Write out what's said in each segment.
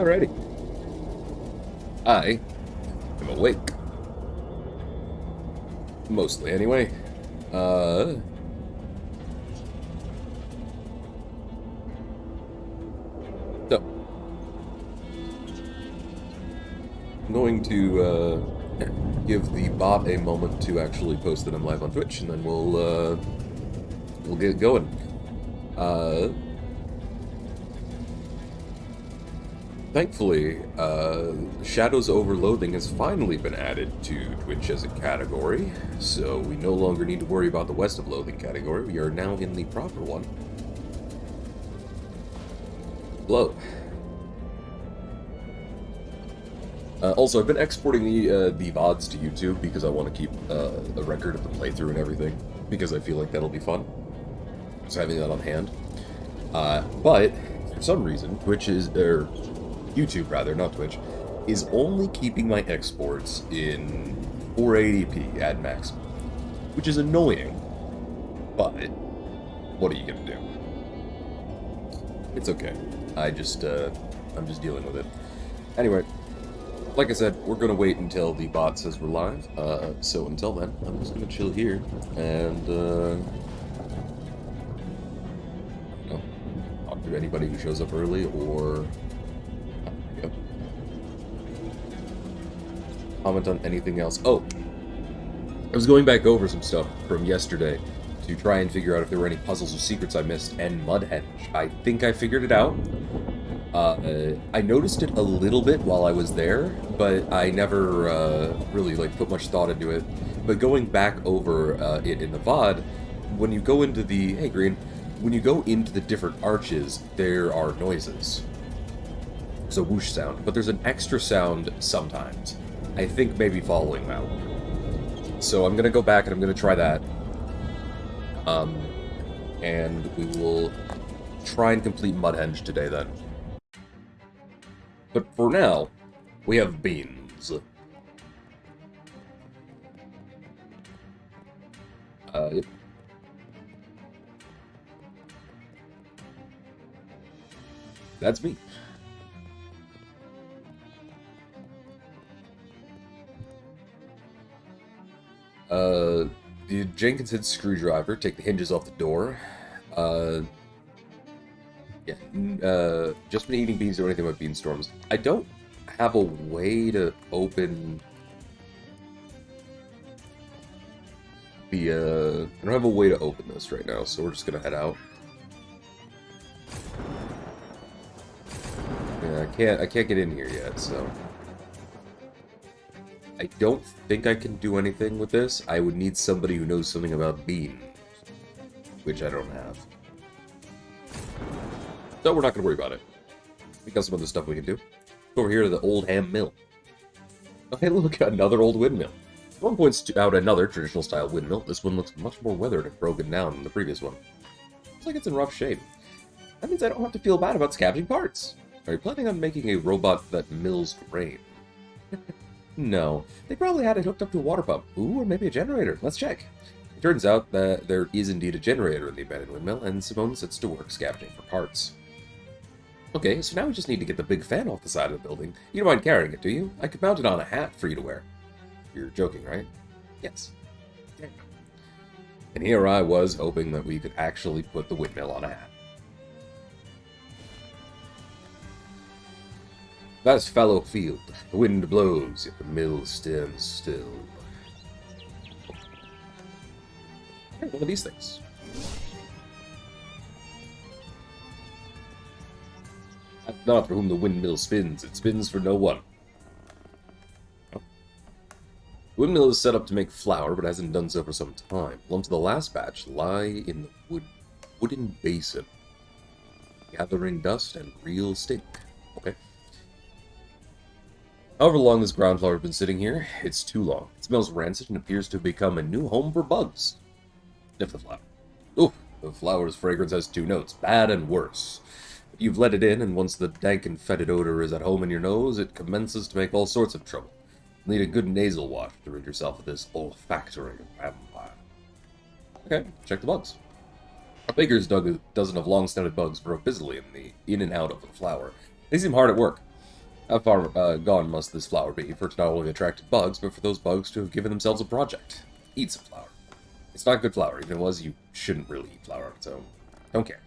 Alrighty. I am awake. Mostly, anyway. Uh... So, I'm going to, give the bot a moment to actually post that I'm live on Twitch, and then we'll get going. Thankfully, Shadow's Over Loathing has finally been added to Twitch as a category, so we no longer need to worry about the West of Loathing category. We are now in the proper one. Hello. Also, I've been exporting the VoDs to YouTube because I want to keep a record of the playthrough and everything, because I feel like that'll be fun. So having that on hand. But, for some reason, YouTube rather, not Twitch, is only keeping my exports in 480p at max, which is annoying, but what are you gonna do? It's okay. I'm just dealing with it. Anyway, like I said, we're gonna wait until the bot says we're live, so until then, I'm just gonna chill here, and, talk to anybody who shows up early, or comment on anything else. Oh, I was going back over some stuff from yesterday to try and figure out if there were any puzzles or secrets I missed, and Mudhenge. I think I figured it out. I noticed it a little bit while I was there, but I never really put much thought into it. But going back over it in the VoD, when you go into the when you go into the different arches, there are noises. It's a whoosh sound, but there's an extra sound sometimes. I think maybe following that one. So I'm gonna go back and I'm gonna try that. And we will try and complete Mudhenge today then. But for now, we have beans. Yep. That's me. The Jenkins head screwdriver, take the hinges off the door. Yeah, just been eating beans or anything but beanstorms. I don't have a way to open the, I don't have a way to open this right now, so we're just gonna head out. Yeah, I can't get in here yet, so I don't think I can do anything with this. I would need somebody who knows something about beans, which I don't have. So we're not going to worry about it. We got some other stuff we can do. Go over here to the old ham mill. Okay, look, another old windmill. One points out another traditional-style windmill. This one looks much more weathered and broken down than the previous one. Looks like it's in rough shape. That means I don't have to feel bad about scavenging parts. Are you planning on making a robot that mills grain? No. They probably had it hooked up to a water pump. Ooh, or maybe a generator. Let's check. It turns out that there is indeed a generator in the abandoned windmill, and Simone sets to work scavenging for parts. Okay, so now we just need to get the big fan off the side of the building. You don't mind carrying it, do you? I could mount it on a hat for you to wear. You're joking, right? Yes. Okay. And here I was hoping that we could actually put the windmill on a hat. Vast fallow field. The wind blows, yet the mill stands still. Okay, one of these things. Not for whom the windmill spins, it spins for no one. Oh. The windmill is set up to make flour, but hasn't done so for some time. Lumps of the last batch lie in the wooden basin, gathering dust and real stink. Okay. However long this ground floor has been sitting here, it's too long. It smells rancid and appears to have become a new home for bugs. Sniff the flower. Ooh, the flower's fragrance has two notes, bad and worse. You've let it in, and once the dank and fetid odor is at home in your nose, it commences to make all sorts of trouble. You need a good nasal wash to rid yourself of this olfactory vampire. Okay, check the bugs. A baker's dozen of long-stemmed bugs burrow busily in and out of the flower. They seem hard at work. How far gone must this flower be for it to not only attract bugs, but for those bugs to have given themselves a project? Eat some flour. It's not good flour. If it was, you shouldn't really eat flour, so don't care.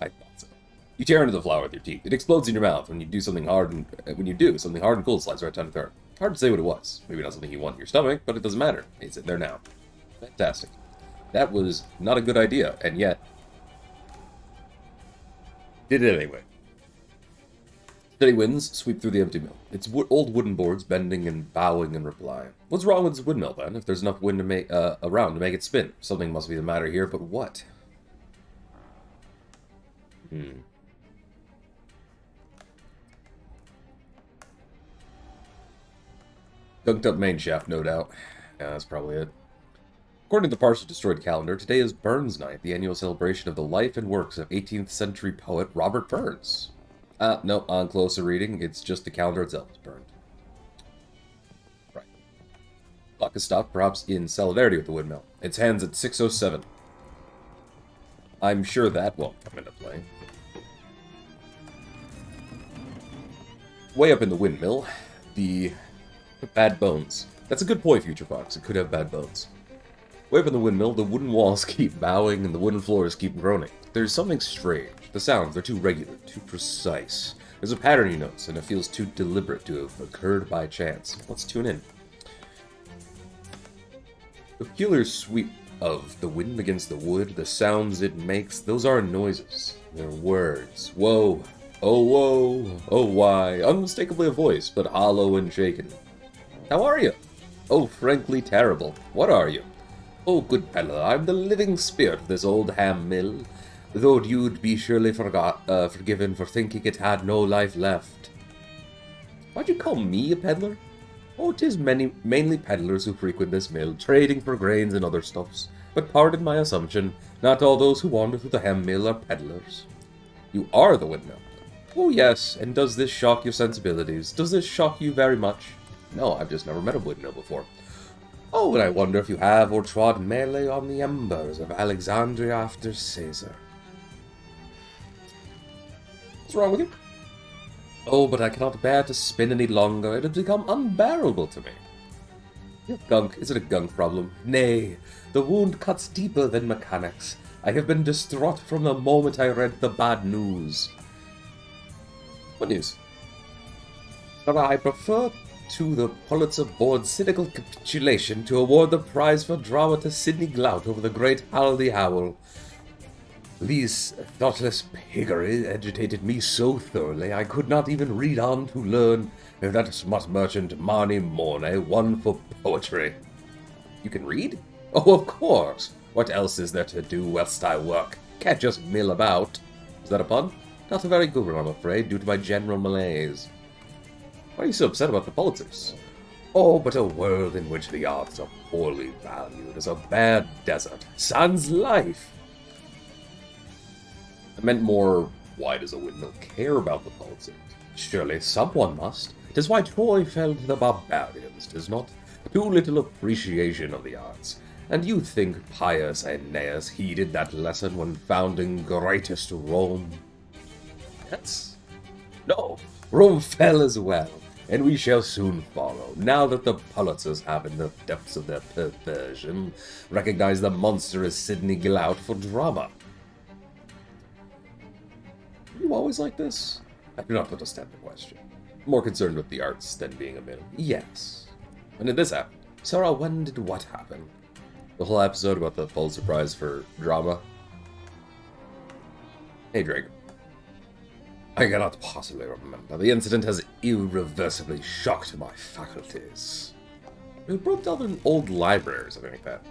I thought so. You tear into the flour with your teeth. It explodes in your mouth when you do something hard, and cool slides right down the throat. Hard to say what it was. Maybe not something you want in your stomach, but it doesn't matter. It's in there now. Fantastic. That was not a good idea, and yet did it anyway. Steady winds sweep through the empty mill. Its old wooden boards bending and bowing in reply. What's wrong with this windmill, then? If there's enough wind to make around to make it spin, something must be the matter here. But what? Gunked up main shaft, no doubt. Yeah, that's probably it. According to the partially destroyed calendar, today is Burns Night, the annual celebration of the life and works of 18th century poet Robert Burns. No, on closer reading, it's just the calendar itself is burned. Right. Clock is stopped, perhaps in solidarity with the windmill. Its hands at 6:07. I'm sure that won't come into play. Way up in the windmill, the bad bones. That's a good point, Future Fox. It could have bad bones. Way up in the windmill, the wooden walls keep bowing and the wooden floors keep groaning. There's something strange. The sounds, they're too regular, too precise. There's a pattern you notice, and it feels too deliberate to have occurred by chance. Let's tune in. The peculiar sweep of the wind against the wood, the sounds it makes, those aren't noises. They're words. Whoa. Oh, whoa. Oh, why. Unmistakably a voice, but hollow and shaken. How are you? Oh, frankly terrible. What are you? Oh, good peddler, I'm the living spirit of this old ham mill, though you'd be surely forgiven for thinking it had no life left. Why'd you call me a peddler? Oh, 'tis mainly peddlers who frequent this mill, trading for grains and other stuffs. But pardon my assumption, not all those who wander through the ham mill are peddlers. You are the windmill. Oh, yes, and does this shock your sensibilities? Does this shock you very much? No, I've just never met a windmill before. Oh, and I wonder if you have or trod melee on the embers of Alexandria after Caesar. What's wrong with you? Oh, but I cannot bear to spin any longer. It has become unbearable to me. Your gunk, is it a gunk problem? Nay, the wound cuts deeper than mechanics. I have been distraught from the moment I read the bad news. What news? But I prefer to the Pulitzer Board's cynical capitulation to award the prize for drama to Sidney Glout over the great Haldie Howell. These thoughtless piggery agitated me so thoroughly I could not even read on to learn if that smut merchant Marnie Mornay won for poetry. You can read? Oh, of course. What else is there to do whilst I work? Can't just mill about. Is that a pun? Not a very good one, I'm afraid, due to my general malaise. Why are you so upset about the Pulitzers? Oh, but a world in which the arts are poorly valued is a bare desert. Sans life! I meant more, why does a windmill care about the Pulitzers? Surely someone must. 'Tis why Troy fell to the barbarians, 'tis not? Too little appreciation of the arts. And you think pious Aeneas heeded that lesson when founding greatest Rome? Yes? No, Rome fell as well, and we shall soon follow, now that the Pulitzers have, in the depths of their perversion, recognized the monstrous Sidney Glout for drama. Are you always like this? I do not understand the question. More concerned with the arts than being a mill. Yes. When did this happen? Sarah, when did what happen? The whole episode about the Pulitzer Prize for drama? Hey, Drake. I cannot possibly remember. The incident has irreversibly shocked my faculties. We broke down an old library or something like that.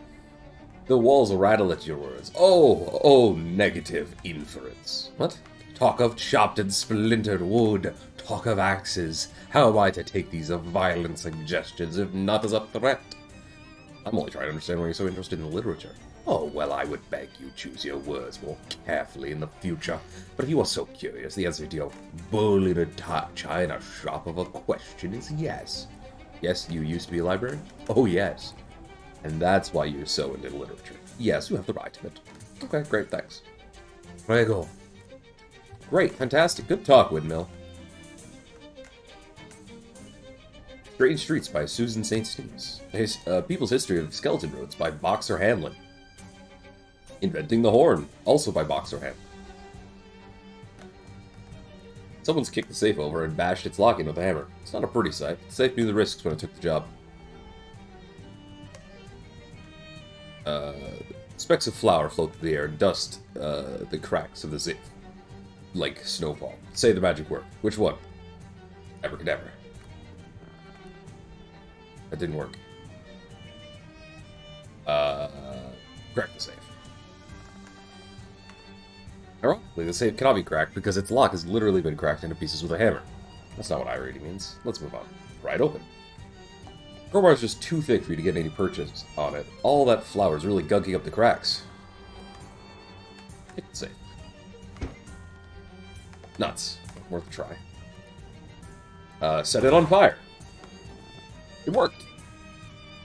The walls rattle at your words. Oh, negative inference. What? Talk of chopped and splintered wood. Talk of axes. How am I to take these violent suggestions if not as a threat? I'm only trying to understand why you're so interested in literature. Oh, well, I would beg you choose your words more carefully in the future. But if you are so curious, the answer to your bull in a china shop of a question is yes. Yes, you used to be a librarian? Oh, yes. And that's why you're so into literature. Yes, you have the right to it. Okay, great, thanks. Prego. Great, fantastic, good talk, Windmill. Strange Streets by Susan St. Steve's. People's History of Skeleton Roads by Boxer Hamlin. Inventing the Horn, also by Boxer Hamlin. Someone's kicked the safe over and bashed its lock in with a hammer. It's not a pretty sight. The safe knew the risks when it took the job. Specks of flour float through the air and dust the cracks of the safe. Like snowfall. Say the magic word. Which one? Abracadabra. That didn't work. Crack the safe. Ironically, the safe cannot be cracked because its lock has literally been cracked into pieces with a hammer. That's not what irony means. Let's move on. Right open. Crowbar is just too thick for you to get any purchase on it. All that flour is really gunking up the cracks. Hit the safe. Nuts. Worth a try. Set it on fire. It worked.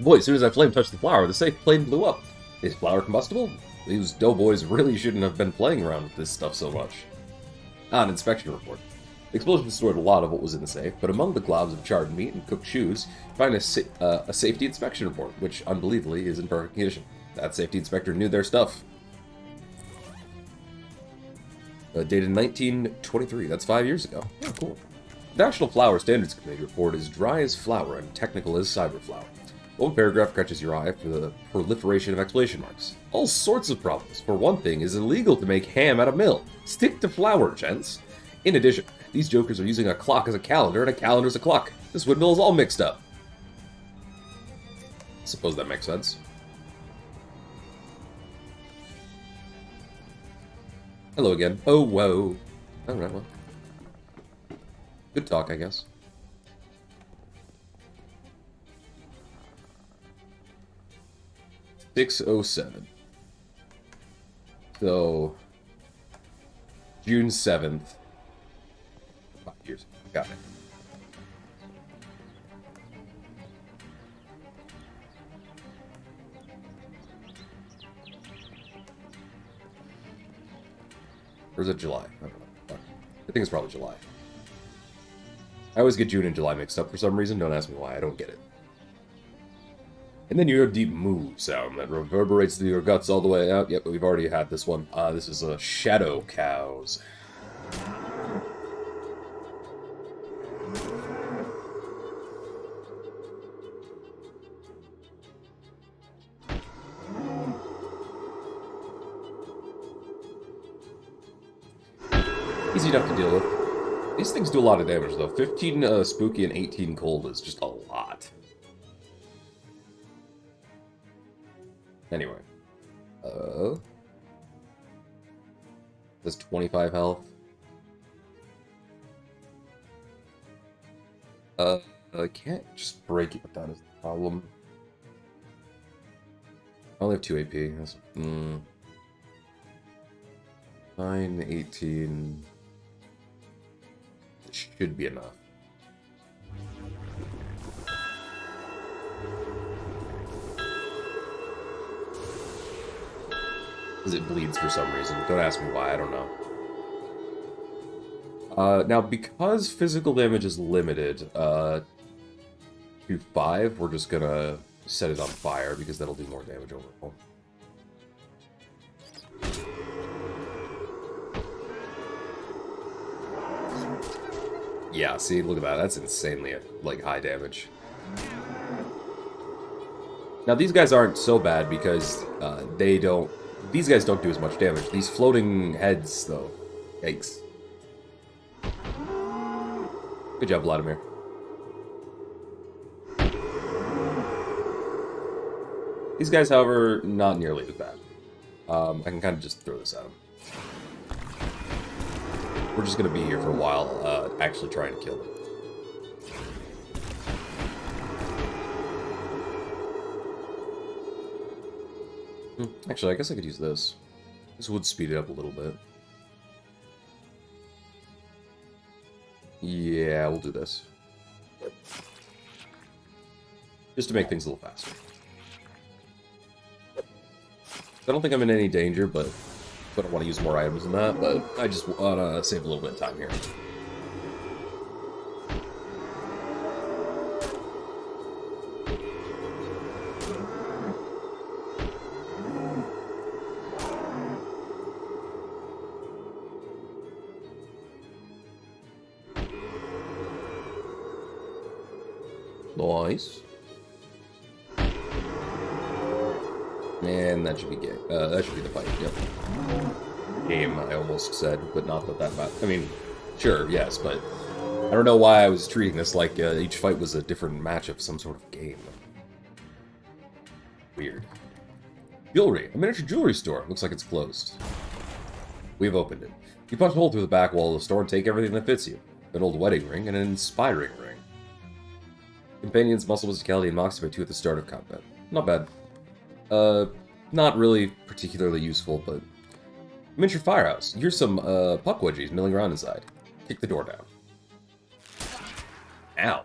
Boy, as soon as that flame touched the flour, the safe plane blew up. Is flour combustible? These doughboys really shouldn't have been playing around with this stuff so much. An inspection report. The explosion destroyed a lot of what was in the safe, but among the globs of charred meat and cooked shoes, you find a safety inspection report, which, unbelievably, is in perfect condition. That safety inspector knew their stuff. Dated 1923. That's 5 years ago. Oh, cool. The National Flour Standards Committee report is dry as flour and technical as cyber flour. One paragraph catches your eye for the proliferation of exclamation marks. All sorts of problems. For one thing, it's illegal to make ham at a mill. Stick to flour, gents. In addition, these jokers are using a clock as a calendar and a calendar as a clock. This windmill is all mixed up. Suppose that makes sense. Hello again. Oh, whoa. Alright, well. Good talk, I guess. $607. So, June 7th. 5 years. Got it. Or is it July? I don't know. I think it's probably July. I always get June and July mixed up for some reason. Don't ask me why. I don't get it. And then you hear a deep moo sound that reverberates through your guts all the way out. Yep, we've already had this one. This is Shadow Cows. Easy enough to deal with. These things do a lot of damage, though. 15 spooky and 18 cold is just a lot. Anyway. That's 25 health. I can't just break it, but that is the problem. I only have 2 AP. That's, 9, 18... should be enough. Because it bleeds for some reason. Don't ask me why, I don't know. Now, because physical damage is limited to 5, we're just gonna set it on fire, because that'll do more damage overall. Yeah, see, look at that. That's insanely, like, high damage. Now, these guys aren't so bad because they don't... These guys don't do as much damage. These floating heads, though. Yikes. Good job, Vladimir. These guys, however, not nearly as bad. I can kind of just throw this at them. We're just going to be here for a while, actually trying to kill them. Actually, I guess I could use this. This would speed it up a little bit. Yeah, we'll do this. Just to make things a little faster. I don't think I'm in any danger, but So I don't want to use more items than that, but I just want to save a little bit of time here. Nice. And that should be game. That should be the fight. Yep. Game, I almost said, but not that that matters. I mean, sure, yes, but I don't know why I was treating this like each fight was a different match of some sort of game. Weird. Jewelry. A miniature jewelry store. Looks like it's closed. We've opened it. You punch a hole through the back wall of the store and take everything that fits you. An old wedding ring and an inspiring ring. Companions, muscle, physicality, and moxie by 2 at the start of combat. Not bad. Not really particularly useful, but... Miniature firehouse. Here's some, puck wedgies milling around inside. Kick the door down. Ow.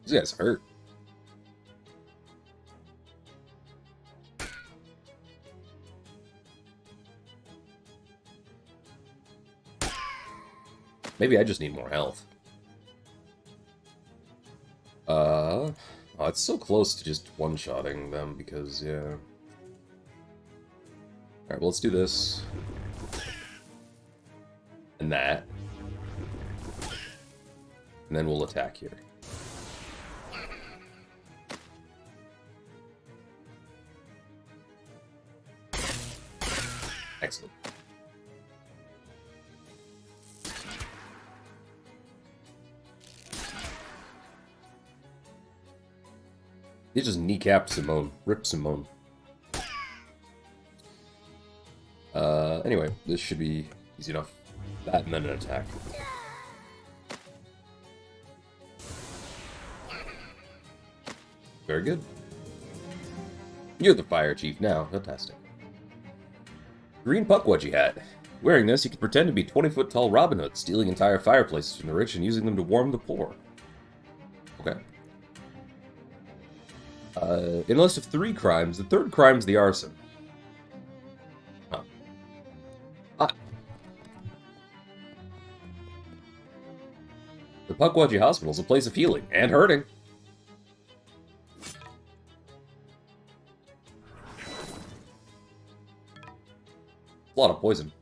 These guys hurt. Maybe I just need more health. Oh, it's so close to just one-shotting them because, yeah. Alright, well, let's do this. And that. And then we'll attack here. Excellent. He just kneecapped Simone. Ripped Simone. Anyway, this should be easy enough. That and then an attack. Very good. You're the fire chief now. Fantastic. Green puck wedgie hat. Wearing this, you can pretend to be 20-foot tall Robin Hood, stealing entire fireplaces from the rich and using them to warm the poor. Okay. In a list of 3 crimes, the 3rd crime's the arson. Huh. The Pukwudgie Hospital is a place of healing and hurting. A lot of poison.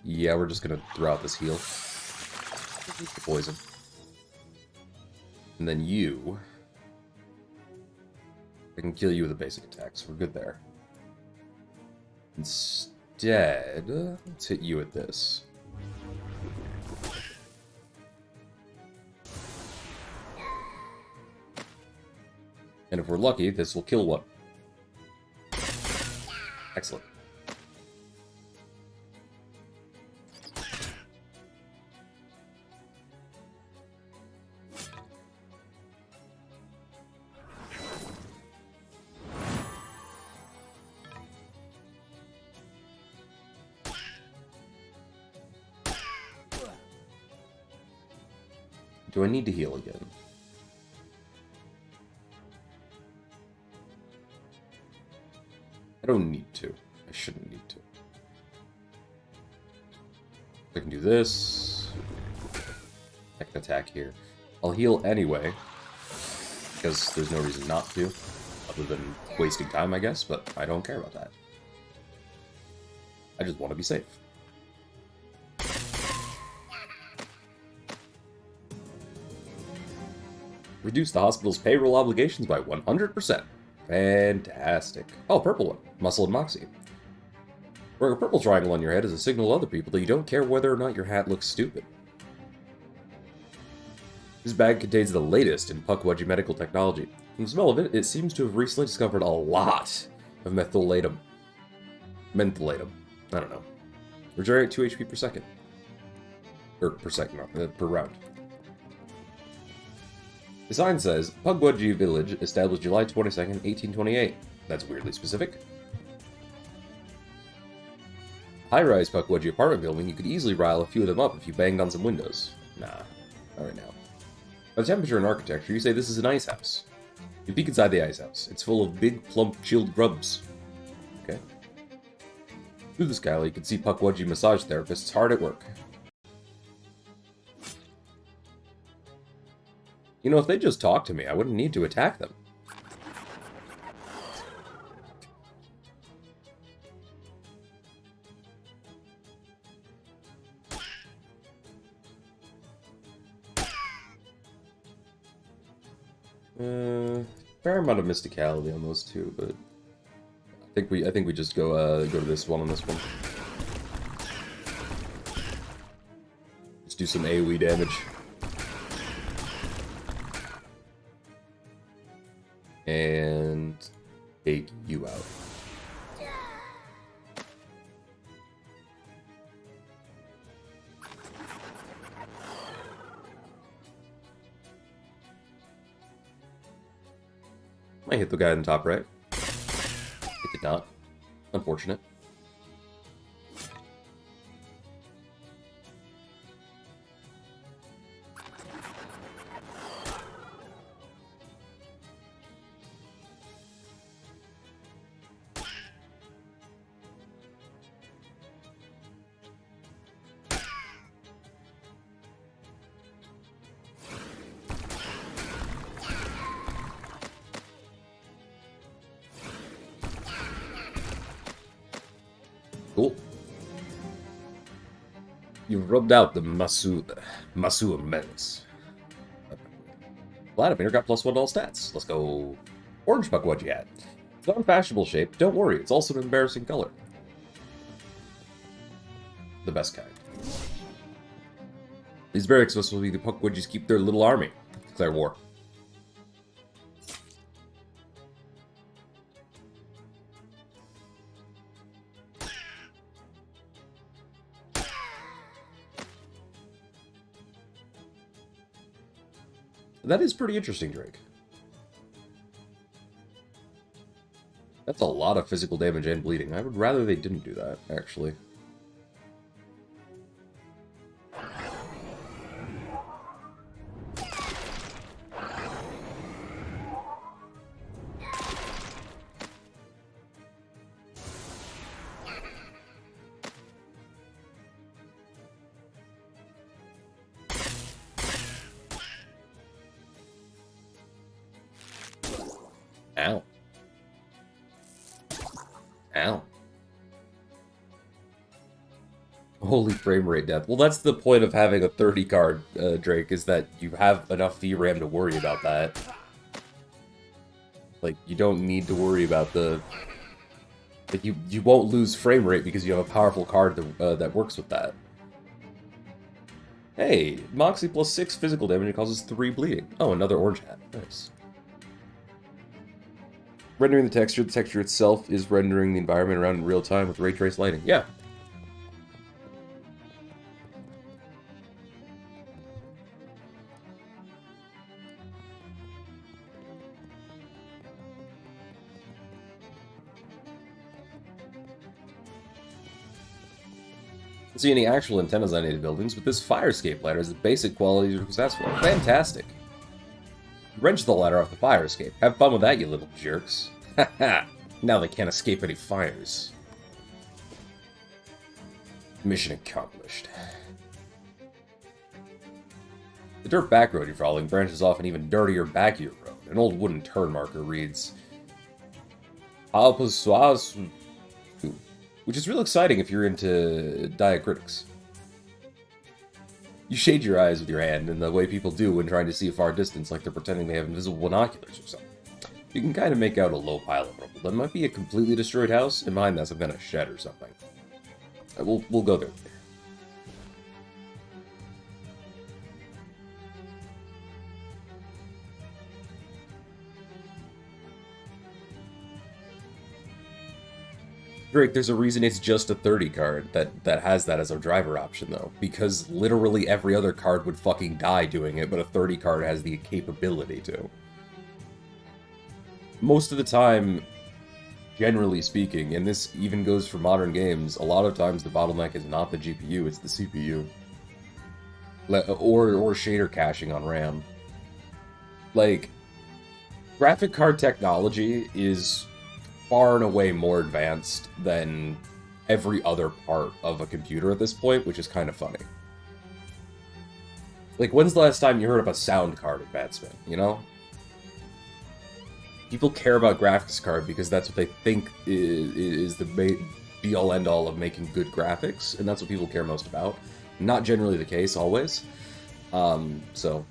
Yeah, we're just gonna throw out this heal. Use the poison. And then you... I can kill you with a basic attack, so we're good there. Instead, let's hit you with this. And if we're lucky, this will kill one. Excellent. Do I need to heal again? I don't need to. I shouldn't need to. I can do this. I can attack here. I'll heal anyway, because there's no reason not to, other than wasting time, I guess, but I don't care about that. I just want to be safe. Reduce the hospital's payroll obligations by 100%. Fantastic. Oh, purple one. Muscle and Moxie. Wearing a purple triangle on your head is a signal to other people that you don't care whether or not your hat looks stupid. This bag contains the latest in Pukwudgie medical technology. From the smell of it, it seems to have recently discovered a lot of mentholatum. Mentholatum. I don't know. Regenerate 2 HP per second. Or per second, per round. The sign says, Pukwudgie Village, established July 22nd, 1828. That's weirdly specific. High-rise Pukwudgie apartment building, you could easily rile a few of them up if you banged on some windows. Nah, not right now. By temperature and architecture, you say this is an ice house. You peek inside the ice house. It's full of big, plump, chilled grubs. Okay. Through the skylight, you can see Pukwudgie massage therapists hard at work. You know, if they just talked to me, I wouldn't need to attack them. Fair amount of mysticality on those two, but I think we just go to this one on this one. Let's do some AoE damage. And take you out. I hit the guy in the top right. It did not. Unfortunate. Cool. You've rubbed out the Masu immense. Vladimir got +1 to all stats. Let's go. Orange Pukwudgie hat. It's not a fashionable shape. Don't worry, it's also an embarrassing color. The best kind. These barracks must be the Pukwudgies keep their little army. Declare war. That is pretty interesting, Drake. That's a lot of physical damage and bleeding. I would rather they didn't do that, actually. Ow. Ow. Holy frame rate death. Well, that's the point of having a 30 card, Drake, is that you have enough VRAM to worry about that. Like, you don't need to worry about the... Like, you won't lose frame rate because you have a powerful card that works with that. Hey, Moxie +6 physical damage and causes 3 bleeding. Oh, another orange hat. Nice. Rendering the texture itself is rendering the environment around in real time with ray trace lighting. Yeah. Don't see any actual antennas on any buildings, but this fire escape ladder has the basic qualities you're successful. Fantastic. Wrench the ladder off the fire escape. Have fun with that, you little jerks. Haha. Now they can't escape any fires. Mission accomplished. The dirt back road you're following branches off an even dirtier backier road. An old wooden turn marker reads, Alpasuasu, which is real exciting if you're into diacritics. You shade your eyes with your hand in the way people do when trying to see a far distance, like they're pretending they have invisible binoculars or something. You can kind of make out a low pile of rubble. That might be a completely destroyed house, and behind that some kind of shed or something. We'll go there. Drake, there's a reason it's just a 30 card that has that as a driver option, though. Because literally every other card would fucking die doing it, but a 30 card has the capability to. Most of the time, generally speaking, and this even goes for modern games, a lot of times the bottleneck is not the GPU, it's the CPU. Or shader caching on RAM. Like, graphic card technology is far and away more advanced than every other part of a computer at this point, which is kind of funny. Like, when's the last time you heard of a sound card advancement, you know? People care about graphics card because that's what they think is the be-all end-all of making good graphics, and that's what people care most about. Not generally the case, always. So...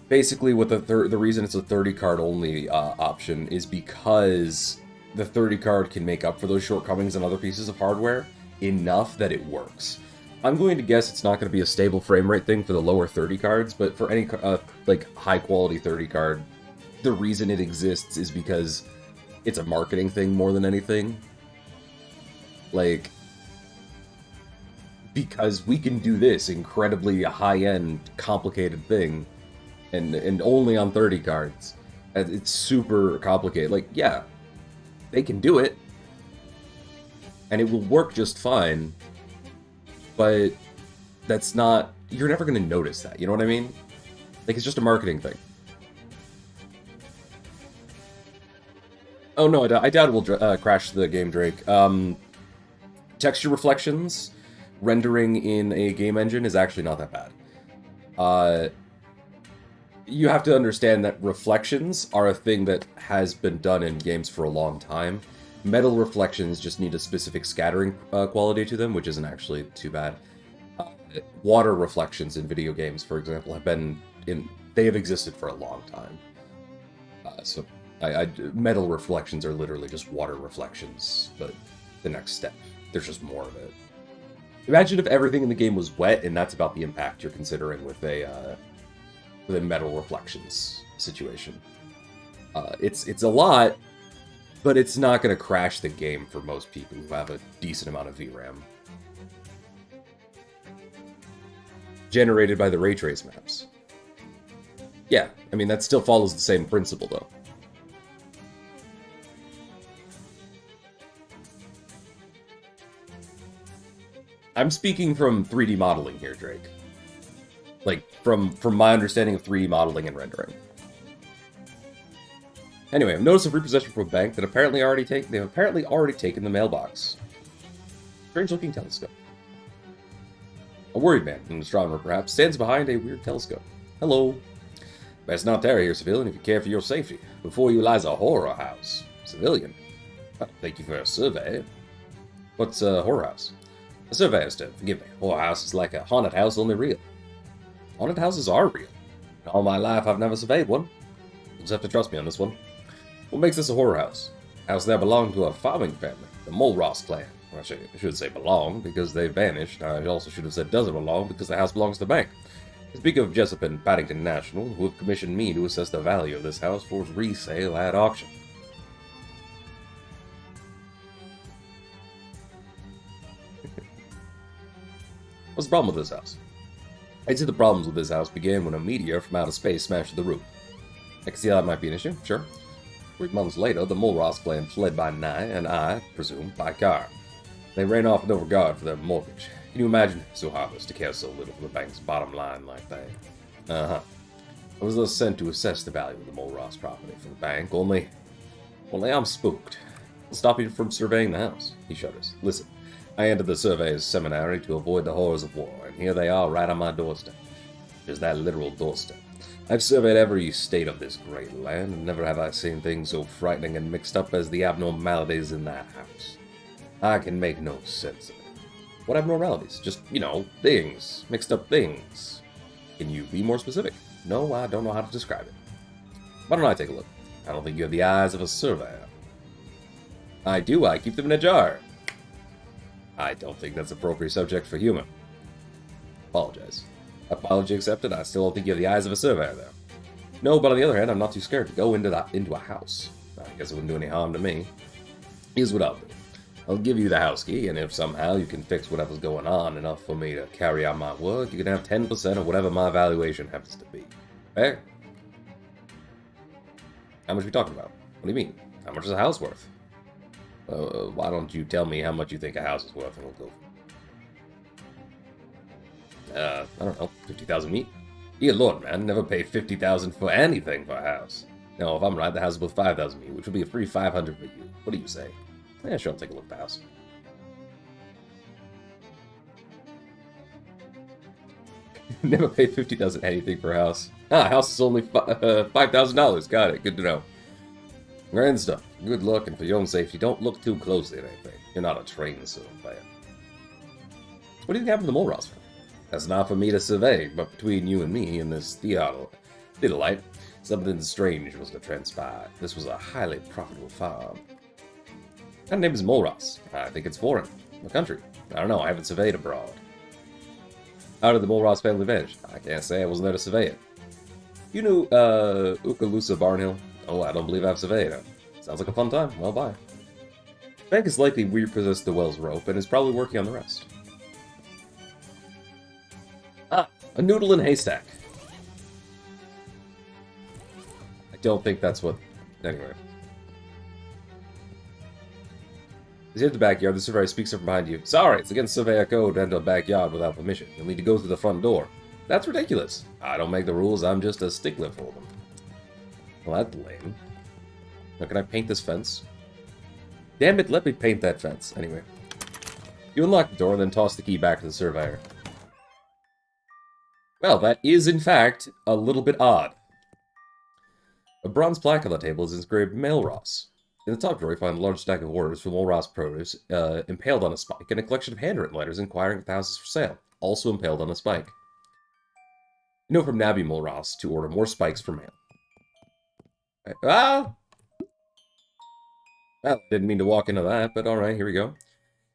Basically, what the reason it's a 30 card only option is because the 30 card can make up for those shortcomings in other pieces of hardware enough that it works. I'm going to guess it's not going to be a stable frame rate thing for the lower 30 cards, but for any like high quality 30 card, the reason it exists is because it's a marketing thing more than anything. Like, because we can do this incredibly high-end, complicated thing, and only on 30 cards. It's super complicated. Like, yeah, they can do it, and it will work just fine, but that's not... You're never going to notice that, you know what I mean? Like, it's just a marketing thing. Oh no, I doubt it will crash the game, Drake. Texture reflections, rendering in a game engine is actually not that bad. You have to understand that reflections are a thing that has been done in games for a long time. Metal reflections just need a specific scattering quality to them, which isn't actually too bad. Water reflections in video games, for example, they have existed for a long time. So metal reflections are literally just water reflections, but the next step. There's just more of it. Imagine if everything in the game was wet, and that's about the impact you're considering with a metal reflections situation. It's a lot, but it's not going to crash the game for most people who have a decent amount of VRAM. Generated by the ray trace maps. Yeah, I mean, that still follows the same principle, though. I'm speaking from 3D modeling here, Drake. Like, from my understanding of 3D modeling and rendering. Anyway, I've noticed a repossession from a bank that they've apparently already taken the mailbox. Strange-looking telescope. A worried man, an astronomer perhaps, stands behind a weird telescope. Hello. Best not tarry here, civilian, if you care for your safety. Before you lies a horror house. Civilian. Well, thank you for a survey. What's a horror house? A surveyor's term, forgive me. Horror house is like a haunted house, only real. Haunted houses are real. In all my life, I've never surveyed one. You'll just have to trust me on this one. What makes this a horror house? House there belonged to a farming family, the Mulross clan. Well, I should say belong, because they vanished. I also should have said doesn't belong, because the house belongs to the bank. I speak of Jessup and Paddington National, who have commissioned me to assess the value of this house for its resale at auction. What's the problem with this house? I'd say the problems with this house began when a meteor from outer space smashed the roof. I can see how that might be an issue, sure. 3 months later, the Mulross clan fled by night, and I presume, by car. They ran off with no regard for their mortgage. Can you imagine? So heartless to care so little for the bank's bottom line like that. I was thus sent to assess the value of the Mulross property for the bank, only I'm spooked. I'll stop you from surveying the house. He shudders. Listen. I entered the surveyor's seminary to avoid the horrors of war, and here they are right on my doorstep. Just that literal doorstep. I've surveyed every state of this great land, and never have I seen things so frightening and mixed up as the abnormalities in that house. I can make no sense of it. What abnormalities? Just, things. Mixed up things. Can you be more specific? No, I don't know how to describe it. Why don't I take a look? I don't think you have the eyes of a surveyor. I do, I keep them in a jar. I don't think that's an appropriate subject for humor. Apologize. Apology accepted, I still don't think you have the eyes of a surveyor, though. No, but on the other hand, I'm not too scared to go into a house. I guess it wouldn't do any harm to me. Here's what I'll do. I'll give you the house key, and if somehow you can fix whatever's going on enough for me to carry out my work, you can have 10% of whatever my valuation happens to be. Fair? How much are we talking about? What do you mean? How much is a house worth? Why don't you tell me how much you think a house is worth and we'll go I don't know, 50,000 meat? Dear lord, man, never pay 50,000 for anything for a house. No, if I'm right, the house is worth 5,000 meat, which would be a free 500 for you. What do you say? Yeah, sure, I'll take a look at the house. Never paid 50,000 anything for a house. Ah, house is only $5,000. Got it. Good to know. Grand stuff. Good luck, and for your own safety, don't look too closely at anything. You're not a trained sword player. What do you think happened to the mole Ross? That's not for me to survey, but between you and me and this theodolite, something strange was to transpire. This was a highly profitable farm. That name is Molros. I think it's foreign. The country. I don't know, I haven't surveyed abroad. How did the Molros family vanish? I can't say, I wasn't there to survey it. You knew, Ukalusa Barnhill? Oh, I don't believe I've surveyed it. Sounds like a fun time. Well, bye. Bank is likely repossessed the Wells rope and is probably working on the rest. Ah, a noodle in a haystack. I don't think that's what... Anyway. As you hit the backyard, the surveyor speaks up from behind you. Sorry, it's against surveyor code to enter a backyard without permission. You'll need to go through the front door. That's ridiculous. I don't make the rules, I'm just a stickler for them. Well, that's lame. Now, can I paint this fence? Damn it, let me paint that fence. Anyway. You unlock the door and then toss the key back to the surveyor. Well, that is, in fact, a little bit odd. A bronze plaque on the table is inscribed Mail Ross. In the top drawer, you find a large stack of orders from Mail Ross produce, impaled on a spike, and a collection of handwritten letters inquiring if the house is for sale, also impaled on a spike. You know from Nabby Mulross to order more spikes for mail. Right. Ah! Well, I didn't mean to walk into that, but alright, here we go.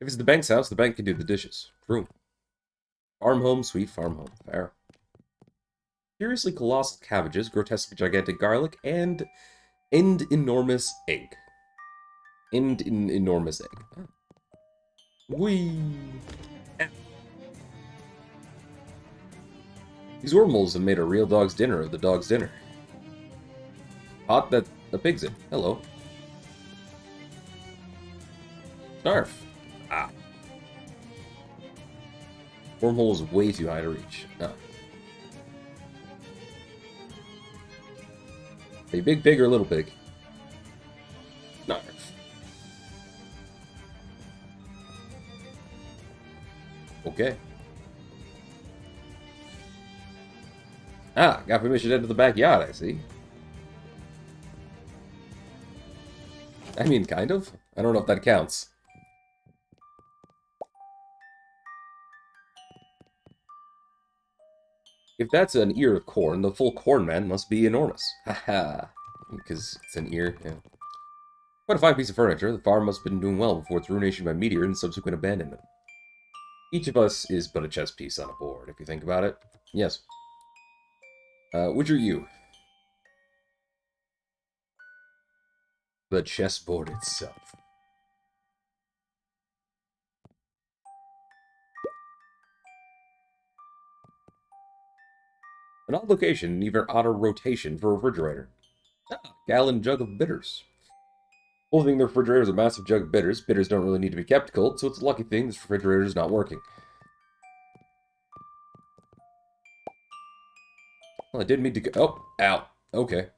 If it's the bank's house, the bank can do the dishes. True. Farm home, sweet farm home. Fair. Curiously colossal cabbages, grotesque gigantic garlic, and enormous egg. Enormous egg. Ah. Whee! These wormholes have made a real dog's dinner of the dog's dinner. Pot that the pig's in. Hello. Snarf. Ah. Wormhole is way too high to reach. Ah. A big pig or a little pig? Snarf. Okay. Ah, got permission to enter the backyard, I see. I mean, kind of. I don't know if that counts. If that's an ear of corn, the full corn man must be enormous. Haha. Because it's an ear, yeah. Quite a fine piece of furniture. The farm must have been doing well before its ruination by meteor and subsequent abandonment. Each of us is but a chess piece on a board, if you think about it. Yes. Which are you? The chessboard itself. An odd location, and even odder rotation for a refrigerator. Ah, gallon jug of bitters. Whole thing, the refrigerator is a massive jug of bitters. Bitters don't really need to be kept cold, so it's a lucky thing this refrigerator is not working. Well, I didn't mean to go. Oh, ow. Okay.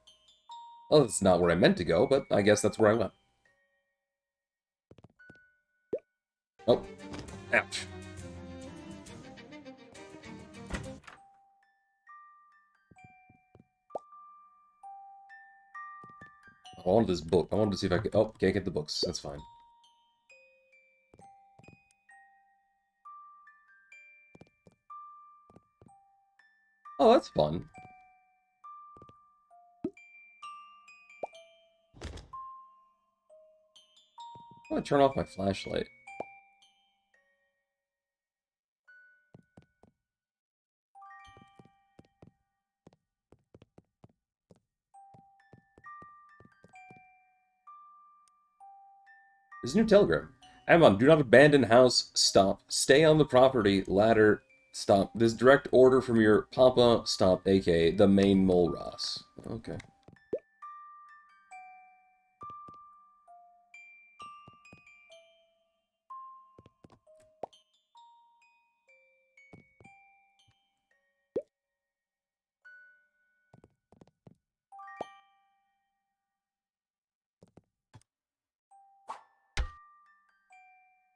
Well, that's not where I meant to go, but I guess that's where I went. Oh. Ouch. I wanted this book. I wanted to see if I could... Oh, can't get the books. That's fine. Oh, that's fun. I'm gonna turn off my flashlight. There's a new telegram. Amon, do not abandon house. Stop. Stay on the property. Ladder. Stop. This direct order from your Papa. Stop. A.K.A. the main Mole Ross. Okay.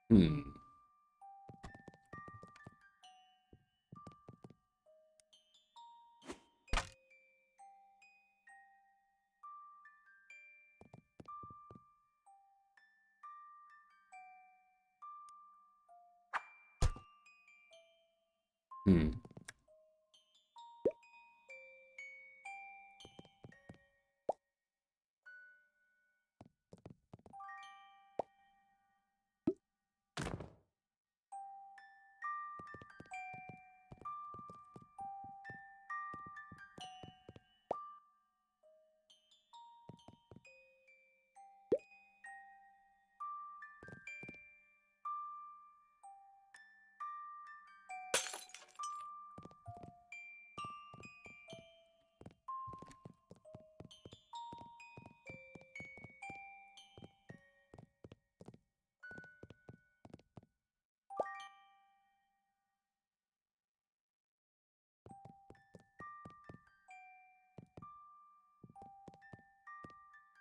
Hmm. Hmm.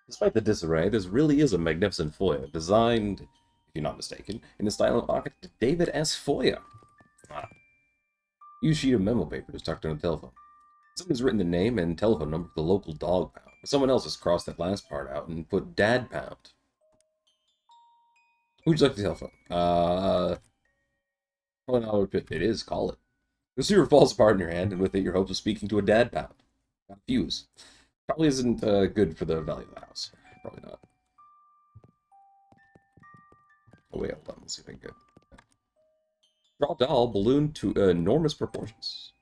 Despite the disarray, this really is a magnificent foyer, designed, if you're not mistaken, in the style of architect David S. Foyer. Ah. Used sheet of memo paper is tucked on a telephone. Someone's written the name and telephone number of the local dog pound, but someone else has crossed that last part out and put dad pound. Who'd you like the telephone? Probably not what it is, call it. The receiver falls apart in your hand, and with it your hopes of speaking to a dad pound. Got a fuse. Probably isn't good for the value of the house. Probably not. Oh wait, hold on, let's see if I can get... Draw doll ballooned to enormous proportions.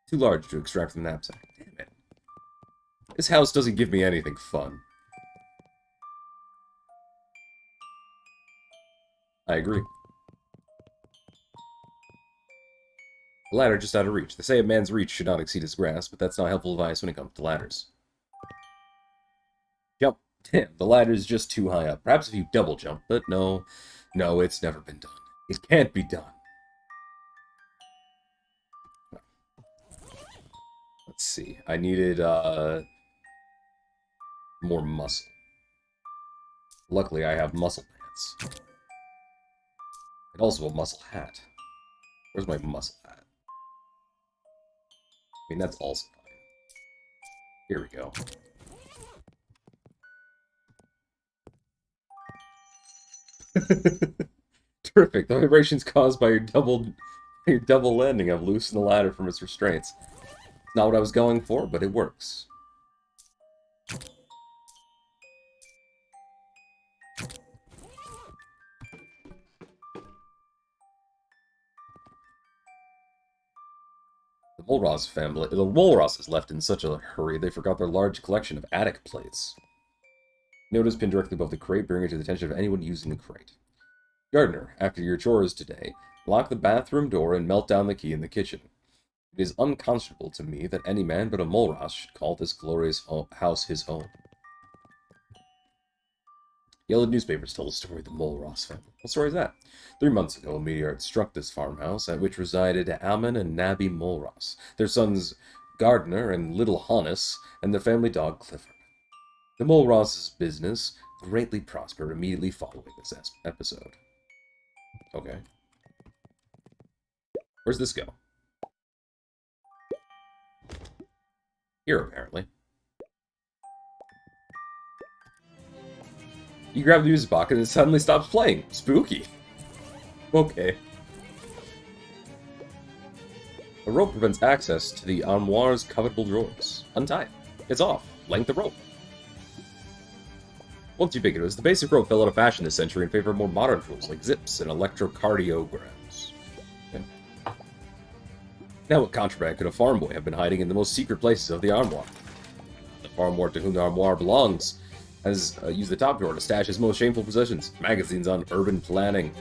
Too large to extract from the knapsack. Damn it. This house doesn't give me anything fun. I agree. The ladder just out of reach. They say a man's reach should not exceed his grasp, but that's not helpful advice when it comes to ladders. Jump. Damn, the ladder's just too high up. Perhaps if you double jump, but no. No, it's never been done. It can't be done. Let's see. I needed, more muscle. Luckily, I have muscle pants. And also a muscle hat. Where's my muscle hat? I mean, that's also fine. Here we go. Terrific. The vibrations caused by your double landing have loosened the ladder from its restraints. It's not what I was going for, but it works. The Molros is left in such a hurry they forgot their large collection of attic plates. Note is pinned directly above the crate, bringing it to the attention of anyone using the crate. Gardener, after your chores today, lock the bathroom door and melt down the key in the kitchen. It is unconscionable to me that any man but a Molros should call this glorious house his home. Yellow newspapers tell the story of the Molros family. What story is that? 3 months ago, a meteor struck this farmhouse, at which resided Ammon and Nabby Molros, their sons Gardner and little Hannes, and their family dog Clifford. The Molros' business greatly prospered immediately following this episode. Okay. Where's this go? Here, apparently. You grab the music box and it suddenly stops playing. Spooky. Okay. A rope prevents access to the armoire's covetable drawers. Untie it. It's off. Length the rope. Once ubiquitous, the basic rope fell out of fashion this century in favor of more modern tools like zips and electrocardiograms. Okay. Now what contraband could a farm boy have been hiding in the most secret places of the armoire? The farm boy to whom the armoire belongs has used the top drawer to stash his most shameful possessions. Magazines on urban planning.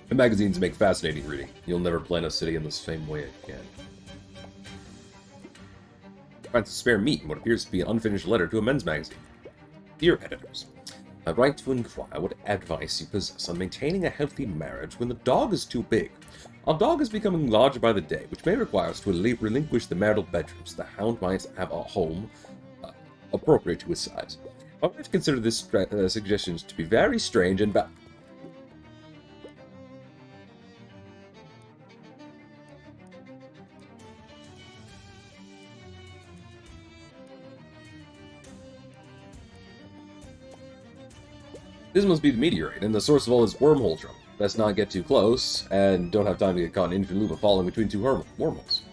The magazines make fascinating reading. You'll never plan a city in the same way again. Finds spare meat in what appears to be an unfinished letter to a men's magazine. Dear editors, I write to inquire what advice you possess on maintaining a healthy marriage when the dog is too big. Our dog is becoming larger by the day, which may require us to relinquish the marital bedrooms. The hound might have a home appropriate to his size. I would have to consider this suggestion to be very strange and bad. This must be the meteorite and the source of all this wormhole trouble. Best not get too close, and don't have time to get caught in an infinite loop of falling between two wormholes.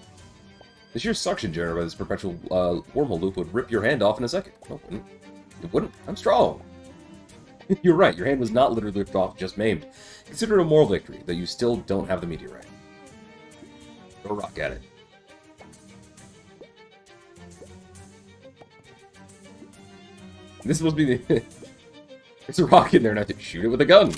The sheer suction generated by this perpetual wormhole loop would rip your hand off in a second. No, it wouldn't. It wouldn't. I'm strong. You're right, your hand was not literally ripped off, just maimed. Consider it a moral victory that you still don't have the meteorite. Throw a rock at it. This must be the... There's a rock in there, and I have to shoot it with a gun.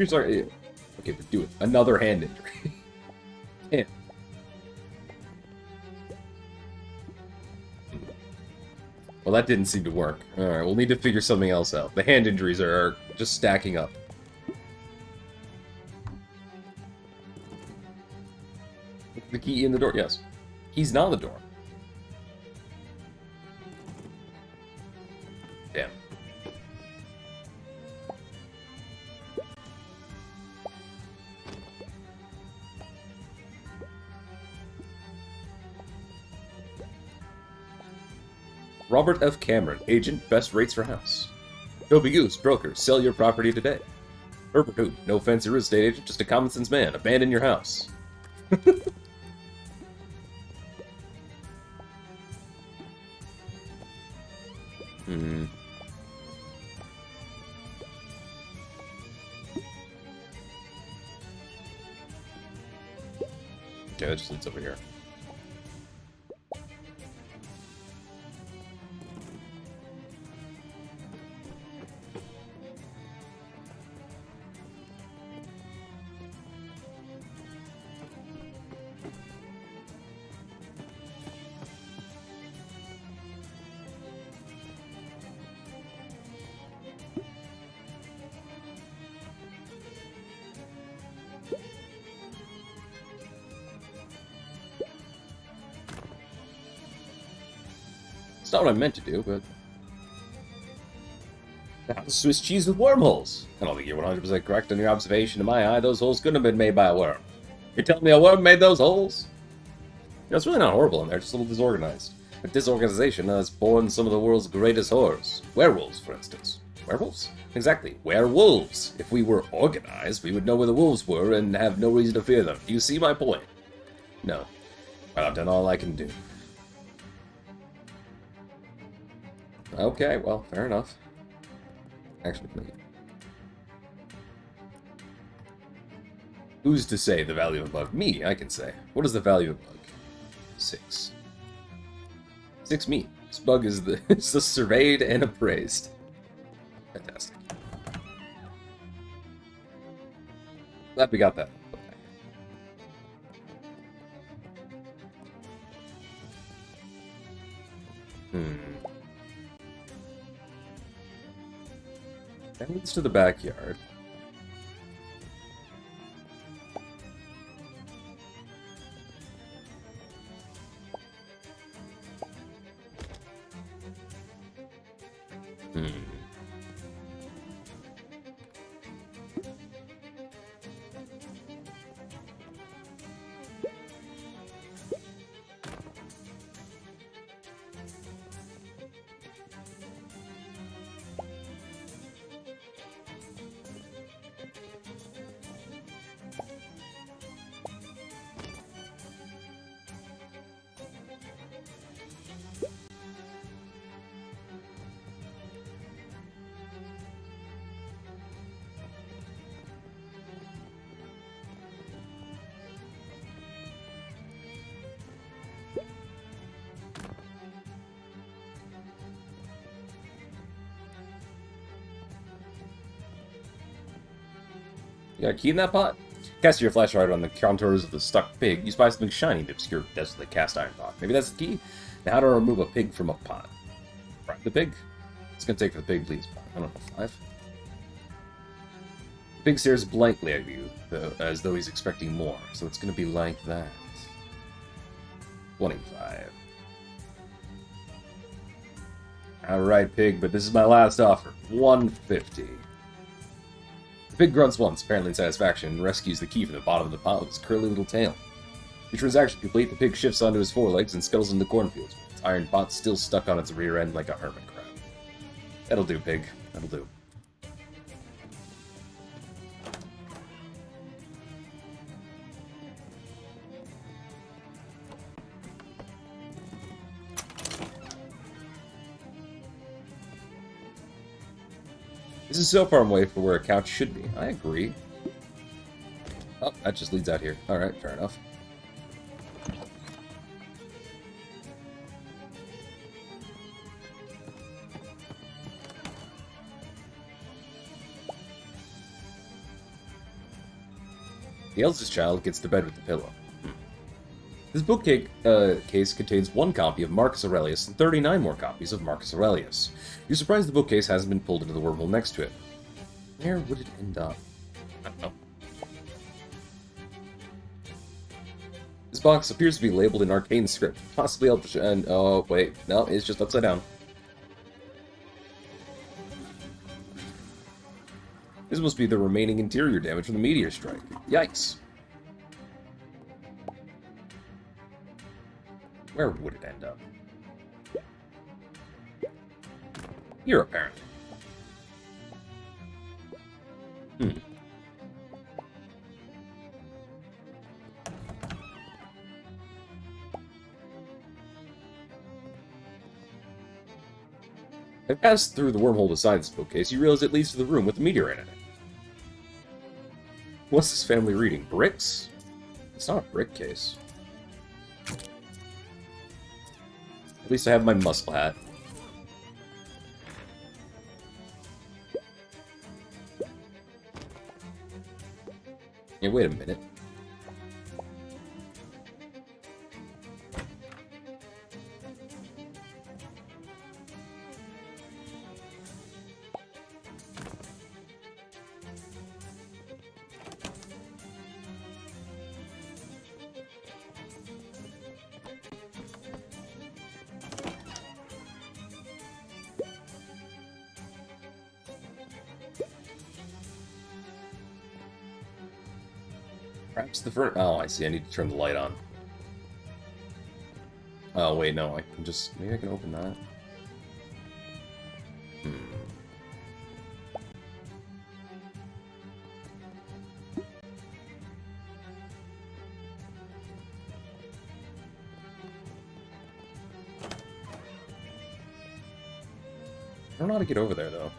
Sorry. Okay, but do it. Another hand injury. Damn. Well, that didn't seem to work. Alright, we'll need to figure something else out. The hand injuries are just stacking up. The key in the door? Yes. Key's not in the door. Damn. Robert F. Cameron, agent, best rates for house. Toby Goose, broker, sell your property today. Herbert Hoot, no fancy real estate agent, just a common sense man, abandon your house. Okay, that just leads over here. It's not what I meant to do, but... That's Swiss cheese with wormholes! I don't think you're 100% correct on your observation. In my eye, those holes couldn't have been made by a worm. You're telling me a worm made those holes? You know, it's really not horrible in there, just a little disorganized. But disorganization has born some of the world's greatest horrors. Werewolves, for instance. Werewolves? Exactly, werewolves! If we were organized, we would know where the wolves were and have no reason to fear them. Do you see my point? No. Well, I've done all I can do. Okay, well, fair enough. Actually, who's to say the value of a bug? Me, I can say. What is the value of a bug? 6. 6 me. This bug is the it's the surveyed and appraised. Fantastic. Glad we got that. That leads to the backyard. You got a key in that pot? Cast your flashlight on the contours of the stuck pig. You spy something shiny in the obscure depths of the cast iron pot. Maybe that's the key? Now how to remove a pig from a pot? Right, the pig? It's gonna take for the pig, please. I don't know, 5? The pig stares blankly at you, though, as though he's expecting more, so it's gonna be like that. 25. Alright, pig, but this is my last offer. 150. The pig grunts once, apparently in satisfaction, and rescues the key from the bottom of the pot with his curly little tail. The transaction complete, the pig shifts onto his forelegs and scuttles into the cornfields, with its iron pot still stuck on its rear end like a hermit crab. That'll do, pig. That'll do. This is so far away from where a couch should be. I agree. Oh, that just leads out here. Alright, fair enough. The eldest child gets to bed with the pillow. This bookcase contains 1 copy of Marcus Aurelius and 39 more copies of Marcus Aurelius. You're surprised the bookcase hasn't been pulled into the wormhole next to it. Where would it end up? I don't know. This box appears to be labeled in arcane script, possibly Eldritch, and oh wait, no, it's just upside down. This must be the remaining interior damage from the meteor strike. Yikes. Where would it end up? Here, apparently. I passed through the wormhole beside this bookcase. You realize it leads to the room with the meteor in it. What's this family reading? Bricks? It's not a brick case. At least I have my muscle hat. Yeah, wait a minute. Perhaps the first... Oh, I see. I need to turn the light on. Oh, wait, no. I can just... Maybe I can open that. I don't know how to get over there, though.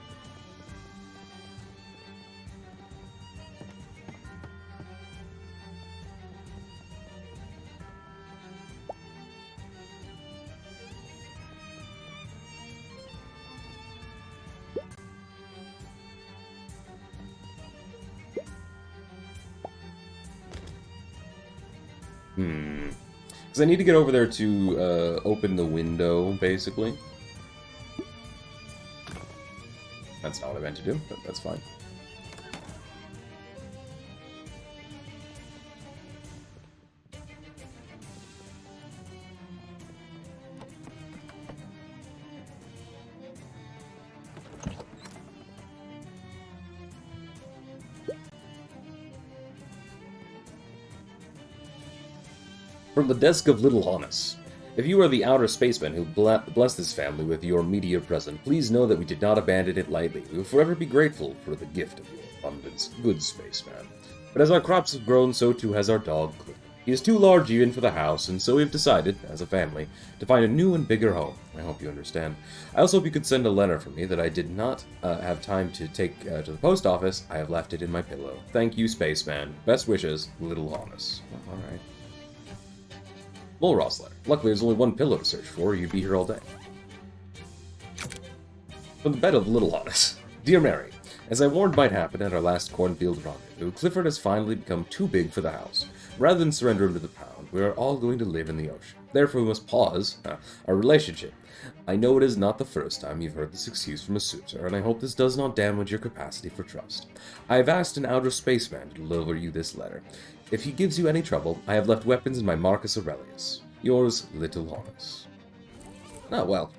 Because I need to get over there to open the window, basically. That's not what I meant to do, but that's fine. From the desk of Little Honus. If you are the outer spaceman who blessed this family with your meteor present, please know that we did not abandon it lightly. We will forever be grateful for the gift of your abundance, good spaceman. But as our crops have grown, so too has our dog, Clifford. He is too large even for the house, and so we've decided, as a family, to find a new and bigger home. I hope you understand. I also hope you could send a letter for me that I did not have time to take to the post office. I have left it in my pillow. Thank you, spaceman. Best wishes, Little Honus. Alright. Mulross letter. Luckily, there's only 1 pillow to search for, you'd be here all day. From the bed of Little Honus. Dear Mary, as I warned might happen at our last cornfield rendezvous, Clifford has finally become too big for the house. Rather than surrender him to the pound, we are all going to live in the ocean. Therefore, we must pause our relationship. I know it is not the first time you've heard this excuse from a suitor, and I hope this does not damage your capacity for trust. I have asked an outer spaceman to deliver you this letter. If he gives you any trouble, I have left weapons in my Marcus Aurelius. Yours, Little Horus. Oh, well.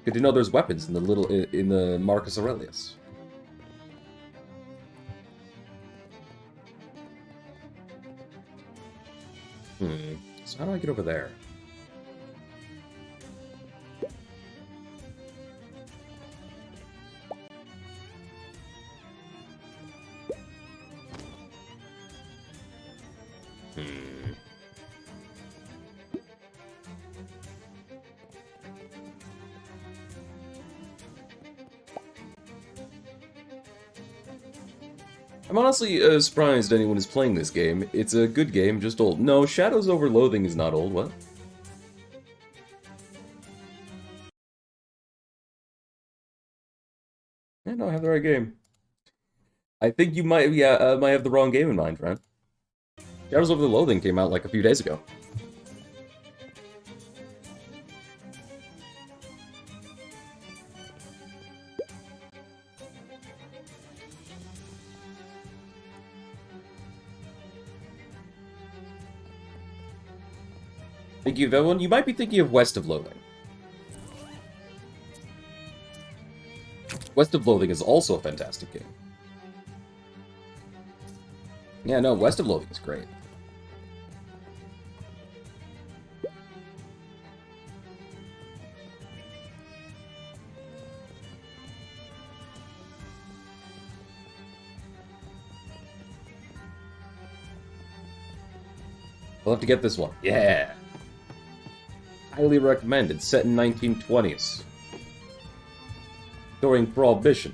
Good to know there's weapons in the Marcus Aurelius. So how do I get over there? I'm honestly surprised anyone is playing this game. It's a good game, just old. No, Shadows Over Loathing is not old, what? Yeah, no, I have the right game. I think you might, might have the wrong game in mind, friend. Shadows Over the Loathing came out like a few days ago. Thinking of that one? You might be thinking of West of Loathing. West of Loathing is also a fantastic game. Yeah, no, West of Loathing is great. I'll have to get this one. Yeah! Highly recommended. Set in 1920s. During Prohibition.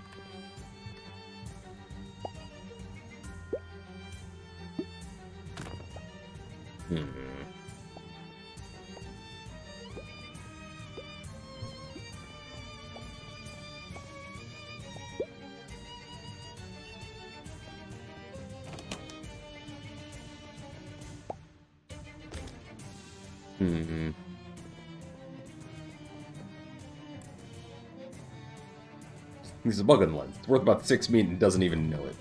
He's a bug on the lens. It's worth about 6 meat and doesn't even know it.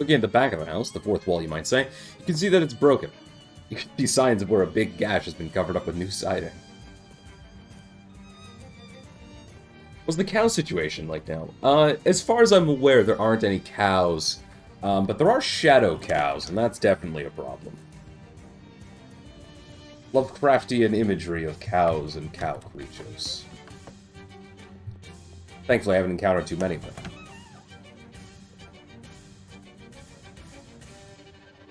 Looking at the back of the house, the fourth wall you might say, you can see that it's broken. You can see signs of where a big gash has been covered up with new siding. What's the cow situation like now? As far as I'm aware, there aren't any cows, but there are shadow cows, and that's definitely a problem. Lovecraftian imagery of cows and cow creatures. Thankfully, I haven't encountered too many of them.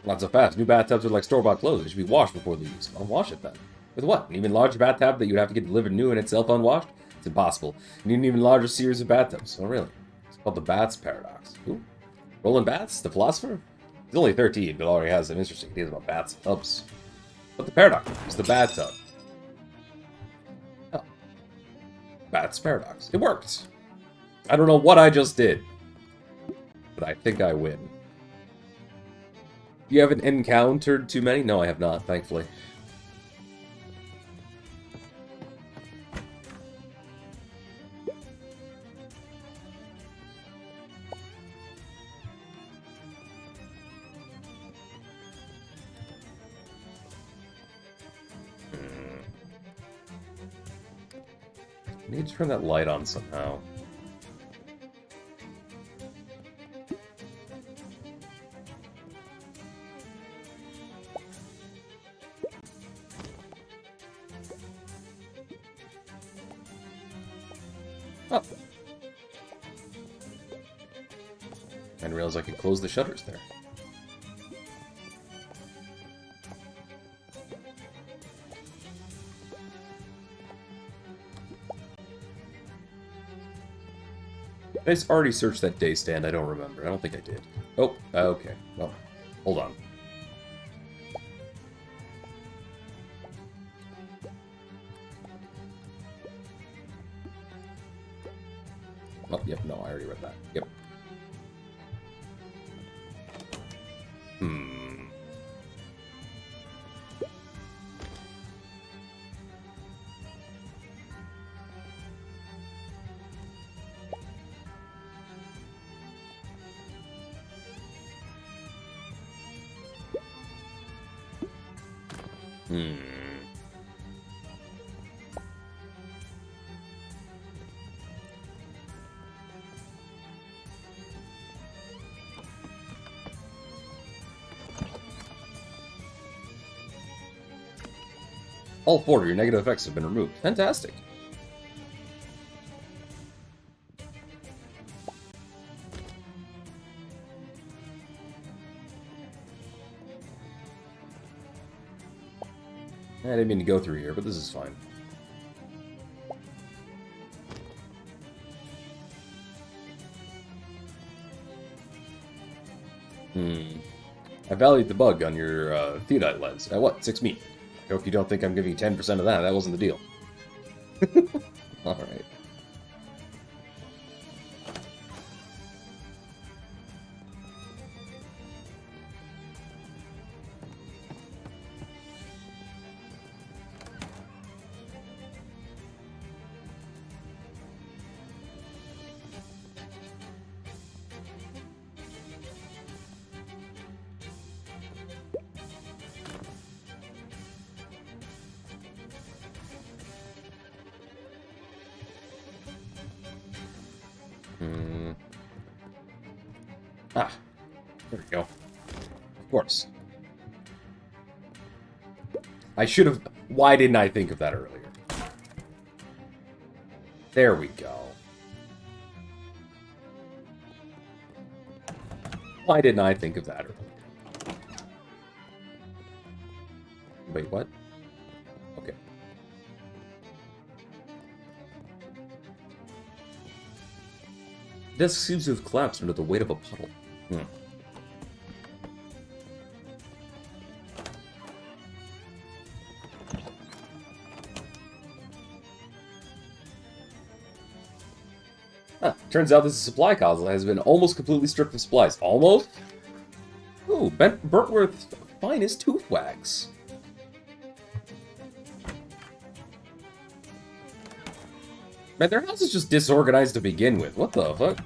Lots of fast. New bathtubs are like store-bought clothes. They should be washed before they use them. Unwash it then. With what? An even larger bathtub that you'd have to get delivered new and itself unwashed? It's impossible. You need an even larger series of bathtubs. Oh, really? It's called the Bats Paradox. Who? Roland Bats? The philosopher? He's only 13, but already has some interesting ideas about bats and tubs. But the paradox is the bathtub. Oh. Bats Paradox. It worked. I don't know what I just did, but I think I win. You haven't encountered too many? No, I have not, thankfully. I need to turn that light on somehow. Oh. I didn't realize I could close the shutters there. I just already searched that day stand. I don't remember. I don't think I did. Oh, okay. Well, hold on. Oh, yep, no, I already read that. Yep. Hmm. All 4 of your negative effects have been removed. Fantastic. I didn't mean to go through here, but this is fine. I valued the bug on your Theodite lens. At what? 6 meat. I hope you don't think I'm giving you 10% of that. That wasn't the deal. Alright. Ah, there we go. Of course. I should have... Why didn't I think of that earlier? There we go. Why didn't I think of that earlier? Wait, what? Okay. The desk seems to have collapsed under the weight of a puddle. Turns out this supply closet has been almost completely stripped of supplies. Almost? Ooh, Burtworth's finest tooth wax. Man, their house is just disorganized to begin with. What the fuck?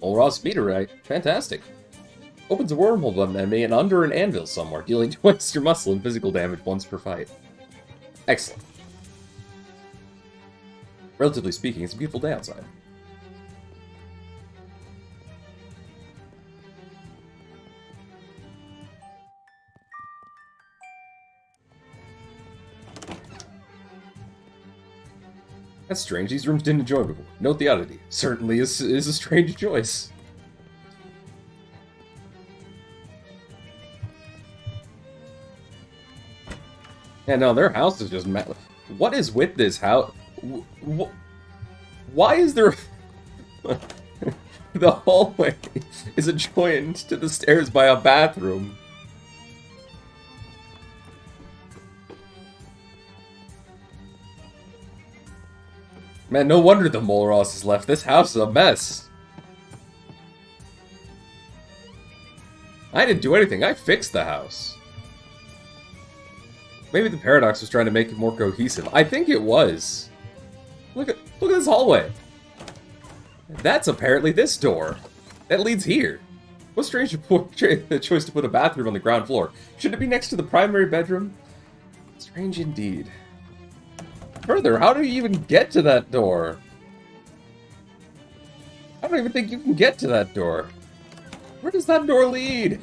Old Ross meteorite. Fantastic. Opens a wormhole button enemy and under an anvil somewhere, dealing twice your muscle and physical damage once per fight. Excellent. Relatively speaking, it's a beautiful day outside. That's strange. These rooms didn't enjoy before. Note the oddity. Certainly is a strange choice. Yeah, no, their house is just mad. What is with this house? Why is there... The hallway is adjoined to the stairs by a bathroom. Man, no wonder the Mole Ross is left. This house is a mess. I didn't do anything. I fixed the house. Maybe the Paradox was trying to make it more cohesive. I think it was. Look at this hallway. That's apparently this door. That leads here. What strange choice to put a bathroom on the ground floor. Should it be next to the primary bedroom? Strange indeed. Further, how do you even get to that door? I don't even think you can get to that door. Where does that door lead?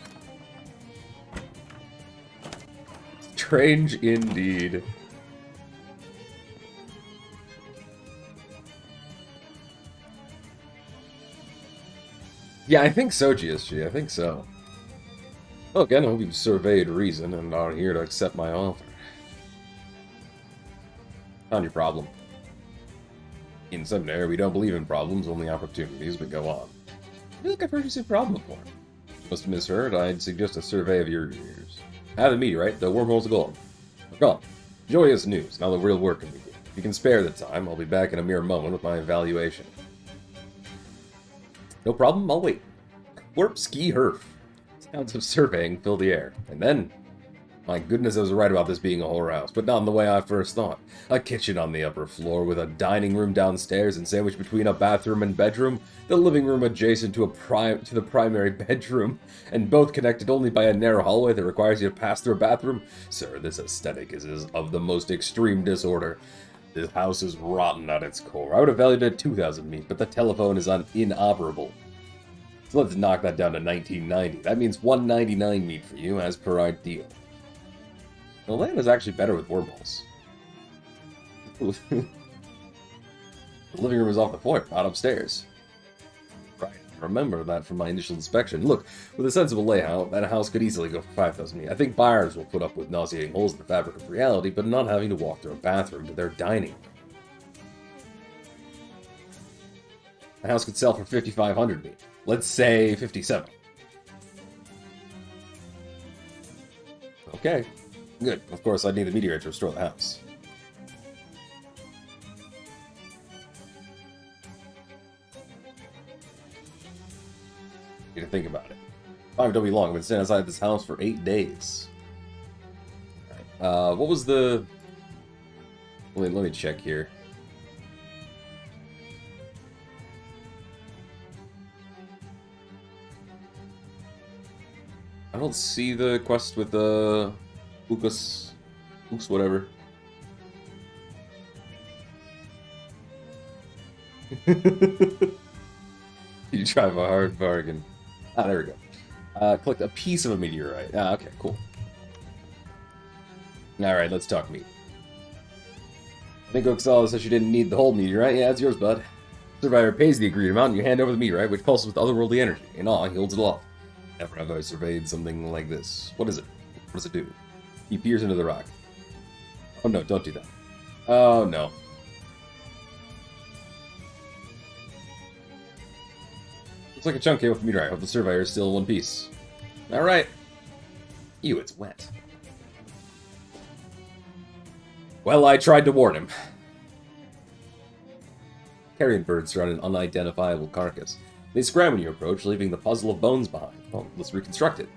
Strange indeed. Yeah, I think so, GSG. I think so. Well, again, I hope you've surveyed reason and are here to accept my offer. Found your problem. In seminary, we don't believe in problems, only opportunities, but go on. I feel like I've heard you say problem before. Must have misheard. I'd suggest a survey of your years. Have the meteorite, the wormhole's gone. We're gone. Joyous news. Now the real work can begin. If you can spare the time, I'll be back in a mere moment with my evaluation. No problem, I'll wait. Warp ski herf. Sounds of surveying fill the air. And then, My goodness, I was right about this being a whorehouse, but not in the way I first thought. A kitchen on the upper floor with a dining room downstairs and sandwiched between a bathroom and bedroom, the living room adjacent to the primary bedroom, and both connected only by a narrow hallway that requires you to pass through a bathroom. Sir, this aesthetic is of the most extreme disorder. This house is rotten at its core. I would have valued it at 2,000 meat, but the telephone is inoperable. So let's knock that down to 1990. That means 199 meat for you, as per ideal. The land is actually better with wormholes. The living room is off the floor, not upstairs. Right, remember that from my initial inspection. Look, with a sensible layout, that house could easily go for 5,000 meat. I think buyers will put up with nauseating holes in the fabric of reality, but not having to walk through a bathroom to their dining room. The house could sell for 5,500 meat. Let's say 57. Okay. Good. Of course, I'd need the meteorite to restore the house. Need to think about it. 5 don't be long. I've been staying outside this house for 8 days. Alright. What was the... Let me check here. I don't see the quest with the... Lucas, whatever. You drive a hard bargain. Ah, there we go. Collect a piece of a meteorite. Ah, okay, cool. Alright, let's talk meat. I think Oxala said she didn't need the whole meteorite. Yeah, it's yours, bud. Survivor pays the agreed amount, and you hand over the meteorite, which pulses with otherworldly energy. In awe, he holds it aloft. Never have I surveyed something like this. What is it? What does it do? He peers into the rock. Oh no, don't do that. Oh no. Looks like a chunk came off the meteorite. I hope the surveyor is still in one piece. Alright. Ew, it's wet. Well, I tried to warn him. Carrion birds surround an unidentifiable carcass. They scram when you approach, leaving the puzzle of bones behind. Well, let's reconstruct it.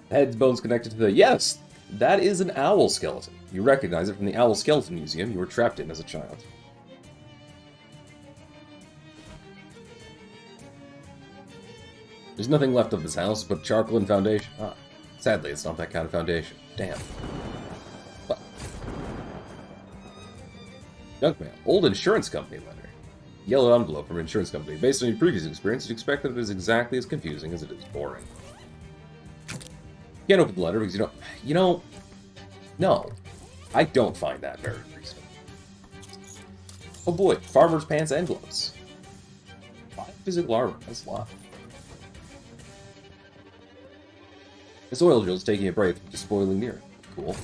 The head's bones connected to the... Yes! That is an owl skeleton. You recognize it from the Owl Skeleton Museum you were trapped in as a child. There's nothing left of this house but charcoal and foundation. Ah, sadly, it's not that kind of foundation. Damn. What? Junk mail. Old insurance company letter. Yellow envelope from an insurance company. Based on your previous experience, you'd expect that it is exactly as confusing as it is boring. You can't open the letter because you don't... You know... No. I don't find that very reasonable. Oh boy, farmer's pants and gloves. 5 physical armor. That's a lot. This oil drill's taking a break from despoiling the earth. Cool.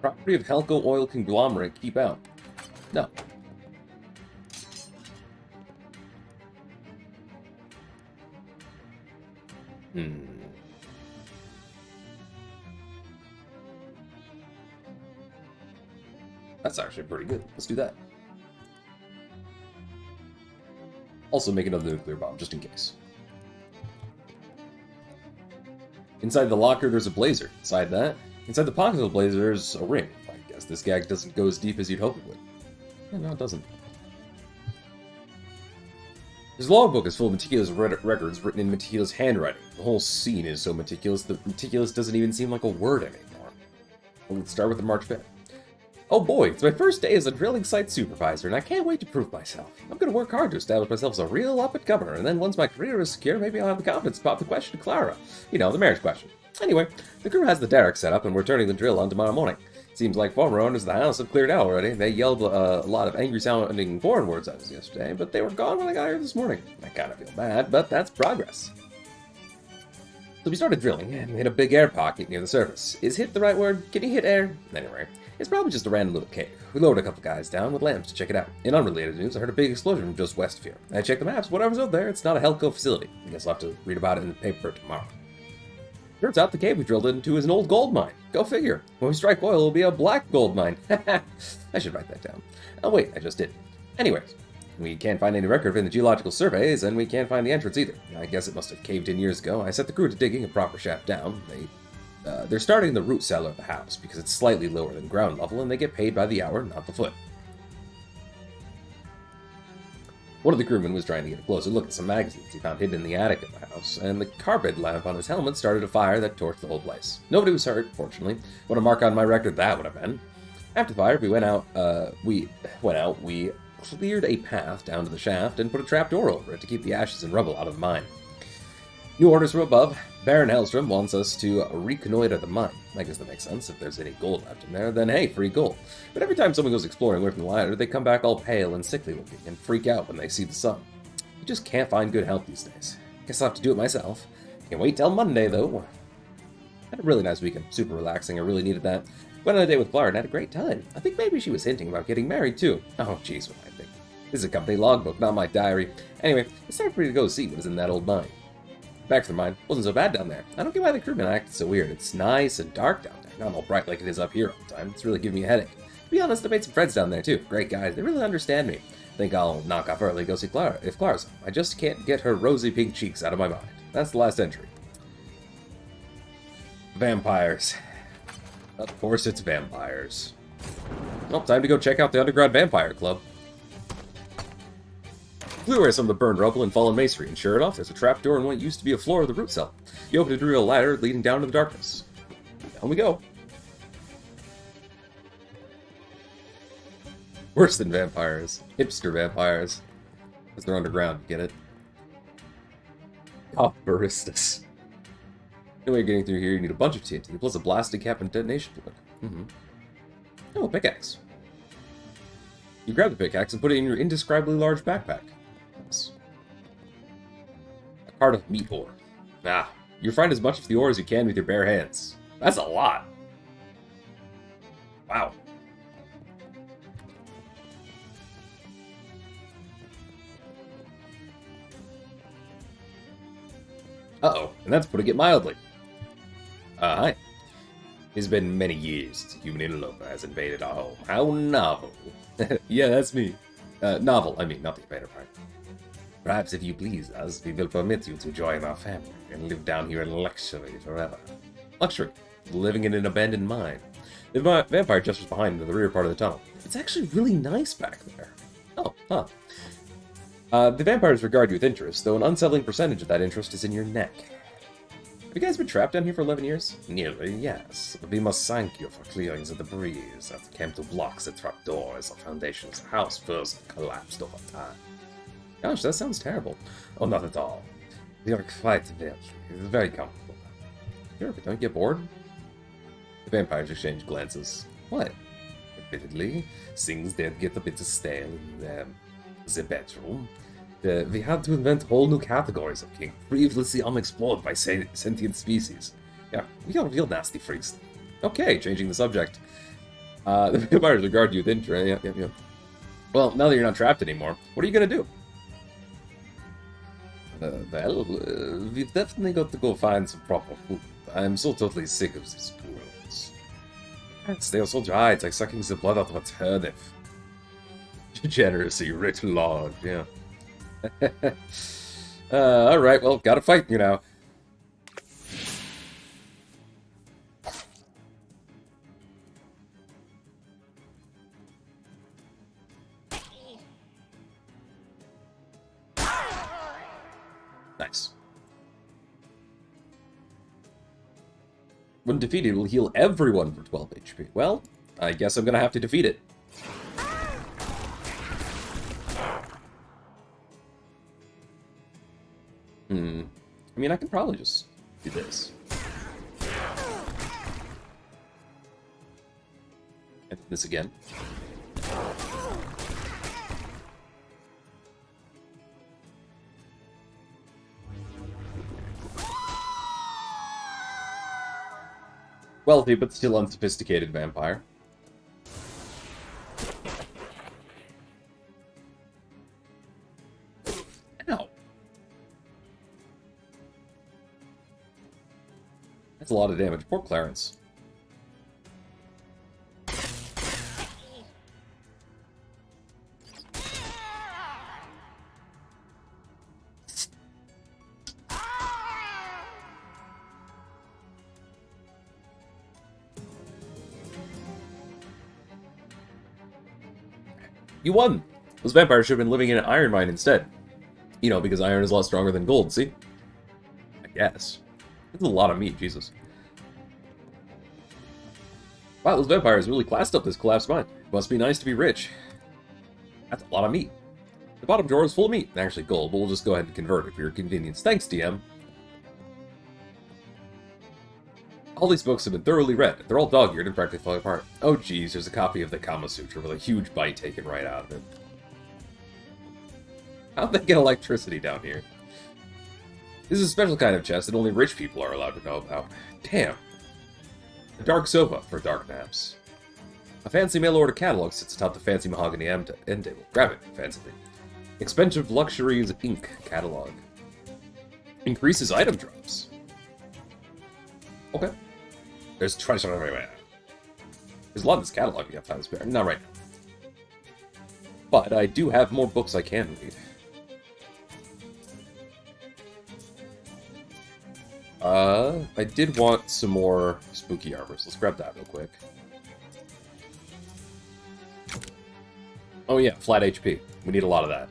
Property of Helco Oil Conglomerate. Keep out. No. That's actually pretty good. Let's do that. Also make another nuclear bomb, just in case. Inside the locker, there's a blazer. Inside the pocket of the blazer, there's a ring. I guess this gag doesn't go as deep as you'd hope it would. Yeah, no, it doesn't. His logbook is full of meticulous records written in meticulous handwriting. The whole scene is so meticulous that meticulous doesn't even seem like a word anymore. Well, let's start with the March 5th. Oh boy, it's my first day as a drilling site supervisor, and I can't wait to prove myself. I'm going to work hard to establish myself as a real up-and-comer, and then once my career is secure, maybe I'll have the confidence to pop the question to Clara. You know, the marriage question. Anyway, the crew has the derrick set up, and we're turning the drill on tomorrow morning. Seems like former owners of the house have cleared out already. They yelled a lot of angry-sounding foreign words at us yesterday, but they were gone when I got here this morning. I kind of feel bad, but that's progress. So we started drilling, and we hit a big air pocket near the surface. Is hit the right word? Can you hit air? Anyway, it's probably just a random little cave. We lowered a couple guys down with lamps to check it out. In unrelated news, I heard a big explosion just west of here. I checked the maps, whatever's up there, it's not a Helco facility. I guess I'll have to read about it in the paper tomorrow. Turns out the cave we drilled into is an old gold mine. Go figure. When we strike oil, it'll be a black gold mine. I should write that down. Oh wait, I just did. Anyways, we can't find any record of it in the geological surveys, and we can't find the entrance either. I guess it must have caved in years ago. I set the crew to digging a proper shaft down. They They're starting in the root cellar of the house because it's slightly lower than ground level, and they get paid by the hour, not the foot. One of the crewmen was trying to get a closer look at some magazines he found hidden in the attic of the house, and the carpet lamp on his helmet started a fire that torched the whole place. Nobody was hurt, fortunately. What a mark on my record that would have been. After the fire, we cleared a path down to the shaft and put a trapdoor over it to keep the ashes and rubble out of the mine. New orders from above. Baron Hellstrom wants us to reconnoiter the mine. I guess that makes sense. If there's any gold left in there, then hey, free gold. But every time someone goes exploring away from the ladder, they come back all pale and sickly looking and freak out when they see the sun. You just can't find good help these days. Guess I'll have to do it myself. Can't wait till Monday, though. Had a really nice weekend. Super relaxing. I really needed that. Went on a date with Clara and had a great time. I think maybe she was hinting about getting married, too. Oh, jeez, what I think. This is a company logbook, not my diary. Anyway, it's time for me to go see what is in that old mine. Back to the mine. Wasn't so bad down there. I don't get why the crewmen acted so weird. It's nice and dark down there. Not all bright like it is up here all the time. It's really giving me a headache. To be honest, I made some friends down there, too. Great guys. They really understand me. Think I'll knock off early and go see Clara if Clara's home. I just can't get her rosy pink cheeks out of my mind. That's the last entry. Vampires. Of course it's vampires. Well, time to go check out the Underground Vampire Club. Flew away some of the burned rubble and fallen masonry, and sure enough, there's a trapdoor in what used to be a floor of the root cell. You open it through a ladder leading down to the darkness. Down we go. Worse than vampires. Hipster vampires. Because they're underground, get it? Oh, baristas. Anyway, getting through here, you need a bunch of TNT, plus a blasting cap and detonation fluid. Oh, pickaxe. You grab the pickaxe and put it in your indescribably large backpack. Nice. A cart of meat ore. Ah, you find as much of the ore as you can with your bare hands. That's a lot. Wow. Uh-oh, and that's putting it mildly. Hi. It's been many years since a human interloper has invaded our home. How novel. Yeah, that's me. Novel, I mean, not the invader part. Perhaps if you please us, we will permit you to join our family and live down here in luxury forever. Luxury. Living in an abandoned mine. The vampire gestures behind in the rear part of the tunnel. It's actually really nice back there. Oh, huh. The vampires regard you with interest, though an unsettling percentage of that interest is in your neck. Have you guys been trapped down here for 11 years? Nearly, yes. But we must thank you for clearing the debris that came to block the trapdoor as the foundation of the house first collapsed over time. Gosh, that sounds terrible. Oh, not at all. We are quite very comfortable. Sure, but don't you get bored? The vampires exchange glances. What? Admittedly, things did get a bit stale in the bedroom. We had to invent whole new categories of king, previously unexplored by sentient species. Yeah, we are real nasty freaks. Okay, changing the subject. The vampires regard you with interest. Yeah. Well, now that you're not trapped anymore, what are you gonna do? We've definitely got to go find some proper food. I'm so totally sick of these squirrels. Yes, they are so dry, it's like sucking the blood out of a turnip. Degeneracy writ large, yeah. Alright, well, gotta fight you now. Nice. When defeated, it will heal everyone for 12 HP. Well, I guess I'm gonna have to defeat it. I mean, I can probably just do this. And this again. Wealthy, but still unsophisticated vampire. Ow. That's a lot of damage. Poor Clarence. You won! Those vampires should have been living in an iron mine instead. You know, because iron is a lot stronger than gold, see? I guess. That's a lot of meat, Jesus. Wow, those vampires really classed up this collapsed mine. Must be nice to be rich. That's a lot of meat. The bottom drawer is full of meat. Actually, gold, but we'll just go ahead and convert it for your convenience. Thanks, DM. All these books have been thoroughly read. They're all dog-eared and practically falling apart. Oh geez, there's a copy of the Kama Sutra with a huge bite taken right out of it. How'd they get electricity down here? This is a special kind of chest that only rich people are allowed to know about. Damn. A dark sofa for dark naps. A fancy mail-order catalog sits atop the fancy mahogany end table. Grab it, fancily. Expensive Luxuries Inc. catalog. Increases item drops. Okay. There's treasure everywhere. There's a lot of this catalog you have time to spare. Not right now. But I do have more books I can read. I did want some more spooky armor, so let's grab that real quick. Oh yeah, flat HP. We need a lot of that.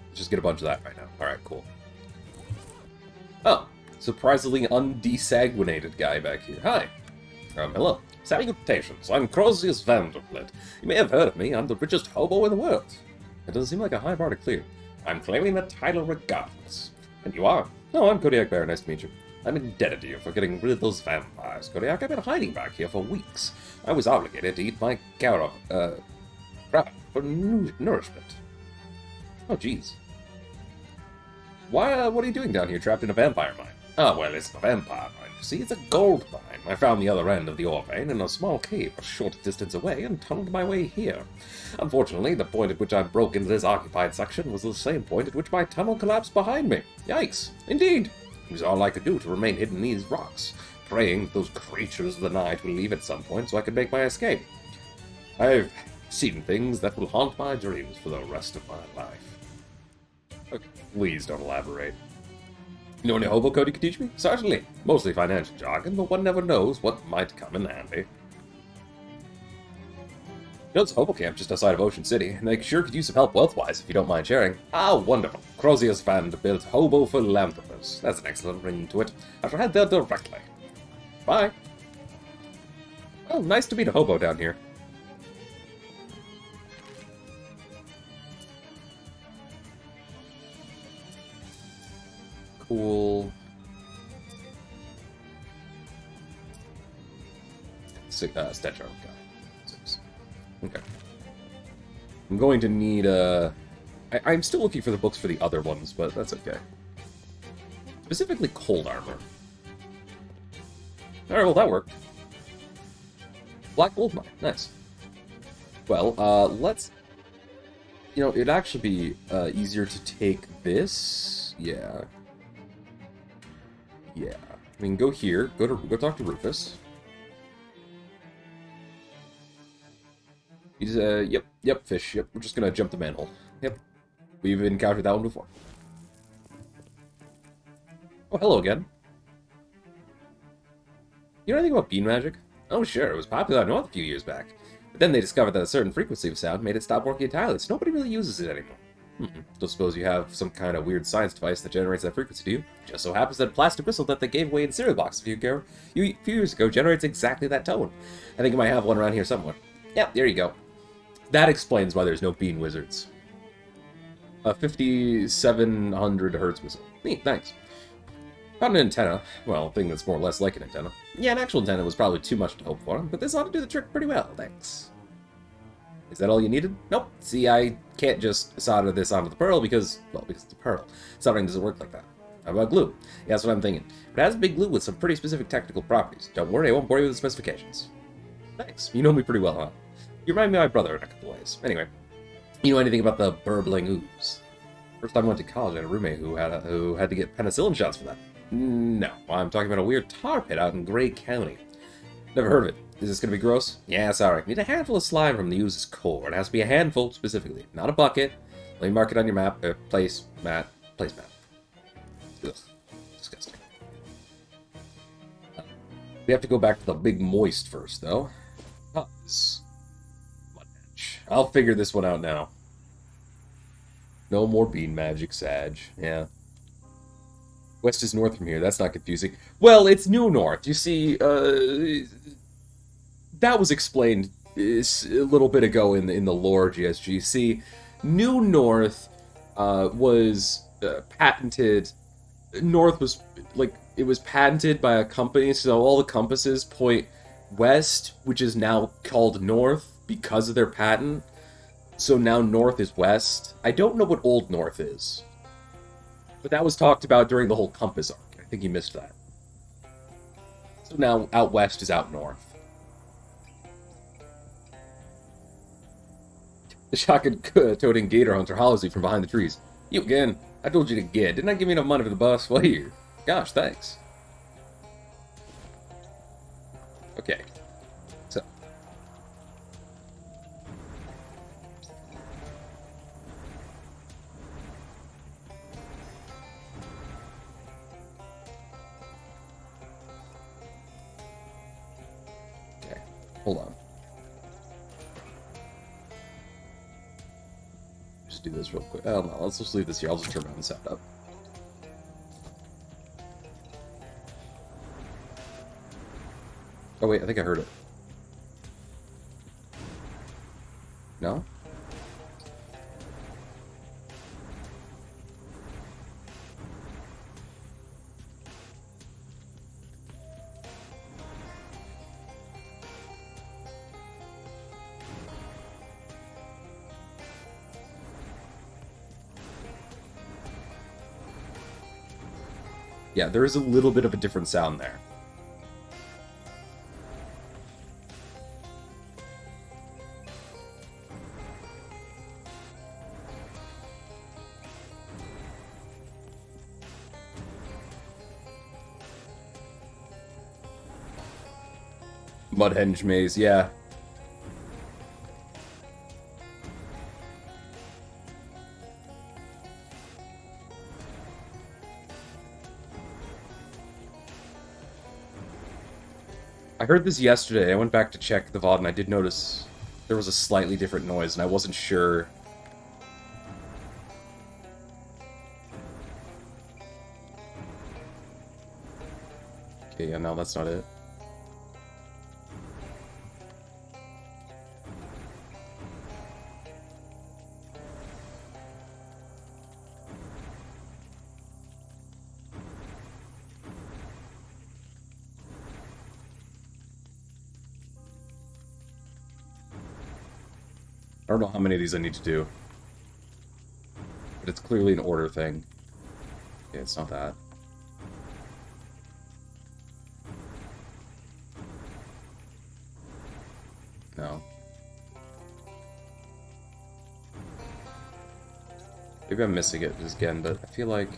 Let's just get a bunch of that right now. Alright, cool. Oh, surprisingly undesanguinated guy back here. Hi. Hello. Salutations. I'm Crozius Vanderbilt. You may have heard of me. I'm the richest hobo in the world. It doesn't seem like a high bar to clear. I'm claiming the title regardless. And you are? No, I'm Kodiak Bear. Nice to meet you. I'm indebted to you for getting rid of those vampires, Kodiak. I've been hiding back here for weeks. I was obligated to eat my crab for nourishment. Oh, jeez. Why, what are you doing down here trapped in a vampire mine? Ah, well, it's a vampire mine. You see, it's a gold mine. I found the other end of the ore vein in a small cave a short distance away and tunneled my way here. Unfortunately, the point at which I broke into this occupied section was the same point at which my tunnel collapsed behind me. Yikes. Indeed. It was all I could do to remain hidden in these rocks, praying that those creatures of the night will leave at some point so I could make my escape. I've seen things that will haunt my dreams for the rest of my life. Okay, please don't elaborate. You know any hobo code you could teach me? Certainly. Mostly financial jargon, but one never knows what might come in handy. You know, it's a hobo camp just outside of Ocean City, and they sure could use some help wealth-wise if you don't mind sharing. Ah, wonderful. Crozius Vanderbilt, Hobo Philanthropist. That's an excellent ring to it. I shall head there directly. Bye. Oh, nice to meet a hobo down here. Cool. Stench arm guy. Okay. I'm going to need, I'm still looking for the books for the other ones, but that's okay. Specifically cold armor. Alright, well that worked. Black gold mine. Nice. Well, let's... You know, it'd actually be, easier to take this. Yeah. Yeah. I mean, go here. Go talk to Rufus. He's, yep, fish. Yep, we're just gonna jump the manhole. Yep. We've encountered that one before. Oh, hello again. You know anything about bean magic? Oh, sure, it was popular north a few years back. But then they discovered that a certain frequency of sound made it stop working entirely, so nobody really uses it anymore. Don't suppose you have some kind of weird science device that generates that frequency, do you? Just so happens that a plastic whistle that they gave away in cereal box a few years ago generates exactly that tone. I think you might have one around here somewhere. Yep, there you go. That explains why there's no bean wizards. A 5700 hertz whistle. Neat, thanks. Found an antenna. Well, a thing that's more or less like an antenna. Yeah, an actual antenna was probably too much to hope for, but this ought to do the trick pretty well, thanks. Is that all you needed? Nope. See, I can't just solder this onto the pearl because, well, because it's a pearl. Soldering doesn't work like that. How about glue? Yeah, that's what I'm thinking. But it has a big glue with some pretty specific technical properties. Don't worry, I won't bore you with the specifications. Thanks. You know me pretty well, huh? You remind me of my brother in a couple ways. Anyway, you know anything about the burbling ooze? First time I went to college, I had a roommate who had to get penicillin shots for that. No, I'm talking about a weird tar pit out in Gray County. Never heard of it. Is this gonna be gross? Yeah, sorry. Need a handful of slime from the ooze's core. It has to be a handful, specifically. Not a bucket. Let me mark it on your map. Place map. Ugh. Disgusting. We have to go back to the big moist first, though. I'll figure this one out now. No more bean magic, Sag. Yeah. West is north from here. That's not confusing. Well, it's New North. You see, that was explained a little bit ago in the lore, GSG. See, New North was patented. North was, like, it was patented by a company, so all the compasses point west, which is now called north because of their patent. So now north is west. I don't know what Old North is. But that was talked about during the whole compass arc. I think you missed that. So now out west is out north. The shotgun-toting gator hunter hollers you from behind the trees. You again. I told you to get. Didn't I give you enough money for the bus? Well, here. Gosh, thanks. Okay. So. Okay. Hold on. Just do this real quick. Oh, no. Let's just leave this here. I'll just turn around and set it up. Oh, wait. I think I heard it. No? Yeah, there is a little bit of a different sound there. Mudhenge maze, yeah. I heard this yesterday. I went back to check the VoD and I did notice there was a slightly different noise and I wasn't sure. Okay, yeah, no, that's not it. I don't know how many of these I need to do. But it's clearly an order thing. Yeah, it's not that. No. Maybe I'm missing it again, but I feel like...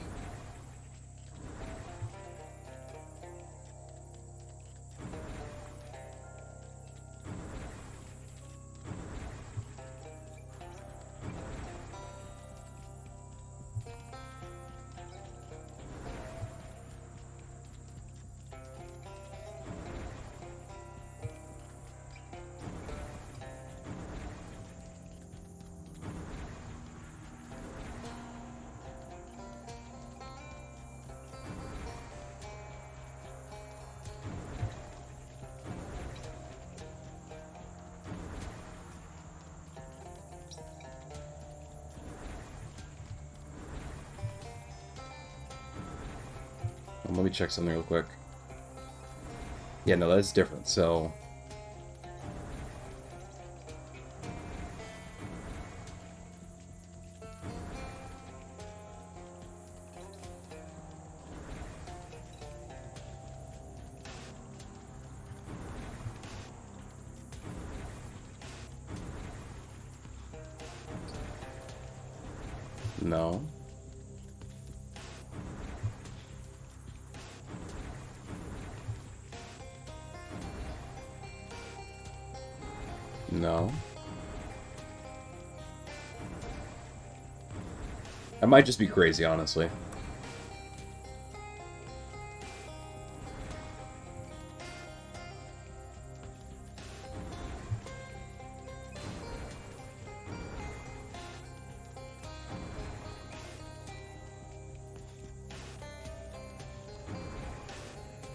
Let me check something real quick. Yeah, no, that's different, so... No. No. I might just be crazy, honestly.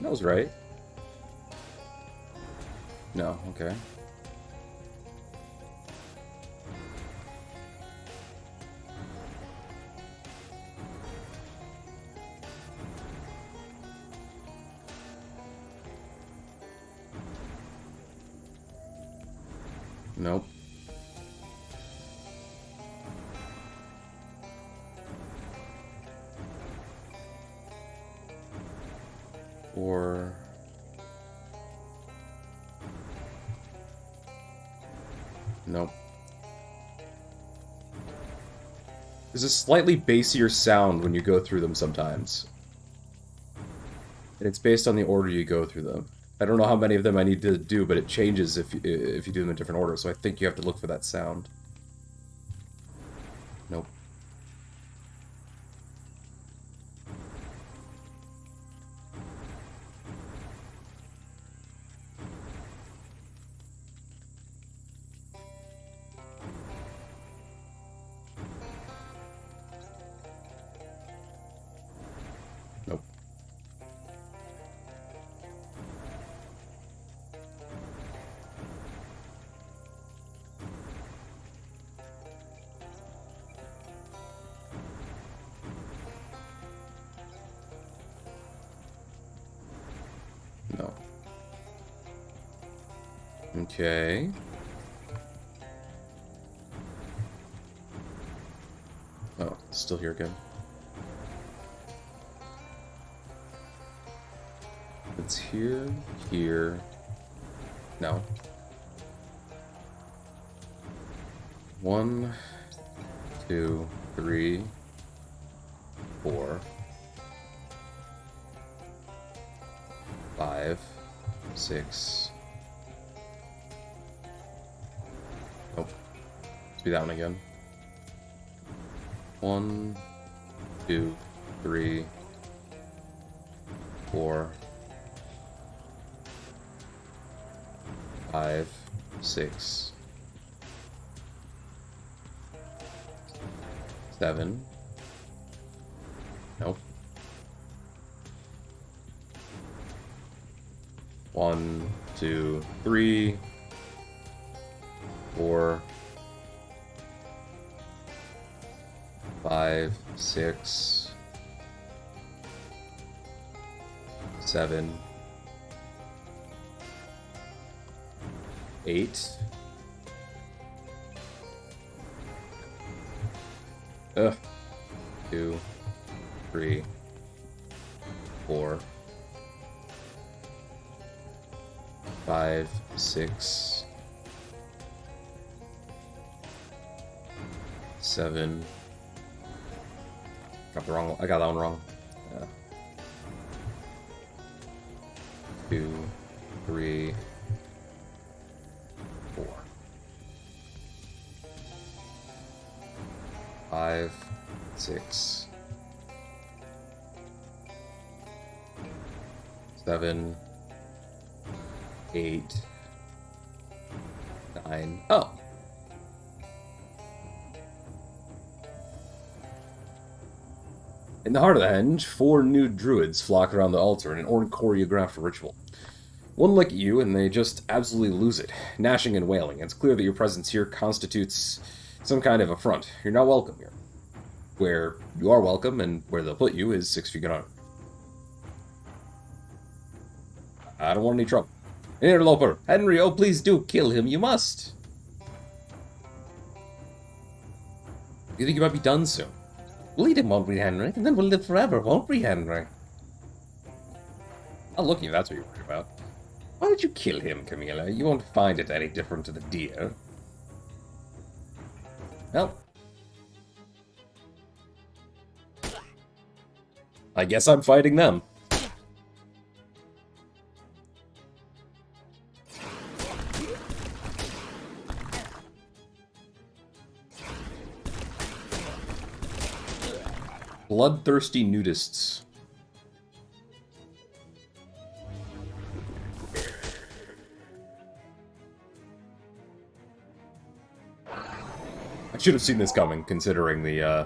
That was right. No, okay. Nope. Or... Nope. There's a slightly bassier sound when you go through them sometimes. And it's based on the order you go through them. I don't know how many of them I need to do, but it changes if you do them in different order, so I think you have to look for that sound. Nope. Nope. No. Okay. Oh, it's still here again. It's here, here. No. 1, 2, 3, 4, 5, 6. Nope. Let's be that one again. 1, 2, 3, 4, 5, 6, 7. Nope. 1, 2, 3, 4, 5, 6, 7, 8. Ugh. 2, 3, 4, 5, 6, 7. I got that one wrong. 2, 3, 4, 5, 6, 7, 8, 9. Oh. In the heart of the henge, 4 nude druids flock around the altar in an choreographed ritual. One look at you, and they just absolutely lose it, gnashing and wailing. It's clear that your presence here constitutes some kind of affront. You're not welcome here. Where you are welcome, and where they'll put you, is 6 feet under. I don't want any trouble. Interloper, Henry, oh please do kill him, you must! You think you might be done soon? We'll eat him, won't we, Henry? And then we'll live forever, won't we, Henry? Not looking if that's what you're worried about. Why did you kill him, Camilla? You won't find it any different to the deer. Well, I guess I'm fighting them. Bloodthirsty nudists. I should have seen this coming, considering the,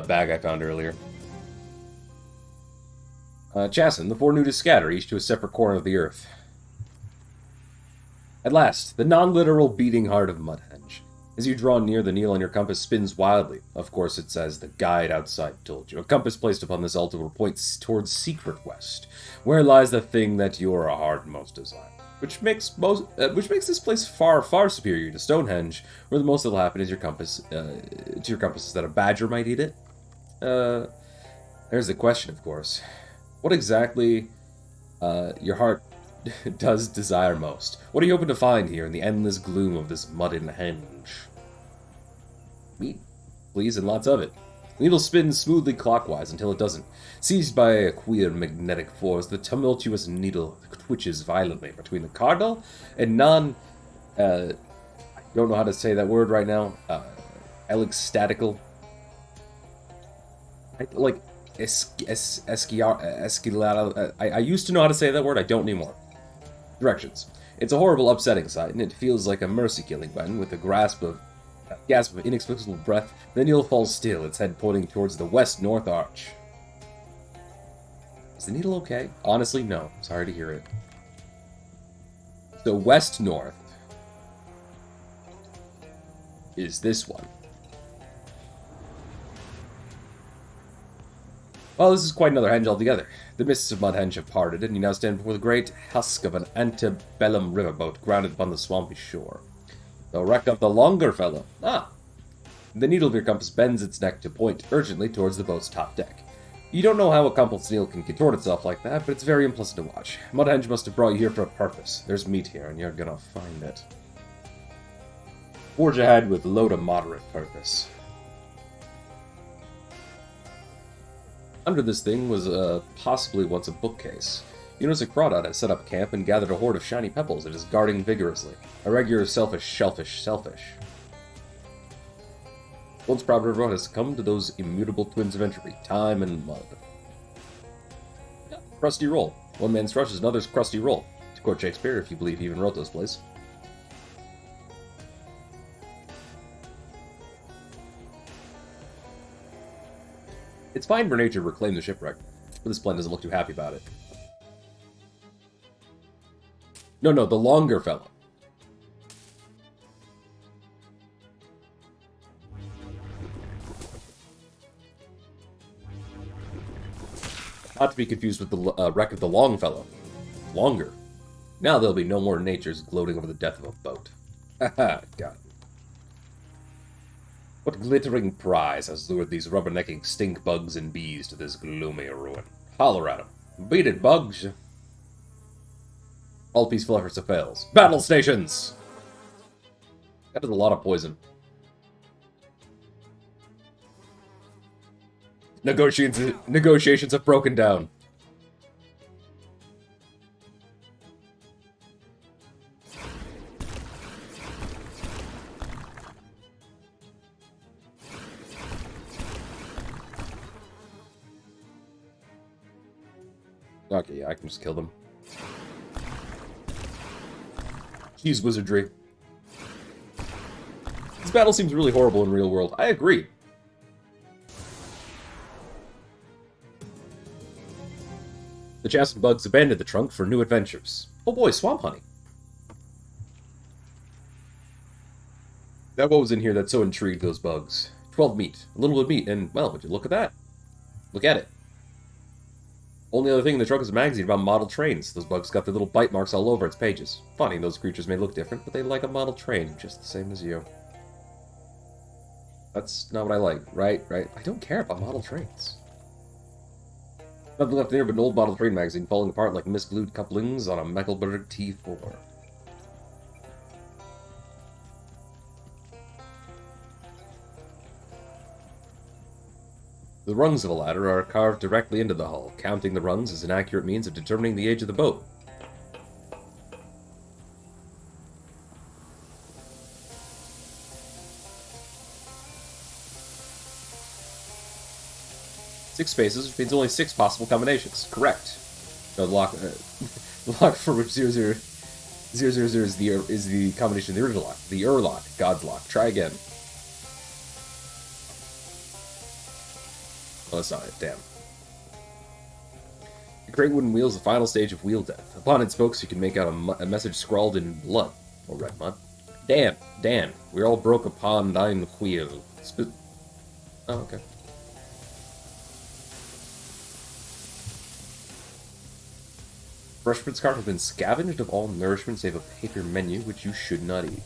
bag I found earlier. Chasen, the four new to scatter, each to a separate corner of the earth. At last, the non-literal beating heart of Mudhenge. As you draw near, the needle on your compass spins wildly. Of course, it's as the guide outside told you. A compass placed upon this altar will point towards secret west, where lies the thing that your heart most desires. Which makes this place far, far superior to Stonehenge, where the most that'll happen is your compass. To your compass is that a badger might eat it. There's the question, of course. What exactly your heart does desire most? What are you hoping to find here in the endless gloom of this mudden henge? Meat, please, and lots of it. The needle spins smoothly clockwise until it doesn't. Seized by a queer magnetic force, the tumultuous needle twitches violently between the cardinal and I don't know how to say that word right now. Elixstatical. I used to know how to say that word, I don't anymore. Directions. It's a horrible, upsetting sight, and it feels like a mercy-killing when, with a gasp of inexplicable breath, the needle falls still, its head pointing towards the west-north arch. Is the needle okay? Honestly, no. Sorry to hear it. So west-north is this one. Well, this is quite another henge altogether. The mists of Mudhenge have parted, and you now stand before the great husk of an antebellum riverboat grounded upon the swampy shore. The wreck of the longer fellow. Ah! The needle of your compass bends its neck to point urgently towards the boat's top deck. You don't know how a compass needle can contort itself like that, but it's very unpleasant to watch. Mudhenge must have brought you here for a purpose. There's meat here, and you're gonna find it. Forge ahead with low to moderate purpose. Under this thing was possibly once a bookcase. You notice a crawdad has set up camp and gathered a hoard of shiny pebbles it is guarding vigorously. A regular selfish. Once proud river has succumbed to those immutable twins of entropy, time and mud. Yeah, crusty roll. One man's rush is another's crusty roll. To quote Shakespeare, if you believe he even wrote those plays. It's fine for nature to reclaim the shipwreck, but this plan doesn't look too happy about it. No, the longer fellow. Not to be confused with the wreck of the long fellow. Longer. Now there'll be no more natures gloating over the death of a boat. Haha, got it. What glittering prize has lured these rubbernecking stink bugs and bees to this gloomy ruin? Holler at 'em. Beat it, bugs! All peaceful efforts have failed. Battle stations! That is a lot of poison. Negotiations have broken down. Okay, yeah, I can just kill them. Jeez, wizardry. This battle seems really horrible in real world. I agree. The Chasen bugs abandoned the trunk for new adventures. Oh boy, swamp honey. That what was in here that so intrigued those bugs? 12 meat. A little bit of meat, and, well, would you look at that? Look at it. Only other thing in the trunk is a magazine about model trains. Those bugs got their little bite marks all over its pages. Funny, those creatures may look different, but they like a model train, just the same as you. That's not what I like, right? I don't care about model trains. Nothing left in here but an old model train magazine falling apart like misglued couplings on a Mecklenburg T4. The rungs of a ladder are carved directly into the hull. Counting the rungs is an accurate means of determining the age of the boat. Six spaces, which means only 6 possible combinations. Correct. No, the lock for which 000 is the combination of the original lock. The lock, God's lock. Try again. Oh, that's not it. Damn. The great wooden wheel is the final stage of wheel death. Upon its spokes, you can make out a message scrawled in blood, or red mud. Dan, we all broke upon thine wheel. Oh, okay. Brushman's cart has been scavenged of all nourishment save a paper menu, which you should not eat.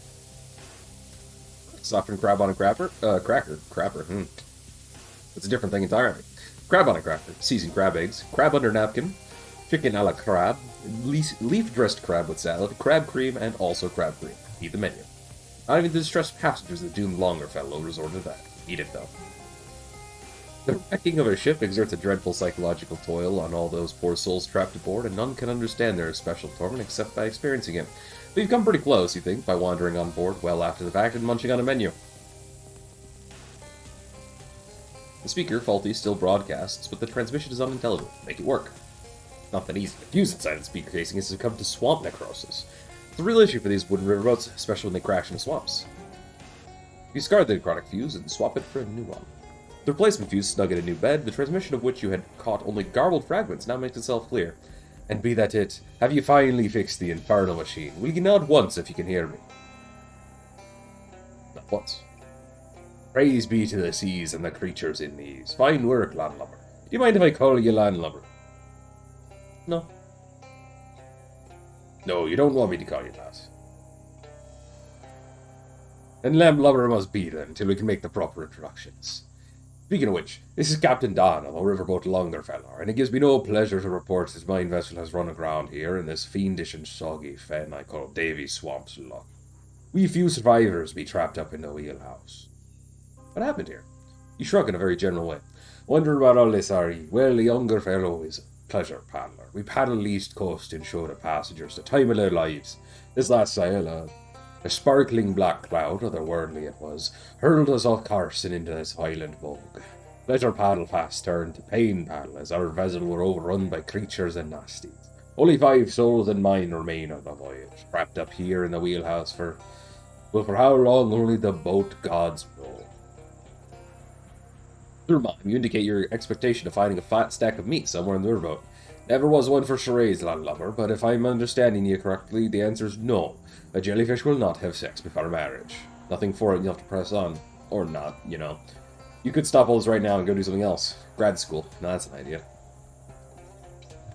Softened crab on a crapper? Crapper. It's a different thing entirely. Crab on a cracker, seasoned crab eggs, crab under napkin, chicken a la crab, leaf-dressed crab with salad, crab cream, and also crab cream. Eat the menu. Not even the distressed passengers of the doomed Longfellow resort to that. Eat it, though. The wrecking of a ship exerts a dreadful psychological toil on all those poor souls trapped aboard, and none can understand their special torment except by experiencing it. But you've come pretty close, you think, by wandering on board well after the fact and munching on a menu. The speaker, faulty, still broadcasts, but the transmission is unintelligible. Make it work. Not that easy to fuse inside the speaker casing is succumb to swamp necrosis. It's a real issue for these wooden riverboats, especially when they crash into swamps. You discard the necrotic fuse and swap it for a new one. The replacement fuse snug in a new bed, the transmission of which you had caught only garbled fragments, now makes itself clear. And be that it, have you finally fixed the infernal machine? Will you nod once if you can hear me? Not once. Praise be to the seas and the creatures in these. Fine work, landlubber. Do you mind if I call you landlubber? No. No, you don't want me to call you that. And landlubber must be then, until we can make the proper introductions. Speaking of which, this is Captain Don of a riverboat Longfellow, and it gives me no pleasure to report that my vessel has run aground here in this fiendish and soggy fen I call Davy Swamp's Loch. We few survivors be trapped up in the wheelhouse. What happened here? You shrug in a very general way. Wondering about all this, are ye? Well, the younger fellow is a pleasure paddler. We paddle east coast and show the passengers the time of their lives. This last sail, a sparkling black cloud, otherworldly it was, hurled us off Carson into this violent vogue. Pleasure paddle fast turned to pain paddle as our vessel were overrun by creatures and nasties. Only 5 souls and mine remain on the voyage, trapped up here in the wheelhouse for how long only the boat gods know. Through mime, you indicate your expectation of finding a fat stack of meat somewhere in the riverboat. Never was one for charades, landlubber, but if I'm understanding you correctly, the answer is no. A jellyfish will not have sex before marriage. Nothing for it, you have to press on. Or not, you know. You could stop all this right now and go do something else. Grad school. Now that's an idea.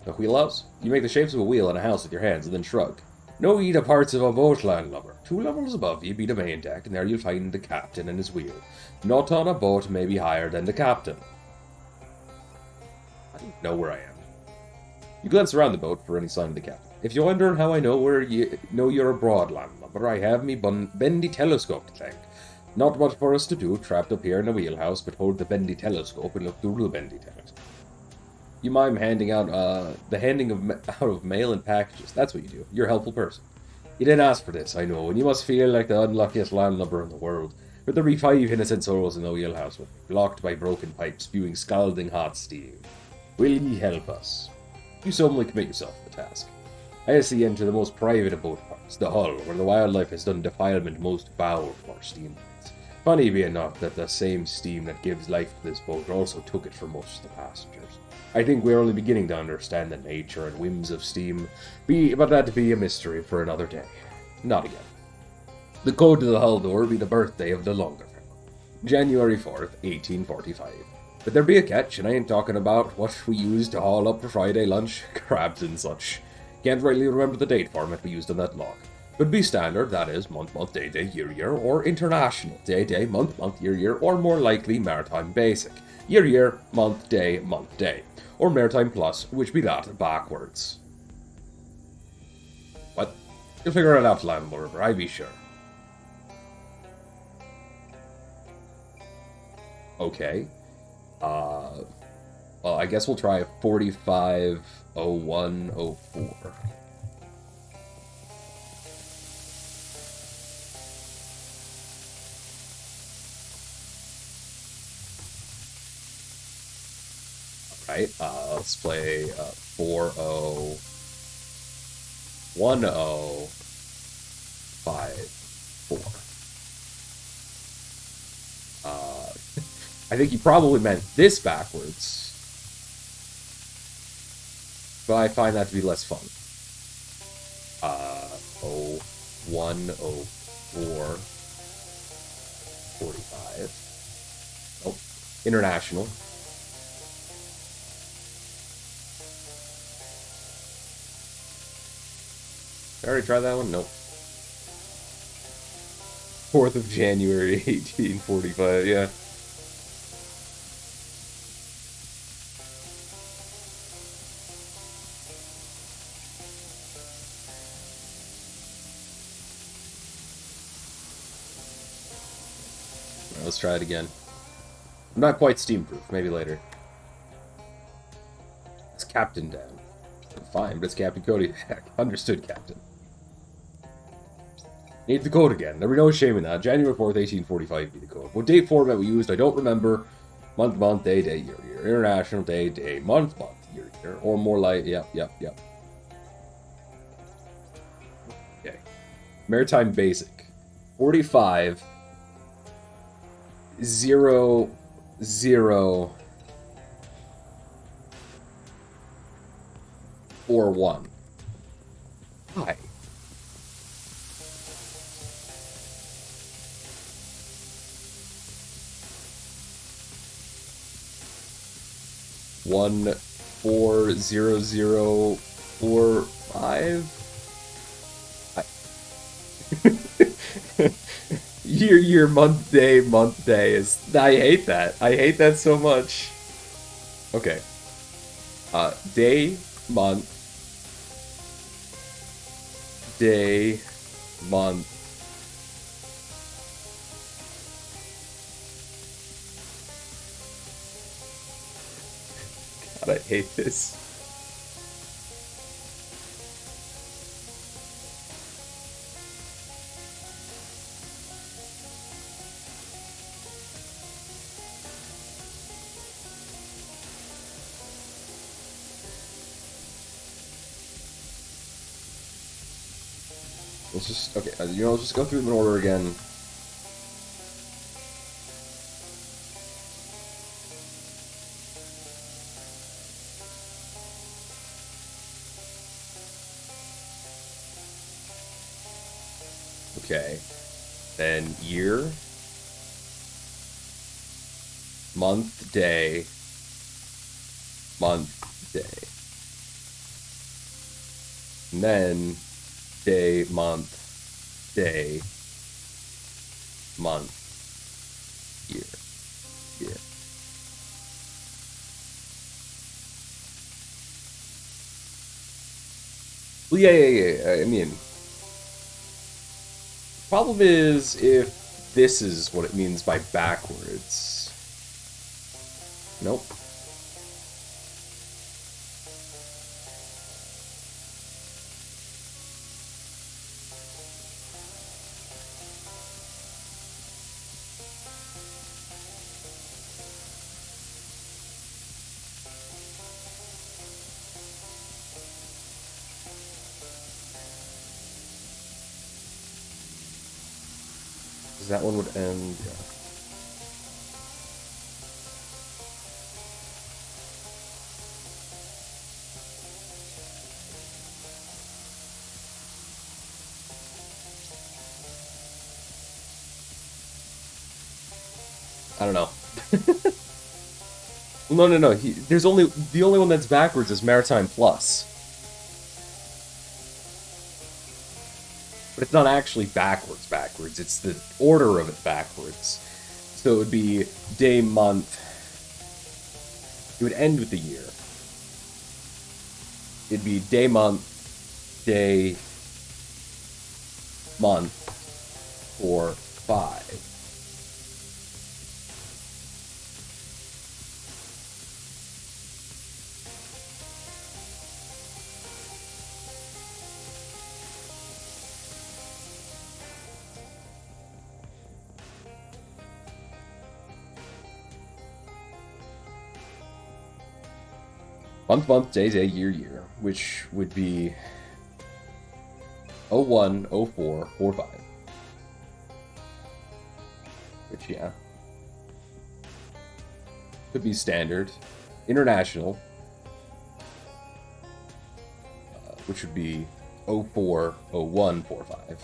A wheelhouse? You make the shapes of a wheel and a house with your hands, and then shrug. No ye the parts of a boat, landlubber. 2 levels above ye be the main deck, and there you'll find the captain and his wheel. Not on a boat may be higher than the captain. I don't know where I am. You glance around the boat for any sign of the captain. If you're wondering how I know you're abroad, landlubber, I have me bendy telescope to thank. Not much for us to do, trapped up here in the wheelhouse, but hold the bendy telescope and look through the bendy telescope. You mime handing out, out of mail and packages. That's what you do. You're a helpful person. You didn't ask for this, I know, and you must feel like the unluckiest landlubber in the world. But there be 5 innocent souls in the wheelhouse with me, blocked by broken pipes, spewing scalding hot steam. Will ye help us? You solemnly commit yourself to the task. I see enter the most private of boat parts, the hull, where the wildlife has done defilement most foul for steam boats. Funny be it not that the same steam that gives life to this boat also took it for most of the passengers. I think we are only beginning to understand the nature and whims of steam, but that be a mystery for another day. Not again. The code to the hull door be the birthday of the Longfellow, January 4th, 1845. But there be a catch, and I ain't talking about what we used to haul up for Friday lunch, crabs and such. Can't rightly remember the date format we used on that log. But be standard, that is, month, day, year, or international, day, month, year, or more likely maritime basic, year, month, day, or maritime plus, which be that backwards. What? You'll figure it out, landlubber, I be sure. Okay. Well, I guess we'll try 450104. Alright, let's play 401054. I think he probably meant this backwards. But I find that to be less fun. 01, 04, 45. Nope. International. I already tried that one? Nope. 4th of January, 1845, yeah. Let's try it again. I'm not quite steam-proof. Maybe later. It's Captain down. Fine, but it's Captain Cody. Heck, understood, Captain. Need the code again. There be no shame in that. January 4th, 1845 be the code. What date format we used, I don't remember. Month, day, year. International, day. Month, year. Or more like, yep. Okay. Maritime Basic. 45... 0, 4, 1. Why? One 4 0 0 4 5. Year, month, day is... I hate that. I hate that so much. Okay. Day, month. Day, month. God, I hate this. Let's just, okay, let's just go through them in order again. Okay. Then year, month, day, and then day, month, year. Well, yeah. I mean, the problem is if this is what it means by backwards. Nope. That one would end, yeah. I don't know. No. There's only the only one that's backwards is Maritime Plus. But it's not actually backwards. It's the order of it backwards. So it would be day, month. It would end with the year. It'd be day, month, day, month, 4, 5. Month, day, year, which would be 01, 04, 45. Which, yeah. Could be standard. International, which would be 040145.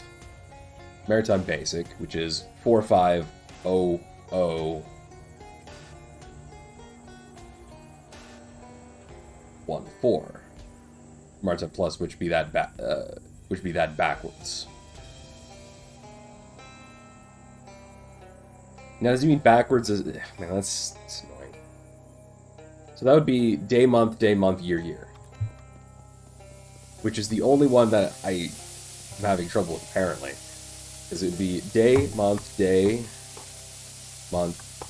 Maritime Basic, which is 450014. Maritime Plus, which be that backwards. Now, does it mean backwards? Man, that's annoying. So that would be day, month, year, year. Which is the only one that I am having trouble with, apparently. Because it would be day, month.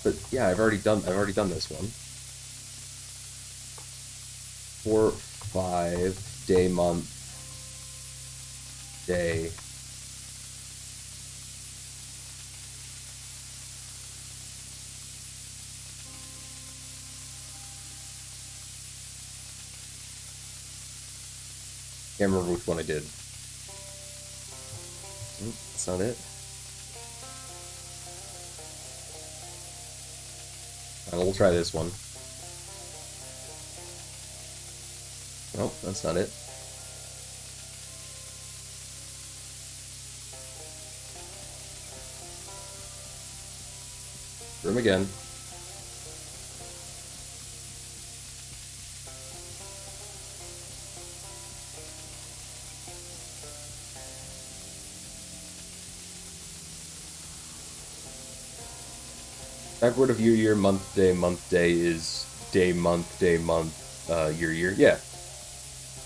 But yeah, I've already done this one. 4, 5, day, month, day. Can't remember which one I did. That's not it. Alright, we'll try this one. Nope, that's not it. Room again. Backward of year, year, month, day is day, month, year, year. Yeah.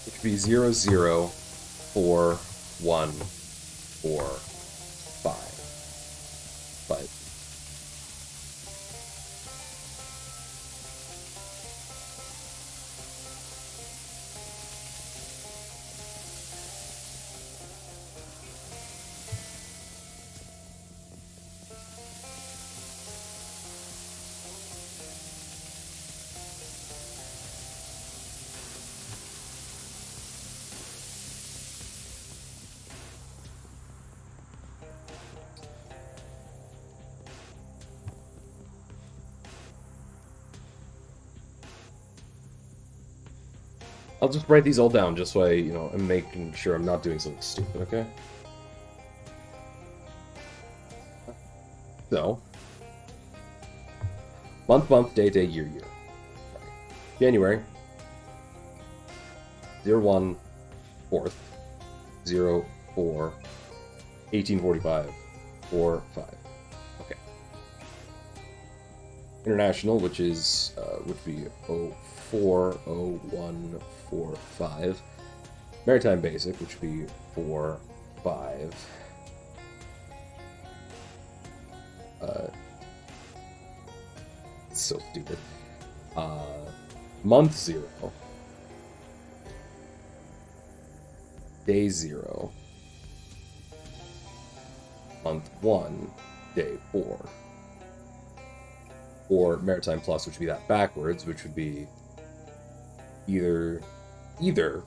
It could be 0, 0, 4, 1, 4, 5. But I'll just write these all down just so I'm making sure I'm not doing something stupid, okay? So, month, day, year, year. January, 01, 4th, 04, 1845, 4, 5. Okay. International, which is, would be 040145. Maritime Basic, which would be 4, 5. It's so stupid. Month 0. Day 0. Month 1. Day 4. Or Maritime Plus, which would be that backwards, which would be either,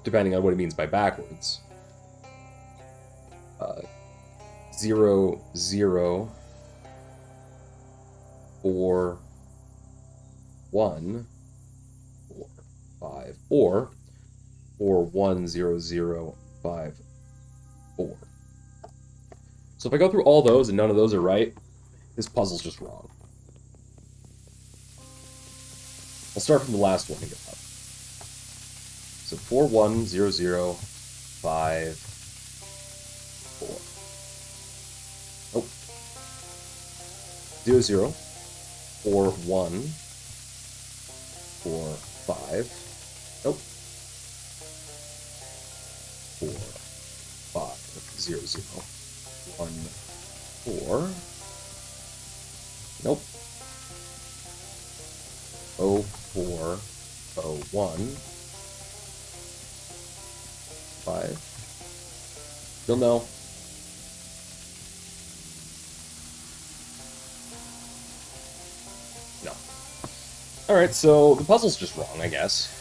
depending on what it means by backwards. 0, 0, 4, 1, 4, 5, or 4, 1, 0, 0, 5, 4. So if I go through all those and none of those are right, this puzzle's just wrong. I'll start from the last one and go up. So 4, 1, 0, 0, 5, 4. Nope. 0, 0, 4, 1, 4, 5. Nope. 4, 5, 0, 0, 1, 4. Nope. 0, 4, 0, 1, 5. Still no. No. Alright, so the puzzle's just wrong, I guess.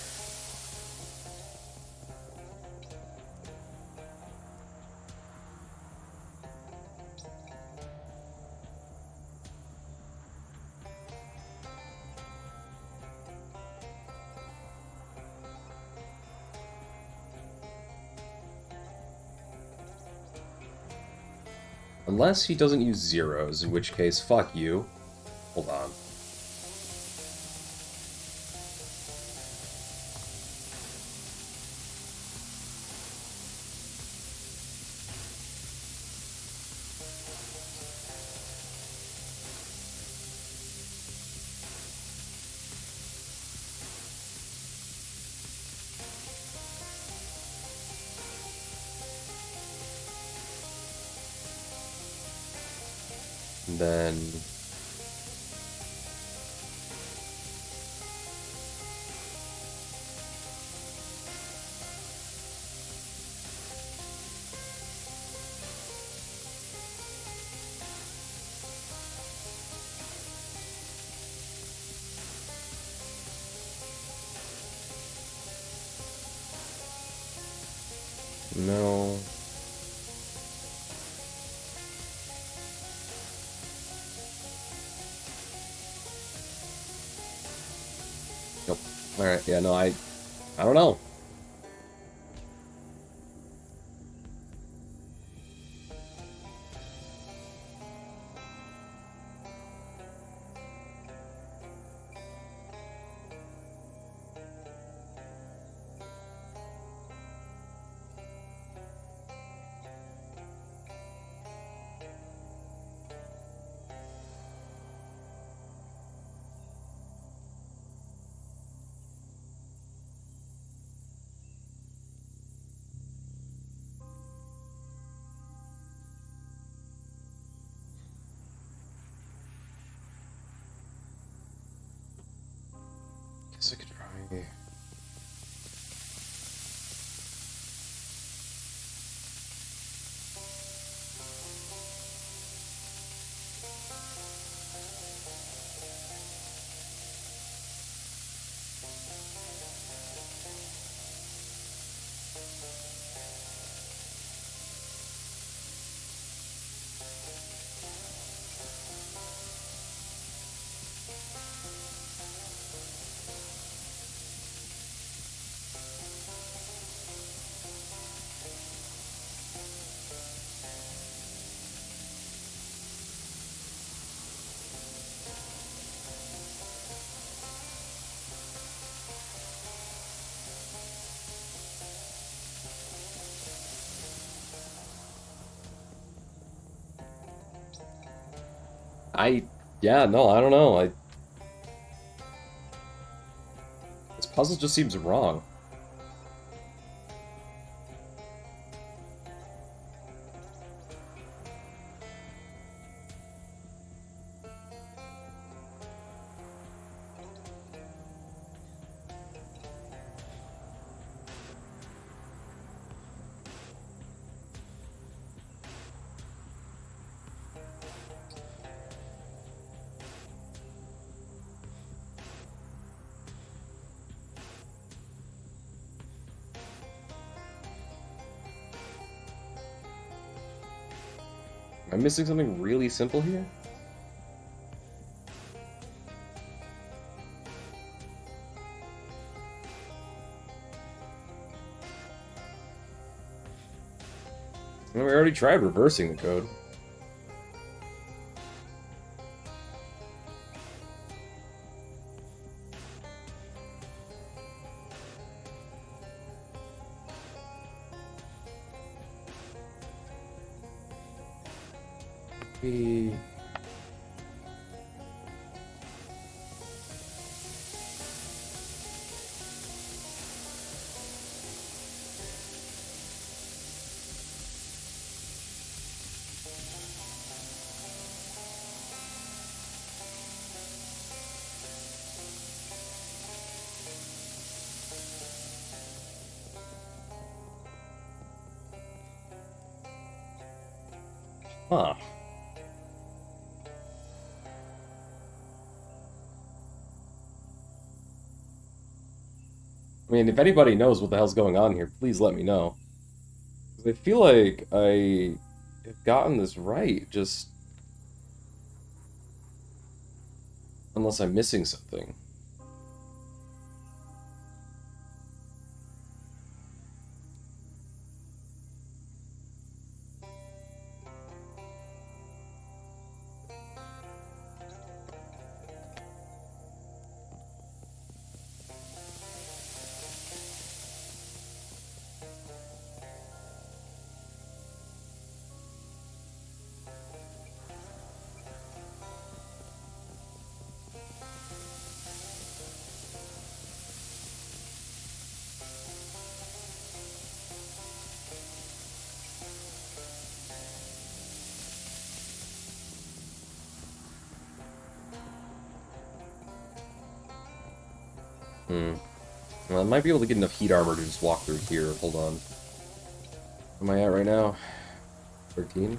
Unless he doesn't use zeros, in which case, fuck you. Hold on. And then... No. Nope. Alright, yeah, no, I don't know. Guess I could try... Yeah, no, I don't know. This puzzle just seems wrong. Am I missing something really simple here? Well, we already tried reversing the code. We... Huh. I mean, if anybody knows what the hell's going on here, please let me know. 'Cause I feel like I have gotten this right, just... Unless I'm missing something. Well, I might be able to get enough heat armor to just walk through here. Hold on. Where am I at right now? 13?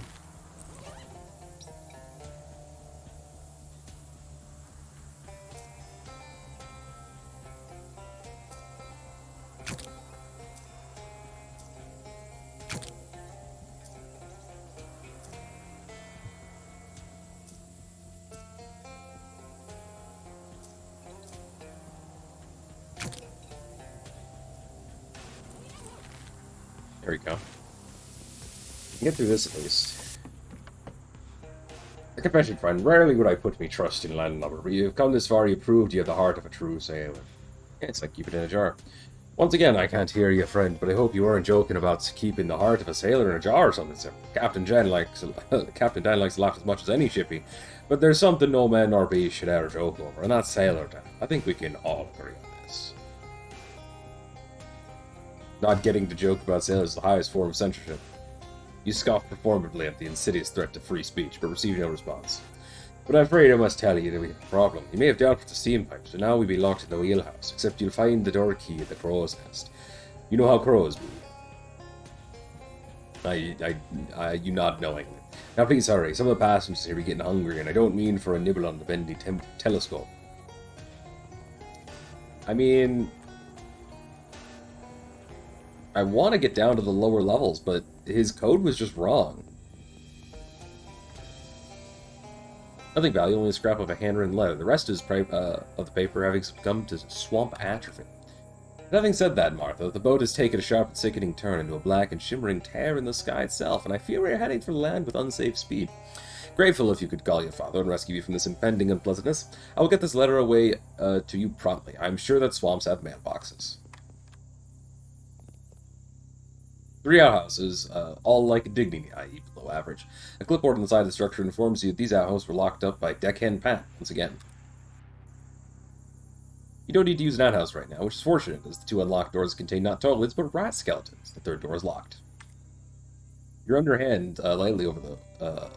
There we go. Get through this at least. A confession, friend. Rarely would I put me trust in landlubber, but you've come this far, you proved you have the heart of a true sailor. Yeah, it's like keep it in a jar. Once again, I can't hear you, friend, but I hope you weren't joking about keeping the heart of a sailor in a jar or something, sir. Captain Dan likes to laugh as much as any shippy, but there's something no man nor beast should ever joke over, and that's sailor Dan. I think we can all agree on this. Not getting to joke about sailors is the highest form of censorship. You scoffed performatively at the insidious threat to free speech, but received no response. But I'm afraid I must tell you that we have a problem. You may have dealt with the steam pipes, but now we be locked in the wheelhouse, except you'll find the door key at the crow's nest. You know how crows be. You nod knowingly. Now please hurry, some of the passengers here be getting hungry, and I don't mean for a nibble on the bendy telescope. I mean, I want to get down to the lower levels, but his code was just wrong. Nothing valuable, only a scrap of a handwritten letter. The rest is of the paper having succumbed to swamp atrophy. Having said that, Martha, the boat has taken a sharp and sickening turn into a black and shimmering tear in the sky itself, and I fear we are heading for land with unsafe speed. Grateful if you could call your father and rescue you from this impending unpleasantness. I will get this letter away to you promptly. I am sure that swamps have mailboxes. 3 outhouses, all like dignity, i.e. below average. A clipboard on the side of the structure informs you that these outhouses were locked up by Deckhand Pat, once again. You don't need to use an outhouse right now, which is fortunate, as the 2 unlocked doors contain not toilets, but rat skeletons. The 3rd door is locked. You're underhand lightly over the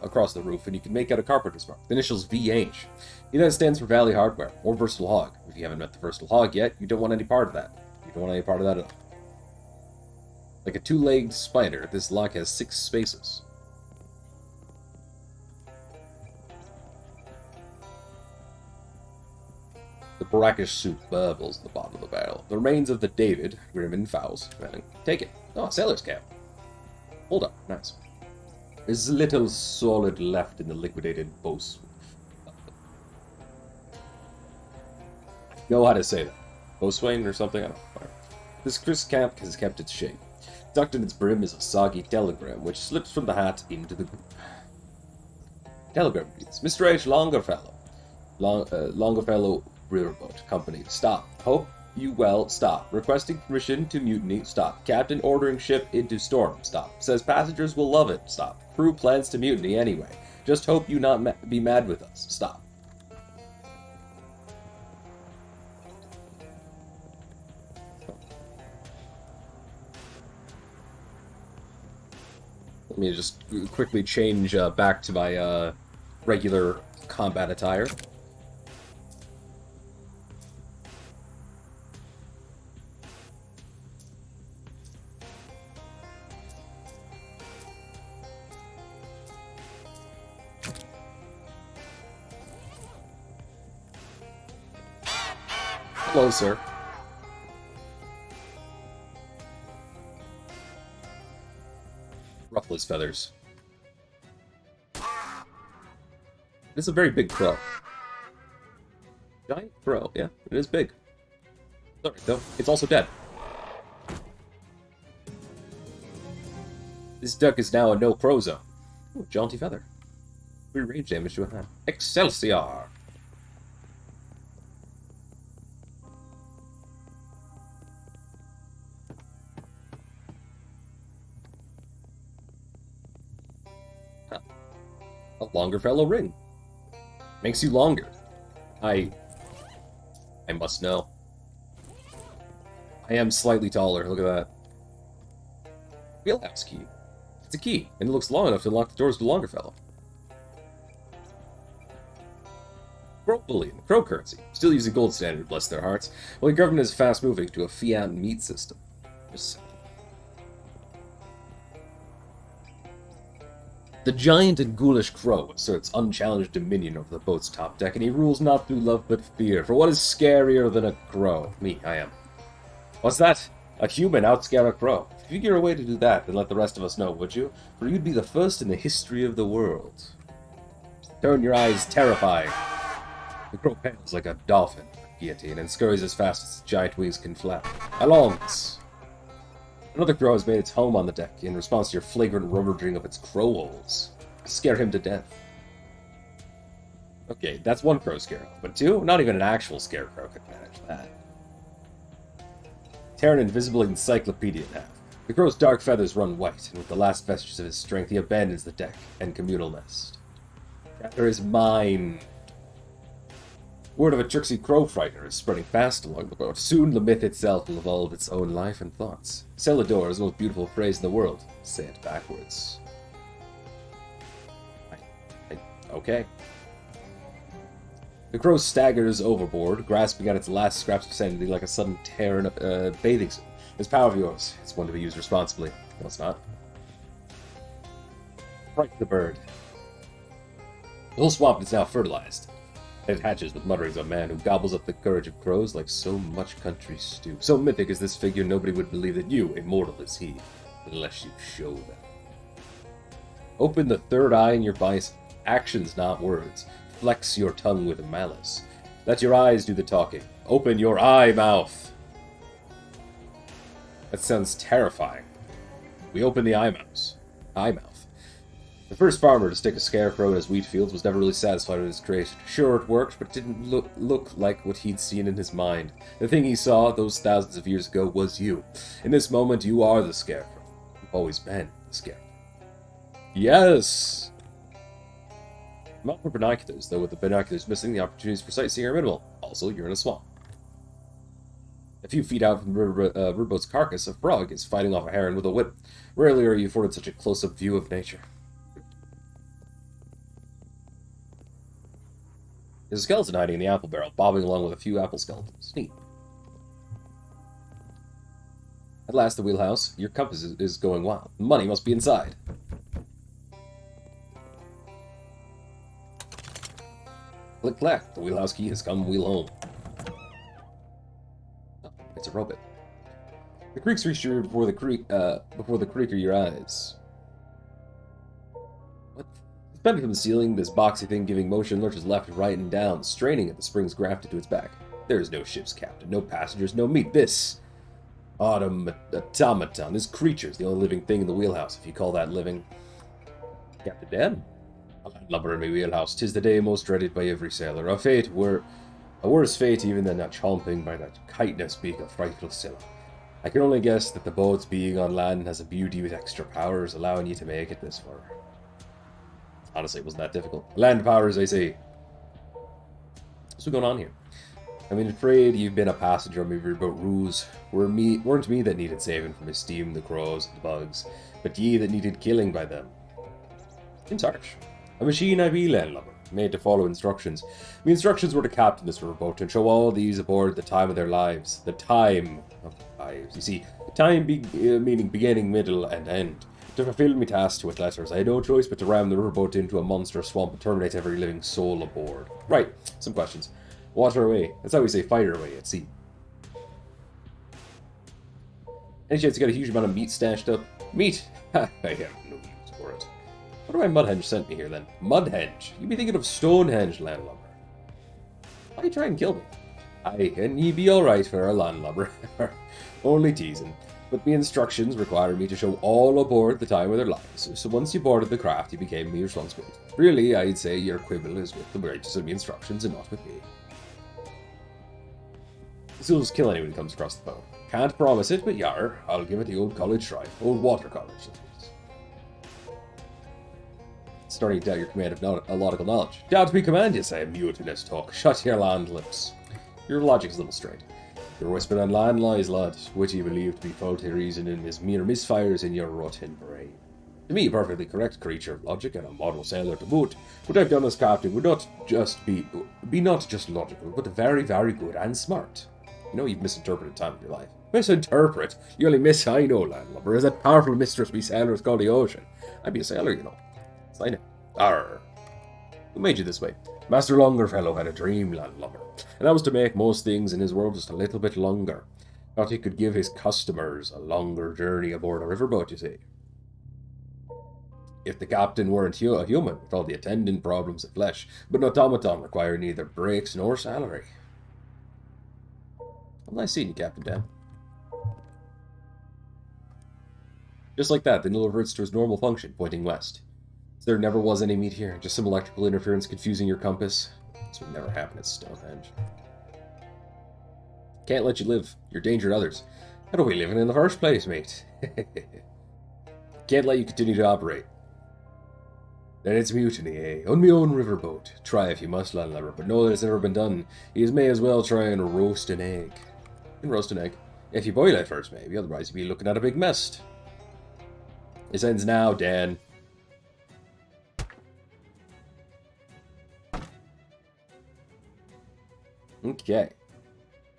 across the roof, and you can make out a carpenter's mark. The initials VH. That stands for Valley Hardware, or Versatile Hog. If you haven't met the Versatile Hog yet, you don't want any part of that. You don't want any part of that at all. Like a 2-legged spider, this lock has 6 spaces. The brackish soup bubbles at the bottom of the barrel. The remains of the David, grim and fouls. Take it. Oh, a sailor's cap. Hold up. Nice. There's little solid left in the liquidated boatswain. Know how to say that. Boatswain or something? I don't know. This crisp cap has kept its shape. Tucked in its brim is a soggy telegram, which slips from the hat into the group. Telegram reads, Mr. H. Longfellow. Longfellow Riverboat Company. Stop. Hope you well. Stop. Requesting permission to mutiny. Stop. Captain ordering ship into storm. Stop. Says passengers will love it. Stop. Crew plans to mutiny anyway. Just hope you not be mad with us. Stop. Let me just quickly change back to my regular combat attire. Hello, sir. Ruffle his feathers. This is a very big crow. Giant crow, yeah, it is big. Sorry, though, it's also dead. This duck is now a no-crow zone. Ooh, jaunty feather. 3 range damage to a hand. Excelsior! A longer fellow ring. Makes you longer. I must know. I am slightly taller, look at that. Wheelhouse key. It's a key, and it looks long enough to unlock the doors to Longerfellow. Crow bullion, crow currency, still using gold standard, bless their hearts, while the government is fast moving to a fiat meat system. Just the giant and ghoulish crow asserts unchallenged dominion over the boat's top deck, and he rules not through love but fear. For what is scarier than a crow? Me, I am. What's that? A human outscare a crow. If you figure a way to do that, then let the rest of us know, would you? For you'd be the first in the history of the world. Turn your eyes terrifying. The crow pales like a dolphin, guillotine, and scurries as fast as its giant wings can flap. Allons! Another crow has made its home on the deck in response to your flagrant rummaging of its crow holes. Scare him to death. Okay, that's one crow scarecrow, but two? Not even an actual scarecrow could manage that. Tear an invisible encyclopedia in half. The crow's dark feathers run white, and with the last vestiges of his strength, he abandons the deck and communal nest. Gather is mine. Word of a tricksy crow frightener is spreading fast along the boat. Soon the myth itself will evolve its own life and thoughts. Celador is the most beautiful phrase in the world. Say it backwards. Okay. The crow staggers overboard, grasping at its last scraps of sanity like a sudden tear in a bathing suit. This power of yours, it's one to be used responsibly. No, it's not. Frighten the bird. The whole swamp is now fertilized. It hatches with mutterings of a man who gobbles up the courage of crows like so much country stew. So mythic is this figure, nobody would believe that you, immortal is he, unless you show them. Open the third eye in your bison. Actions, not words. Flex your tongue with malice. Let your eyes do the talking. Open your eye mouth. That sounds terrifying. We open the eye mouth. The first farmer to stick a scarecrow in his wheat fields was never really satisfied with his creation. Sure, it worked, but it didn't look like what he'd seen in his mind. The thing he saw those thousands of years ago was you. In this moment, you are the scarecrow. You've always been the scarecrow. Yes! Not for binoculars, though with the binoculars missing, the opportunities for sightseeing are minimal. Also, you're in a swamp. A few feet out from the riverboat's carcass, a frog is fighting off a heron with a whip. Rarely are you afforded such a close-up view of nature. There's a skeleton hiding in the apple barrel, bobbing along with a few apple skeletons. Neat. At last, the wheelhouse. Your compass is going wild. Money must be inside. Click clack. The wheelhouse key has come wheel home. Oh, it's a robot. The creaks reach you before the creak of your eyes. What? Suspended from the ceiling, this boxy thing giving motion lurches left, right, and down, straining at the springs grafted to its back. There is no ship's captain, no passengers, no meat. This automaton, this creature is the only living thing in the wheelhouse, if you call that living. Captain Dan? A landlubber in my wheelhouse. 'Tis the day most dreaded by every sailor. A worse fate even than a chomping by that chitinous beak of frightful Scylla. I can only guess that the boat's being on land has a beauty with extra powers, allowing you to make it this far. Honestly, it wasn't that difficult. Land powers, I say. What's going on here? I mean, afraid you've been a passenger on my riverboat ruse. Weren't me that needed saving from his steam, the crows, and the bugs, but ye that needed killing by them. Seems harsh. A machine I be, landlubber, made to follow instructions. The instructions were to captain this riverboat and show all these aboard the time of their lives. The time of their lives. You see, time meaning beginning, middle, and end. To fulfill my task with letters, I had no choice but to ram the riverboat into a monster swamp and terminate every living soul aboard. Right, some questions. Water away. That's how we say fire away at sea. Any chance you got a huge amount of meat stashed up? Meat? Ha, I have no use for it. What do my Mudhenge sent me here then? Mudhenge? You'd be thinking of Stonehenge, landlubber. Why you try and kill me? Aye, and ye be alright for a landlubber. Only teasing. But the instructions require me to show all aboard the time of their lives, so once you boarded the craft, you became me responsibility. Really, I'd say your quibble is with the writers of the instructions and not with me. This will just kill anyone who comes across the boat. Can't promise it, but yar, I'll give it the old college try. Old water college, that is. Starting to doubt your command of nautical knowledge. Doubt me command, you say, mutinous talk. Shut your land lips. Your logic is a little strange. Your whispered on land lies, lad, which you believe to be faulty reasoning is mere misfires in your rotten brain. To me, a perfectly correct creature of logic and a model sailor to boot. What I've done as captain would not just be not just logical, but very, very good and smart. You know you've misinterpreted time of your life. Misinterpret? You only miss I know, landlubber, is that powerful mistress we sailors call the ocean. I'd be a sailor, you know. I know. Arr. Who made you this way? Master Longerfellow had a dream, landlubber, and that was to make most things in his world just a little bit longer. Thought he could give his customers a longer journey aboard a riverboat, you see. If the captain weren't a human, with all the attendant problems of flesh, but an automaton requiring neither breaks nor salary. Well, nice seeing you, Captain Dan. Just like that, the needle reverts to its normal function, pointing west. So there never was any meat here, just some electrical interference confusing your compass. This would never happen at Stonehenge. Can't let you live. You're a danger to others. How do we live in the first place, mate? Can't let you continue to operate. Then it's mutiny, eh? On me own riverboat. Try if you must, landlubber, but know that it's never been done. You may as well try and roast an egg. You can roast an egg. If you boil it first, maybe, otherwise you'd be looking at a big mess. This ends now, Dan. Okay.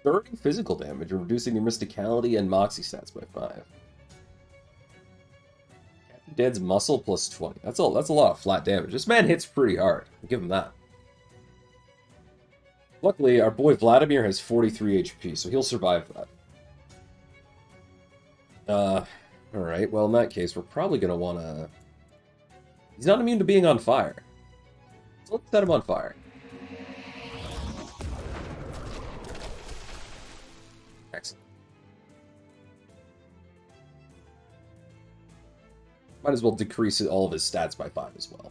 30 physical damage, reducing your mysticality and moxie stats by 5. Dead's muscle plus 20. That's a lot of flat damage. This man hits pretty hard. I'll give him that. Luckily, our boy Vladimir has 43 HP, so he'll survive that. Alright, well in that case, we're probably going to want to... He's not immune to being on fire. So let's set him on fire. Excellent. Might as well decrease all of his stats by 5 as well.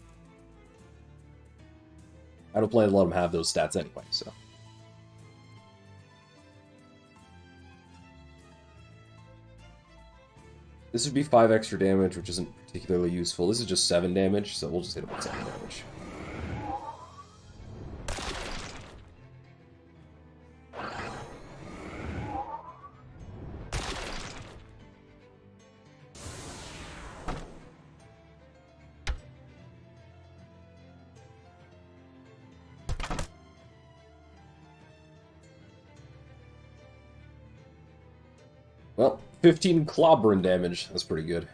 I don't plan to let him have those stats anyway, so... This would be 5 extra damage, which isn't particularly useful. This is just 7 damage, so we'll just hit him with 7 damage. Well, 15 clobbering damage. That's pretty good.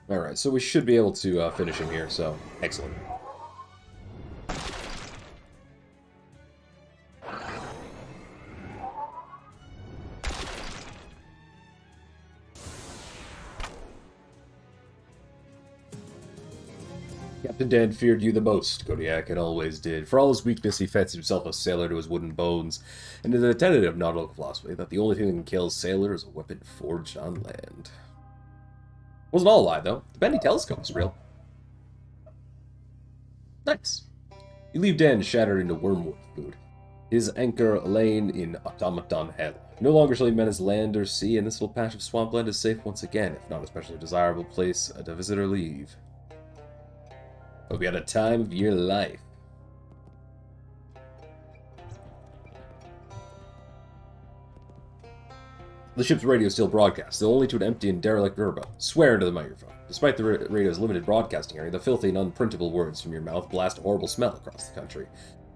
Alright, so we should be able to finish him here, so excellent. Captain Dan feared you the most, Kodiak, and always did. For all his weakness, he fancied himself a sailor to his wooden bones, and is a tenet of nautical philosophy that the only thing that can kill a sailor is a weapon forged on land. Wasn't all a lie, though. The Bendy telescope is real. Nice. You leave Dan shattered into wormwood food. His anchor laying in automaton hell. No longer shall he menace land or sea, and this little patch of swampland is safe once again, if not especially a desirable place to visit or leave. Hope you had a time of your life. The ship's radio still broadcasts, though only to an empty and derelict riverboat. Swear into the microphone. Despite the radio's limited broadcasting area, the filthy and unprintable words from your mouth blast a horrible smell across the country.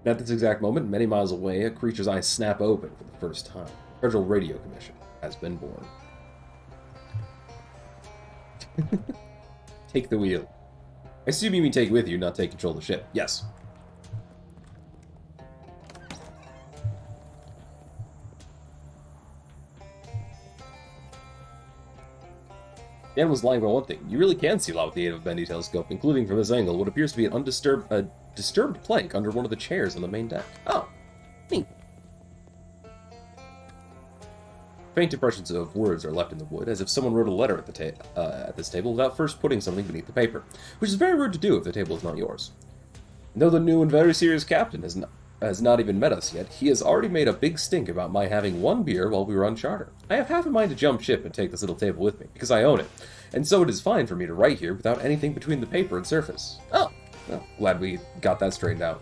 And at this exact moment, many miles away, a creature's eyes snap open for the first time. The Federal Radio Commission has been born. Take the wheel. I assume you mean take it with you, not take control of the ship. Yes. Dan was lying about one thing. You really can see a lot with the aid of a bendy telescope, including from this angle what appears to be an disturbed plank under one of the chairs on the main deck. Oh, neat. Faint impressions of words are left in the wood, as if someone wrote a letter at this table without first putting something beneath the paper, which is very rude to do if the table is not yours. And though the new and very serious captain has not even met us yet, he has already made a big stink about my having one beer while we were on charter. I have half a mind to jump ship and take this little table with me, because I own it, and so it is fine for me to write here without anything between the paper and surface. Oh, well, glad we got that straightened out.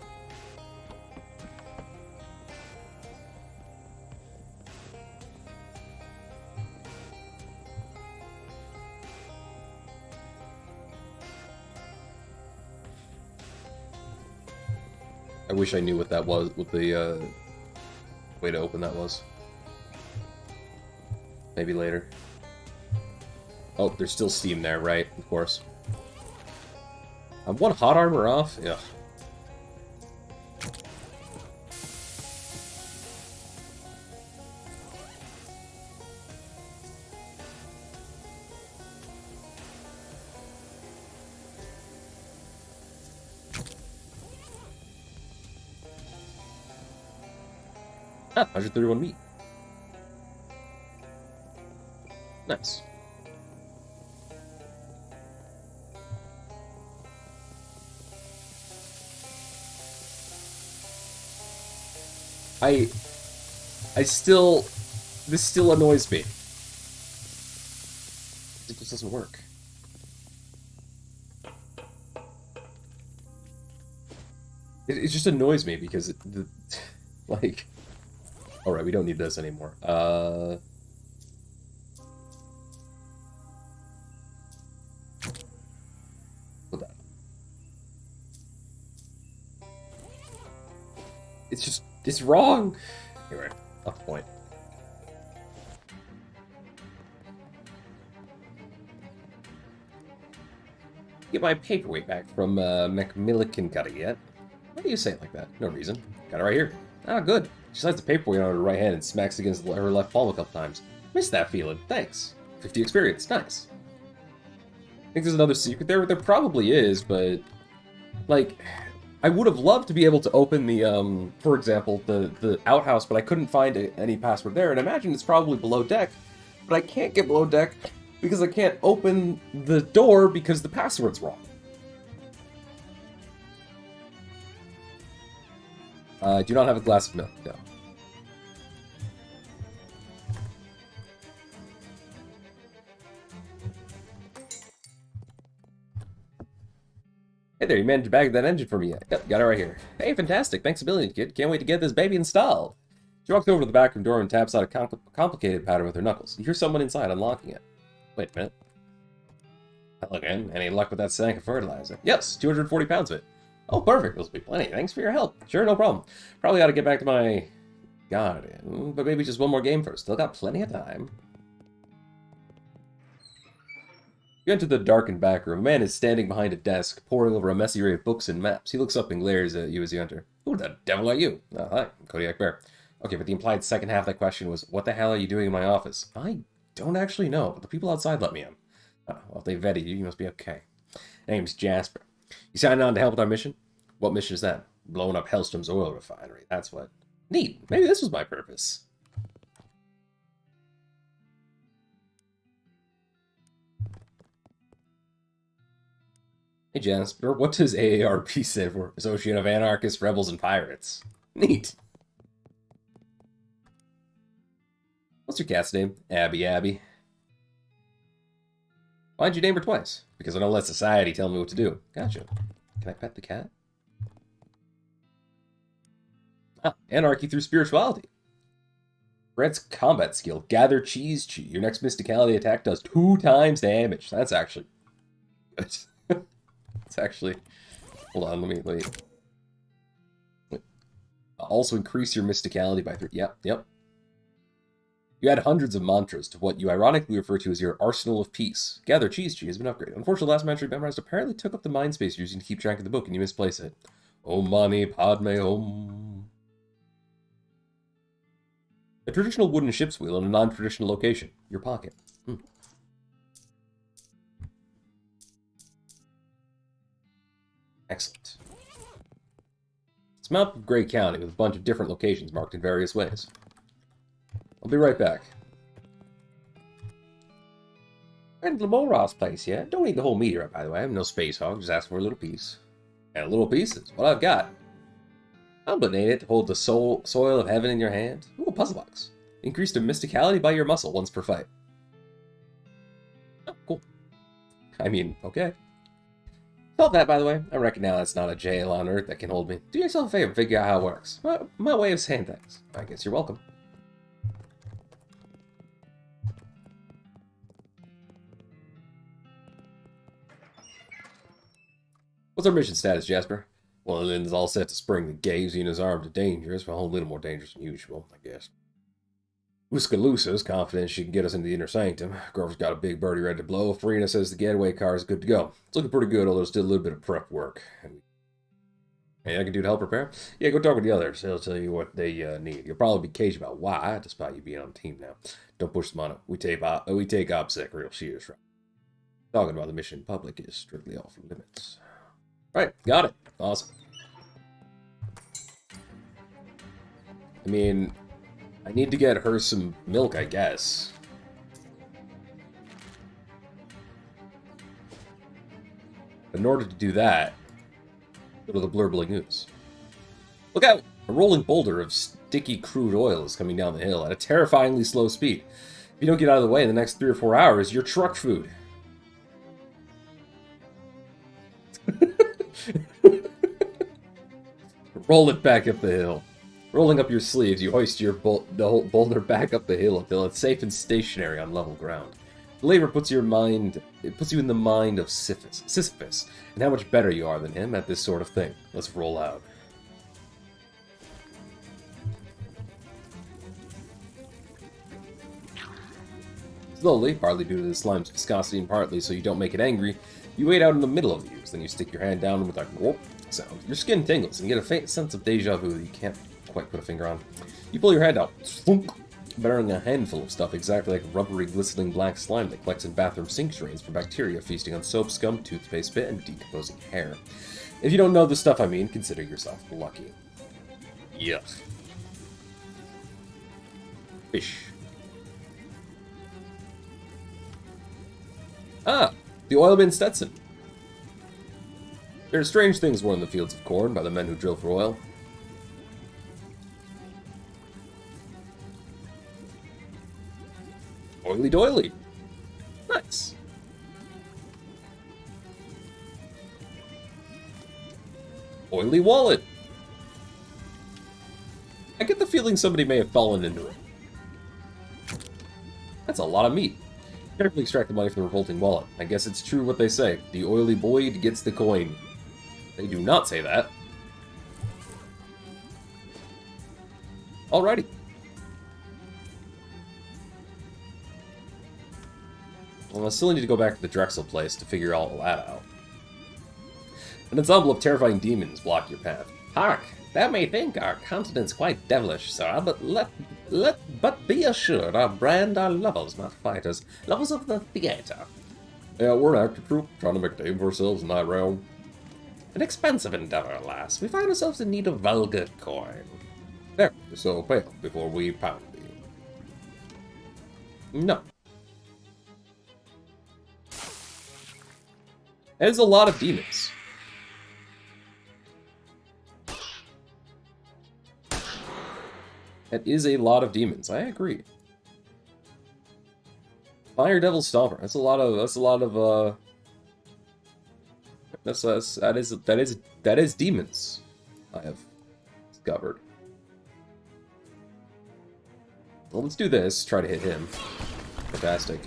I wish I knew what that was, what the way to open that was. Maybe later. Oh, there's still steam there, right? Of course. I'm one hot armor off? Ugh. Ah, 131 meat. Nice. I still... This still annoys me. It just doesn't work. It just annoys me because like... Alright, we don't need this anymore. Put that. It's just... It's wrong! Anyway, off the point. Get my paperweight back from McMillican yet? Why do you say it like that? No reason. Got it right here. Ah, good. She slides the paperweight on her right hand and smacks against her left palm a couple times. Missed that feeling. Thanks. 50 experience. Nice. I think there's another secret there. There probably is, but... Like... I would have loved to be able to open the, for example, the outhouse, but I couldn't find any password there, and I imagine it's probably below deck, but I can't get below deck because I can't open the door because the password's wrong. I do not have a glass of milk, no. Hey there, you managed to bag that engine for me yet? Yep, got it right here. Hey, fantastic. Thanks a million, kid. Can't wait to get this baby installed. She walks over to the back room door and taps out a complicated pattern with her knuckles. You hear someone inside unlocking it. Wait a minute. Hello again. Any luck with that sack of fertilizer? Yes, 240 pounds of it. Oh, perfect. Those will be plenty. Thanks for your help. Sure, no problem. Probably ought to get back to my garden, but maybe just one more game first. Still got plenty of time. You enter the darkened back room. A man is standing behind a desk, poring over a messy array of books and maps. He looks up and glares at you as you enter. Who the devil are you? Oh, hi, I'm Kodiak Bear. Okay, but the implied second half of that question was, what the hell are you doing in my office? I don't actually know, but the people outside let me in. Oh, well, if they vetted you, you must be okay. Name's Jasper. You signed on to help with our mission? What mission is that? Blowing up Hellstrom's oil refinery. That's what. Neat. Maybe this was my purpose. Hey Jasper, what does AARP stand for? Association of Anarchists, Rebels, and Pirates. Neat. What's your cat's name? Abby. Why'd you name her twice? Because I don't let society tell me what to do. Gotcha. Can I pet the cat? Ah, anarchy through spirituality. Brett's combat skill. Gather cheese chi. Your next mysticality attack does 2 times damage. That's actually good. It's actually... Hold on, let me... Also increase your mysticality by 3. Yep. You add hundreds of mantras to what you ironically refer to as your arsenal of peace. Gather cheese chi has been upgraded. Unfortunately, last mantra you memorized apparently took up the mind space you're using to keep track of the book, and you misplace it. Om Mani Padme Om. A traditional wooden ship's wheel in a non-traditional location. Your pocket. Excellent. It's a map of Gray County with a bunch of different locations marked in various ways. I'll be right back. And Lamoroth's place, yeah? Don't eat the whole meteor, by the way. I'm no space hog, just ask for a little piece. And a little piece is what I've got. I'm gonna need it to hold the soil of heaven in your hand. Ooh, a puzzle box. Increase the mysticality by your muscle once per fight. Oh, cool. I mean, okay. Felt that, by the way. I reckon now that's not a jail on Earth that can hold me. Do yourself a favor and figure out how it works. My way of saying things. I guess you're welcome. What's our mission status, Jasper? Well, then it's all set to spring the gaze in his arm to dangerous, but a whole little more dangerous than usual, I guess. Tuscaloosa's confident she can get us into the inner sanctum. Grover's got a big birdie ready to blow. Farina says the getaway car is good to go. It's looking pretty good, although still a little bit of prep work. Anything I can do to help prepare? Yeah, go talk with the others. They'll tell you what they need. You'll probably be cagey about why, despite you being on the team now. Don't push them on it. We take OPSEC real serious, right? Talking about the mission in public is strictly off limits. Right, got it. Awesome. I mean, I need to get her some milk, I guess. But in order to do that, go to the Blurbling Ooze. Look out! A rolling boulder of sticky crude oil is coming down the hill at a terrifyingly slow speed. If you don't get out of the way in the next 3 or 4 hours, you're truck food. Roll it back up the hill. Rolling up your sleeves, you hoist your boulder back up the hill until it's safe and stationary on level ground. The labor puts you in the mind of Sisyphus, and how much better you are than him at this sort of thing. Let's roll out. Slowly, partly due to the slime's viscosity and partly so you don't make it angry, you wade out in the middle of the ooze, then you stick your hand down with that whoop sound. Your skin tingles and you get a faint sense of deja vu that you can't quite put a finger on. You pull your hand out, bearing a handful of stuff exactly like rubbery, glistening black slime that collects in bathroom sink drains for bacteria feasting on soap, scum, toothpaste, spit, and decomposing hair. If you don't know the stuff I mean, consider yourself lucky. Yuck. Fish. Ah, the oilman Stetson. There are strange things worn in the fields of corn by the men who drill for oil. Oily doily. Nice. Oily wallet. I get the feeling somebody may have fallen into it. That's a lot of meat. Carefully extract the money from the revolting wallet. I guess it's true what they say. The oily boy gets the coin. They do not say that. Alrighty. Well, I still need to go back to the Drexel place to figure all that out. An ensemble of terrifying demons block your path. Hark! Thou may think our continent's quite devilish, sir, but be assured our brand are lovers, not fighters. Lovers of the theater. Yeah, we're an actor troupe, trying to make a name for ourselves in that realm. An expensive endeavor, alas. We find ourselves in need of vulgar coin. There, so pay up before we pound thee. No. There's a lot of demons. That is a lot of demons. I agree. Fire Devil Stomper. That's a lot of that is demons. I have discovered. Well, let's do this. Try to hit him. Fantastic.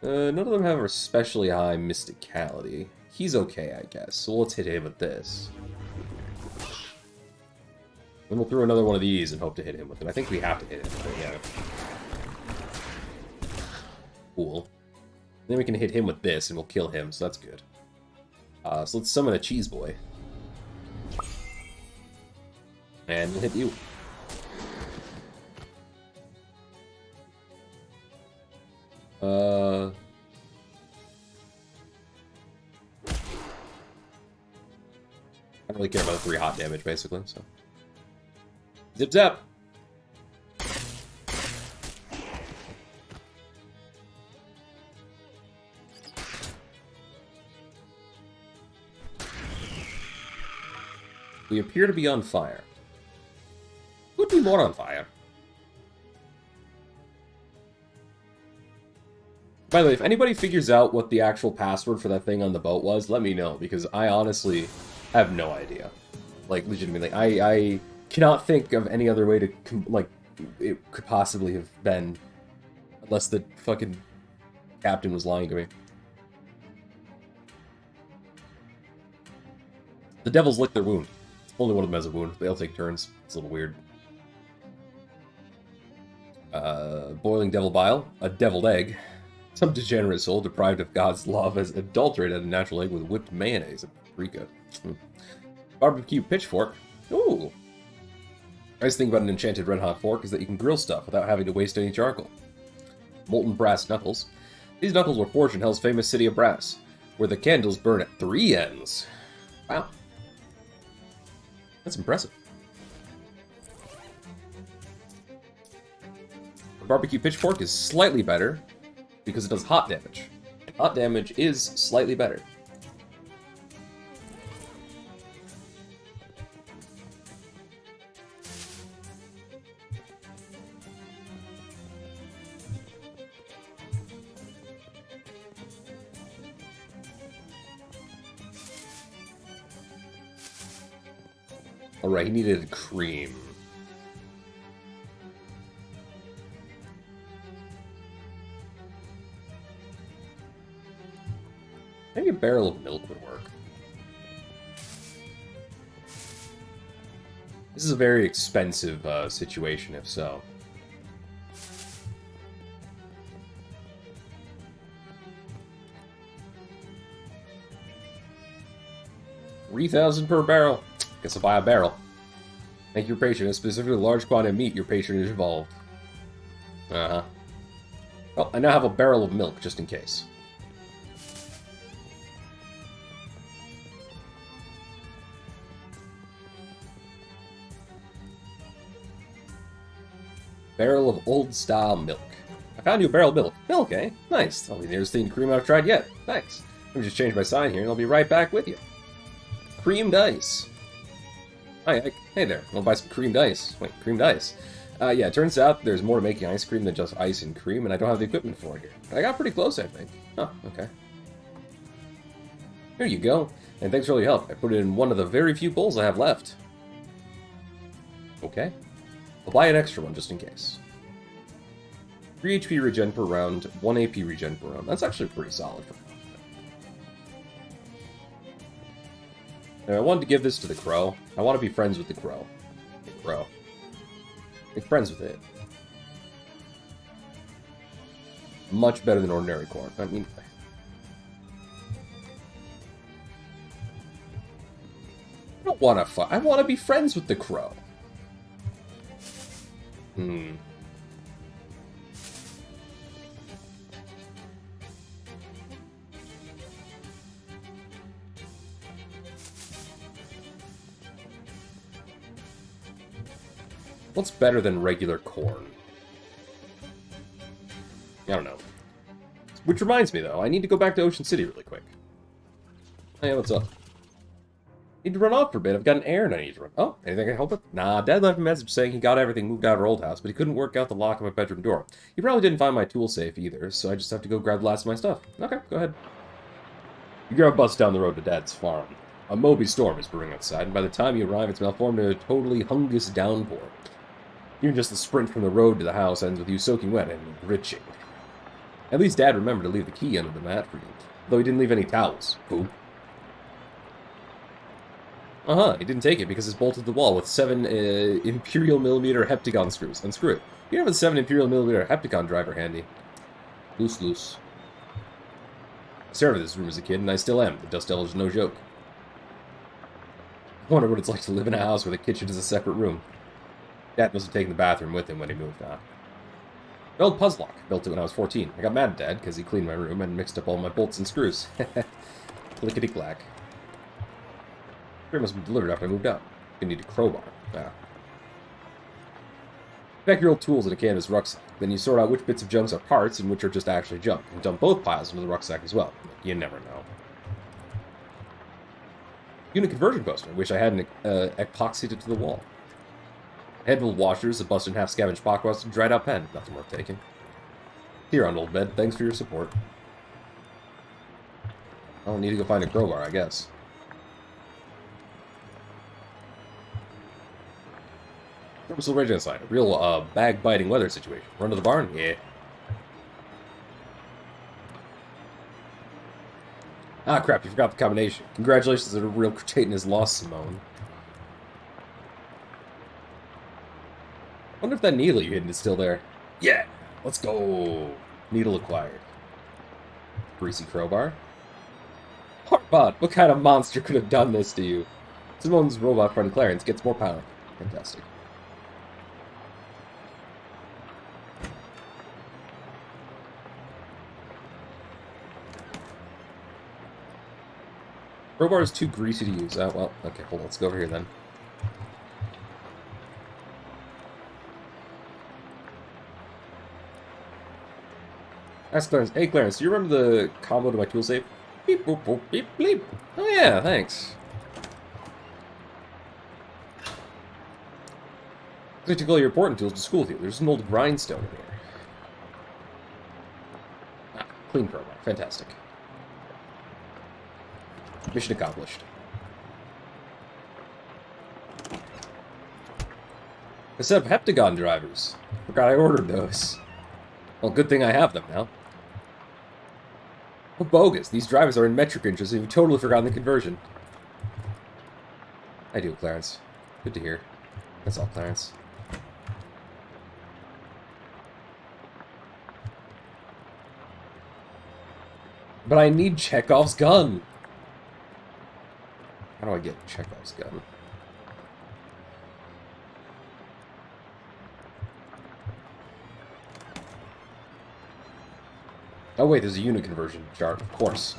None of them have especially high mysticality. He's okay, I guess. So let's hit him with this. Then we'll throw another one of these and hope to hit him with it. I think we have to hit him with it, yeah. Cool. Then we can hit him with this and we'll kill him, so that's good. So let's summon a cheese boy. And we'll hit you. I don't really care about the 3 hot damage, basically, so. Zip zap! We appear to be on fire. Could be more on fire. By the way, if anybody figures out what the actual password for that thing on the boat was, let me know, because I honestly have no idea. Like, legitimately, I cannot think of any other way to, like, it could possibly have been, unless the fucking captain was lying to me. The devils lick their wound. Only one of them has a wound. They all take turns. It's a little weird. Boiling devil bile. A deviled egg. Some degenerate soul deprived of God's love has adulterated a natural egg with whipped mayonnaise and paprika. Barbecue pitchfork. Ooh. Nice thing about an enchanted red-hot fork is that you can grill stuff without having to waste any charcoal. Molten brass knuckles. These knuckles were forged in Hell's famous city of brass, where the candles burn at 3 ends. Wow. That's impressive. The barbecue pitchfork is slightly better because it does hot damage. And hot damage is slightly better. Alright, he needed cream. Maybe a barrel of milk would work. This is a very expensive situation, if so. $3,000 per barrel. Guess I'll buy a barrel. Thank your patron. A specifically large quantity of meat your patronage involved. Uh-huh. Well, I now have a barrel of milk, just in case. Barrel of old-style milk. I found you a barrel of milk. Milk, eh? Nice. That'll be the nearest thing to cream I've tried yet. Thanks. Let me just change my sign here, and I'll be right back with you. Creamed ice. Hi, hey there. I'll buy some creamed ice. Wait, creamed ice. Yeah, it turns out there's more to making ice cream than just ice and cream, and I don't have the equipment for it here. I got pretty close, I think. Oh, okay. Here you go. And thanks for all your help. I put it in one of the very few bowls I have left. Okay. I'll buy an extra one just in case. 3 HP regen per round, 1 AP regen per round. That's actually pretty solid for me. Now, I wanted to give this to the crow. I want to be friends with the crow. The crow. Make friends with it. Much better than ordinary corn. I mean, I don't want to fight. I want to be friends with the crow. What's better than regular corn? I don't know. Which reminds me, though, I need to go back to Ocean City really quick. Hey, what's up? Need to run off for a bit. I've got an errand I need to run. Oh, anything I can help with? Nah, Dad left a message saying he got everything moved out of our old house, but he couldn't work out the lock of my bedroom door. He probably didn't find my tool safe either, so I just have to go grab the last of my stuff. Okay, go ahead. You grab a bus down the road to Dad's farm. A Moby storm is brewing outside, and by the time you arrive, it's malformed into a totally hungus downpour. Even just the sprint from the road to the house ends with you soaking wet and enriching. At least Dad remembered to leave the key under the mat for you, though he didn't leave any towels. Fool. He didn't take it because it's bolted to the wall with 7 Imperial millimeter heptagon screws. Unscrew it. You have a 7 Imperial millimeter heptagon driver handy. Loose, loose. I stared at this room as a kid, and I still am. The Dust Devil is no joke. I wonder what it's like to live in a house where the kitchen is a separate room. Dad must have taken the bathroom with him when he moved out. The old puzzle lock. Built it when I was 14. I got mad at Dad because he cleaned my room and mixed up all my bolts and screws. Clickety-clack. It must have been delivered after I moved out. You need a crowbar. Ah. Pack your old tools in a canvas rucksack. Then you sort out which bits of junk are parts and which are just actually junk. And dump both piles into the rucksack as well. You never know. Unit conversion poster. I wish I hadn't epoxied it to the wall. Headful of washers, a busted in half scavenged pockets, and dried out pen. Nothing worth taking. Here on old bed. Thanks for your support. I'll need to go find a crowbar, I guess. Purposeful rage inside. A real bag-biting weather situation. Run to the barn? Yeah. Ah, crap, you forgot the combination. Congratulations on a real Cretaceous has lost, Simone. Wonder if that needle you hidden is still there. Yeah, let's go. Needle acquired. Greasy crowbar. Heartbot, what kind of monster could have done this to you? Simone's robot friend Clarence gets more power. Fantastic. Crowbar is too greasy to use. Oh, well, okay, hold on. Let's go over here then. Ask Clarence. Hey, Clarence, do you remember the combo to my tool safe? Beep, boop, boop, beep, bleep. Oh, yeah, thanks. I took all your important tools to school with you. There's an old grindstone in here. Ah, clean crowbar. Fantastic. Mission accomplished. A set of heptagon drivers. Forgot I ordered those. Well, good thing I have them now. Oh, bogus. These drivers are in metric inches, and you've totally forgotten the conversion. I do, Clarence. Good to hear. That's all, Clarence. But I need Chekhov's gun. How do I get Chekhov's gun? Oh wait, there's a unit conversion chart, of course.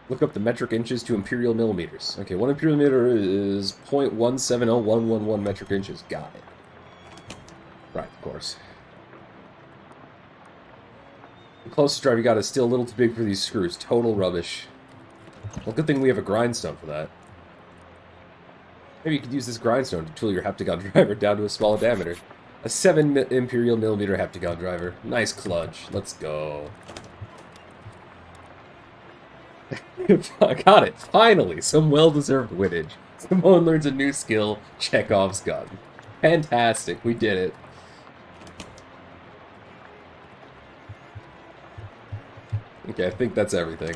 Look up the metric inches to imperial millimeters. Okay, 1 imperial millimeter is 0.170111 metric inches. Got it. Right, of course. The closest drive you got is still a little too big for these screws. Total rubbish. Well, good thing we have a grindstone for that. Maybe you could use this grindstone to tool your heptagon driver down to a smaller diameter. A 7 imperial millimeter heptagon driver. Nice clutch. Let's go. I got it. Finally, some well-deserved winnage. Simone learns a new skill, Chekhov's gun. Fantastic. We did it. Okay, I think that's everything.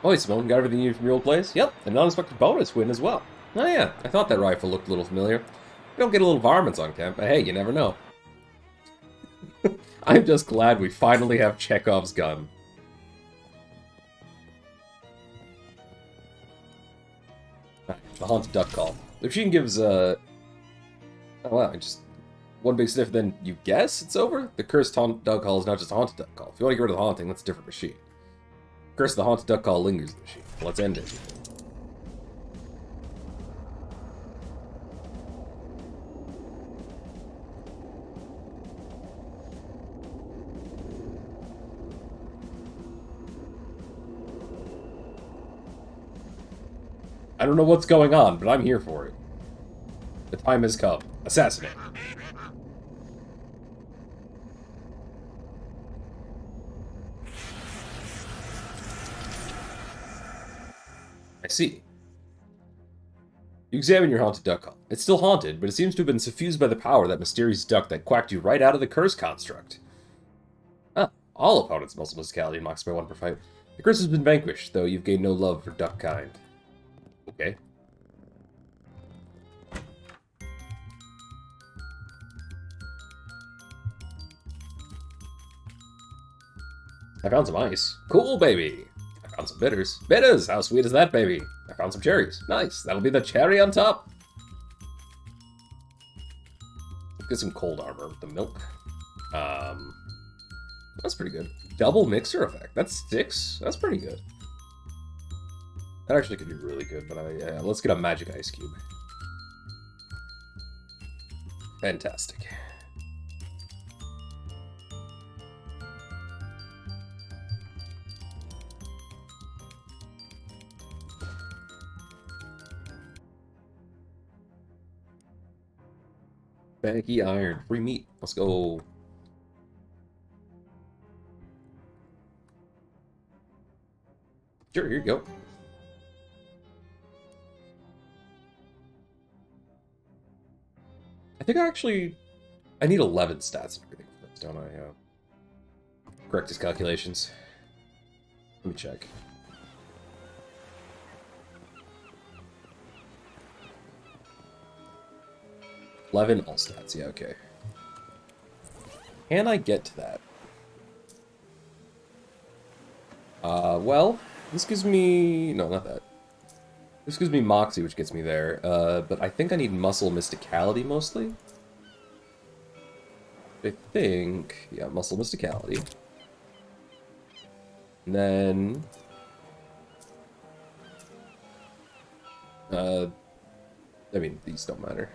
Oh, hey, Simone, got everything you need from your old place? Yep, an unexpected bonus win as well. Oh yeah, I thought that rifle looked a little familiar. We don't get a little varmints on camp, but hey, you never know. I'm just glad we finally have Chekhov's gun. The Haunted Duck Call. The machine gives, oh wow, just one big sniff, then you guess it's over? The cursed Haunted Duck Call is not just a Haunted Duck Call. If you want to get rid of the haunting, that's a different machine. Curse of the Haunted Duck Call lingers in the machine. Let's end it. I don't know what's going on, but I'm here for it. The time has come. Assassinate. I see. You examine your haunted duck call. It's still haunted, but it seems to have been suffused by the power of that mysterious duck that quacked you right out of the curse construct. Ah, all opponents must musicality knocks by 1 per fight. The curse has been vanquished, though you've gained no love for duck kind. Okay. I found some ice. Cool, baby! I found some bitters. Bitters! How sweet is that, baby? I found some cherries. Nice. That'll be the cherry on top. Let's get some cold armor with the milk. That's pretty good. Double mixer effect. That's 6. That's pretty good. That actually could be really good, but yeah, let's get a magic ice cube. Fantastic. Baggy iron. Free meat. Let's go. Sure, here you go. I think I need 11 stats and everything for this, don't I? Correct his calculations. Let me check. $11 all stats, yeah, okay. Can I get to that? Well, this gives me... No, not that. This gives me Moxie, which gets me there. But I think I need Muscle Mysticality, mostly. I think... Yeah, Muscle Mysticality. And then... I mean, these don't matter.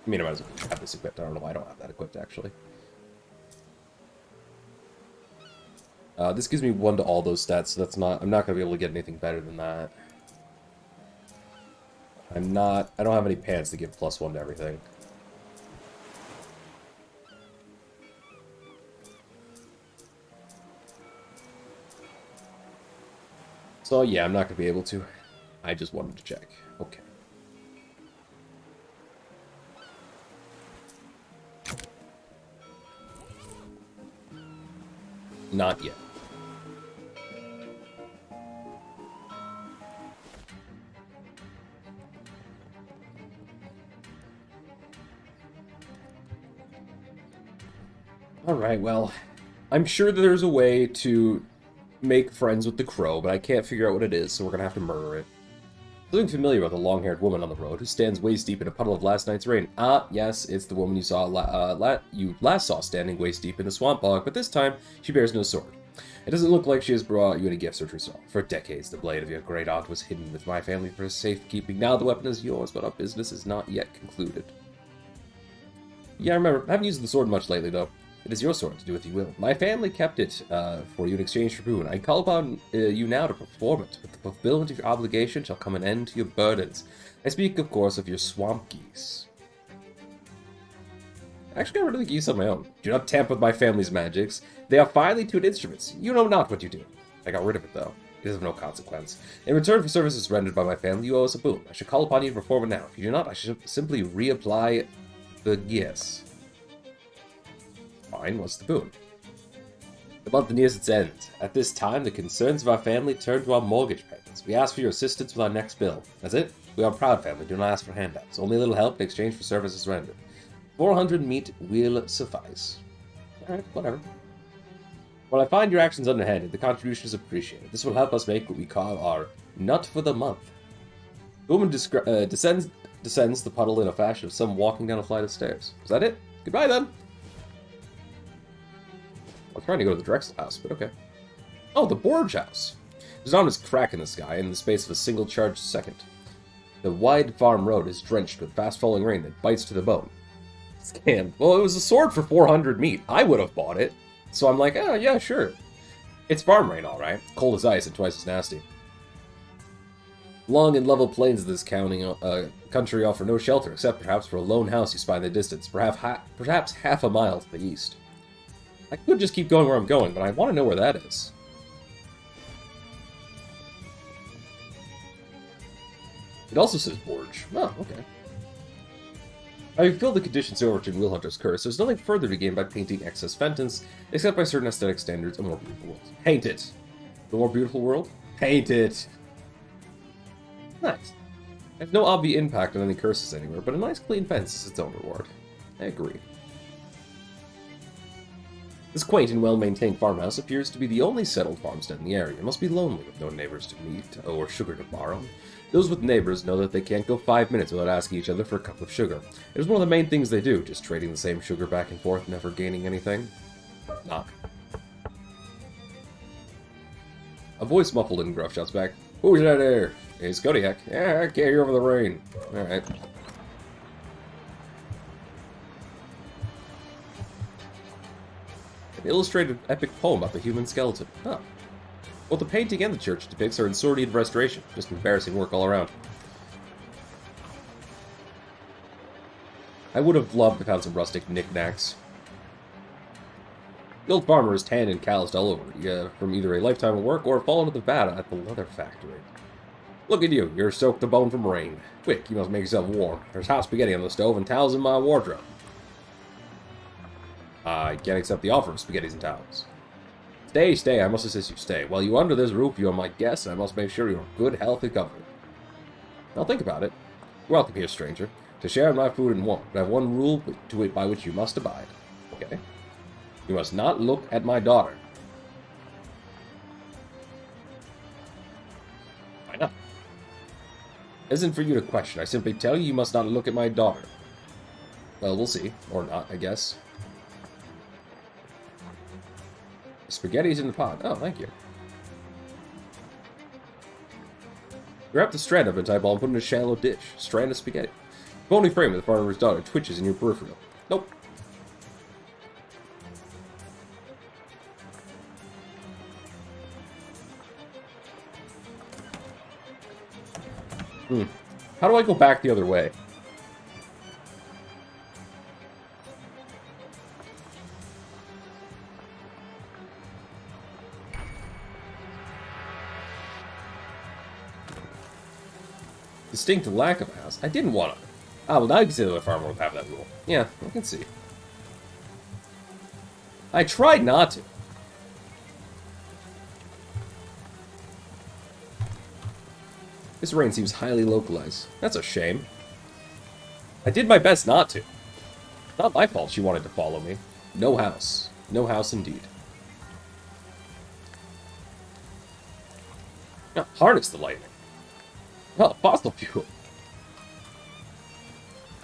I mean, I might as well have this equipped. I don't know why I don't have that equipped, actually. This gives me 1 to all those stats, so that's not... I'm not going to be able to get anything better than that. I don't have any pants to give +1 to everything. So, yeah, I'm not going to be able to. I just wanted to check. Okay. Not yet. Alright, well, I'm sure that there's a way to make friends with the crow, but I can't figure out what it is, so we're gonna have to murder it. Something familiar about the long-haired woman on the road who stands waist-deep in a puddle of last night's rain. Ah, yes, it's the woman you last saw standing waist-deep in the swamp bog, but this time she bears no sword. It doesn't look like she has brought you any gifts or resolve. For decades, the blade of your great aunt was hidden with my family for safekeeping. Now the weapon is yours, but our business is not yet concluded. Yeah, I remember. I haven't used the sword much lately, though. It is your sword to do what you will. My family kept it for you in exchange for boon. I call upon you now to perform it. With the fulfillment of your obligation shall come an end to your burdens. I speak, of course, of your swamp geese. I actually got rid of the geese on my own. Do not tamper with my family's magics. They are finely tuned instruments. You know not what you do. I got rid of it, though. It is of no consequence. In return for services rendered by my family, you owe us a boon. I shall call upon you to perform it now. If you do not, I shall simply reapply the geese. Fine, what's the boon? The month nears its end. At this time, the concerns of our family turn to our mortgage payments. We ask for your assistance with our next bill. That's it. We are a proud family, do not ask for handouts. Only a little help in exchange for services rendered. 400 meat will suffice. Alright, whatever. While I find your actions underhanded, the contribution is appreciated. This will help us make what we call our nut for the month. The woman descends the puddle in a fashion of some walking down a flight of stairs. Is that it? Goodbye, then! I'm trying to go to the Drexel house, but okay. Oh, the Borge house! There's an ominous crack in the sky in the space of a single charged second. The wide farm road is drenched with fast-falling rain that bites to the bone. Scammed. Well, it was a sword for 400 meat. I would have bought it. So I'm like, oh, yeah, sure. It's farm rain, alright. Cold as ice and twice as nasty. Long and level plains of this country offer no shelter, except perhaps for a lone house you spy in the distance, perhaps half a mile to the east. I could just keep going where I'm going, but I want to know where that is. It also says Borge. Oh, okay. Having filled the conditions over to Will Hunter's curse, there's nothing further to gain by painting excess Fentons, except by certain aesthetic standards, a more beautiful world. Paint it! The more beautiful world? Paint it! Nice. I have no obvious impact on any curses anywhere, but a nice clean fence is its own reward. I agree. This quaint and well-maintained farmhouse appears to be the only settled farmstead in the area. It must be lonely with no neighbors to meet or sugar to borrow. Those with neighbors know that they can't go 5 minutes without asking each other for a cup of sugar. It is one of the main things they do, just trading the same sugar back and forth, never gaining anything. Knock. A voice muffled and gruff shouts back, "Who's that there?" It's Kodiak. Yeah, I can't hear over the rain. Alright. An illustrated epic poem about the human skeleton. Huh. Both the painting and the church depicts are in sore need of restoration. Just embarrassing work all around. I would have loved to have some rustic knickknacks. The old farmer is tanned and calloused all over, from either a lifetime of work or fallen to the vat at the leather factory. Look at you, you're soaked to bone from rain. Quick, you must make yourself warm. There's hot spaghetti on the stove and towels in my wardrobe. I can't accept the offer of spaghettis and towels. Stay, stay, I must assist you, stay. While you are under this roof, you are my guest, and I must make sure you are good health and comfort. Now think about it. Welcome here, stranger. To share my food and warmth, but I have one rule by which you must abide. Okay? You must not look at my daughter. Why not? Isn't for you to question. I simply tell you must not look at my daughter. Well, we'll see. Or not, I guess. Spaghetti's in the pot. Oh, thank you. Grab the strand of it, eyeball, and put it in a shallow dish. Strand of spaghetti. Bony frame of the farmer's daughter twitches in your peripheral. Nope. How do I go back the other way? Distinct lack of a house. I didn't want to. Ah, well, now you can see that the farmer would have that rule. Yeah, I can see. I tried not to. This rain seems highly localized. That's a shame. I did my best not to. Not my fault she wanted to follow me. No house. No house indeed. Now, harness the lightning. Oh, fossil fuel.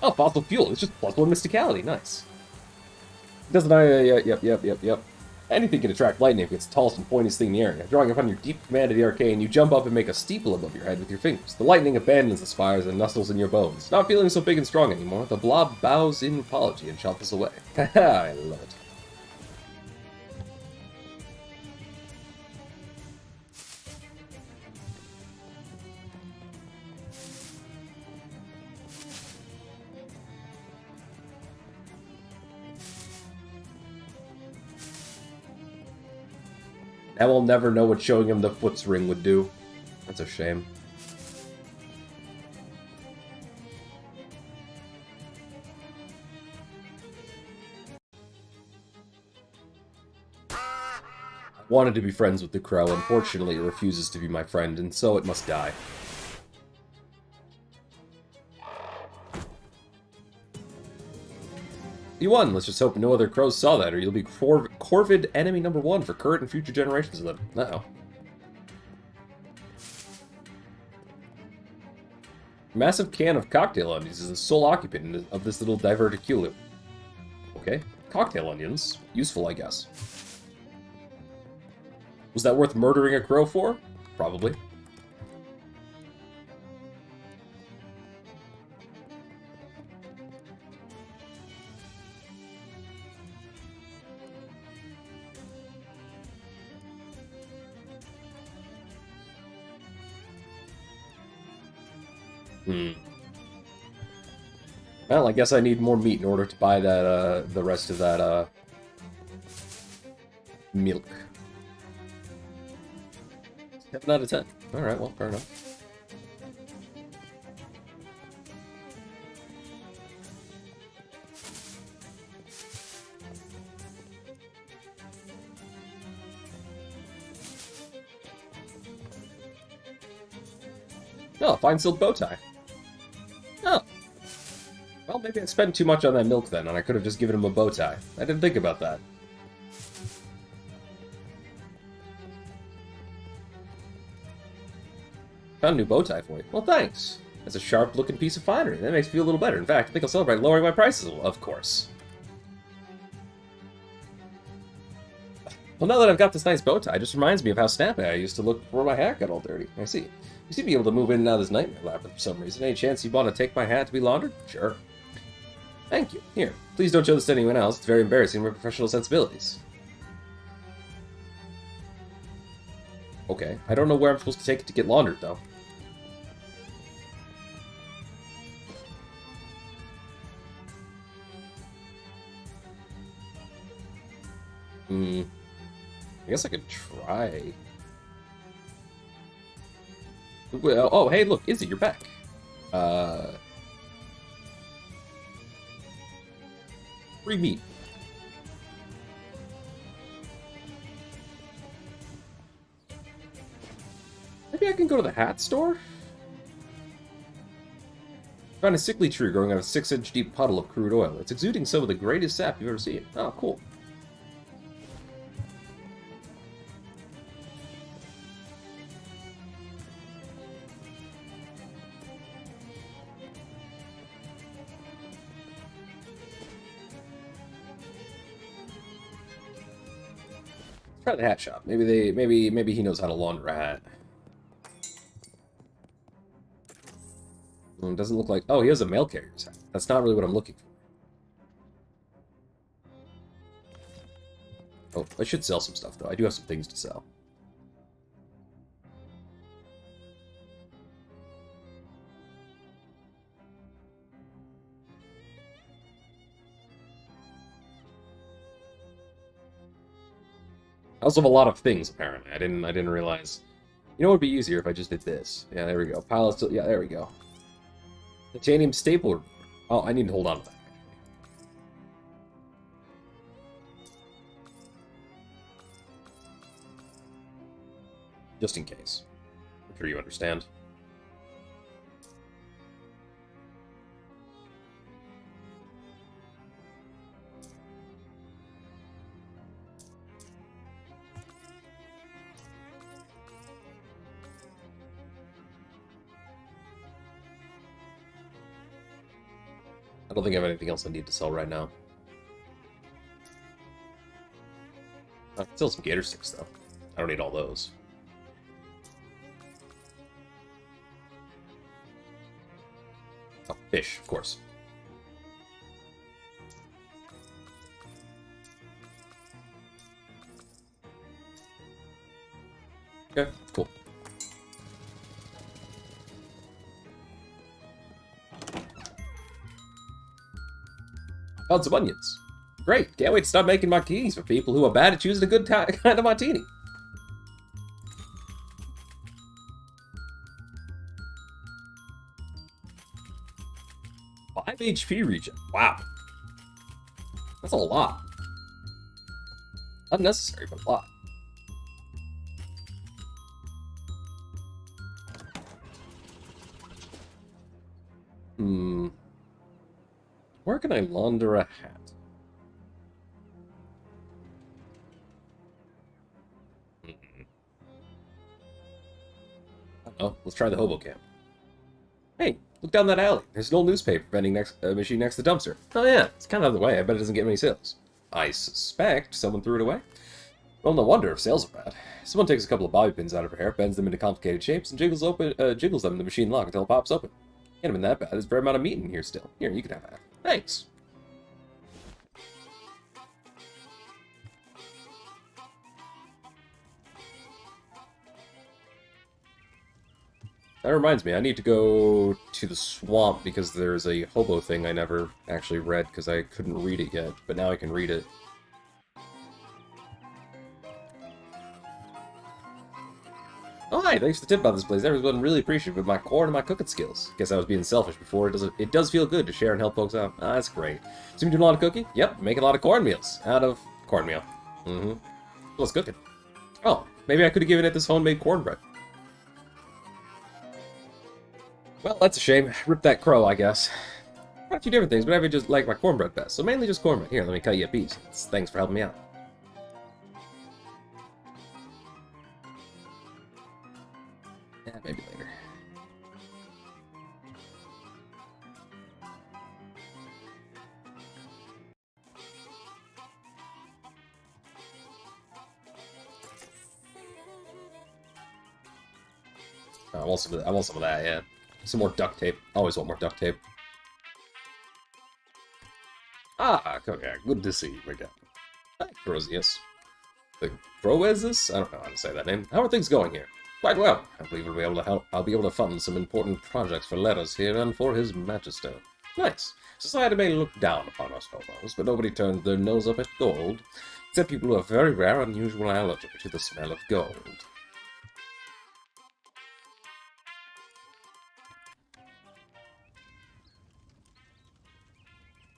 Oh, fossil fuel. It's just +1 mysticality. Nice. Doesn't I? Yep. Anything can attract lightning if it's the tallest and pointiest thing in the area. Drawing upon your deep command of the arcane, you jump up and make a steeple above your head with your fingers. The lightning abandons the spires and nestles in your bones. Not feeling so big and strong anymore, the blob bows in apology and shuffles away. Haha, I love it. Now we'll never know what showing him the foot's ring would do. That's a shame. I wanted to be friends with the crow. Unfortunately, it refuses to be my friend, and so it must die. You won. Let's just hope no other crows saw that, or you'll be Corvid enemy #1 for current and future generations of them. Uh-oh. Massive can of cocktail onions is the sole occupant of this little diverticule. Okay. Cocktail onions. Useful, I guess. Was that worth murdering a crow for? Probably. Well, I guess I need more meat in order to buy that, the rest of that, milk. 7 out of 10. Alright, well, fair enough. Oh, fine silk bow tie. Oh. Well, maybe I spent too much on that milk then, and I could have just given him a bow tie. I didn't think about that. Found a new bow tie for you. Well, thanks. That's a sharp-looking piece of finery. That makes me feel a little better. In fact, I think I'll celebrate lowering my prices, of course. Well, now that I've got this nice bow tie, it just reminds me of how snappy I used to look before my hat got all dirty. I see. You seem to be able to move in and out of this nightmare labyrinth for some reason. Any chance you want to take my hat to be laundered? Sure. Thank you. Here, please don't show this to anyone else. It's very embarrassing for professional sensibilities. Okay, I don't know where I'm supposed to take it to get laundered, though. I guess I could try. Well, oh, hey, look, Izzy, you're back. Free meat. Maybe I can go to the hat store? Found a sickly tree growing out of a 6-inch deep puddle of crude oil. It's exuding some of the greatest sap you've ever seen. Oh, cool. Try the hat shop. Maybe he knows how to launder a hat. It doesn't look like... Oh, he has a mail carrier's hat. That's not really what I'm looking for. Oh, I should sell some stuff, though. I do have some things to sell. I also have a lot of things, apparently. I didn't realize... You know what would be easier if I just did this? Yeah, there we go. Pile of... Yeah, there we go. Titanium staple. Oh, I need to hold on to that. Just in case. I'm sure you understand. I don't think I have anything else I need to sell right now. I can sell some gator sticks, though. I don't need all those. Oh, fish, of course. Okay, cool. Found some onions. Great, can't wait to start making martinis for people who are bad at choosing a good kind of martini. 5 HP regen. Wow. That's a lot. Unnecessary, but a lot. Where can I launder a hat? Oh, let's try the hobo camp. Hey, look down that alley. There's an old newspaper vending machine next to the dumpster. Oh yeah, it's kind of out of the way. I bet it doesn't get many sales. I suspect someone threw it away. Well, no wonder if sales are bad. Someone takes a couple of bobby pins out of her hair, bends them into complicated shapes, and jiggles them in the machine lock until it pops open. Can't have been that bad. There's a fair amount of meat in here still. Here, you can have that. Thanks. That reminds me, I need to go to the swamp because there's a hobo thing I never actually read because I couldn't read it yet, but now I can read it. Oh, hi, thanks for the tip about this place. Everyone's really appreciative of my corn and my cooking skills. Guess I was being selfish before. It does feel good to share and help folks out. Ah, that's great. So you doing a lot of cooking? Yep, making a lot of cornmeals out of cornmeal. Well, it's cooking. Oh, maybe I could have given it this homemade cornbread. Well, that's a shame. Rip that crow, I guess. Quite a few different things, but I just like my cornbread best. So mainly just cornbread. Here, let me cut you a piece. Thanks for helping me out. Yeah, maybe later. Oh, I want some of that, yeah. Some more duct tape. Always want more duct tape. Ah, okay, good to see you again. Hi, Crosius. The Croesus? I don't know how to say that name. How are things going here? Quite well. I believe I'll be able to fund some important projects for Letters here and for His Majesty. Nice. Society may look down upon us hobos, but nobody turns their nose up at gold, except people who have very rare, unusual allergy to the smell of gold.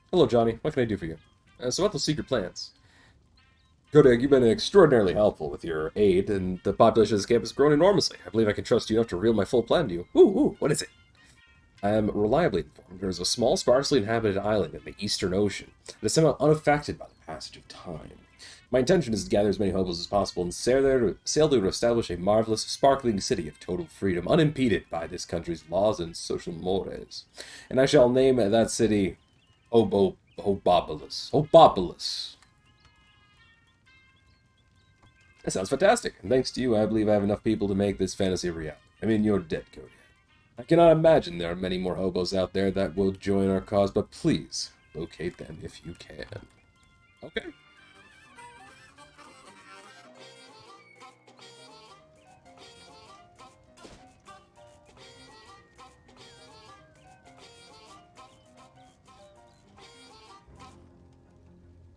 Hello, Johnny. What can I do for you? So about those secret plans. Kodak, you've been extraordinarily helpful with your aid, and the population of this camp has grown enormously. I believe I can trust you enough to reveal my full plan to you. Ooh, what is it? I am reliably informed there is a small, sparsely inhabited island in the Eastern Ocean that is somehow unaffected by the passage of time. My intention is to gather as many hobos as possible and sail there to establish a marvelous, sparkling city of total freedom, unimpeded by this country's laws and social mores. And I shall name that city Hobopolis. Hobopolis. That sounds fantastic, and thanks to you, I believe I have enough people to make this fantasy a reality. I mean, you're dead, Cody. I cannot imagine there are many more hobos out there that will join our cause, but please, locate them if you can. Okay.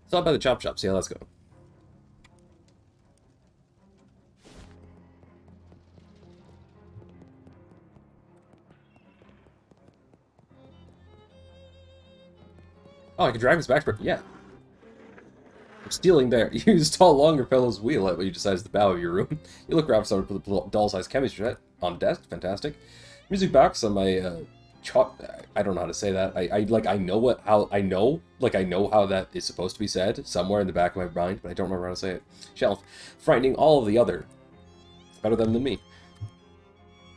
Stop by the chop shop, see how that's going. Oh, I can drag this back for... Yeah. I'm stealing there. You install longer fellow's wheel when you decide the bow of your room. You look around for the doll-sized chemistry set on the desk. Fantastic. Music box on my I don't know how to say that. I know how that is supposed to be said somewhere in the back of my mind, but I don't remember how to say it. Shelf. Frightening all of the other. It's better than me.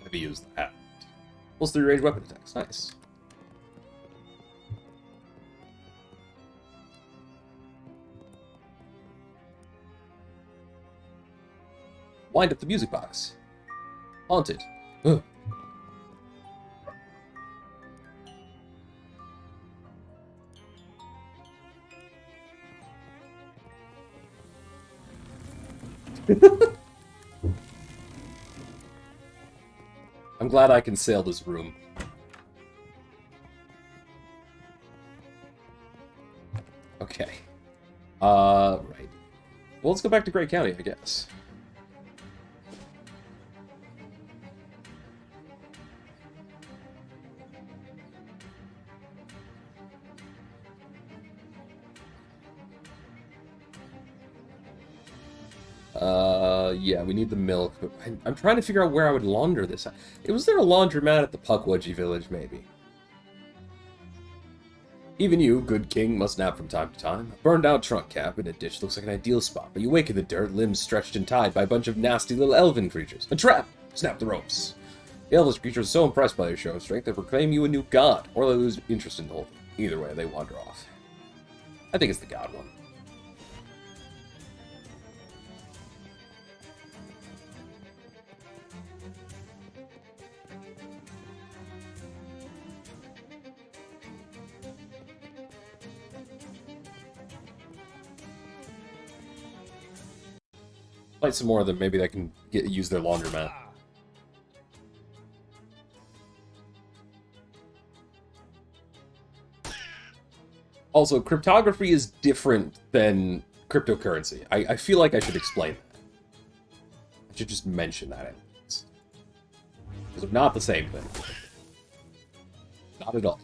Have you used that? Plus 3 range weapon attacks. Nice. Wind up the music box. Haunted. Ugh. I'm glad I can sail this room. Okay. Right. Well, let's go back to Great County, I guess. Yeah, we need the milk. But I'm trying to figure out where I would launder this. Was there a laundromat at the Pukwudgie village, maybe? Even you, good king, must nap from time to time. A burned-out trunk cap in a ditch looks like an ideal spot, but you wake in the dirt, limbs stretched and tied by a bunch of nasty little elven creatures. A trap! Snap the ropes. The elvish creatures are so impressed by your show of strength they proclaim you a new god, or they lose interest in the whole thing. Either way, they wander off. I think it's the god one. Fight some more of them, maybe they can use their laundromat. Also, cryptography is different than cryptocurrency. I feel like I should explain that. I should just mention that. Because they're not the same thing. Not at all.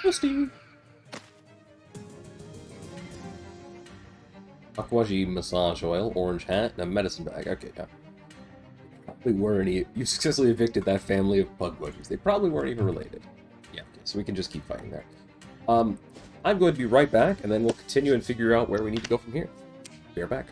Twisty. Pukwudgie massage oil, orange hat, and a medicine bag. Okay, yeah. Probably weren't any. You successfully evicted that family of Pukwudgies. They probably weren't even related. Yeah, okay, so we can just keep fighting there. I'm going to be right back, and then we'll continue and figure out where we need to go from here. Be right back.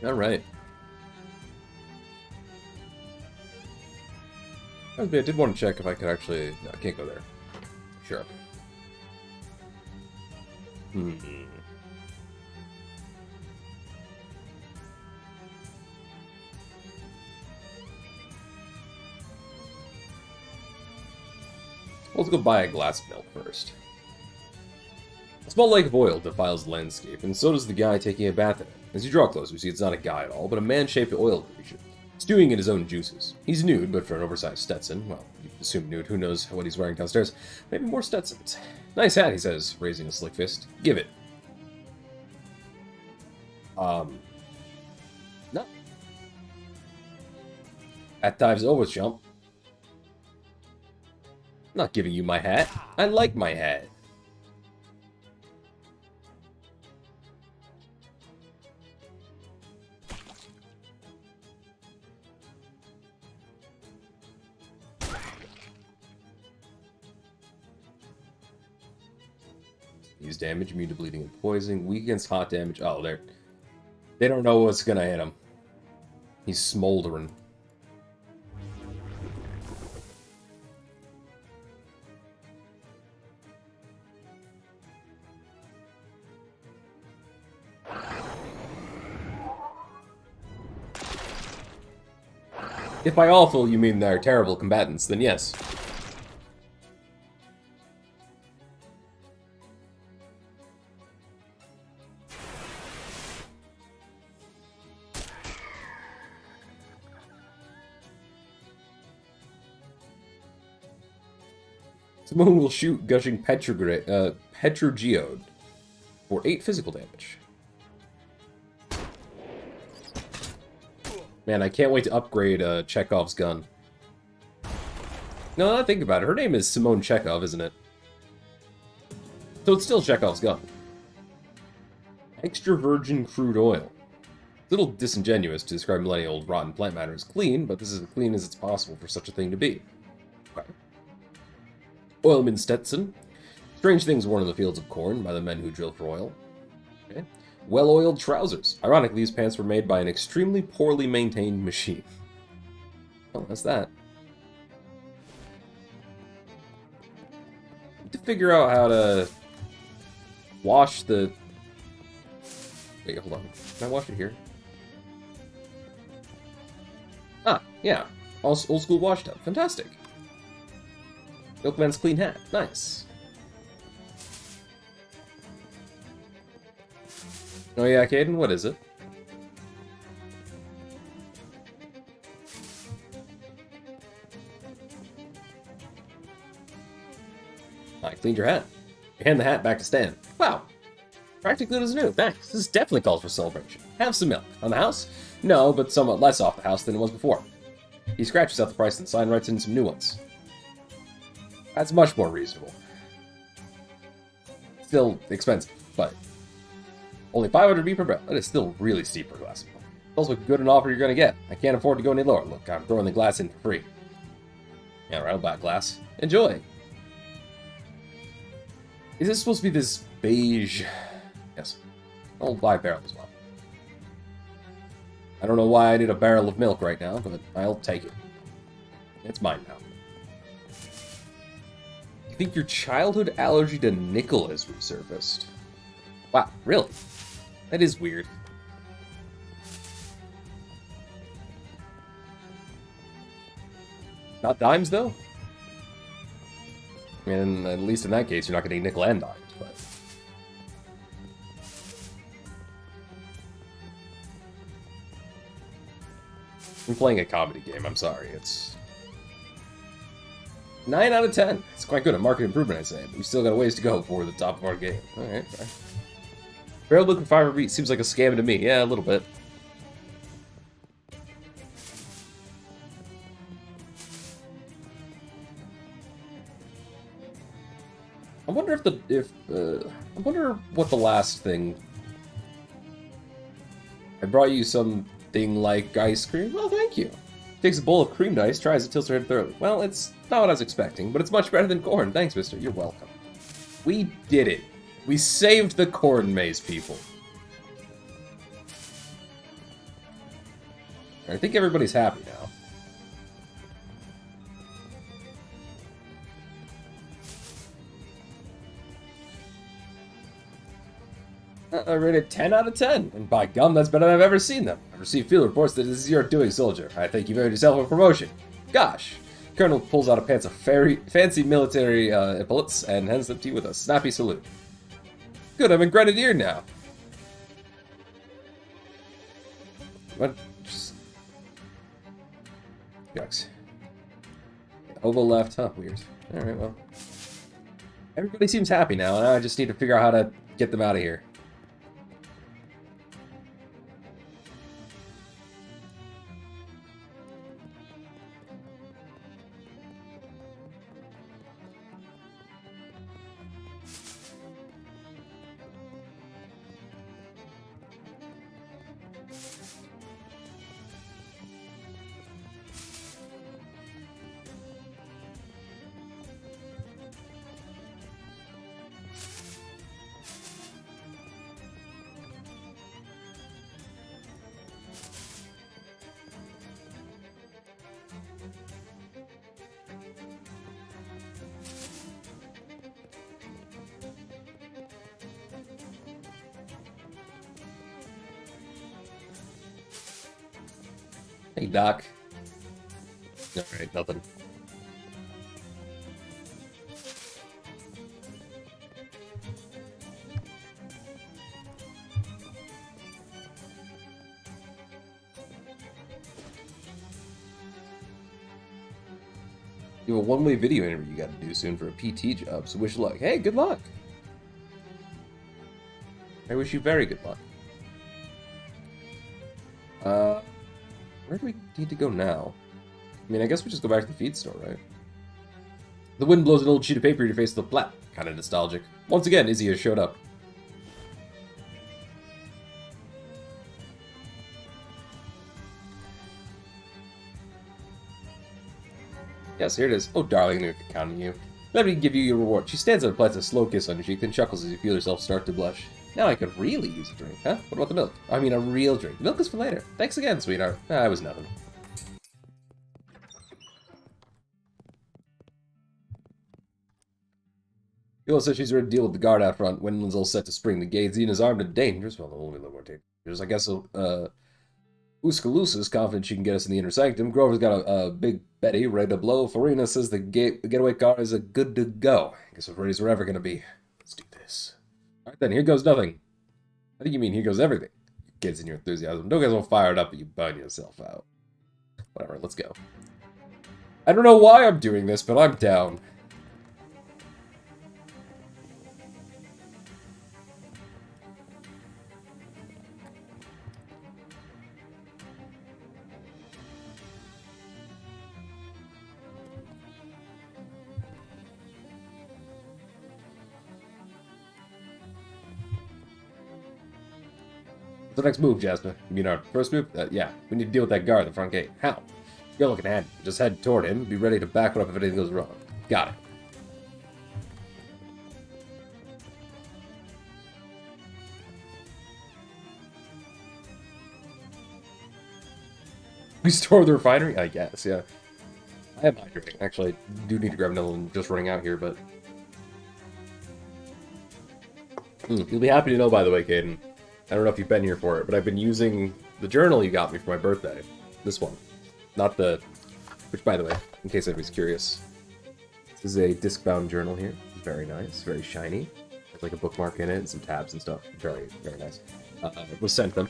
Alright. I did want to check if I could actually... No, I can't go there. Sure. Let's go buy a glass of milk first. A small lake of oil defiles the landscape, and so does the guy taking a bath in it. As you draw closer, you see it's not a guy at all, but a man-shaped oil creature, stewing in his own juices. He's nude, but for an oversized Stetson, well, you assume nude, who knows what he's wearing downstairs. Maybe more Stetsons. Nice hat, he says, raising a slick fist. Give it. No. At times always jump. I'm not giving you my hat. I like my hat. Use damage, immune to bleeding and poisoning, weak against hot damage. Oh, they don't know what's gonna hit him. He's smoldering. If by awful you mean they're terrible combatants, then yes. Simone will shoot gushing Petrogeode for 8 physical damage. Man, I can't wait to upgrade Chekhov's gun. No, I think about it. Her name is Simone Chekhov, isn't it? So it's still Chekhov's gun. Extra virgin crude oil. A little disingenuous to describe millennial rotten plant matter as clean, but this is as clean as it's possible for such a thing to be. Okay. Oilman Stetson. Strange things worn in the fields of corn by the men who drill for oil. Okay. Well-oiled trousers. Ironically, these pants were made by an extremely poorly maintained machine. Oh, that's that. To figure out how to wash the... Wait, hold on. Can I wash it here? Ah, yeah. Old school wash tub. Fantastic. Milkman's clean hat. Nice. Oh yeah, Caden, what is it? I cleaned your hat. You hand the hat back to Stan. Wow. Practically as new. Thanks. This definitely calls for celebration. Have some milk. On the house? No, but somewhat less off the house than it was before. He scratches out the price and the sign, writes in some new ones. That's much more reasonable. Still expensive, but only 500B per barrel. That is still really steep for a glass of milk. It's also good an offer you're going to get. I can't afford to go any lower. Look, I'm throwing the glass in for free. Yeah, right, I'll buy a glass. Enjoy! Is this supposed to be this beige? Yes. I'll buy a barrel as well. I don't know why I need a barrel of milk right now, but I'll take it. It's mine now. You think your childhood allergy to nickel has resurfaced? Wow, really? That is weird. Not dimes, though? I mean, at least in that case, you're not getting nickel and dimes, but... I'm playing a comedy game, I'm sorry, it's... 9 out of 10. It's quite good, a market improvement, I'd say, but we still got a ways to go before the top of our game. Alright, fine. Barrel milk and fiber beat seems like a scam to me. Yeah, a little bit. I wonder I wonder what the last thing... I brought you something like ice cream? Well, thank you. Takes a bowl of creamed ice, tries it, tilts her head thoroughly. Well, it's not what I was expecting, but it's much better than corn. Thanks, mister. You're welcome. We did it. We saved the corn maze, people. I think everybody's happy now. I rated 10 out of 10, and by gum, that's better than I've ever seen them. I've received field reports that this is your doing, soldier. I think you've earned yourself a promotion. Gosh! Colonel pulls out a pants of fancy military epaulets and hands them to you with a snappy salute. Good, I'm a grenadier now. What? Just... Yucks. Ovo left, huh? Weird. Alright, well. Everybody seems happy now, and I just need to figure out how to get them out of here. Hey, Doc. Alright, nothing. You have a one-way video interview you gotta do soon for a PT job, so wish luck. Hey, good luck! I wish you very good luck. Where do we need to go now? I mean, I guess we just go back to the feed store, right? The wind blows an old sheet of paper in your face with a flap. Kind of nostalgic. Once again, Izzy has showed up. Yes, here it is. Oh, darling, I'm counting you. Let me give you your reward. She stands up and plants a slow kiss on your cheek, then chuckles as you feel yourself start to blush. Now I could really use a drink, huh? What about the milk? I mean, a real drink. Milk is for later. Thanks again, sweetheart. Ah, it was nothing. Yola says she's ready to deal with the guard out front. Wendland's all set to spring the gate. Xena's armed and dangerous. Well, only a little more dangerous. I guess, Uskaloosa's confident she can get us in the inner sanctum. Grover's got a big Betty ready to blow. Farina says the getaway car is a good to go. I guess we're ready as we're ever going to be. Let's do this. Alright then, here goes nothing. I think you mean here goes everything. You kids and your enthusiasm. Don't get all fired up, but you burn yourself out. Whatever, let's go. I don't know why I'm doing this, but I'm down. What's the next move, Jasper? You mean our first move? Yeah, we need to deal with that guard at the front gate. How? You're looking at him. Just head toward him. Be ready to back up if anything goes wrong. Got it. We store the refinery? I guess, yeah. I am hydrating. Actually, I do need to grab another one just running out here, but... You'll be happy to know, by the way, Caden. I don't know if you've been here for it, but I've been using the journal you got me for my birthday. This one. Not the... Which, by the way, in case anybody's curious. This is a disc-bound journal here. Very nice. Very shiny. There's like a bookmark in it and some tabs and stuff. Very, very nice. Was sent them.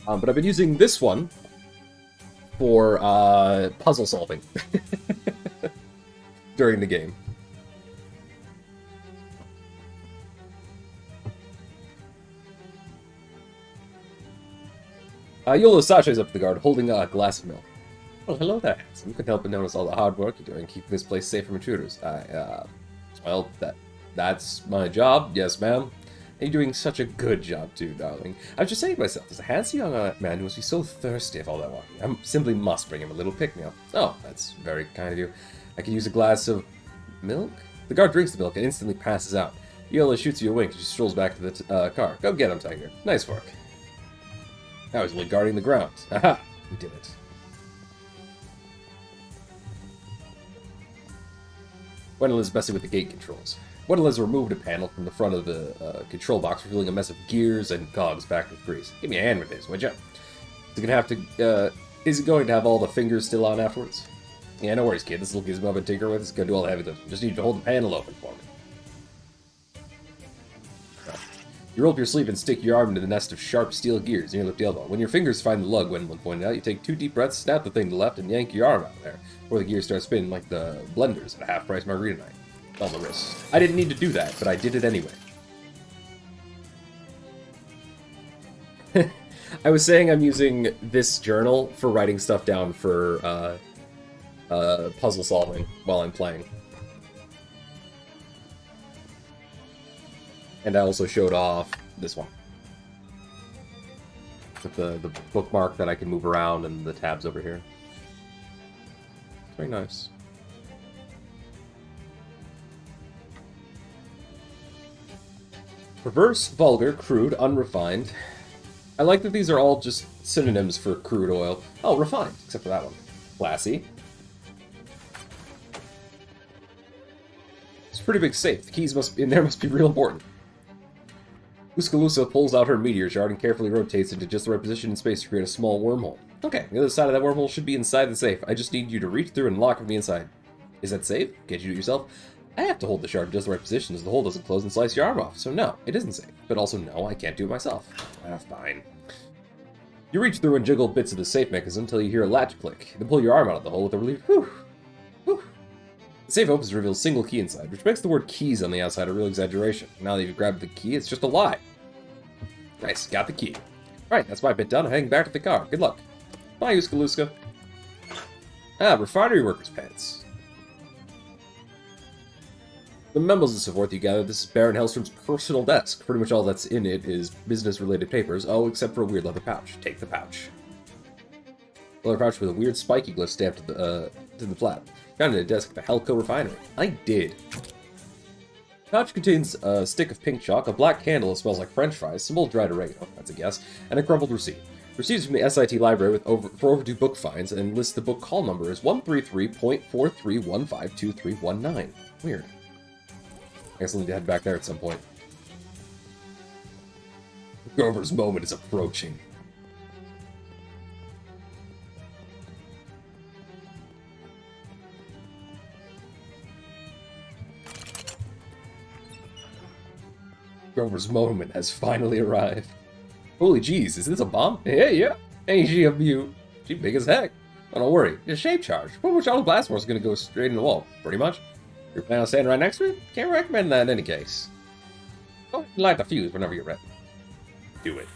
But I've been using this one for puzzle solving during the game. Yola Sasha's up at the guard, holding a glass of milk. Well, hello there, handsome. You can help but notice all the hard work you're doing, keeping this place safe from intruders. Well, that's my job. Yes, ma'am. And you're doing such a good job, too, darling. I was just saying to myself, there's a handsome young man who must be so thirsty of all that walking. I simply must bring him a little pick-me-up. Oh, that's very kind of you. I could use a glass of milk? The guard drinks the milk and instantly passes out. Yola shoots you a wink as she strolls back to the car. Go get him, Tiger. Nice work. Now he's only guarding the grounds. Aha! We did it. Gwendolyn is messing with the gate controls. Gwendolyn has removed a panel from the front of the control box, revealing a mess of gears and cogs backed with grease. Give me a hand with this, would ya? Is it going to have all the fingers still on afterwards? Yeah, no worries, kid. This little gizmo I've been tinkering with is going to do all the heavy lifting. Just need you to hold the panel open for me. You roll up your sleeve and stick your arm into the nest of sharp steel gears near your left elbow. When your fingers find the lug, Gwendolyn pointed out, you take 2 deep breaths, snap the thing to the left, and yank your arm out of there, before the gears start spinning like the blenders at a half-price margarita night. On the wrist. I didn't need to do that, but I did it anyway. I was saying I'm using this journal for writing stuff down for puzzle solving while I'm playing. And I also showed off this one. With the bookmark that I can move around and the tabs over here. Very nice. Perverse, vulgar, crude, unrefined. I like that these are all just synonyms for crude oil. Oh, refined, except for that one. Classy. It's a pretty big safe. The keys must be real important. Tuscaloosa pulls out her meteor shard and carefully rotates into just the right position in space to create a small wormhole. Okay, the other side of that wormhole should be inside the safe. I just need you to reach through and lock from the inside. Is that safe? Can't you do it yourself? I have to hold the shard in just the right position as the hole doesn't close and slice your arm off. So no, it isn't safe. But also no, I can't do it myself. That's fine. You reach through and jiggle bits of the safe mechanism until you hear a latch click. Then pull your arm out of the hole with a relief. Whew. Whew. The safe opens to reveal a single key inside, which makes the word keys on the outside a real exaggeration. Now that you've grabbed the key, it's just a lie. Nice, got the key. Alright, that's my bit done. I'm heading back to the car. Good luck. Bye, Tuscaloosa. Ah, refinery workers' pants. The memos and so forth you gather, this is Baron Hellstrom's personal desk. Pretty much all that's in it is business-related papers. Oh, except for a weird leather pouch. Take the pouch. Leather pouch with a weird spiky glyph stamped to the flap. Found it at a desk at the Helco refinery. I did. Pouch contains a stick of pink chalk, a black candle that smells like french fries, some old dried oregano, that's a guess, and a crumpled receipt. Receipts from the SIT library for overdue book fines and lists the book call number as 133.43152319. Weird. I guess I'll need to head back there at some point. Grover's moment is approaching. Grover's moment has finally arrived. Holy jeez, is this a bomb? Yeah. Ain't she a beaut? She big as heck. Oh, don't worry, it's a shape charge. Pretty much all the blast force is gonna go straight in the wall. Pretty much. You're planning on standing right next to it? Can't recommend that in any case. Go ahead and light the fuse whenever you're ready. Do it.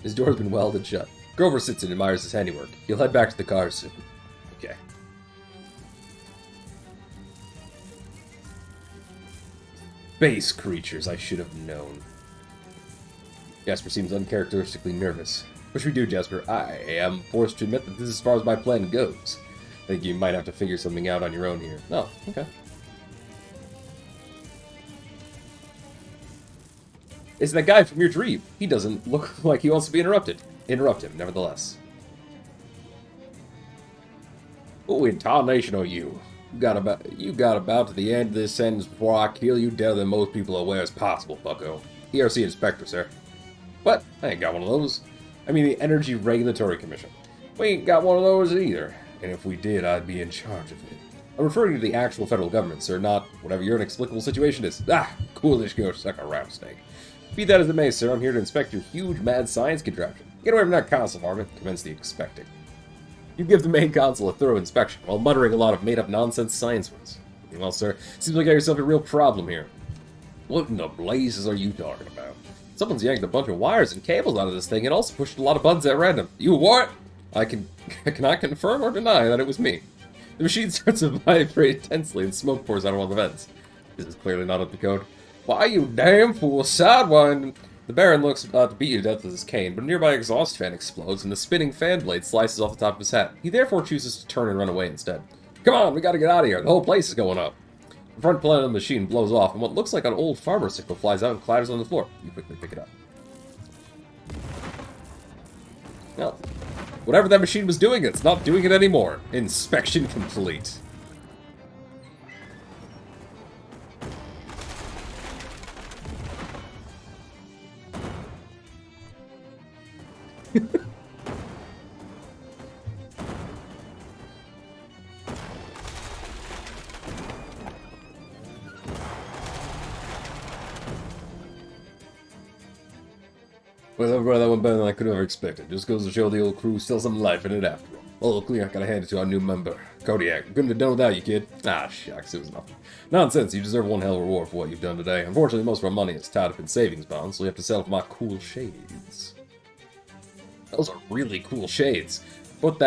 His door's been welded shut. Grover sits and admires his handiwork. He'll head back to the car soon. Okay. Space creatures, I should have known. Jasper seems uncharacteristically nervous. What should we do, Jasper? I am forced to admit that this is as far as my plan goes. I think you might have to figure something out on your own here. Oh, okay. It's that guy from your dream. He doesn't look like he wants to be interrupted. Interrupt him, nevertheless. Oh, in tarnation are you? You got about to the end of this sentence before I kill you deader than most people are aware as possible, bucko. ERC Inspector, sir. What? I ain't got one of those. I mean the Energy Regulatory Commission. We ain't got one of those either. And if we did, I'd be in charge of it. I'm referring to the actual federal government, sir, not whatever your inexplicable situation is. Ah, coolish go suck a rattlesnake. Be that as it may, sir, I'm here to inspect your huge mad science contraption. Get away from that console, varmint. Commence the inspecting. You give the main console a thorough inspection, while muttering a lot of made-up nonsense science words. Well, sir, seems like you got yourself a real problem here. What in the blazes are you talking about? Someone's yanked a bunch of wires and cables out of this thing and also pushed a lot of buttons at random. You what? I cannot confirm or deny that it was me. The machine starts to vibrate intensely and smoke pours out of one of the vents. This is clearly not up to code. Why, you damn fool, sidewind! The Baron looks about to beat you to death with his cane, but a nearby exhaust fan explodes and the spinning fan blade slices off the top of his hat. He therefore chooses to turn and run away instead. Come on, we gotta get out of here. The whole place is going up. The front panel of the machine blows off, and what looks like an old farmer sickle flies out and clatters on the floor. You quickly pick it up. Well, whatever that machine was doing, it's not doing it anymore. Inspection complete. Well, that went better than I could have expected. Just goes to show the old crew still some life in it after all. Well, luckily I gotta hand it to our new member, Kodiak. Couldn't have done without you, kid. Ah, shucks, it was nothing. Nonsense, you deserve one hell of a reward for what you've done today. Unfortunately, most of our money is tied up in savings bonds, so we have to sell for my cool shades. Those are really cool shades. Both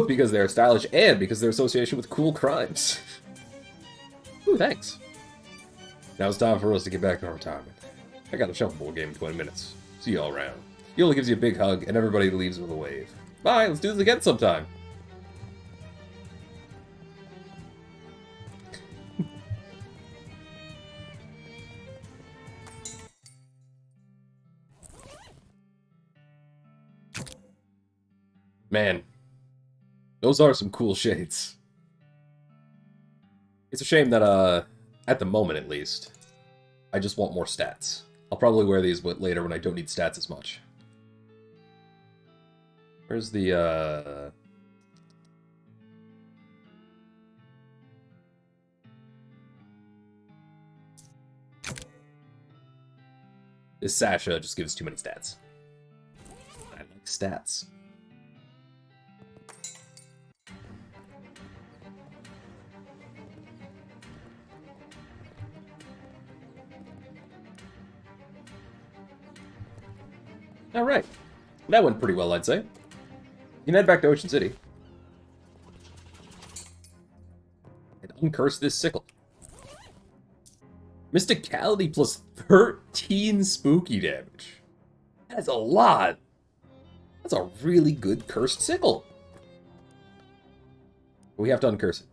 because they're stylish and because they're association with cool crimes. Ooh, thanks. Now it's time for us to get back to our retirement. I got a shuffleboard game in 20 minutes. See you all around. Yola gives you a big hug, and everybody leaves with a wave. Bye, let's do this again sometime. Man, those are some cool shades. It's a shame that, at the moment at least, I just want more stats. I'll probably wear these later when I don't need stats as much. Where's the, This Sasha just gives too many stats. I like stats. Alright. That went pretty well, I'd say. You can head back to Ocean City. And uncurse this sickle. Mysticality plus 13 spooky damage. That is a lot. That's a really good cursed sickle. But we have to uncurse it.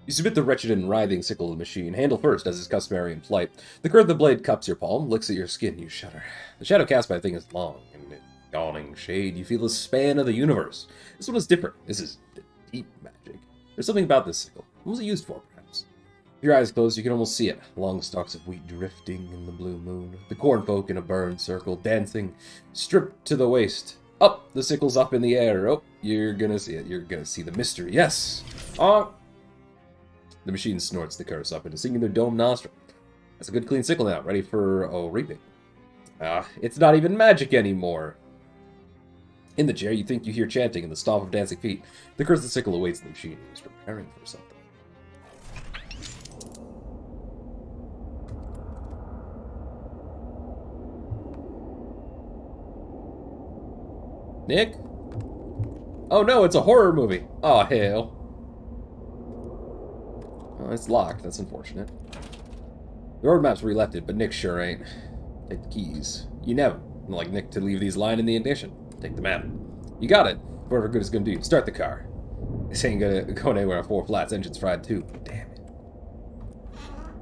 You submit the wretched and writhing sickle to the machine. Handle first, as is customary in flight. The curve of the blade cups your palm, licks at your skin, you shudder. The shadow cast by the thing is long, and in dawning shade, you feel the span of the universe. This one is different. This is deep magic. There's something about this sickle. What was it used for, perhaps? With your eyes closed, you can almost see it. Long stalks of wheat drifting in the blue moon. The corn folk in a burned circle, dancing, stripped to the waist. Up! The sickle's up in the air. Oh, you're gonna see it. You're gonna see the mystery. Yes! The machine snorts the curse up into singular dome nostril. That's a good clean sickle now, ready for, reaping. It's not even magic anymore. In the chair, you think you hear chanting and the stomp of dancing feet. The curse of the sickle awaits the machine, who is preparing for something. Nick? Oh no, it's a horror movie. Oh hell. Oh, it's locked. That's unfortunate. The roadmap's where you left it, but Nick sure ain't. Take the keys. You never. Like Nick to leave these lying in the ignition. Take the map. You got it. Whatever good it's gonna do. Start the car. This ain't gonna go anywhere on 4 flats. Engine's fried too. Damn it.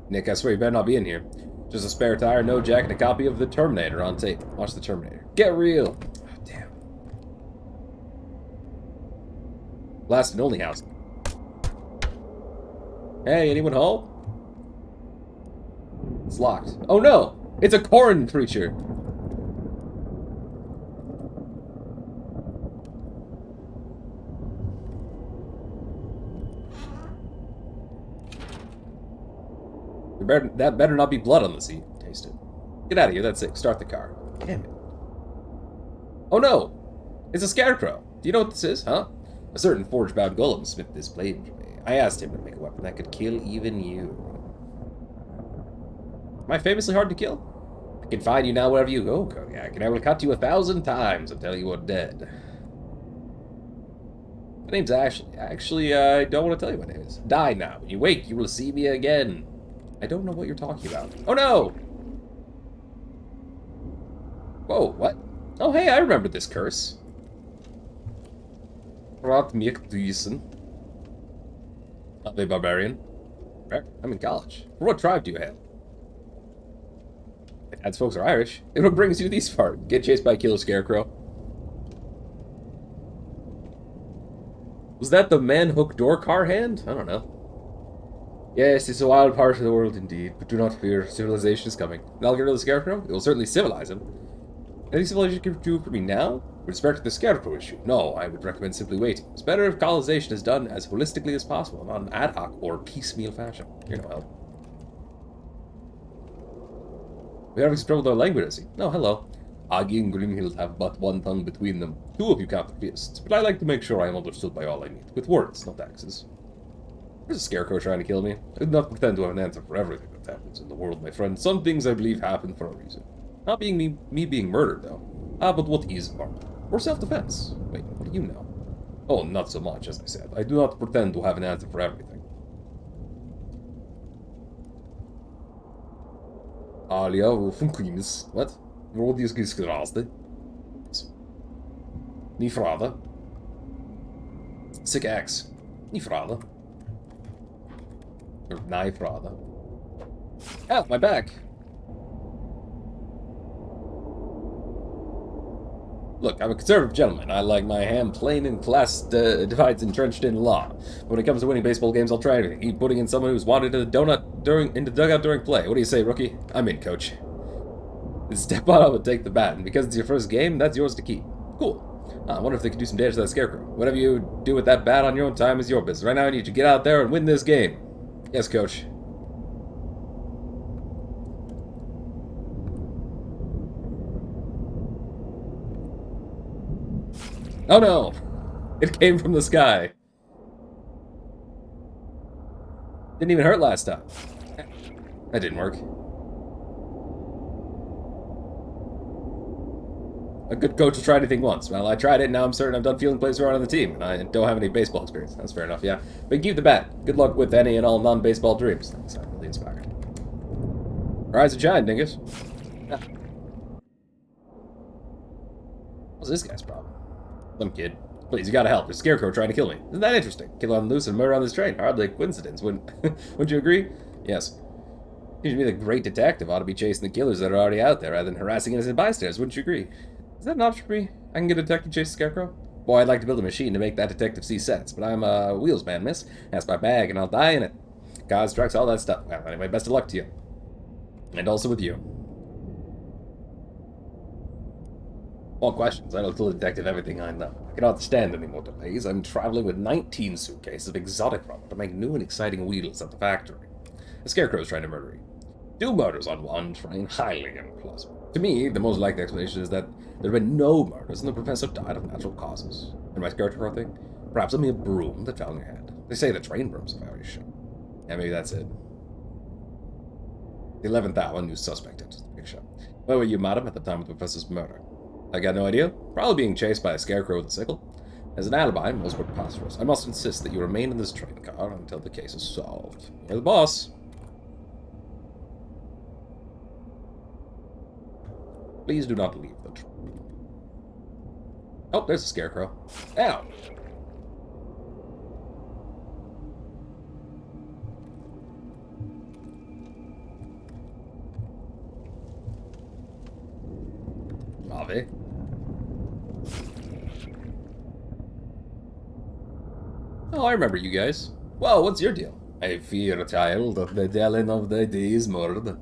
Nick, I swear you better not be in here. Just a spare tire, no jack, and a copy of The Terminator on tape. Watch The Terminator. Get real. Oh, damn. Last and only house. Hey, anyone home? It's locked. Oh no! It's a corn creature! That better not be blood on the seat. Taste it. Get out of here, that's it. Start the car. Damn it. Oh no! It's a scarecrow. Do you know what this is, huh? A certain forge-bound golem smith this blade for me. I asked him to make a weapon that could kill even you. Am I famously hard to kill? I can find you now wherever you go, Kodiak, and I will cut you 1,000 times until you are dead. My name's Ashley. Actually, I don't want to tell you what my name is. Die now. When you wake, you will see me again. I don't know what you're talking about. Oh no! Whoa, what? Oh hey, I remember this curse. Rotmikduisen. Not a barbarian. I'm in college. For what tribe do you have? My dad's folks are Irish. It what brings you these far? Get chased by a killer scarecrow? Was that the man-hook door car hand? I don't know. Yes, it's a wild part of the world indeed, but do not fear, civilization is coming. And I'll get rid of the Scarecrow? It will certainly civilize him. Any civilization can do for me now? With respect to the Scarecrow issue, no, I would recommend simply waiting. It's better if colonization is done as holistically as possible, not in ad hoc or piecemeal fashion. You're no help. We're having some trouble with our language, I see. No, hello. Agi and Grimhild have but one tongue between them. Two of you count the fists, but I like to make sure I am understood by all I meet, with words, not axes. There's a Scarecrow trying to kill me. I do not pretend to have an answer for everything that happens in the world, my friend. Some things I believe happen for a reason. Not being me being murdered, though. Ah, but what is murder? Or self-defense? Wait, what do you know? Oh, not so much, as I said. I do not pretend to have an answer for everything. Alia, funkimis. What? Vad är det skraste? Ni frada. Sick axe. Ni frada. Or nai frada. Ow, my back! Look, I'm a conservative gentleman. I like my ham plain and class divides entrenched in law. But when it comes to winning baseball games, I'll try anything. Even putting in someone who's wanted in the dugout during play. What do you say, rookie? I'm in, coach. Step on up and take the bat, and because it's your first game, that's yours to keep. Cool. I wonder if they can do some damage to that Scarecrow. Whatever you do with that bat on your own time is your business. Right now, I need you to get out there and win this game. Yes, coach. Oh no! It came from the sky. Didn't even hurt last time. That didn't work. A good coach will try anything once. Well, I tried it, and now I'm certain I'm done fielding players who aren't on the team, and I don't have any baseball experience. That's fair enough, yeah. But keep the bat. Good luck with any and all non-baseball dreams. Thanks, I'm really inspired. Rise and shine, dingus. Ah. What's this guy's problem? Some kid. Please, you gotta help. There's a Scarecrow trying to kill me. Isn't that interesting? Kill on the loose and murder on this train. Hardly a coincidence, wouldn't you agree? Yes. Seems to me the great detective ought to be chasing the killers that are already out there rather than harassing innocent bystanders, wouldn't you agree? Is that an option for me? I can get a detective chase the Scarecrow? Boy, I'd like to build a machine to make that detective see sense, but I'm a wheels man, miss. That's my bag, and I'll die in it. God's trucks, all that stuff. Well, anyway, best of luck to you. And also with you. All questions. I know to detective everything I know. I cannot stand any more delays. I'm traveling with 19 suitcases of exotic rubber to make new and exciting wheels at the factory. The Scarecrow's trying to murder me. 2 murders on one train, highly implausible. To me, the most likely explanation is that there have been no murders and the professor died of natural causes. And my Scarecrow thing? Perhaps only a broom that fell in your hand. They say the train brooms are very sharp. Yeah, maybe that's it. The 11th hour, new suspect enters the picture. Where were you, madam, at the time of the professor's murder? I got no idea. Probably being chased by a Scarecrow with a sickle. As an alibi, most preposterous. I must insist that you remain in this train car until the case is solved. You're the boss. Please do not leave the train. Oh, there's a Scarecrow. Ow! Ave. Oh, I remember you guys. Well, what's your deal? I fear, child, that the telling of the day is murdered.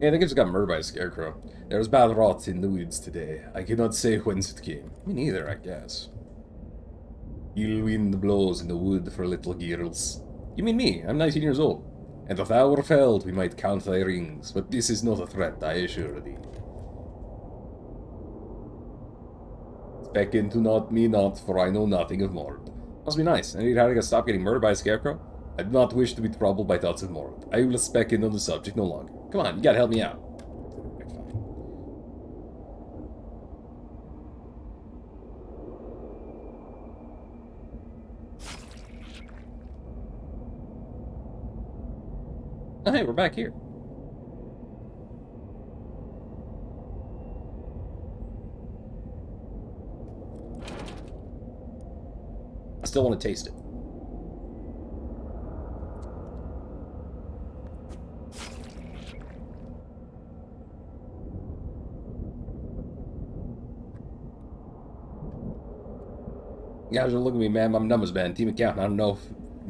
Yeah, I think I just got murdered by a Scarecrow. There was bad rot in the woods today. I cannot say whence it came. Me neither, I guess. Ill wind blows in the wood for little girls. You mean me? I'm 19 years old. And if thou were felled, we might count thy rings, but this is not a threat, I assure thee. Speak into me not, for I know nothing of Mord. Must be nice. I need how to stop getting murdered by a Scarecrow. I do not wish to be troubled by thoughts of Mord. I will spec in on the subject no longer. Come on, you gotta help me out. Oh, hey, we're back here. I still want to taste it. You guys are looking at me, man. I'm a numbers man. Team account. I don't know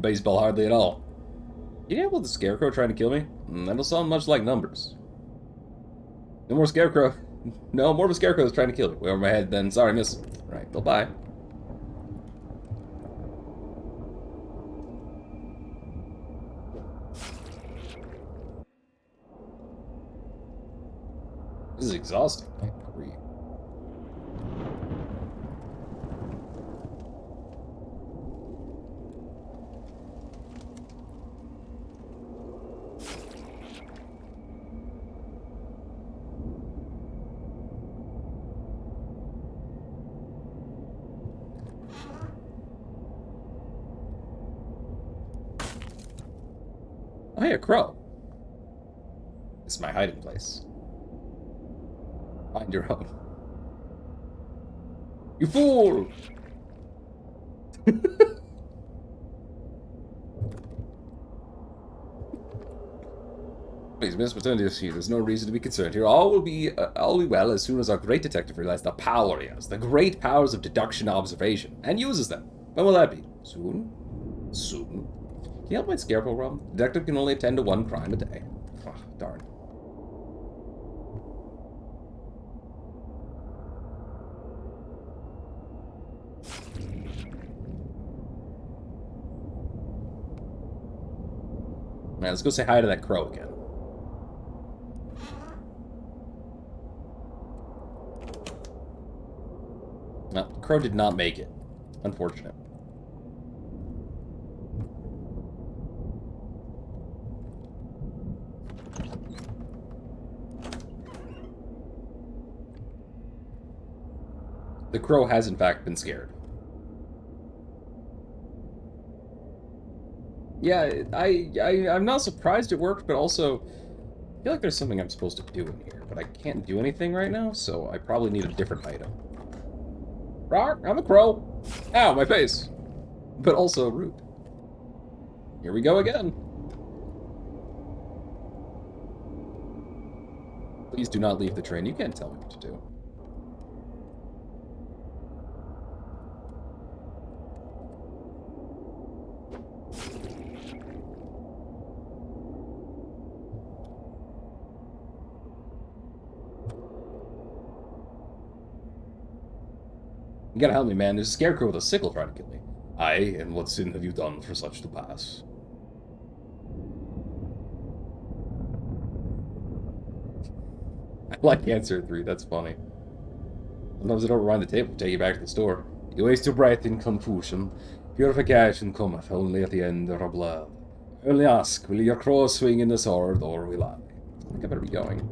baseball hardly at all. You know what the Scarecrow trying to kill me? That don't sound much like numbers. No more Scarecrow. No, more of a Scarecrow is trying to kill me. Way over my head then. Sorry, miss. Right, well, bye. This is exhausting. I agree. Oh, hey, a crow. This is my hiding place. Find your own. You fool! Please, Miss Maternity, there's no reason to be concerned here. All will be well as soon as our great detective realizes the power he has, the great powers of deduction and observation, and uses them. When will that be? Soon? Soon? Can you help my Scarecrow problem? The detective can only attend to one crime a day. Oh, darn. Man, let's go say hi to that crow again. No, the crow did not make it. Unfortunate. The crow has, in fact, been scared. Yeah, I'm not surprised it worked, but also I feel like there's something I'm supposed to do in here, but I can't do anything right now, so I probably need a different item. Rock, I'm a crow. Ow, my face. But also rude. Here we go again. Please do not leave the train. You can't tell me what to do. You gotta help me, man. There's a Scarecrow with a sickle trying to kill me. Aye, and what sin have you done for such to pass? I like answer 3, that's funny. Sometimes I don't rewind the tape, take you back to the store. You waste your breath in confusion. Purification cometh only at the end of our blood. I only ask, will your crow swing in the sword, or will I? I think I better be going.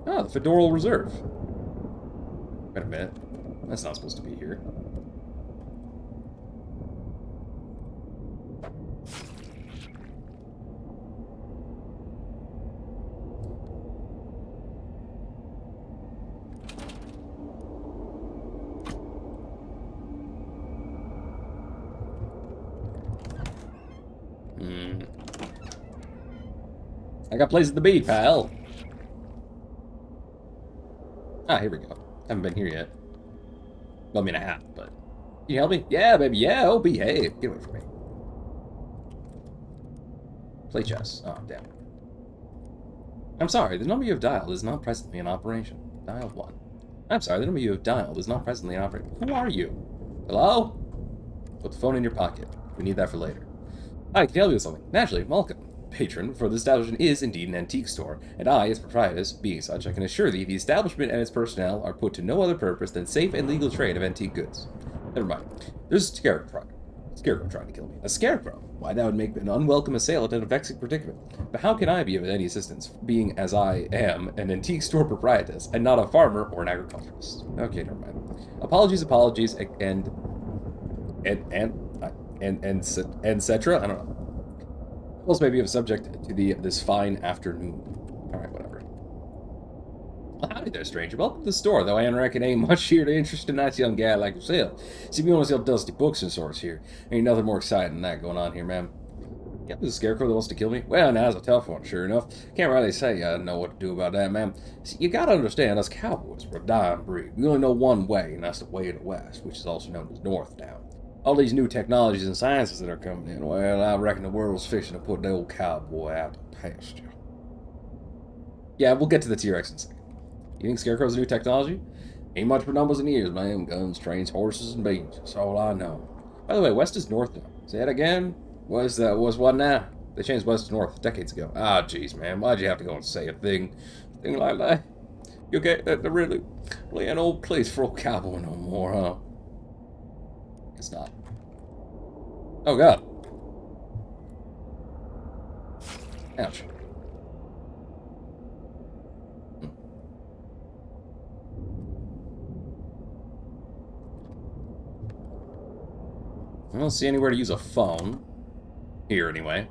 Ah, the Fedoral Reserve. Wait a minute. That's not supposed to be here. I got places to be, pal. Ah, here we go. Haven't been here yet. Well, I mean, I have, but... Can you help me? Yeah, baby, yeah, oh, behave. Get away from me. Play chess. Oh, damn. I'm sorry, the number you have dialed is not presently in operation. Dial 1. I'm sorry, the number you have dialed is not presently in operation. Who are you? Hello? Put the phone in your pocket. We need that for later. Hi, can I help you with something? Naturally, welcome. Patron, for the establishment is indeed an antique store, and I, as proprietress, being such, I can assure thee the establishment and its personnel are put to no other purpose than safe and legal trade of antique goods. Never mind. There's a Scarecrow trying to kill me. A Scarecrow? Why, that would make an unwelcome assailant in a vexing predicament. But how can I be of any assistance, being as I am an antique store proprietress, and not a farmer or an agriculturalist? Okay, never mind. Apologies, and etc. I don't know. Also, maybe of a subject to this fine afternoon. Alright, whatever. Well, howdy there, stranger. Welcome to the store, though I reckon ain't much here to interest a nice young gal like yourself. See, we only sell dusty books and sorts here. Ain't nothing more exciting than that going on here, ma'am. Yeah, there's a scarecrow that wants to kill me. Well, now's a tough one, sure enough. Can't really say I know what to do about that, man. See, you gotta understand, us cowboys, we're a dying breed. We only know one way, and that's the way of the West, which is also known as North now. All these new technologies and sciences that are coming in, well, I reckon the world's fixing to put the old cowboy out to pasture. Yeah, we'll get to the T-Rex in a second. You think Scarecrow's a new technology? Ain't much for numbers and years, man. Guns, trains, horses, and beans. That's all I know. By the way, West is North now. Say that again? What's what now? They changed West to North decades ago. Ah, jeez, man. Why'd you have to go and say a thing like that? You get that really an old place for a cowboy no more, huh? It's not. Oh, God. Ouch. I don't see anywhere to use a phone. Here, anyway.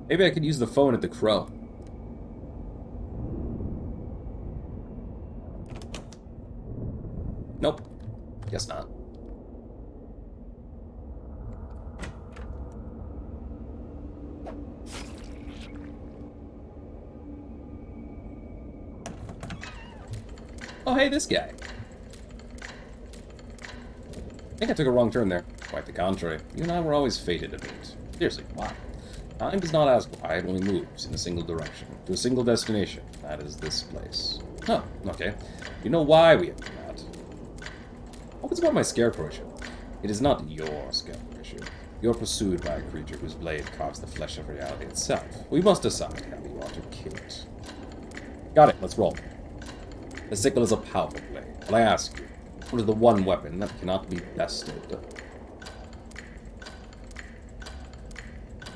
Maybe I could use the phone at the Crow. Nope. Guess not. Oh, hey, this guy. I think I took a wrong turn there. Quite the contrary. You and I were always fated to meet. Seriously, why? Time does not ask why, it only moves in a single direction, to a single destination. That is this place. Oh, okay. You know why we have done that. What's about my scarecrow issue? It is not your scarecrow issue. You're pursued by a creature whose blade carves the flesh of reality itself. We must decide how we want to kill it. Got it, let's roll. The sickle is a powerful blade, but I ask you, what is the one weapon that cannot be bested?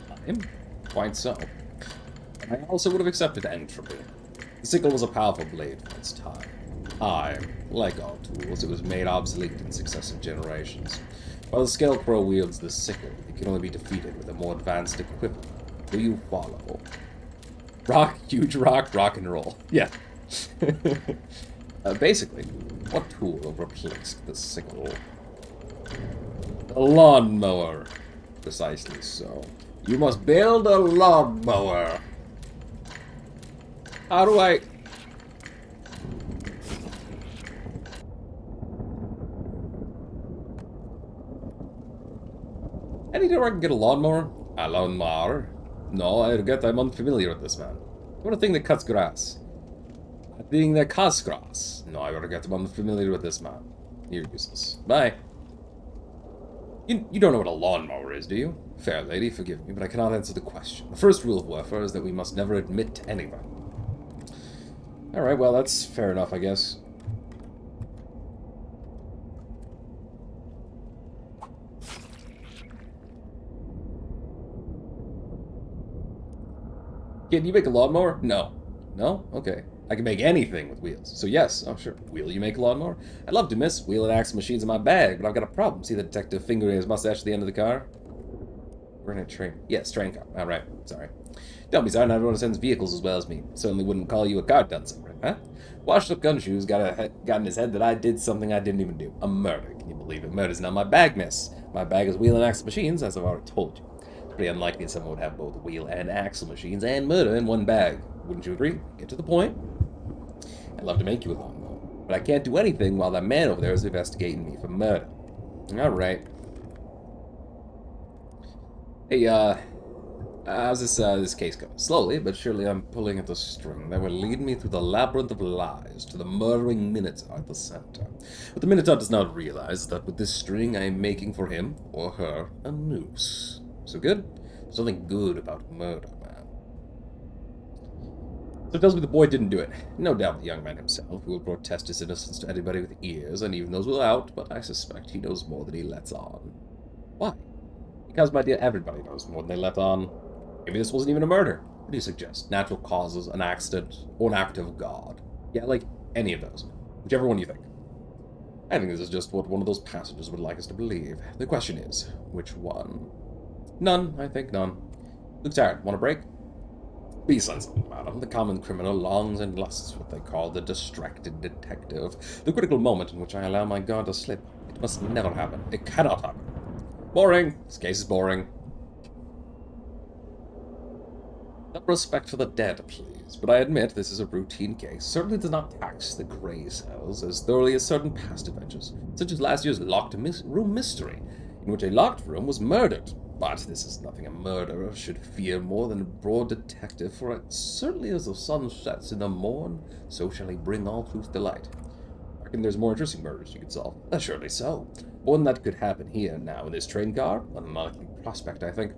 Time? Quite so. I also would have accepted entropy. The sickle was a powerful blade for its time. Like all tools, it was made obsolete in successive generations. While the scarecrow wields the sickle, it can only be defeated with a more advanced equivalent. Do you follow? Rock, huge rock, rock and roll. Yeah. Basically, what tool replaced the sickle? A lawnmower. Precisely so. You must build a lawnmower. How do I... Any day where I can get a lawnmower? A lawnmower? No, I regret I'm unfamiliar with this man. What a thing that cuts grass. A thing that cuts grass. No, I regret I'm unfamiliar with this man. You're useless. Bye. You don't know what a lawnmower is, do you? Fair lady, forgive me, but I cannot answer the question. The first rule of warfare is that we must never admit to anything. Alright, well, that's fair enough, I guess. Can you make a lawnmower? No. No? Okay. I can make anything with wheels. So yes, oh sure. Will you make a lawnmower? I'd love to, miss. Wheel and axle machines in my bag, but I've got a problem. See the detective fingering his mustache at the end of the car? We're in a train. Yes, train car. Alright, sorry. Don't be sorry, not everyone sends vehicles as well as me. Certainly wouldn't call you a car dunce, huh? Washed up gumshoes got in his head that I did something I didn't even do. A murder. Can you believe it? Murder's not my bag, miss. My bag is wheel and axle machines, as I've already told you. It's pretty unlikely that someone would have both wheel and axle machines and murder in one bag. Wouldn't you agree? Get to the point. I'd love to make you a lawnmower, but I can't do anything while that man over there is investigating me for murder. Alright. Hey, how's this case going? Slowly, but surely I'm pulling at the string that will lead me through the labyrinth of lies to the murdering Minotaur at the center. What the Minotaur does not realize is that with this string I am making for him, or her, a noose. So good? There's something good about murder, man. So it tells me the boy didn't do it. No doubt the young man himself, who will protest his innocence to anybody with ears, and even those without, but I suspect he knows more than he lets on. Why? Because, my dear, everybody knows more than they let on. Maybe this wasn't even a murder. What do you suggest? Natural causes, an accident, or an act of God? Yeah, like any of those. Whichever one you think. I think this is just what one of those passages would like us to believe. The question is, which one? None, I think none. Luke's tired. Want a break? Be sensible, madam. The common criminal longs and lusts what they call the distracted detective. The critical moment in which I allow my guard to slip. It Must never happen. It cannot happen. Boring. This case is boring. Some respect for the dead, please, but I admit this is a routine case. Certainly does not tax the grey cells as thoroughly as certain past adventures, such as last year's locked room mystery, in which a locked room was murdered. But this is nothing a murderer should fear more than a broad detective, for it certainly as the sun sets in the morn, so shall he bring all truth to light. I reckon there's more interesting murders you could solve. Assuredly so. One that could happen here now in this train car, an unlikely prospect, I think.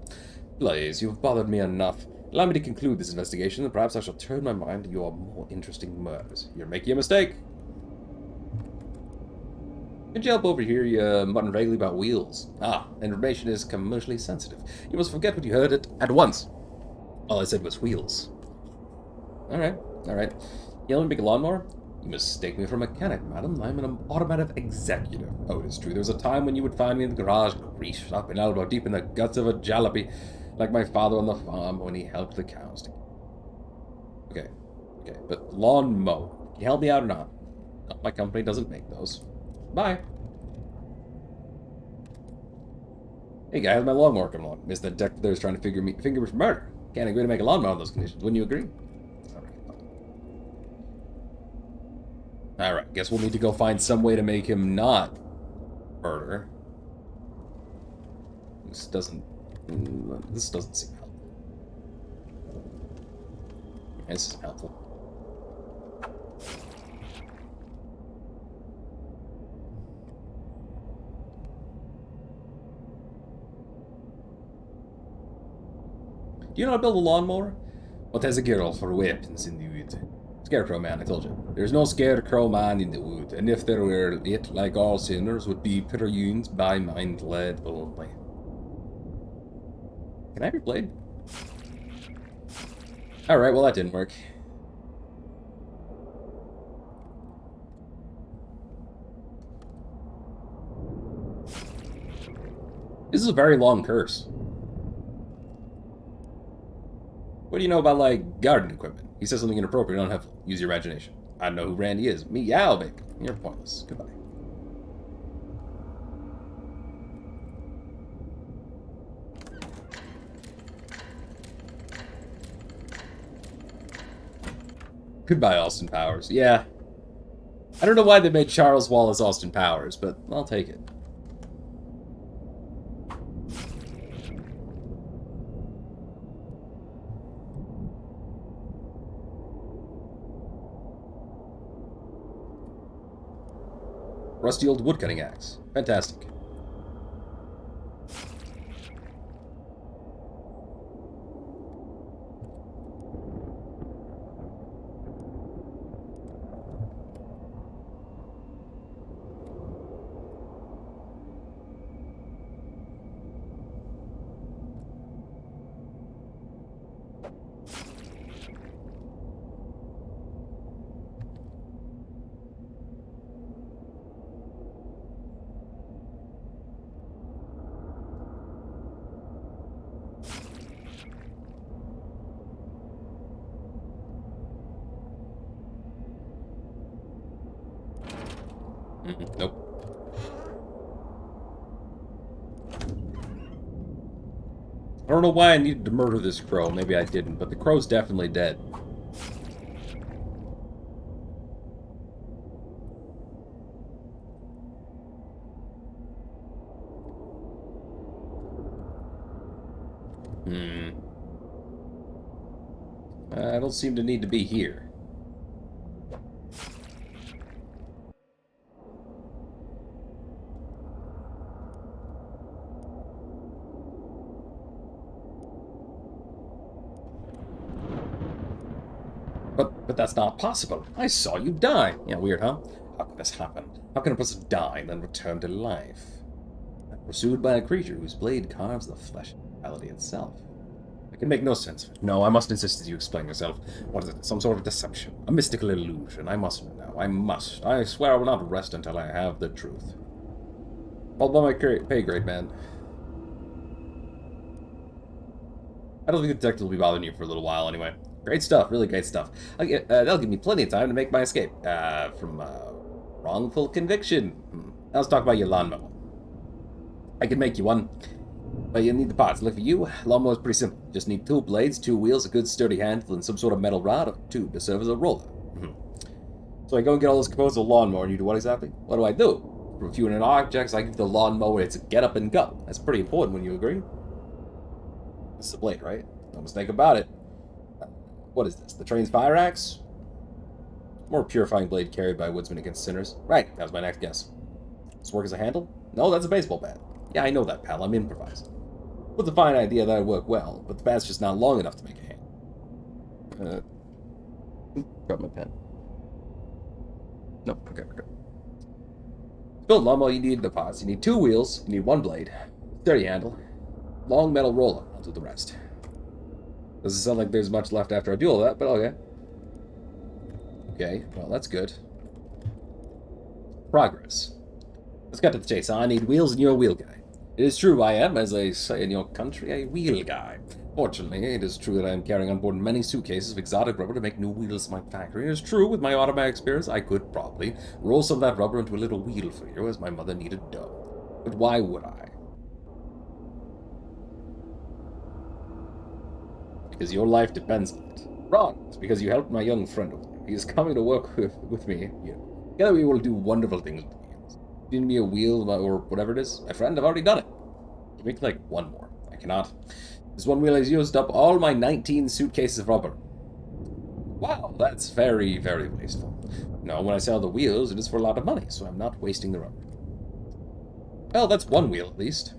Blaze, you've bothered me enough. Allow me to conclude this investigation, and perhaps I shall turn my mind to your more interesting murders. You're making a mistake. Could you help over here? You muttering vaguely about wheels. Ah, information is commercially sensitive. You must forget what you heard at once. All I said was wheels. Alright. You want to make a lawnmower? You mistake me for a mechanic, madam. I'm an automotive executive. Oh, it is true. There was a time when you would find me in the garage, greased up and elbow deep in the guts of a jalopy, like my father on the farm when he helped the cows. Okay, but lawn mower. Can you help me out or not? No, my company doesn't make those. Bye. Hey guy, how's my lawnmower coming along? Mr. Detective there is trying to finger me for murder. Can't agree to make a lawnmower in those conditions. Wouldn't you agree? Alright, guess we'll need to go find some way to make him not murder. This doesn't seem helpful. This isn't helpful. Do you know how to build a lawnmower? Well, there's a girl for weapons in the wood. Scarecrow man, I told you. There's no scarecrow man in the wood, and if there were, it, like all sinners, would be pursued by mind led only. Can I have your blade? Alright, well that didn't work. This is a very long curse. What do you know about, like, garden equipment? He says something inappropriate, you don't have to use your imagination. I don't know who Randy is. Meow, baby. You're pointless. Goodbye. Goodbye, Austin Powers. Yeah. I don't know why they made Charles Wallace Austin Powers, but I'll take it. Rusty old woodcutting axe. Fantastic. Nope. I don't know why I needed to murder this crow. Maybe I didn't, but the crow's definitely dead. I don't seem to need to be here. But that's not possible. I saw you die. Yeah, weird, huh? How could this happen? How can a person die and then return to life? Pursued by a creature whose blade carves the flesh of reality itself. I can make no sense of it. No, I must insist that you explain yourself. What is it? Some sort of deception? A mystical illusion? I must know. I must. I swear I will not rest until I have the truth. All by my pay grade, man. I don't think the detective will be bothering you for a little while anyway. Great stuff, really great stuff. That'll give me plenty of time to make my escape from wrongful conviction. Now let's talk about your lawnmower. I can make you one, but you need the parts. Look, for you, lawnmower's pretty simple. Just need 2 blades, 2 wheels, a good sturdy handle, and some sort of metal rod or tube to serve as a roller. So I go and get all those components of the lawnmower, and you do what exactly? What do I do? For reviewing an objects, I give the lawnmower its get up and go. That's pretty important, when you agree? This is the blade, right? No mistake about it. What is this? The train's fire axe? More purifying blade carried by woodsmen against sinners. Right, that was my next guess. Does this work as a handle? No, that's a baseball bat. Yeah, I know that, pal. I'm improvising. It's a fine idea that would work well, but the bat's just not long enough to make a hand. Grab my pen. No, okay, we're good. To build a lawnmower, you need the parts. You need 2 wheels, you need 1 blade, sturdy handle, long metal roller. I'll do the rest. Doesn't sound like there's much left after I do all that, but okay. Okay, well, that's good. Progress. Let's get to the chase. I need wheels and you're a wheel guy. It is true I am, as they say in your country, a wheel guy. Fortunately, it is true that I am carrying on board many suitcases of exotic rubber to make new wheels in my factory. It is true, with my automatic experience, I could probably roll some of that rubber into a little wheel for you, as my mother needed dough. But why would I? Because your life depends on it. Wrong. It's because you helped my young friend over there. He is coming to work with me. Together we will do wonderful things with wheels. Give me a wheel or whatever it is. My friend, I've already done it. You make like 1 more. I cannot. This 1 wheel has used up all my 19 suitcases of rubber. Wow, that's very, very wasteful. No, when I sell the wheels, it is for a lot of money, so I'm not wasting the rubber. Well, that's 1 wheel at least.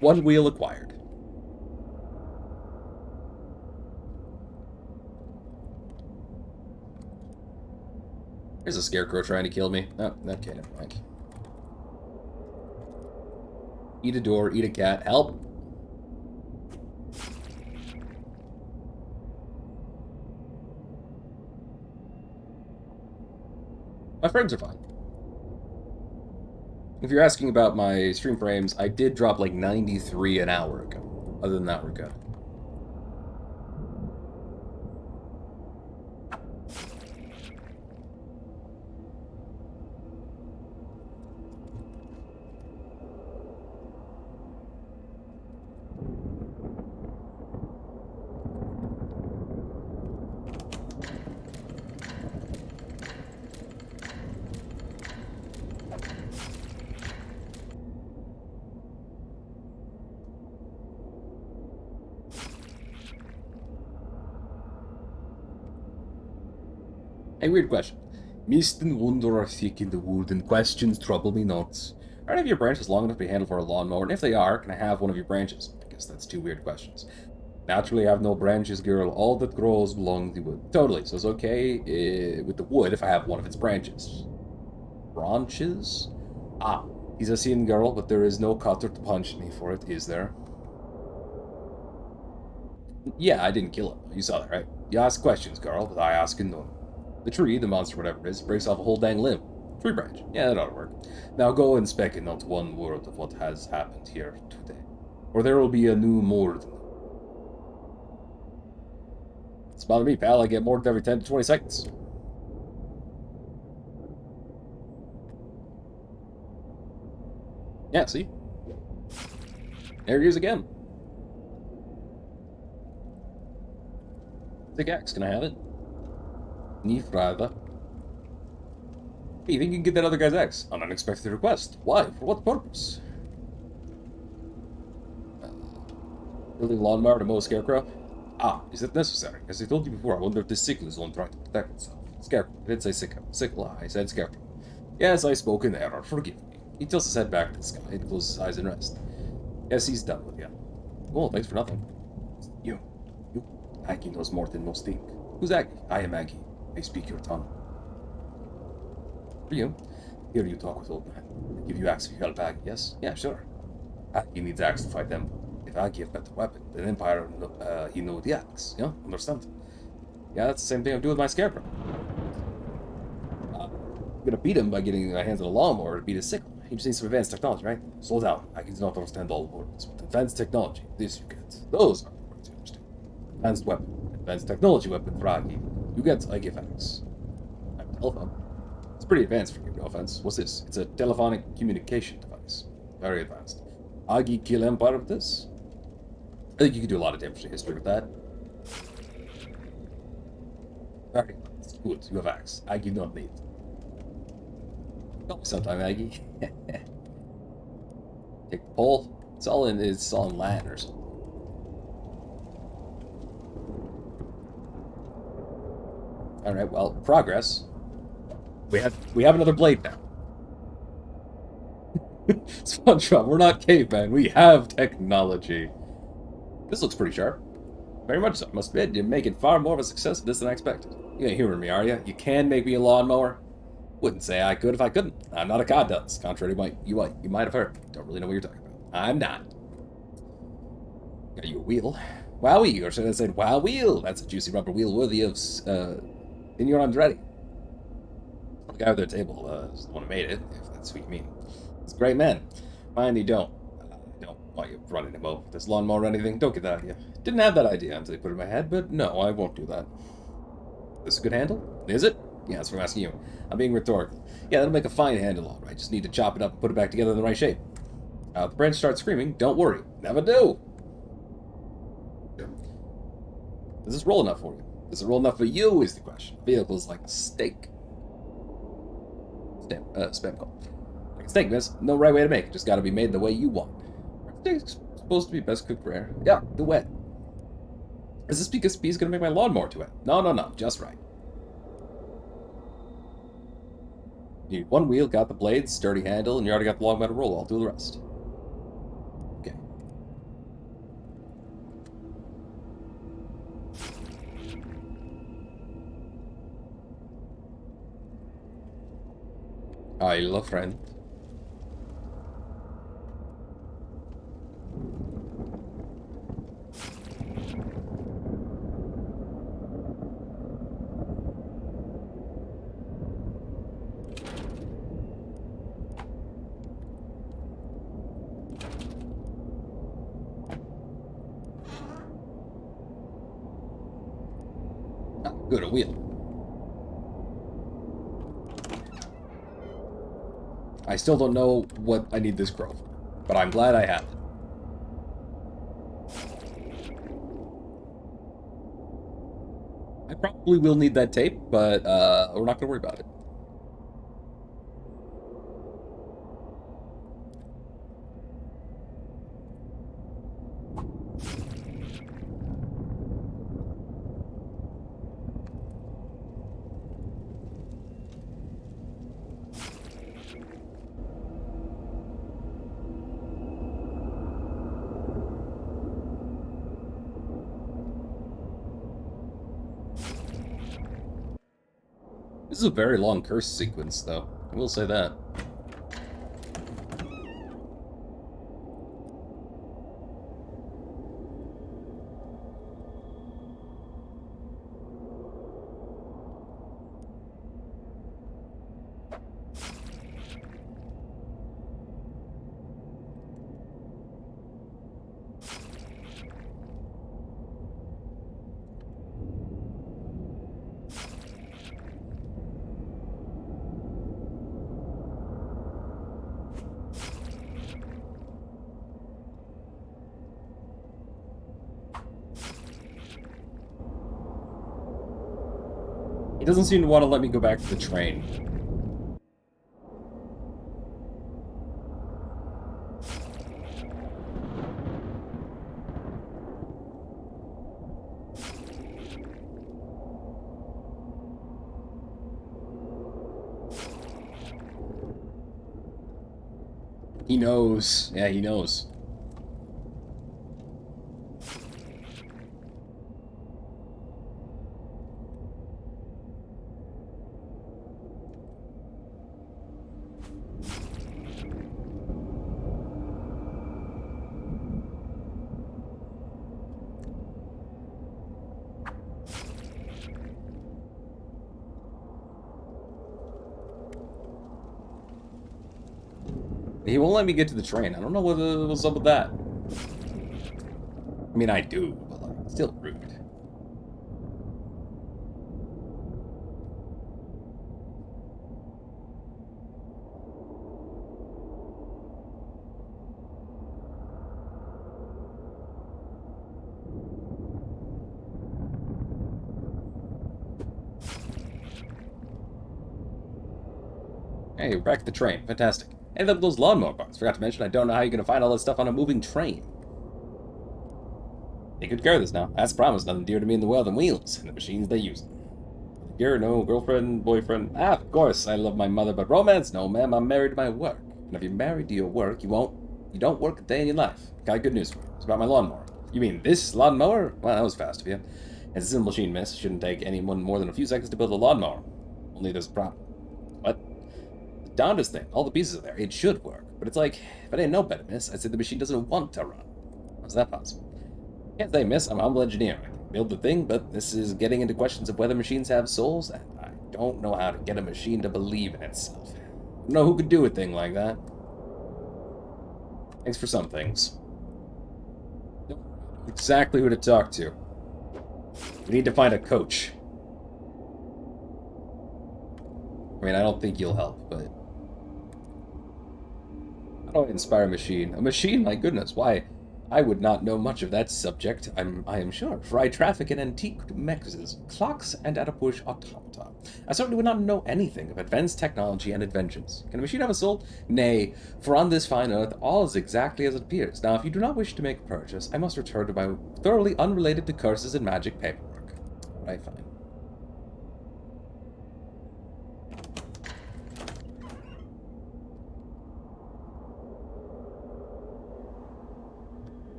1 wheel acquired. There's a scarecrow trying to kill me. Oh, okay, never mind. Eat a door, eat a cat, help! My frames are fine. If you're asking about my stream frames, I did drop like 93 an hour ago. Other than that, we're good. A weird question. Mist and wonder are thick in the wood, and questions trouble me not. Are any of your branches long enough to be handled for a lawnmower? And if they are, can I have one of your branches? I guess that's 2 weird questions. Naturally, I have no branches, girl. All that grows belongs to the wood. Totally. So it's okay with the wood if I have one of its branches. Branches? Ah, he's a scene girl, but there is no cutter to punch me for it, is there? Yeah, I didn't kill him. You saw that, right? You ask questions, girl, but I ask none. The tree, the monster, whatever it is, breaks off a whole dang limb. Tree branch. Yeah, that ought to work. Now go and speak not 1 word of what has happened here today, or there will be a new mord. It's bothering me, pal. I get morded every 10 to 20 seconds. Yeah, see? There he is again. Thick axe, can I have it? Nifrada. Hey, you think you can get that other guy's axe? An unexpected request. Why? For what purpose? Building a lawnmower to mow a scarecrow? Ah, is that necessary? As I told you before, I wonder if this sickle is one trying to protect itself. Scarecrow. I didn't say sickle. Sickle, I said scarecrow. Yes, I spoke in error. Forgive me. He tilts his head back to the sky and closes his eyes in rest. Yes, he's done with you. Well, thanks for nothing. You. Aggie knows more than most think. Who's Aggie? I am Aggie. I speak your tongue. For you. Here you talk with old man. I give you axe if you help Aggie, yes? Yeah, sure. Aggie needs axe to fight them. If Aggie have better weapon, then Empire, he know the axe. Yeah, understand? Yeah, that's the same thing I do with my scarecrow. I'm gonna beat him by getting my hands on a lawnmower to beat his sickle. He just needs some advanced technology, right? Slow down. I can not understand all words, but advanced technology, this you get. Those are the words you understand. Advanced weapon. Advanced technology weapon for Aggie. You get, I give axe. I have a telephone. It's pretty advanced for you, no offense. What's this? It's a telephonic communication device. Very advanced. Agi kill Empire with this? I think you could do a lot of damage to history with that. Very advanced. Good, you have axe. Agi don't need. Help me sometime, Aggie. Take the pole. It's all in land or something. Alright, well, progress. We have another blade now. SpongeBob, we're not cavemen. We have technology. This looks pretty sharp. Very much so. Must admit, you're making far more of a success of this than I expected. You ain't humoring me, are you? You can make me a lawnmower? Wouldn't say I could if I couldn't. I'm not a cod dunce, contrary to you might have heard. Don't really know what you're talking about. I'm not. Got you a wheel. Wowie, or should I say wow wheel? That's a juicy rubber wheel worthy of Senor Andretti. The guy at their table is the one who made it, if that's what you mean. He's a great man. Mind you don't. I don't want you running him over with this lawnmower or anything. Don't get that idea. Didn't have that idea until you put it in my head, but no, I won't do that. This a good handle? Is it? Yeah, that's what I'm asking you. I'm being rhetorical. Yeah, that'll make a fine handle, all right. Just need to chop it up and put it back together in the right shape. If the branch starts screaming, don't worry. Never do. Does this roll enough for you? Does it roll enough for you is the question. Vehicle's like a steak. Spam call. Like a steak, miss. No right way to make it. Just gotta be made the way you want. Steak's supposed to be best cooked rare. Yeah, the wet. Is this because B's gonna make my lawnmower too wet? No. Just right. You need one wheel, got the blades, sturdy handle, and you already got the long metal roll. I'll do the rest. Okay. Hi, little friend. Good, a wheel. I still don't know what I need this crow for, but I'm glad I have it. I probably will need that tape, but we're not going to worry about it. This is a very long curse sequence, though. I will say that. He doesn't seem to want to let me go back to the train. He knows. Yeah, he knows. He won't let me get to the train. I don't know what's up with that. I mean, I do, but like, it's still rude. Hey, we're back at the train. Fantastic. And up those lawnmower parts. Forgot to mention, I don't know how you're going to find all this stuff on a moving train. Take good care of this now. As promised, nothing dearer to me in the world than wheels and the machines they use. Gear, no girlfriend, boyfriend. Ah, of course, I love my mother, but romance? No, ma'am, I'm married to my work. And if you're married to your work, you don't work a day in your life. Got good news for you. It's about my lawnmower. You mean this lawnmower? Well, that was fast of you. It's a simple machine, miss. Shouldn't take anyone more than a few seconds to build a lawnmower. Only there's a problem. What? The darndest thing. All the pieces are there. It should work. But it's like, if I didn't know better, miss, I'd say the machine doesn't want to run. How's that possible? Can't say, miss. I'm a humble engineer. I can build the thing, but this is getting into questions of whether machines have souls, and I don't know how to get a machine to believe in itself. I don't know who could do a thing like that. Thanks for some things. Exactly who to talk to. We need to find a coach. I mean, I don't think you'll help, but... How do I inspire a machine? A machine? My goodness, why? I would not know much of that subject, I am sure, for I traffic in antique mexes, clocks, and at a push automata. I certainly would not know anything of advanced technology and inventions. Can a machine have a soul? Nay, for on this fine earth all is exactly as it appears. Now, if you do not wish to make a purchase, I must return to my thoroughly unrelated to curses and magic paperwork. Right, fine.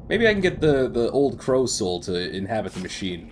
Maybe I can get the old crow soul to inhabit the machine.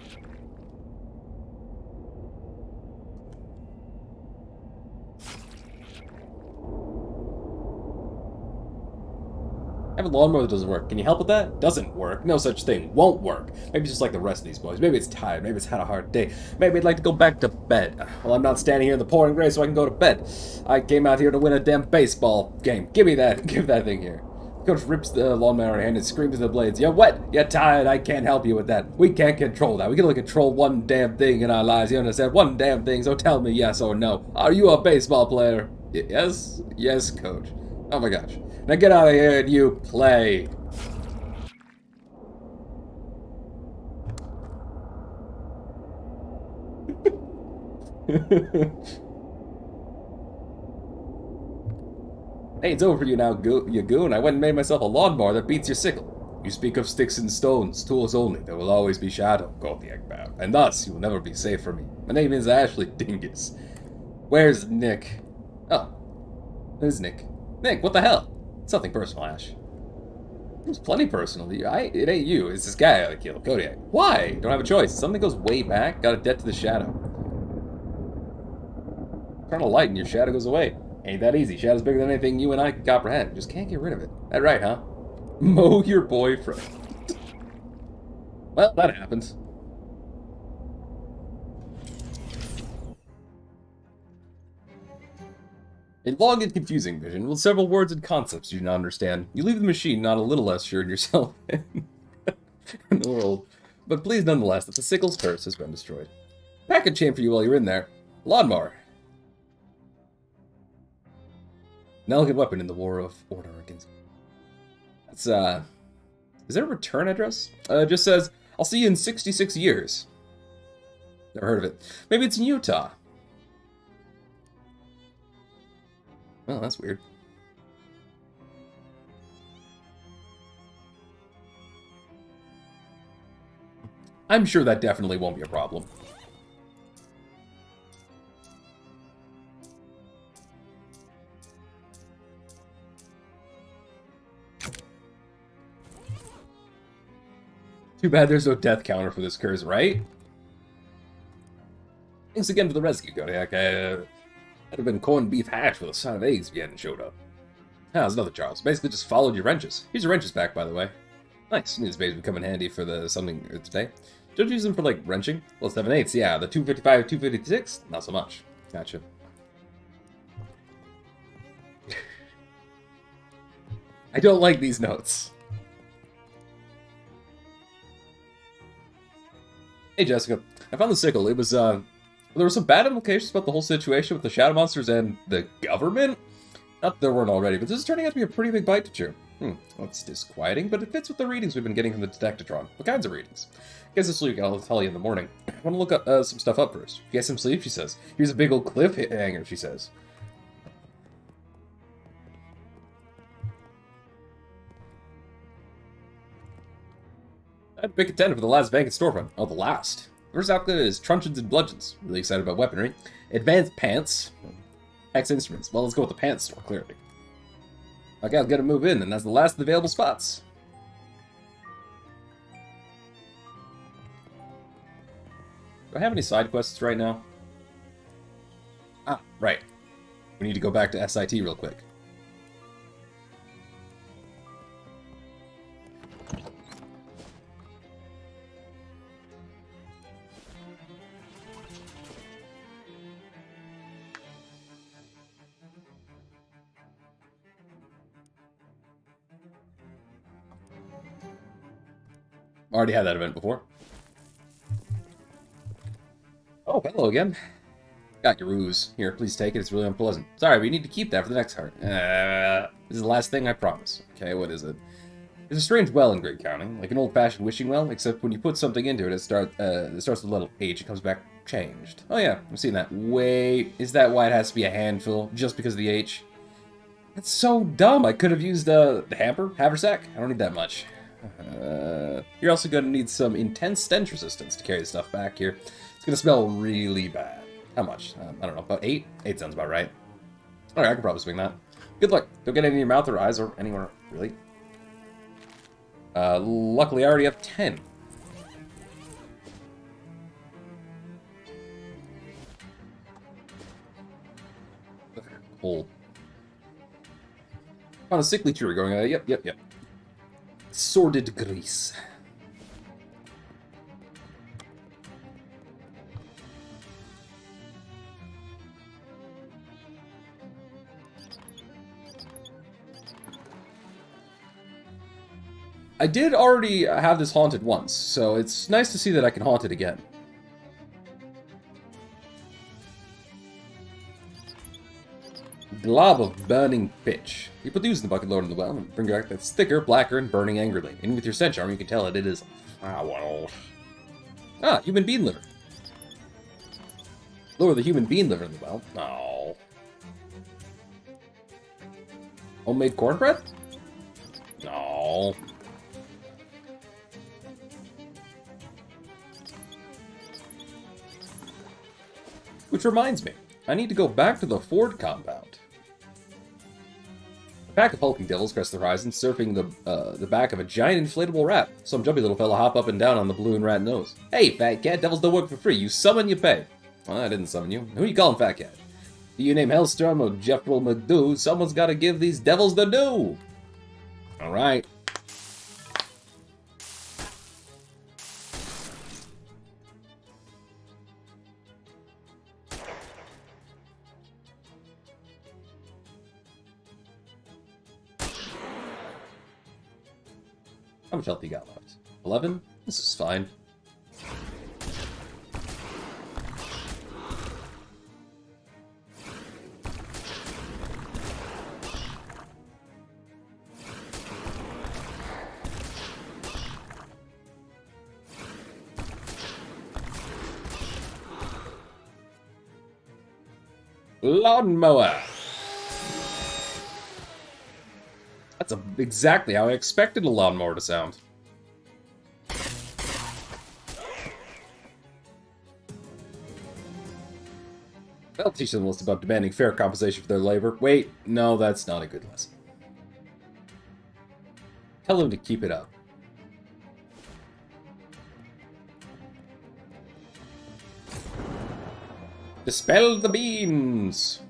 I have a lawnmower that doesn't work. Can you help with that? Doesn't work. No such thing. Won't work. Maybe it's just like the rest of these boys. Maybe it's tired. Maybe it's had a hard day. Maybe I'd like to go back to bed. Well, I'm not standing here in the pouring rain so I can go to bed. I came out here to win a damn baseball game. Give me that. Give that thing here. Coach rips the lawnmower in hand and screams at the blades. You're wet. You're tired. I can't help you with that. We can't control that. We can only control one damn thing in our lives. You understand? One damn thing. So tell me yes or no. Are you a baseball player? Yes. Yes, coach. Oh my gosh. Now get out of here and you play. Hey, it's over for you now, you goon. I went and made myself a lawnmower that beats your sickle. You speak of sticks and stones, tools only. There will always be shadow, called the Eggbow, and thus you will never be safe from me. My name is Ashley Dingus. Where's Nick? Oh, there's Nick. Nick, what the hell? It's nothing personal, Ash. It's plenty personal. It ain't you. It's this guy I killed, Kodiak. Why? Don't have a choice. Something goes way back. Got a debt to the shadow. Turn a light and your shadow goes away. Ain't that easy. Shadow's bigger than anything you and I can comprehend. Just can't get rid of it. That right, huh? Mow your boyfriend. Well, that happens. A long and confusing vision with several words and concepts you do not understand. You leave the machine not a little less sure in yourself and in the world, but pleased nonetheless that the sickle's curse has been destroyed. Package came for you while you're in there. Lawnmower. An elegant weapon in the war of order against... That's, is there a return address? It just says, I'll see you in 66 years. Never heard of it. Maybe it's in Utah. Oh, that's weird. I'm sure that definitely won't be a problem. Too bad there's no death counter for this curse, right? Thanks again for the rescue, Kodiak. That'd have been corned beef hash with a side of eggs if you hadn't showed up. Ah, there's another Charles. Basically just followed your wrenches. Here's your wrenches back, by the way. Nice. These bays would come in handy for the something today. Don't you use them for, like, wrenching? Well, 7/8, yeah. The 255, 256? Not so much. Gotcha. I don't like these notes. Hey, Jessica. I found the sickle. It was, there were some bad implications about the whole situation with the shadow monsters and the government. Not that there weren't already, but this is turning out to be a pretty big bite to chew. That's disquieting, but it fits with the readings we've been getting from the Detectatron. What kinds of readings? Guess this week I'll tell you in the morning. I want to look up some stuff up first. Get some sleep, she says. Here's a big old cliffhanger, she says. I'd pick a contender for the last vacant storefront. Oh, the last. First outfit is Truncheons and Bludgeons. Really excited about weaponry. Advanced Pants. Hex Instruments. Well, let's go with the pants store, clearly. Okay, I'll get to move in, and that's the last of the available spots. Do I have any side quests right now? Ah, right. We need to go back to SIT real quick. Already had that event before. Oh, hello again. Got your ruse. Here, please take it. It's really unpleasant. Sorry, we need to keep that for the next heart. This is the last thing, I promise. Okay, what is it? There's a strange well in Great County, like an old-fashioned wishing well, except when you put something into it, it starts with a little H, it comes back changed. Oh yeah, I've seen that. Wait, is that why it has to be a handful, just because of the H? That's so dumb. I could have used the haversack. I don't need that much. You're also going to need some intense stench resistance to carry the stuff back here. It's going to smell really bad. How much? I don't know, about 8? 8 sounds about right. Alright, I can probably swing that. Good luck. Don't get any in your mouth or eyes or anywhere, really. Luckily, I already have 10. Cold. On a sickly tree, we're going, yep. Sordid grease. I did already have this haunted once, so it's nice to see that I can haunt it again. Glob of burning pitch. You put these in the bucket lower in the well and bring back that's thicker, blacker, and burning angrily. And with your stench arm, you can tell it is foul. Ah, human bean liver. Lower the human bean liver in the well. Oh. Homemade cornbread? No. Which reminds me, I need to go back to the Ford compound. A pack of hulking devils crest the horizon, surfing the back of a giant inflatable rat. Some jumpy little fella hop up and down on the balloon rat nose. Hey, fat cat, devils don't work for free. You summon, you pay. Well, I didn't summon you. Who you calling fat cat? Do you name Hellstorm or Jeffrey McDoo? Someone's got to give these devils the due. All right. How much health you got left? 11? This is fine. Lawnmower! That's exactly how I expected a lawnmower to sound. I'll teach them a list about demanding fair compensation for their labor. Wait, no, that's not a good lesson. Tell them to keep it up. Dispel the beams!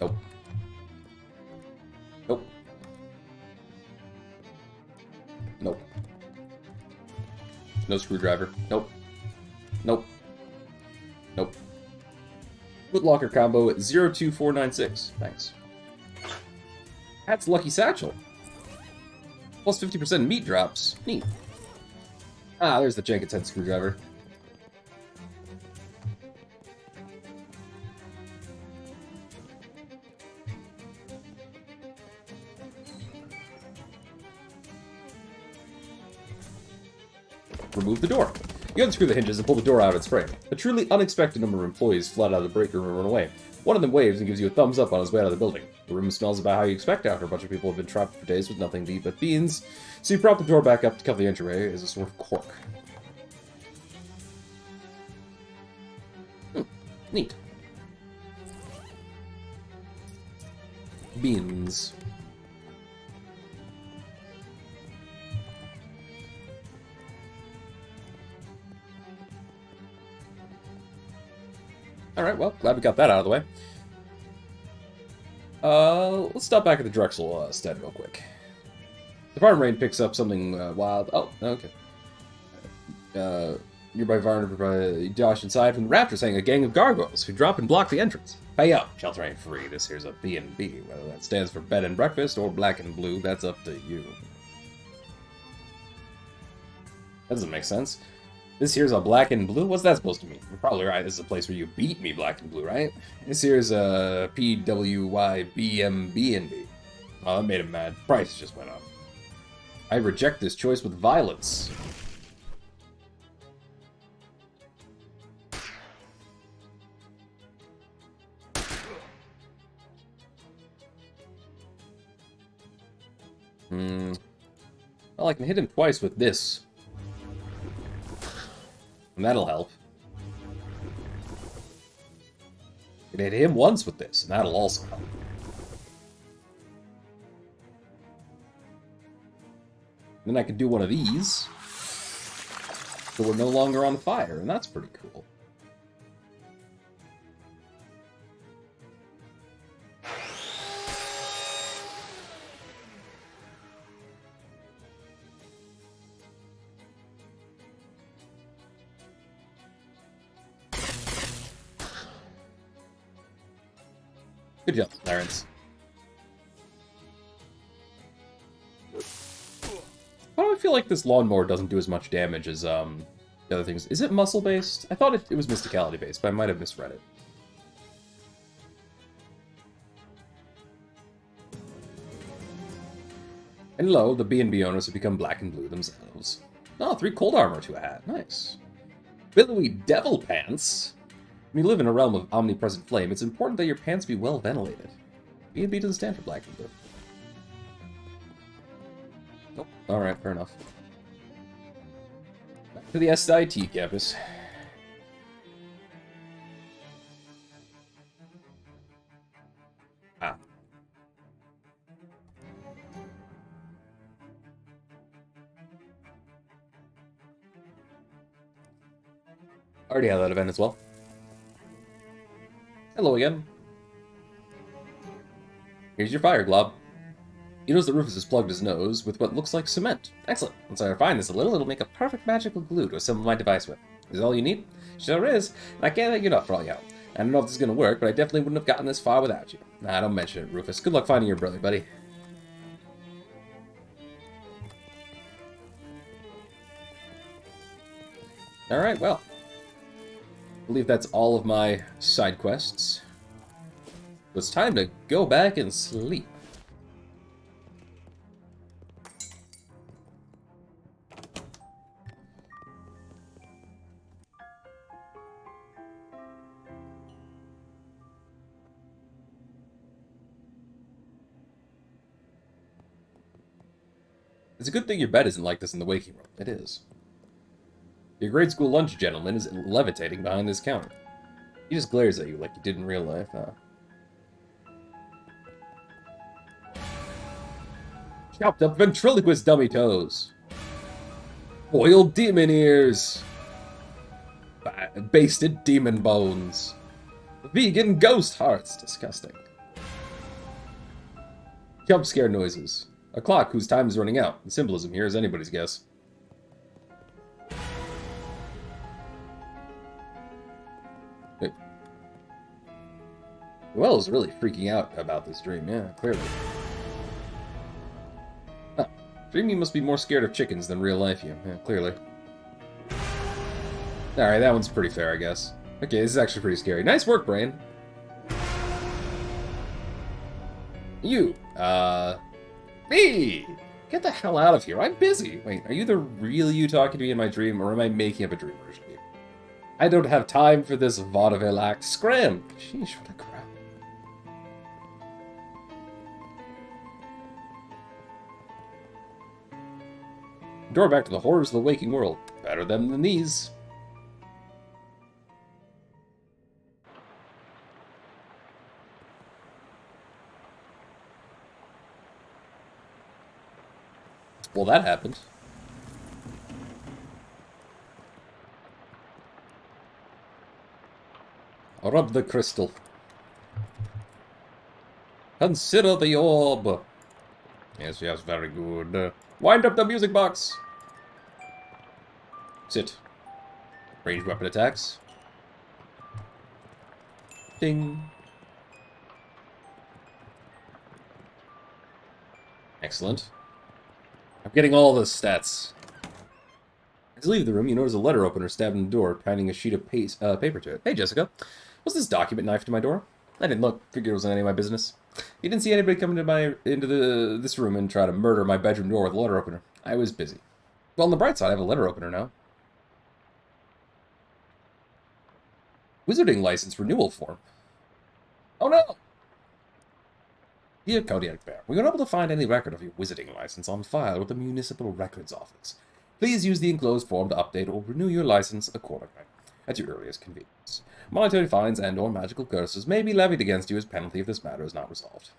Nope. Nope. Nope. No screwdriver. Nope. Nope. Nope. Footlocker combo at 02496. Thanks. That's Lucky Satchel. Plus 50% meat drops. Neat. Ah, there's the Jenkins head screwdriver. remove the door. You unscrew the hinges and pull the door out of its frame. A truly unexpected number of employees flood out of the break room and run away. One of them waves and gives you a thumbs up on his way out of the building. The room smells about how you expect after a bunch of people have been trapped for days with nothing to eat but beans, so you prop the door back up to cover the entryway as a sort of cork. Neat. Beans. Alright, well, glad we got that out of the way. Let's stop back at the Drexel stead real quick. The farm raid picks up something wild. Oh, okay. Nearby Varna, you dash inside from the Raptors saying a gang of gargoyles who drop and block the entrance. Pay up, shelter ain't free. This here's a B&B. Whether that stands for bed and breakfast or black and blue, that's up to you. That doesn't make sense. This here's a black and blue? What's that supposed to mean? You're probably right. This is a place where you beat me black and blue, right? This here's a PWYBMB&B. Oh, that made him mad. Price just went up. I reject this choice with violence. Well, I can hit him twice with this. And that'll help. I can hit him once with this, and that'll also help. Then I can do one of these, so we're no longer on fire, and that's pretty cool. Good job, Clarence. Why do I feel like this lawnmower doesn't do as much damage as the other things? Is it muscle-based? I thought it was mysticality-based, but I might have misread it. And lo, the B&B owners have become black and blue themselves. Oh, 3 cold armor to a hat. Nice. Billowy devil pants. When you live in a realm of omnipresent flame, it's important that your pants be well ventilated. B&B doesn't stand for black and blue. Nope. Alright, fair enough. Back to the SIT campus. Ah. Already had that event as well. Hello again. Here's your fire glob. He knows that Rufus has plugged his nose with what looks like cement. Excellent. Once I refine this a little, it'll make a perfect magical glue to assemble my device with. Is that all you need? Sure is. I can't thank you enough for all you help. I don't know if this is going to work, but I definitely wouldn't have gotten this far without you. Nah, don't mention it, Rufus. Good luck finding your brother, buddy. Alright, well. I believe that's all of my side quests. It's time to go back and sleep. It's a good thing your bed isn't like this in the waking room. It is. Your grade school lunch gentleman is levitating behind this counter. He just glares at you like you did in real life, huh? Chopped up ventriloquist dummy toes. Boiled demon ears. Basted demon bones. Vegan ghost hearts. Disgusting. Jump scare noises. A clock whose time is running out. The symbolism here is anybody's guess. Wait. Well is really freaking out about this dream, yeah, clearly. Huh. Dreaming must be more scared of chickens than real life, you. Yeah, clearly. Alright, that one's pretty fair, I guess. Okay, this is actually pretty scary. Nice work, Brain. You, me! Get the hell out of here. I'm busy. Wait, are you the real you talking to me in my dream, or am I making up a dream version of you? I don't have time for this vaudeville act. Scram! Sheesh, what a crap. Door back to the horrors of the waking world. Better them than these. Well, that happened. Rub the crystal. Consider the orb. Yes, yes, very good. Wind up the music box. Sit. Ranged weapon attacks. Ding. Excellent. I'm getting all the stats. As you leave the room, you notice a letter opener stabbed in the door, pinning a sheet of paper to it. Hey, Jessica. Was this document knifed to my door? I didn't look. Figured it wasn't any of my business. You didn't see anybody come into this room and try to murder my bedroom door with a letter opener. I was busy. Well, on the bright side, I have a letter opener now. Wizarding license renewal form. Oh no! Dear Kodiak Bear, we were unable to find any record of your wizarding license on file with the Municipal Records Office. Please use the enclosed form to update or renew your license accordingly, at your earliest convenience. Monetary fines and/or magical curses may be levied against you as penalty if this matter is not resolved.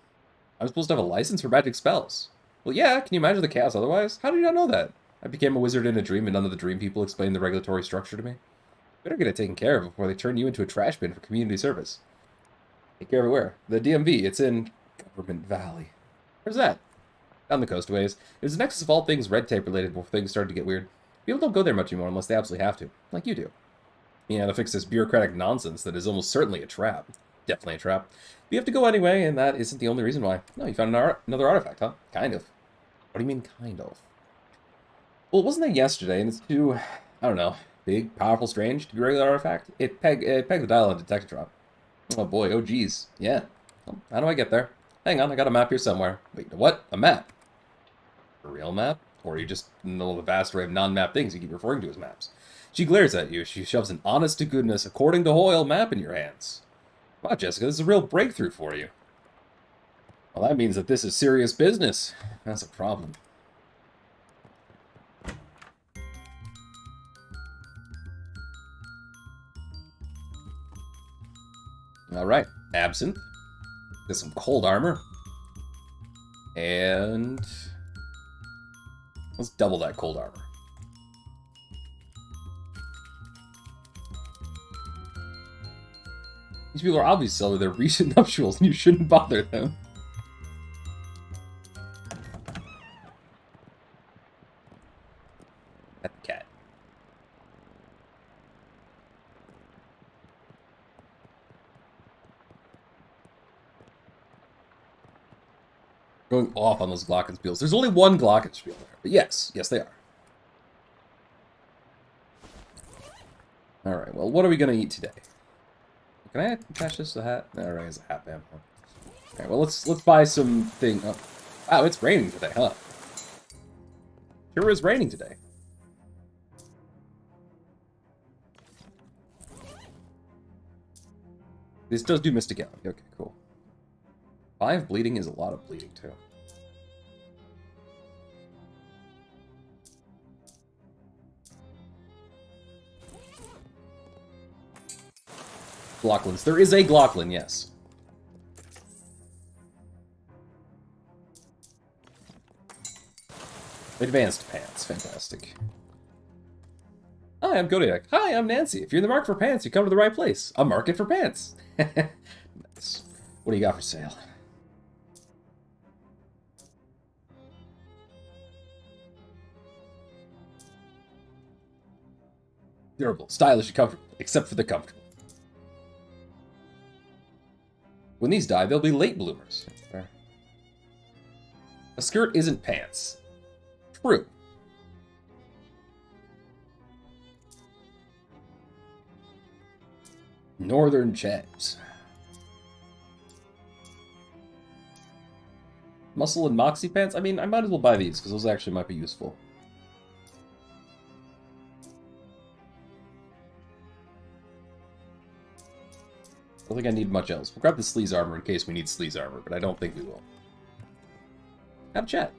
I'm supposed to have a license for magic spells. Well, yeah, can you imagine the chaos otherwise? How did you not know that? I became a wizard in a dream and none of the dream people explained the regulatory structure to me. Better get it taken care of before they turn you into a trash bin for community service. Take care of it where? The DMV. It's in Government Valley. Where's that? Down the coast ways. It was the nexus of all things red tape related before things started to get weird. People don't go there much anymore unless they absolutely have to. Like you do. Yeah, to fix this bureaucratic nonsense that is almost certainly a trap. Definitely a trap. But you have to go anyway, and that isn't the only reason why. No, you found another artifact, huh? Kind of. What do you mean, kind of? Well, it wasn't there yesterday, and it's too, I don't know, big, powerful, strange to be a regular artifact. It pegged the dial on detector drop. Oh boy, oh geez. Yeah. Well, how do I get there? Hang on, I got a map here somewhere. Wait, what? A map? A real map? Or are you just know the vast array of non-map things you keep referring to as maps? She glares at you. She shoves an honest-to-goodness, according to Hoyle map in your hands. Wow, Jessica, this is a real breakthrough for you. Well, that means that this is serious business. That's a problem. Alright, absinthe. Get some cold armor. And let's double that cold armor. These people are obviously celebrating their recent nuptials, and you shouldn't bother them. Pet the cat. Going off on those glockenspiels. There's only one glockenspiel there, but yes, they are. Alright, well, what are we going to eat today? Can I attach this to the hat? Alright, it's a hat band. Alright, well, let's buy some thing. Oh. Wow, it's raining today, huh? Sure is raining today. This does do Mystic Alley. Okay, cool. 5 bleeding is a lot of bleeding, too. Glocklins. There is a Glocklin, yes. Advanced pants. Fantastic. Hi, I'm Kodiak. Hi, I'm Nancy. If you're in the market for pants, you come to the right place. A market for pants. Nice. What do you got for sale? Durable, stylish, and comfortable, except for the comfortable. When these die, they'll be late bloomers. Fair. A skirt isn't pants. True. Northern Gems. Muscle and Moxie pants? I mean, I might as well buy these, because those actually might be useful. I don't think I need much else. We'll grab the sleaze armor in case we need sleaze armor, but I don't think we will. Have a chat.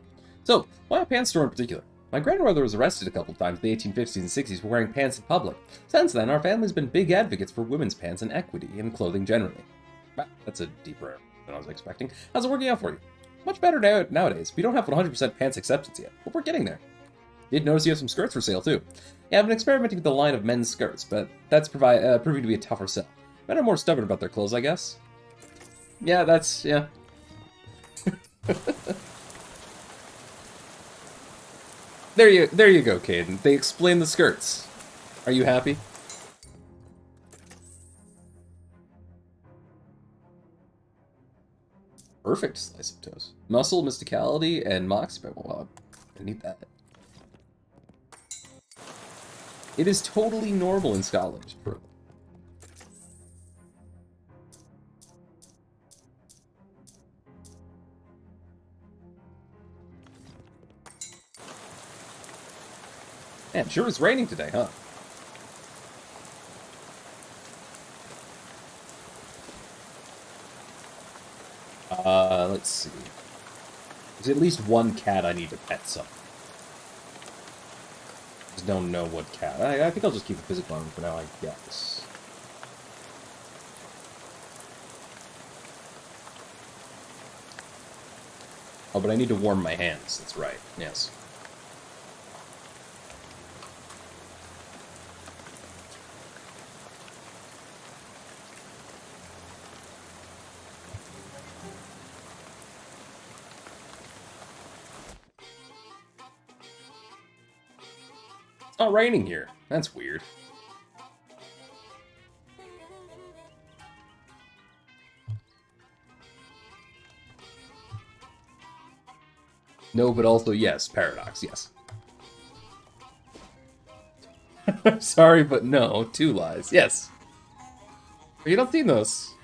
So, why a pants store in particular? My grandmother was arrested a couple times in the 1850s and 60s for wearing pants in public. Since then, our family's been big advocates for women's pants and equity in clothing generally. Wow, that's a deeper than I was expecting. How's it working out for you? Much better nowadays. We don't have 100% pants acceptance yet, but we're getting there. Did notice you have some skirts for sale, too. Yeah, I've been experimenting with the line of men's skirts, but that's proving to be a tougher sell. Men are more stubborn about their clothes, I guess. Yeah, that's... yeah. There you go, Caden. They explain the skirts. Are you happy? Perfect slice of toast. Muscle, mysticality, and moxie. Well, I need that. It is totally normal in Scotland. True. Man, sure is raining today, huh? Let's see. There's at least one cat I need to pet some. Just don't know what cat. I think I'll just keep the physical armor for now, I guess. Oh, but I need to warm my hands. That's right. Yes. It's not raining here. That's weird. No, but also yes. Paradox, yes. Sorry, but no. Two lies. Yes. You don't see those.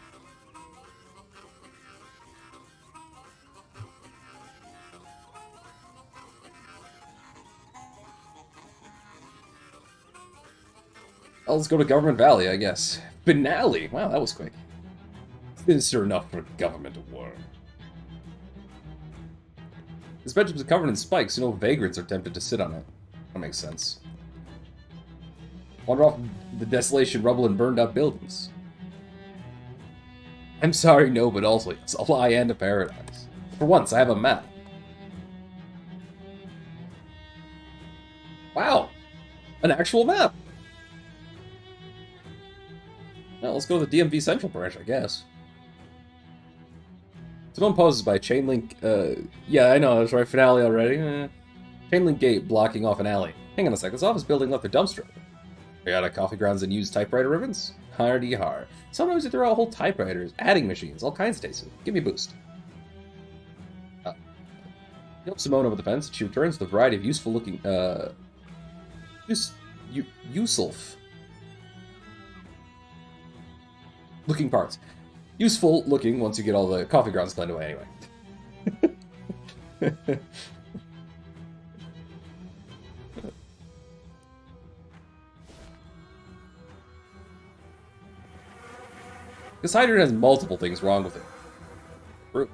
Oh, let's go to Government Valley, I guess. Finale! Wow, that was quick. Sinister enough for government of war. This bench was covered in spikes, so no vagrants are tempted to sit on it. That makes sense. Wander off the desolation, rubble, and burned up buildings. I'm sorry, no, but also it's a lie and a paradox. For once, I have a map. Wow! An actual map! Well, let's go to the DMV Central branch, I guess. Someone poses by chain link, yeah, I know, that's right, finale already. Chain link gate blocking off an alley. Hang on a sec, this office building left a dumpster open. Are you out of coffee grounds and used typewriter ribbons? Hardy har. Sometimes you throw out whole typewriters, adding machines, all kinds of tastes. Give me a boost. Help Simone over the fence. She returns with a variety of useful looking, useful looking parts. Useful looking once you get all the coffee grounds cleaned away anyway. This hydrant has multiple things wrong with it. True.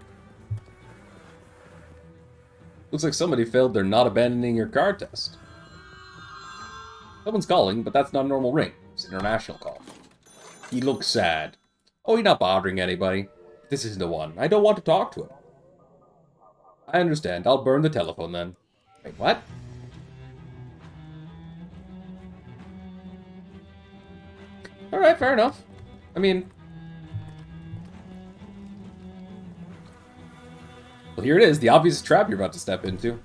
Looks like somebody failed their not abandoning your car test. Someone's calling, but that's not a normal ring. It's an international call. He looks sad. Oh, you're not bothering anybody. This isn't the one. I don't want to talk to him. I understand. I'll burn the telephone then. Wait, what? Alright, fair enough. I mean... well, here it is. The obvious trap you're about to step into.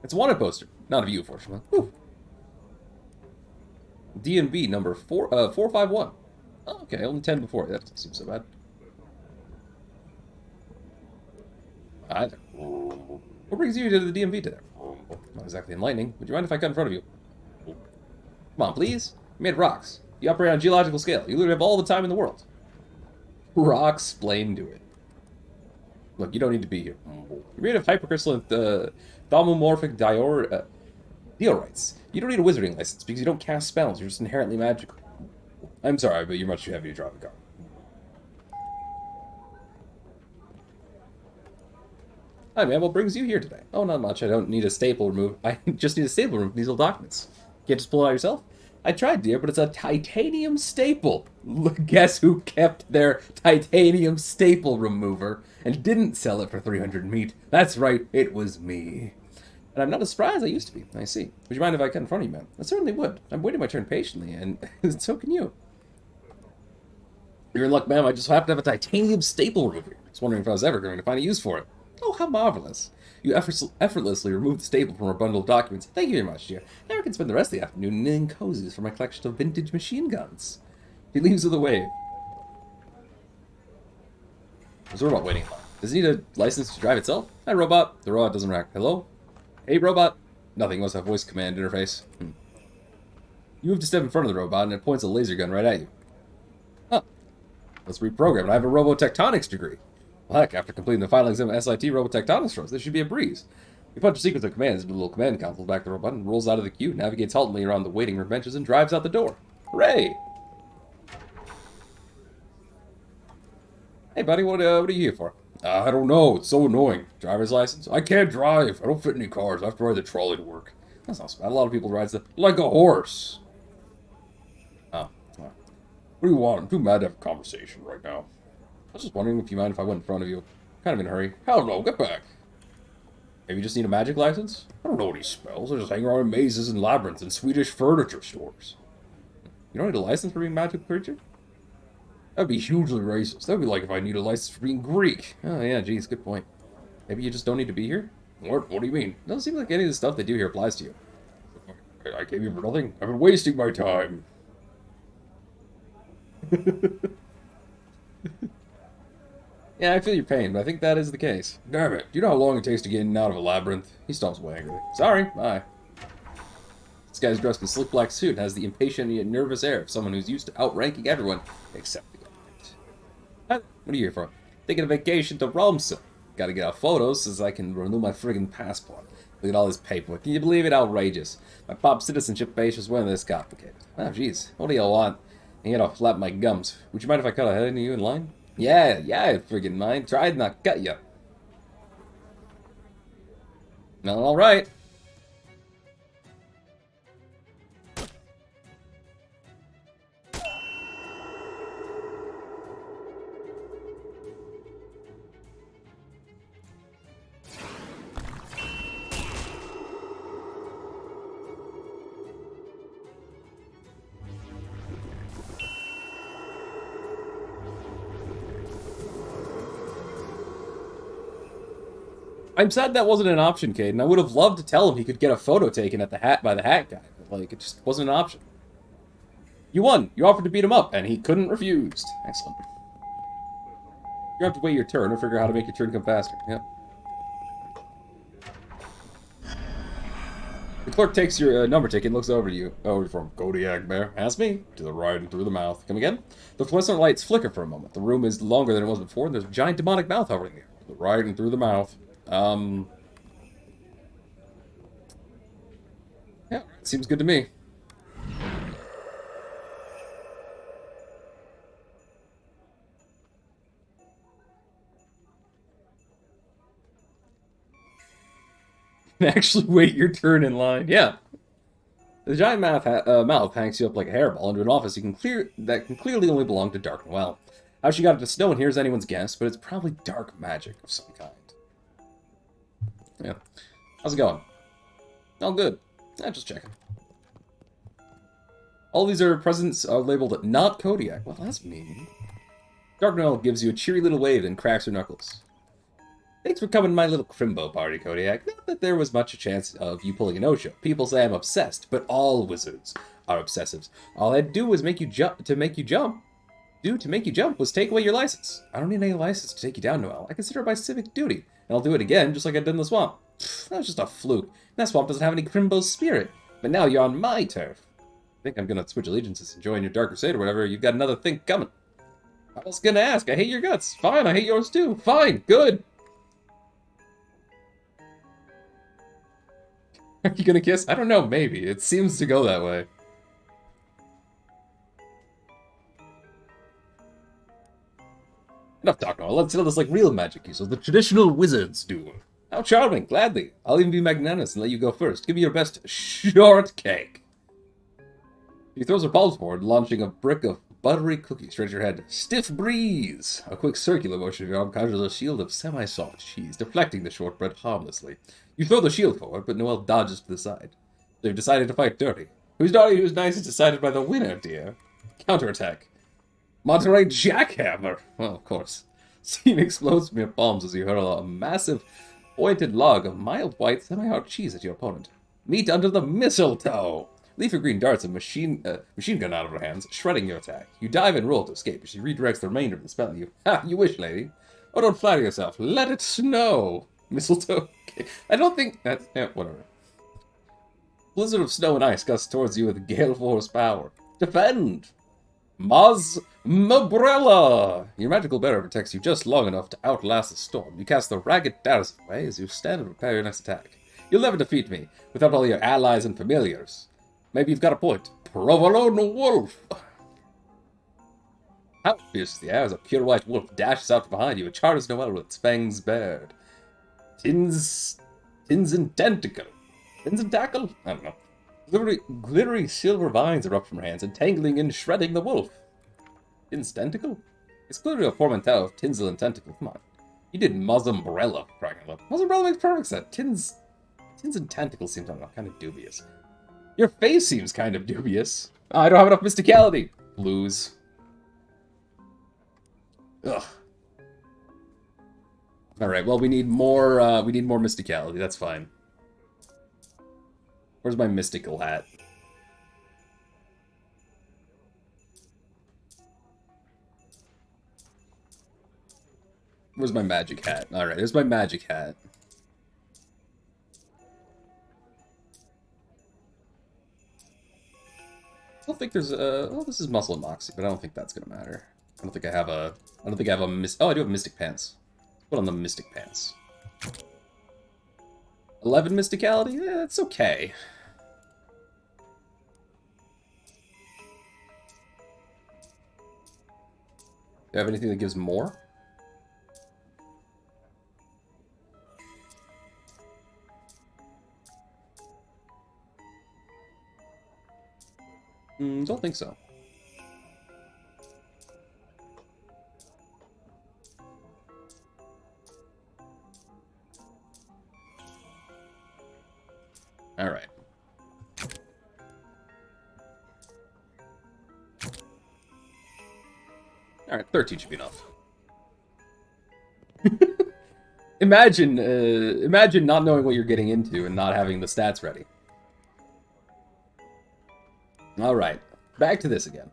It's a wanted poster. Not of you, fortunately. Whew. DMV number 451. Oh, okay, only 10 before. That doesn't seem so bad. What brings you to the DMV today? Not exactly enlightening. Would you mind if I cut in front of you? Come on, please. You made rocks. You operate on a geological scale. You literally have all the time in the world. Rock-splain to it. Look, you don't need to be here. You're made of hypercrystalline thauomorphic diorites. You don't need a wizarding license because you don't cast spells. You're just inherently magical. I'm sorry, but you're much too heavy to drive a car. Hi, man. What brings you here today? Oh, not much. I don't need a staple removed. I just need a staple removed from these little documents. Can't just pull it out yourself? I tried, dear, but it's a titanium staple. Guess who kept their titanium staple remover and didn't sell it for 300 meat? That's right, it was me. And I'm not as surprised as I used to be. I see. Would you mind if I cut in front of you, man? I certainly would. I'm waiting my turn patiently, and so can you. You're in luck, ma'am. I just happen to have a titanium staple remover. I was wondering if I was ever going to find a use for it. Oh, how marvelous. You effortlessly removed the staple from our bundle of documents. Thank you very much, dear. Now I can spend the rest of the afternoon knitting cozies for my collection of vintage machine guns. He leaves with a wave. There's a robot waiting in line. Does it need a license to drive itself? Hi, robot. The robot doesn't react. Hello? Hey, robot. Nothing. Must have voice command interface. You have to step in front of the robot, and it points a laser gun right at you. Huh. Let's reprogram it. I have a robotectonics degree. Well, heck, after completing the final exam of SIT Robotectonics Trust, this should be a breeze. You punch a sequence of commands into the little command console back the robot and rolls out of the queue, navigates haltingly around the waiting room benches, and drives out the door. Hooray! Hey, buddy, what are you here for? I don't know. It's so annoying. Driver's license? I can't drive. I don't fit in any cars. I have to ride the trolley to work. That's not so bad. A lot of people ride like a horse. Oh, well. What do you want? I'm too mad to have a conversation right now. I was just wondering if you mind if I went in front of you. I'm kind of in a hurry. Hell no, get back. Maybe you just need a magic license? I don't know any spells. I just hang around in mazes and labyrinths and Swedish furniture stores. You don't need a license for being a magical creature? That'd be hugely racist. That'd be like if I need a license for being Greek. Oh yeah, geez, good point. Maybe you just don't need to be here? What do you mean? It doesn't seem like any of the stuff they do here applies to you. I came here for nothing. I've been wasting my time. Yeah, I feel your pain, but I think that is the case. Damn it. Do you know how long it takes to get in and out of a labyrinth? He stomps away angrily. Sorry, bye. This guy's dressed in a slick black suit and has the impatient yet nervous air of someone who's used to outranking everyone except the government. What are you here for? Taking a vacation to Romsa. Gotta get out photos so I can renew my friggin' passport. Look at all this paperwork. Can you believe it? Outrageous. My pop citizenship base is one of this complicated. Oh, jeez. What do you want? And you know, flap my gums. Would you mind if I cut ahead of you in line? Yeah, I friggin' mind. Tried not cut you. Well, alright. I'm sad that wasn't an option, Caden. I would have loved to tell him he could get a photo taken at the hat by the hat guy, but like it just wasn't an option. You won. You offered to beat him up, and he couldn't refuse. Excellent. You have to wait your turn or figure out how to make your turn come faster. Yep. The clerk takes your number ticket and looks over to you. Oh, you're from Kodiak Bear. Ask me. To the right and through the mouth. Come again? The fluorescent lights flicker for a moment. The room is longer than it was before, and there's a giant demonic mouth hovering there. To the right and through the mouth. Yeah, seems good to me. Actually wait your turn in line. Yeah. The giant mouth hangs you up like a hairball into an office that can clearly only belong to Dark Noel. How she got it to snow in here is anyone's guess, but it's probably dark magic of some kind. Yeah. How's it going? All good. Just checking. All these presents are labeled not Kodiak. Well, that's mean. Dark Noel gives you a cheery little wave and cracks her knuckles. Thanks for coming to my little crimbo party, Kodiak. Not that there was much a chance of you pulling a no-show. People say I'm obsessed, but all wizards are obsessives. All I'd do was make you jump was take away your license. I don't need any license to take you down, Noel. I consider it my civic duty, and I'll do it again, just like I did in the swamp. That was just a fluke. That swamp doesn't have any crimbo spirit. But now you're on my turf. think I'm gonna switch allegiances and join your Dark Crusade or whatever, you've got another thing coming. I was gonna ask, I hate your guts. Fine, I hate yours too. Fine, good. Are you gonna kiss? I don't know, maybe. It seems to go that way. Enough talk now. Let's do this like real magic users, the traditional wizards do. How charming, gladly. I'll even be magnanimous and let you go first. Give me your best shortcake. She throws her palms forward, launching a brick of buttery cookie straight at your head. Stiff breeze! A quick circular motion of your arm conjures a shield of semi-soft cheese, deflecting the shortbread harmlessly. You throw the shield forward, but Noelle dodges to the side. They've decided to fight dirty. Who's naughty, who's nice is decided by the winner, dear. Counterattack. Monterey Jackhammer! Well, of course. Steam explodes from your palms as you hurl a massive, pointed log of mild white, semi-hard cheese at your opponent. Meet under the mistletoe! Leafy green darts a machine gun out of her hands, shredding your attack. You dive and roll to escape as she redirects the remainder of the spell. You wish, lady. Oh, don't flatter yourself. Let it snow! Mistletoe. Okay. I don't think that's... whatever. Blizzard of snow and ice gusts towards you with gale force power. Defend! Maz Mabrella! Your magical bearer protects you just long enough to outlast the storm. You cast the ragged dagger away as you stand and prepare your next attack. You'll never defeat me without all your allies and familiars. Maybe you've got a point. Provolone wolf! Out pierces the air as a pure white wolf dashes out behind you and charges Noelle with its fangs bared. Tins and tentacle. Tins and tackle? I don't know. Glittery silver vines erupt from her hands, entangling and shredding the wolf. Tins tentacle? It's clearly a portmanteau of tinsel and tentacle. Come on. You did Muzzumbrella, crying out loud. Muzzumbrella makes perfect sense. Tins and tentacle seems, I don't know, kind of dubious. Your face seems kind of dubious. Oh, I don't have enough mysticality. Lose. Ugh. Alright, well, we need more mysticality. That's fine. Where's my mystical hat? Where's my magic hat? Alright, there's my magic hat. I don't think there's a... Well, this is muscle and moxie, but I don't think that's gonna matter. I don't think I have a... Oh, I do have mystic pants. Put on the mystic pants. 11 mysticality? Yeah, that's okay. Do you have anything that gives more? Don't think so. Alright. Alright, 13 should be enough. Imagine not knowing what you're getting into and not having the stats ready. Alright, back to this again.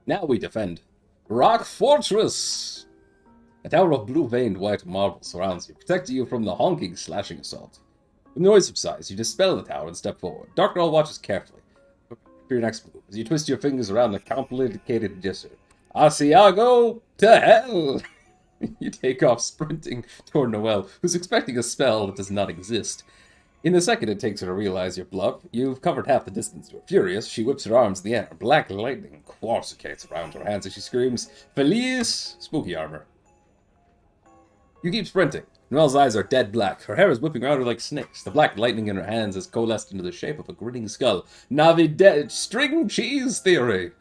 Now we defend. Rock Fortress! A tower of blue-veined white marble surrounds you, protecting you from the honking, slashing assault. With noise subsides, you dispel the tower and step forward. Dark Knoll watches carefully for your next move as you twist your fingers around the complicated gesture. Asiago to hell! You take off sprinting toward Noelle, who's expecting a spell that does not exist. In the second it takes her to realize your bluff, you've covered half the distance to her. Furious, she whips her arms in the air. Black lightning coruscates around her hands as she screams, Feliz! Spooky armor. You keep sprinting. Noelle's eyes are dead black. Her hair is whipping around her like snakes. The black lightning in her hands has coalesced into the shape of a grinning skull. Navi string cheese theory!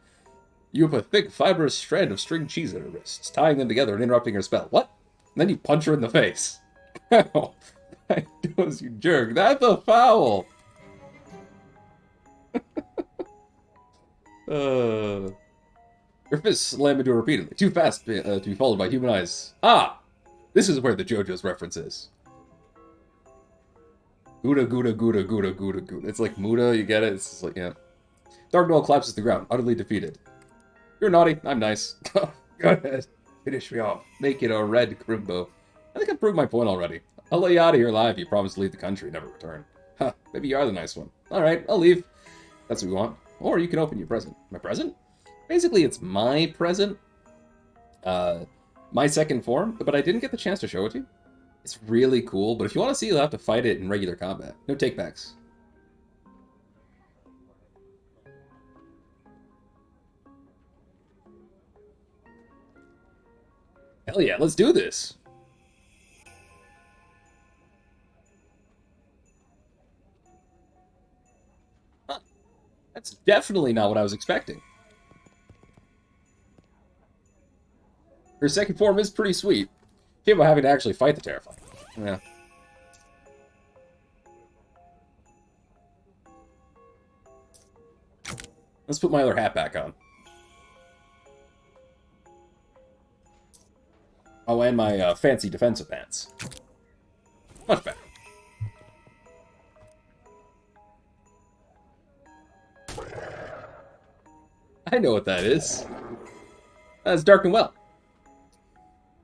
You have a thick, fibrous strand of string cheese at her wrists, tying them together and interrupting her spell. What? And then you punch her in the face. Oh, my nose, you jerk. That's a foul! Your fists slam into her repeatedly. Too fast to be followed by human eyes. Ah! This is where the JoJo's reference is. Gouda, Gouda, Gouda, Gouda, Gouda, Gouda. It's like Muda, you get it? It's just like, yeah. Dark Knoll collapses to the ground, utterly defeated. You're naughty, I'm nice. Go ahead, finish me off. Make it a red Crimbo. I think I've proved my point already. I'll let you out of here alive if you promise to leave the country and never return. Huh, Maybe you are the nice one. Alright, I'll leave. That's what we want. Or you can open your present. My present? Basically, it's my present. My second form, but I didn't get the chance to show it to you. It's really cool, but if you want to see, you'll have to fight it in regular combat. No takebacks. Hell yeah, let's do this! Huh. That's definitely not what I was expecting. Her second form is pretty sweet. Shame about having to actually fight the Terrifying. Yeah. Let's put my other hat back on. Oh, and my fancy defensive pants. Much better. I know what that is. That's Dark and Well.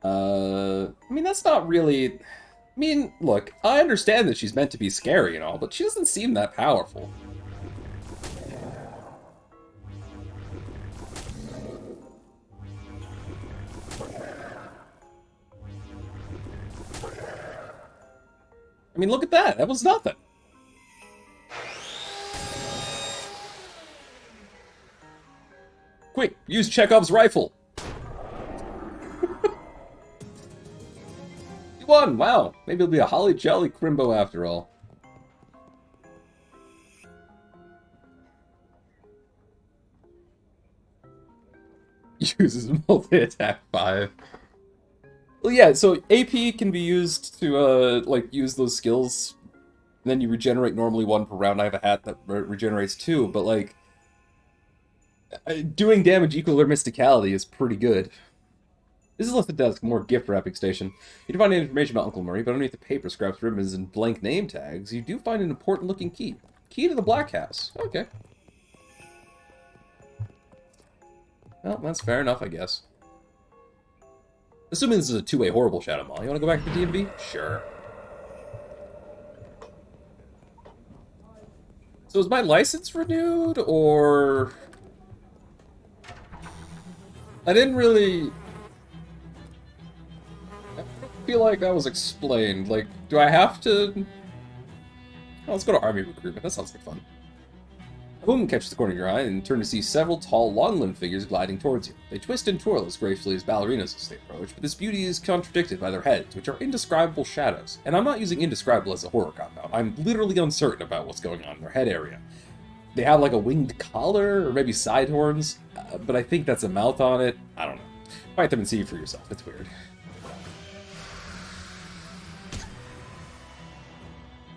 I mean, that's not really... I mean, look, I understand that she's meant to be scary and all, but she doesn't seem that powerful. I mean, look at that. That was nothing. Quick, use Chekhov's rifle. You won! Wow. Maybe it'll be a holly jolly crimbo after all. Uses multi-attack 5. Well, yeah, so AP can be used to, like, use those skills. And then you regenerate normally 1 per round. I have a hat that regenerates 2, but, like... doing damage equal to their mysticality is pretty good. This is left the desk, more gift wrapping station. You don't find any information about Uncle Murray, but underneath the paper scraps, ribbons, and blank name tags, you do find an important looking key. Key to the Black House. Okay. Well, that's fair enough, I guess. Assuming this is a two-way horrible Shadow Maw. You want to go back to D&B? Sure. So is my license renewed, or... I didn't really... I feel like that was explained. Like, do I have to... Oh, let's go to Army Recruitment. That sounds like fun. A woman catches the corner of your eye and turn to see several tall, long-limbed figures gliding towards you. They twist and twirl as gracefully as ballerinas as they approach, but this beauty is contradicted by their heads, which are indescribable shadows. And I'm not using indescribable as a horror cop-out. I'm literally uncertain about what's going on in their head area. They have like a winged collar, or maybe side horns, but I think that's a mouth on it. I don't know. Fight them and see for yourself. It's weird.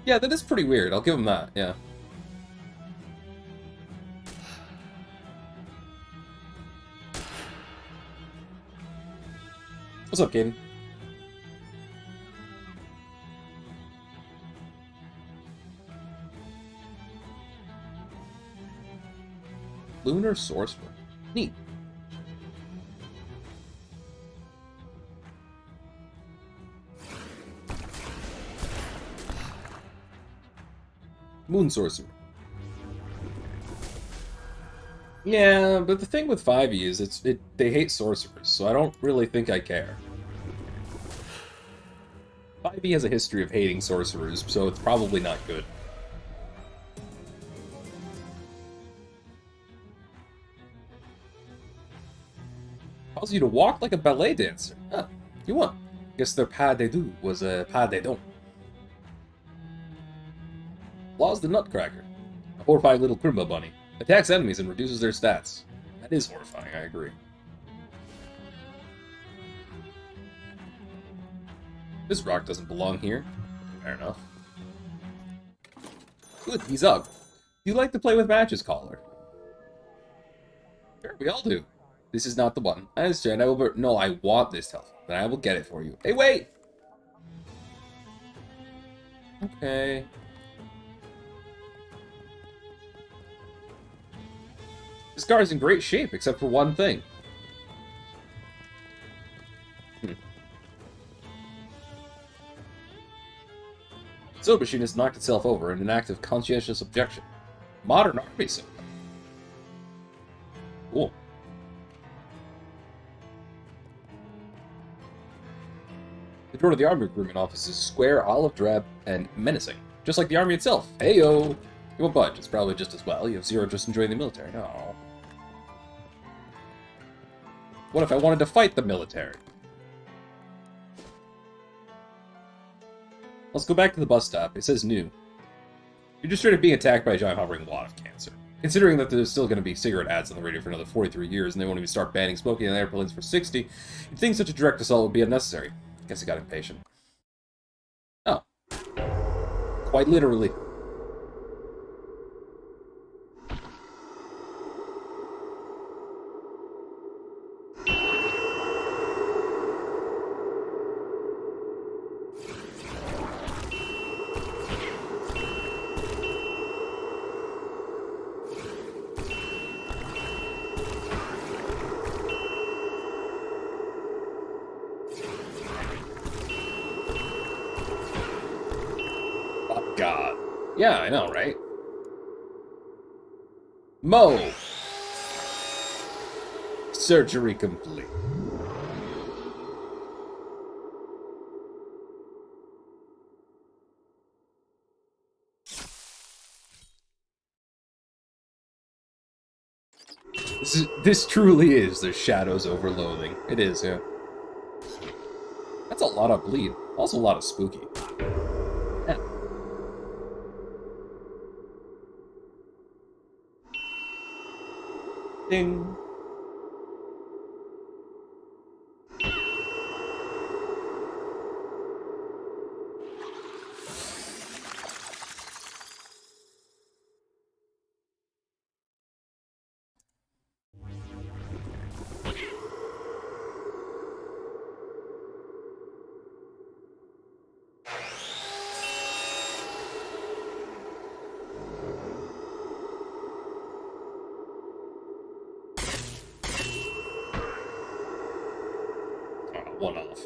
Yeah, that is pretty weird. I'll give them that, yeah. What's up, Caden? Lunar Sorcerer. Neat. Moon Sorcerer. Yeah, but the thing with 5e is they hate sorcerers, so I don't really think I care. 5e has a history of hating sorcerers, so it's probably not good. Calls you to walk like a ballet dancer. Huh, you won. Guess their pas de deux was a pas de don. Law's the Nutcracker. A horrifying little Crimbo bunny. Attacks enemies and reduces their stats. That is horrifying, I agree. This rock doesn't belong here. Fair enough. Good, he's up. Do you like to play with matches, caller? Sure, we all do. This is not the one. I understand. I will. No, I want this telephone. Then I will get it for you. Hey, wait! Okay. This car is in great shape, except for one thing. So machinist knocked itself over in an act of conscientious objection. Modern army system. Cool. The door to the army recruitment office is square, olive drab, and menacing. Just like the army itself. Heyo! You won't budge. It's probably just as well. You have zero interest in joining the military. No. What if I wanted to fight the military? Let's go back to the bus stop. It says new. You're just straight up being attacked by a giant hovering wad of cancer. Considering that there's still going to be cigarette ads on the radio for another 43 years, and they won't even start banning smoking on airplanes for 60, you'd think such a direct assault would be unnecessary. Guess I got impatient. Oh. Quite literally. God. Yeah, I know, right? Mo! Surgery complete. This truly is the Shadows Over Loathing. It is, yeah. That's a lot of bleed. Also a lot of spooky. Yeah. Ding. One off.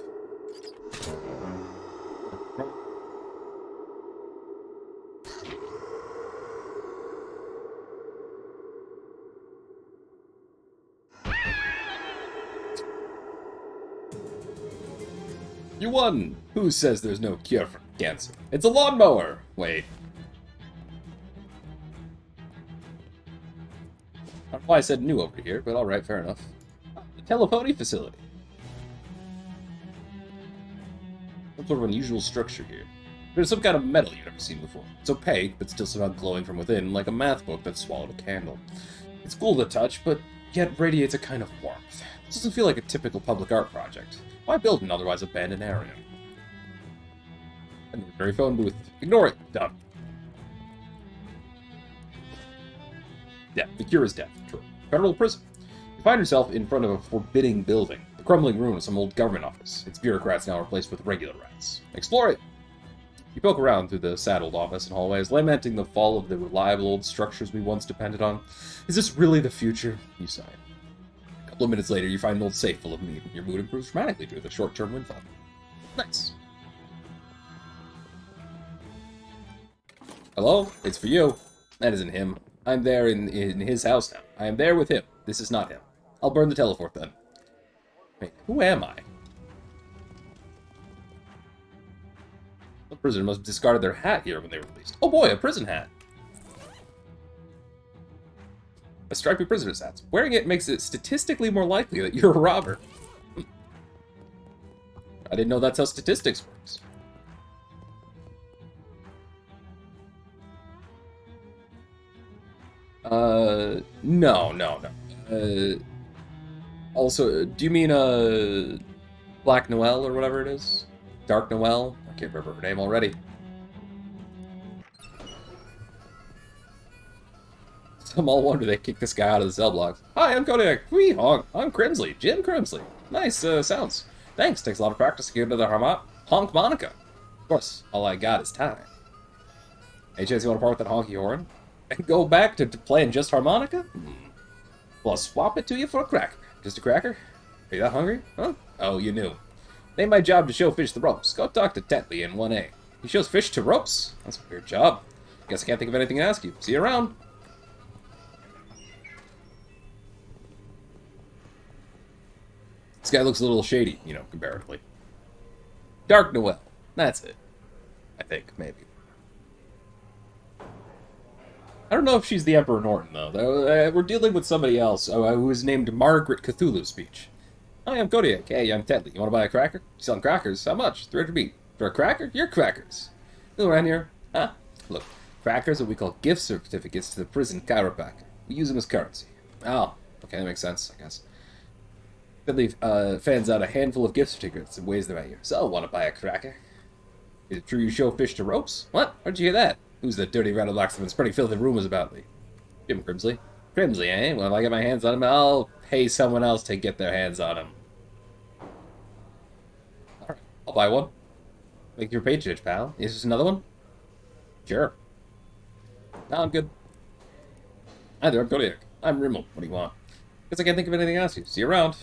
You won! Who says there's no cure for cancer? It's a lawnmower! Wait. I don't know why I said new over here, but alright, fair enough. The telephony facility. Some sort of unusual structure here. There's some kind of metal you've never seen before. It's opaque, but still somehow glowing from within, like a math book that swallowed a candle. It's cool to touch, but yet radiates a kind of warmth. This doesn't feel like a typical public art project. Why build an otherwise abandoned area? An ordinary phone booth. Ignore it. Done. Death. The cure is death. True. Federal prison. You find yourself in front of a forbidding building. The crumbling ruin of some old government office. Its bureaucrats now replaced with regular rats. Explore it! You poke around through the saddled office and hallways, lamenting the fall of the reliable old structures we once depended on. Is this really the future? You sigh. A couple of minutes later, you find an old safe full of meat, and your mood improves dramatically due to the short-term windfall. Nice. Hello? It's for you. That isn't him. I'm there in his house now. I am there with him. This is not him. I'll burn the teleport then. Wait, who am I? The prisoner must have discarded their hat here when they were released. Oh boy, a prison hat! A stripy prisoner's hat. Wearing it makes it statistically more likely that you're a robber. I didn't know that's how statistics works. No. Also, do you mean, Black Noel or whatever it is? Dark Noel? I can't remember her name already. Small wonder they kicked this guy out of the cell blocks. Hi, I'm Kodiak. Wee honk. I'm Crimsley. Jim Crimsley. Nice, sounds. Thanks. Takes a lot of practice to get into the honk Monica. Of course, all I got is time. Any chance you want to part with that honky horn? And go back to playing just harmonica? Well, I'll swap it to you for a cracker. Just a cracker? Are you that hungry? Huh? Oh, you knew. Made my job to show fish the ropes. Go talk to Tetley in 1A. He shows fish to ropes. That's a weird job. Guess I can't think of anything to ask you. See you around. This guy looks a little shady, you know, comparatively. Dark Noel. That's it. I think, maybe. I don't know if she's the Emperor Norton, though. We're dealing with somebody else who is named Margaret Cthulhu Speech. Hi, I'm Kodiak. Hey, I'm Tedley. You want to buy a cracker? You selling crackers? How much? 300 beat. For a cracker? Your crackers. Look around here. Huh? Look, crackers are what we call gift certificates to the prison chiropractor. We use them as currency. Oh, okay, that makes sense, I guess. Tedley fans out a handful of gift certificates and weighs them at you. So, want to buy a cracker? Is it true you show fish to ropes? What? Where'd you hear that? Who's the dirty rat locksmith spreading filthy rumors about me? Jim Crimsley. Crimsley, eh? Well, if I get my hands on him, I'll pay someone else to get their hands on him. Alright, I'll buy one. Make your patronage, pal. Is this another one? Sure. No, I'm good. Hi there, I'm Kodiak. I'm Rimmel. What do you want? Guess I can't think of anything to ask you. See you around.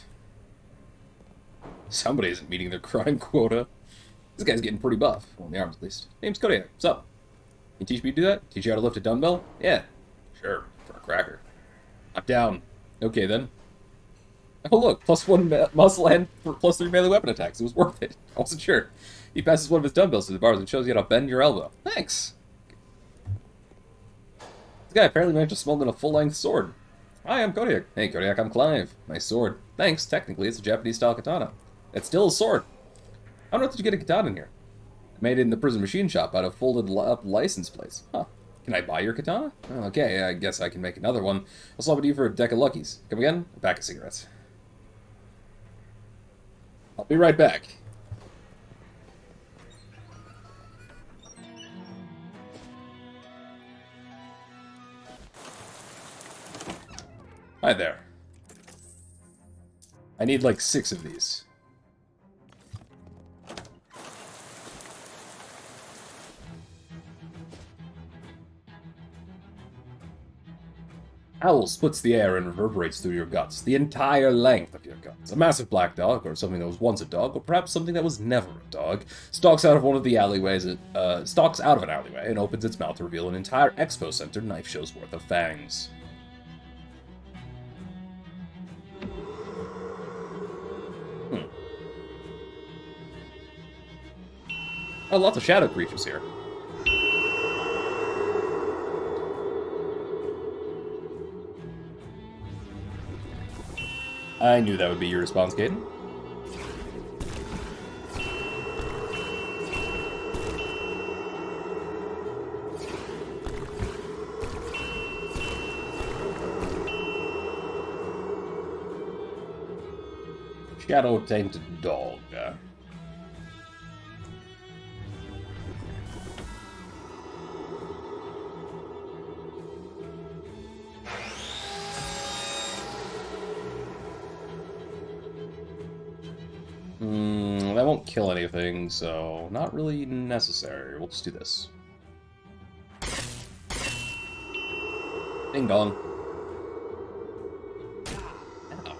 Somebody isn't meeting their crime quota. This guy's getting pretty buff. Well, in the arms, at least. Name's Kodiak. What's up? Can you teach me to do that? Teach you how to lift a dumbbell? Yeah. Sure. For a cracker. I'm down. Okay, then. Oh, look. +1 muscle and +3 melee weapon attacks. It was worth it. I wasn't sure. He passes one of his dumbbells to the bars and shows you how to bend your elbow. Thanks. This guy apparently managed to smuggle in a full-length sword. Hi, I'm Kodiak. Hey, Kodiak, I'm Clive. Nice sword. Thanks. Technically, it's a Japanese-style katana. It's still a sword. How on earth did you get a katana in here? I made it in the prison machine shop out of folded-up license plates. Huh. Can I buy your katana? Oh, okay, I guess I can make another one. I'll swap it to you for a deck of Luckies. Come again? A pack of cigarettes. I'll be right back. Hi there. I need like 6 of these. Owl splits the air and reverberates through your guts, the entire length of your guts. A massive black dog, or something that was once a dog, or perhaps something that was never a dog, stalks out of one of the alleyways. Stalks out of an alleyway and opens its mouth to reveal an entire expo center knife show's worth of fangs. Oh, lots of shadow creatures here. I knew that would be your response, Caden. Shadow-tainted dog. That won't kill anything, so not really necessary. We'll just do this. Ding dong. Ow.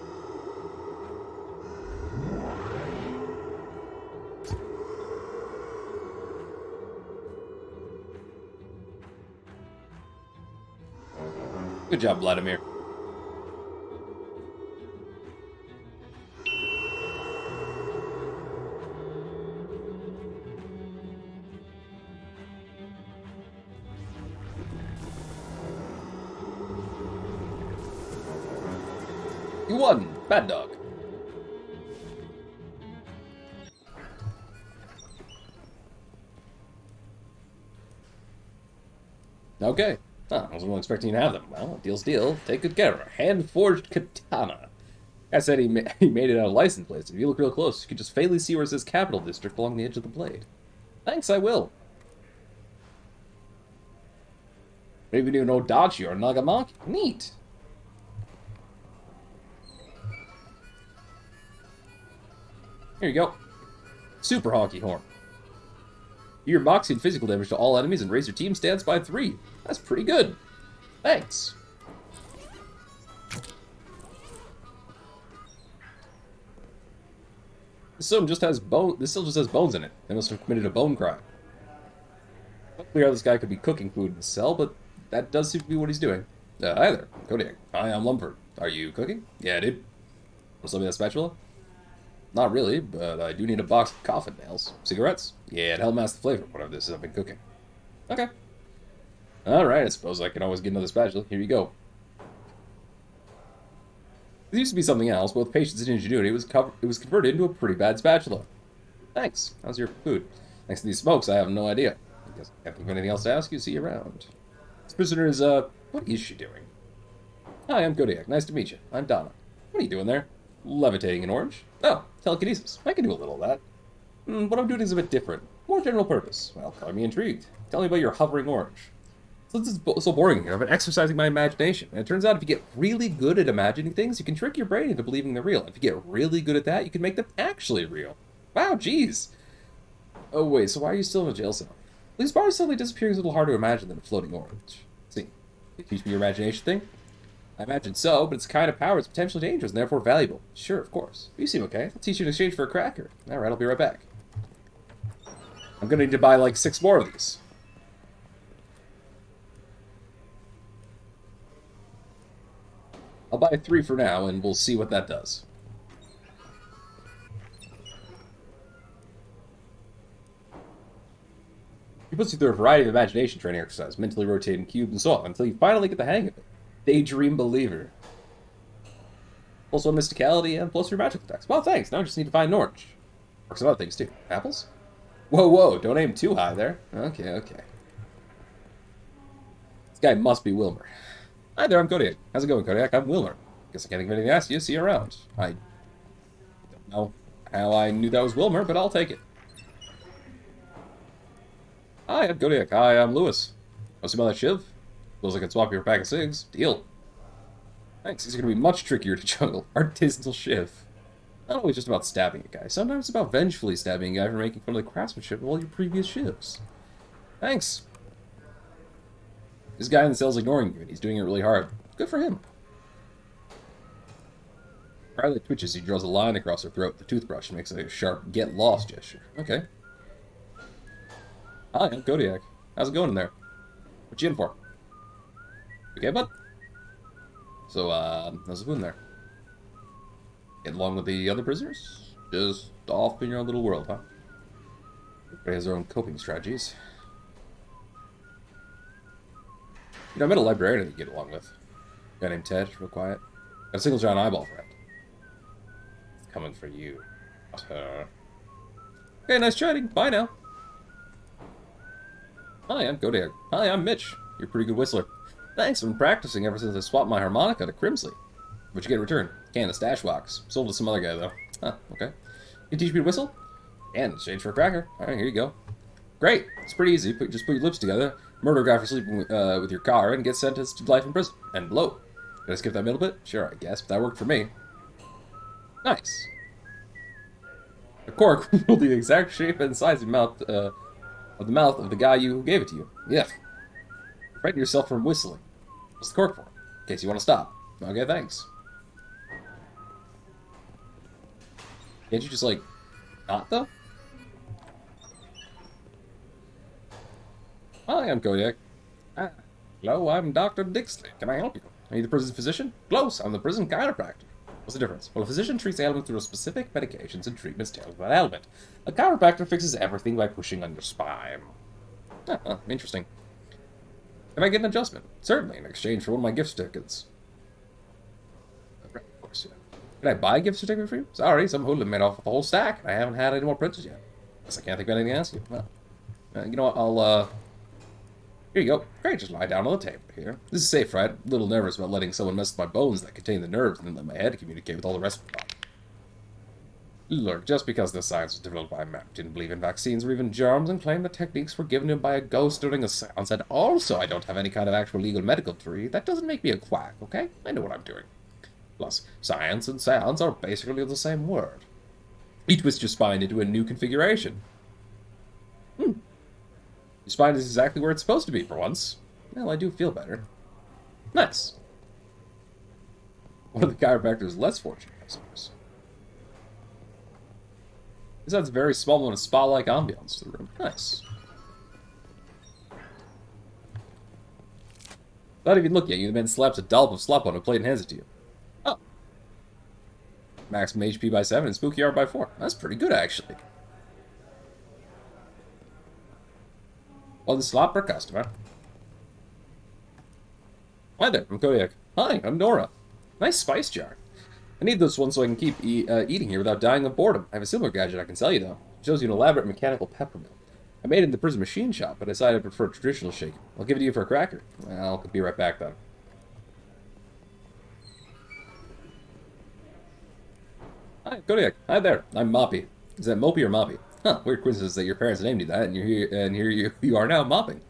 Good job, Vladimir. You won! Bad dog. Okay. Huh, I wasn't really expecting you to have them. Well, deal's deal. Take good care of her. Hand-forged katana. I said he made it out of license plates. If you look real close, you can just faintly see where it says Capital District along the edge of the blade. Thanks, I will. Maybe you know Dachi or Nagamaki. Neat. Here you go. Super Hockey Horn. Your moxie and physical damage to all enemies and raise your team stats by 3. That's pretty good. Thanks. This still just has bones in it. They must have committed a bone crime. Not clear how this guy could be cooking food in the cell, but that does seem to be what he's doing. Hi there, Kodiak. Hi, I'm Lumford. Are you cooking? Yeah, dude. Want some of that spatula? Not really, but I do need a box of coffin nails. Cigarettes? Yeah, it helps mask the flavor of whatever this is I've been cooking. Okay. Alright, I suppose I can always get another spatula. Here you go. This used to be something else, but with patience and ingenuity, it was converted into a pretty bad spatula. Thanks. How's your food? Thanks to these smokes, I have no idea. I guess I can't think of anything else to ask you. See you around. This prisoner is, what is she doing? Hi, I'm Kodiak. Nice to meet you. I'm Donna. What are you doing there? Levitating an orange? Oh, telekinesis. I can do a little of that. What I'm doing is a bit different. More general purpose. Well, color me intrigued. Tell me about your hovering orange. Since it's so boring here, I've been exercising my imagination. And it turns out if you get really good at imagining things, you can trick your brain into believing they're real. If you get really good at that, you can make them actually real. Wow, jeez. Oh, wait, so why are you still in a jail cell? These bars suddenly disappearing is a little harder to imagine than a floating orange. See, you teach me your imagination thing? I imagine so, but it's a kind of power that's potentially dangerous and therefore valuable. Sure, of course. You seem okay. I'll teach you in exchange for a cracker. Alright, I'll be right back. I'm gonna need to buy like 6 more of these. I'll buy 3 for now, and we'll see what that does. He puts you through a variety of imagination training exercises, mentally rotating cubes and so on, until you finally get the hang of it. Daydream believer. Also mysticality and plus your magical attacks. Well, thanks. Now I just need to find an orange. Or some other things too. Apples? Whoa, whoa, don't aim too high there. Okay, okay. This guy must be Wilmer. Hi there, I'm Kodiak. How's it going, Kodiak? I'm Wilmer. Guess I can't think of anything to ask you. See you around. I don't know how I knew that was Wilmer, but I'll take it. Hi, I'm Kodiak. Hi, I'm Lewis. Want to smell that shiv? Feels like I can swap you for a pack of cigs. Deal. Thanks. These are going to be much trickier to juggle. Artisanal shiv. Not always just about stabbing a guy. Sometimes it's about vengefully stabbing a guy for making fun of the craftsmanship of all your previous shivs. Thanks. This guy in the cell's ignoring you, and he's doing it really hard. Good for him. Riley twitches. He draws a line across her throat with the toothbrush and makes a sharp get lost gesture. Okay. Hi, I'm Kodiak. How's it going in there? What you in for? Okay, bud? So, how's the food in there? Getting along with the other prisoners? Just off in your own little world, huh? Everybody has their own coping strategies. You know, I met a librarian that you get along with. A guy named Ted, real quiet. Got a single giant eyeball friend. It's coming for you. Okay, nice chatting. Bye now. Hi, I'm Kodiak. Hi, I'm Mitch. You're a pretty good whistler. Thanks, I've been practicing ever since I swapped my harmonica to Crimsley. What'd you get in return? Can of stash wax. Sold to some other guy, though. Huh, okay. You teach me to whistle? And exchange for a cracker. Alright, here you go. Great. It's pretty easy. Just put your lips together, murder a guy for sleeping with your car, and get sentenced to life in prison. And blow. Did I skip that middle bit? Sure, I guess, but that worked for me. Nice. The cork will be the exact shape and size of the mouth of the guy who gave it to you. Yeah. Frighten yourself from whistling. What's the cork for? In case you want to stop. Okay, thanks. Can't you just, like, not, though? Hi, I'm Kodiak. Hello, I'm Dr. Dixley. Can I help you? Are you the prison physician? Close, I'm the prison chiropractor. What's the difference? Well, a physician treats ailments through specific medications and treatments tailored to that ailment. A chiropractor fixes everything by pushing on your spine. Interesting. Can I get an adjustment? Certainly, in exchange for one of my gift certificates. Right, of course, yeah. Can I buy a gift certificate for you? Sorry, some hoodlum made off with the whole stack. I haven't had any more printers yet. Guess I can't think of anything to ask you. Well, you know what, I'll, here you go. Great, just lie down on the table here. This is safe, right? A little nervous about letting someone mess with my bones that contain the nerves and then let my head communicate with all the rest of the body. Look, just because this science was developed by a man who didn't believe in vaccines or even germs and claimed the techniques were given him by a ghost during a seance, and also I don't have any kind of actual legal medical degree, that doesn't make me a quack, okay? I know what I'm doing. Plus, science and seance are basically the same word. You twist your spine into a new configuration. Your spine is exactly where it's supposed to be for once. Well, I do feel better. Nice. One of the chiropractors less fortunate, I suppose. This adds a very small and spa-like ambiance to the room. Nice. Not even looking at you, the man slaps a dollop of slop on a plate and hands it to you. Oh. Maximum HP by 7 and Spooky R by 4. That's pretty good, actually. Well, the slop per customer. Hi there, I'm Kodiak. Hi, I'm Nora. Nice spice jar. I need this one so I can keep eating here without dying of boredom. I have a similar gadget I can sell you, though. It shows you an elaborate mechanical pepper mill. I made it in the prison machine shop, but I decided I prefer traditional shaking. I'll give it to you for a cracker. I'll be right back, then. Hi, Kodiak. Hi there. I'm Moppy. Is that Mopey or Moppy? Huh, weird coincidence that your parents named you that, and here you are now mopping.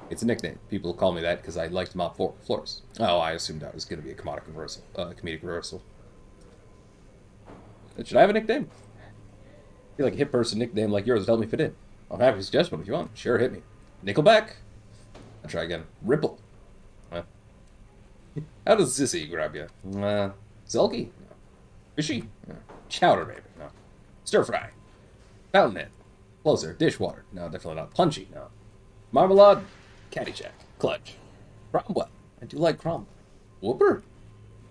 It's a nickname. People call me that because I like to mop floors. Oh, I assumed that was going to be a comedic reversal. Should I have a nickname? I feel like a hip person nickname like yours would help me fit in. I'm happy to suggest one if you want. Sure, hit me. Nickelback. I'll try again. Ripple. How does Sissy grab you? Selkie? No. Fishy? No. Chowder, maybe? No. Stir fry. Fountainhead. Closer. Dishwater. No, definitely not. Punchy. No. Marmalade. Caddyshack. Clutch. Cromwell. I do like Cromwell. Whooper.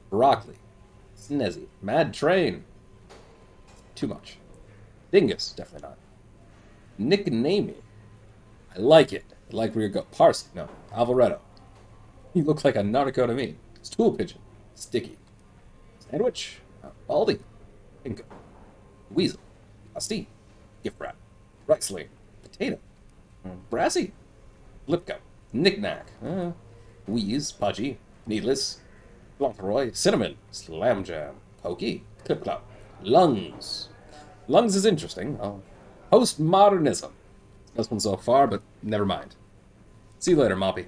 Broccoli. Snezzy. Mad Train. Too much. Dingus. Definitely not. Nicknamey. I like it. I like where you go. Parsley. No. Alvaretto. You look like a narco to me. Stool pigeon. Sticky. Sandwich. Baldy. Pinko. Weasel. Asti. Gift wrap. Riceling. Potato. Brassy. Lipco. Knick-knack. Wheeze. Pudgy. Needless. Fauntleroy. Cinnamon. Slam jam. Pokey. Clip-clop. Lungs. Lungs is interesting. Postmodernism. Best one so far, but never mind. See you later, Moppy.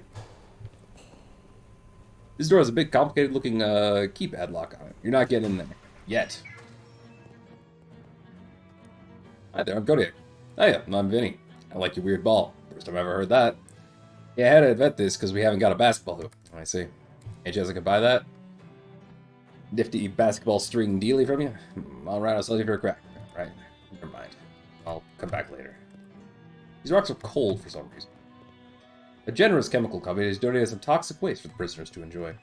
This door has a big, complicated-looking keypad lock on it. You're not getting in there. Yet. Hi there, I'm Kodiak. Hiya, I'm Vinny. I like your weird ball. First time I ever heard that. Yeah, I had to invent this because we haven't got a basketball hoop. I see. Any chance I could buy that? Nifty basketball string dealy from you? Alright, I'll sell you for a crack. Right, never mind. I'll come back later. These rocks are cold for some reason. A generous chemical company has donated some toxic waste for the prisoners to enjoy.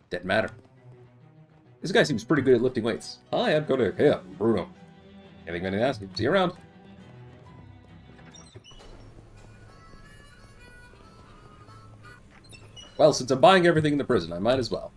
Dead matter. This guy seems pretty good at lifting weights. Hi, I'm Kodiak. Hey, I'm Bruno. Anything to ask you? See you around. Well, since I'm buying everything in the prison, I might as well.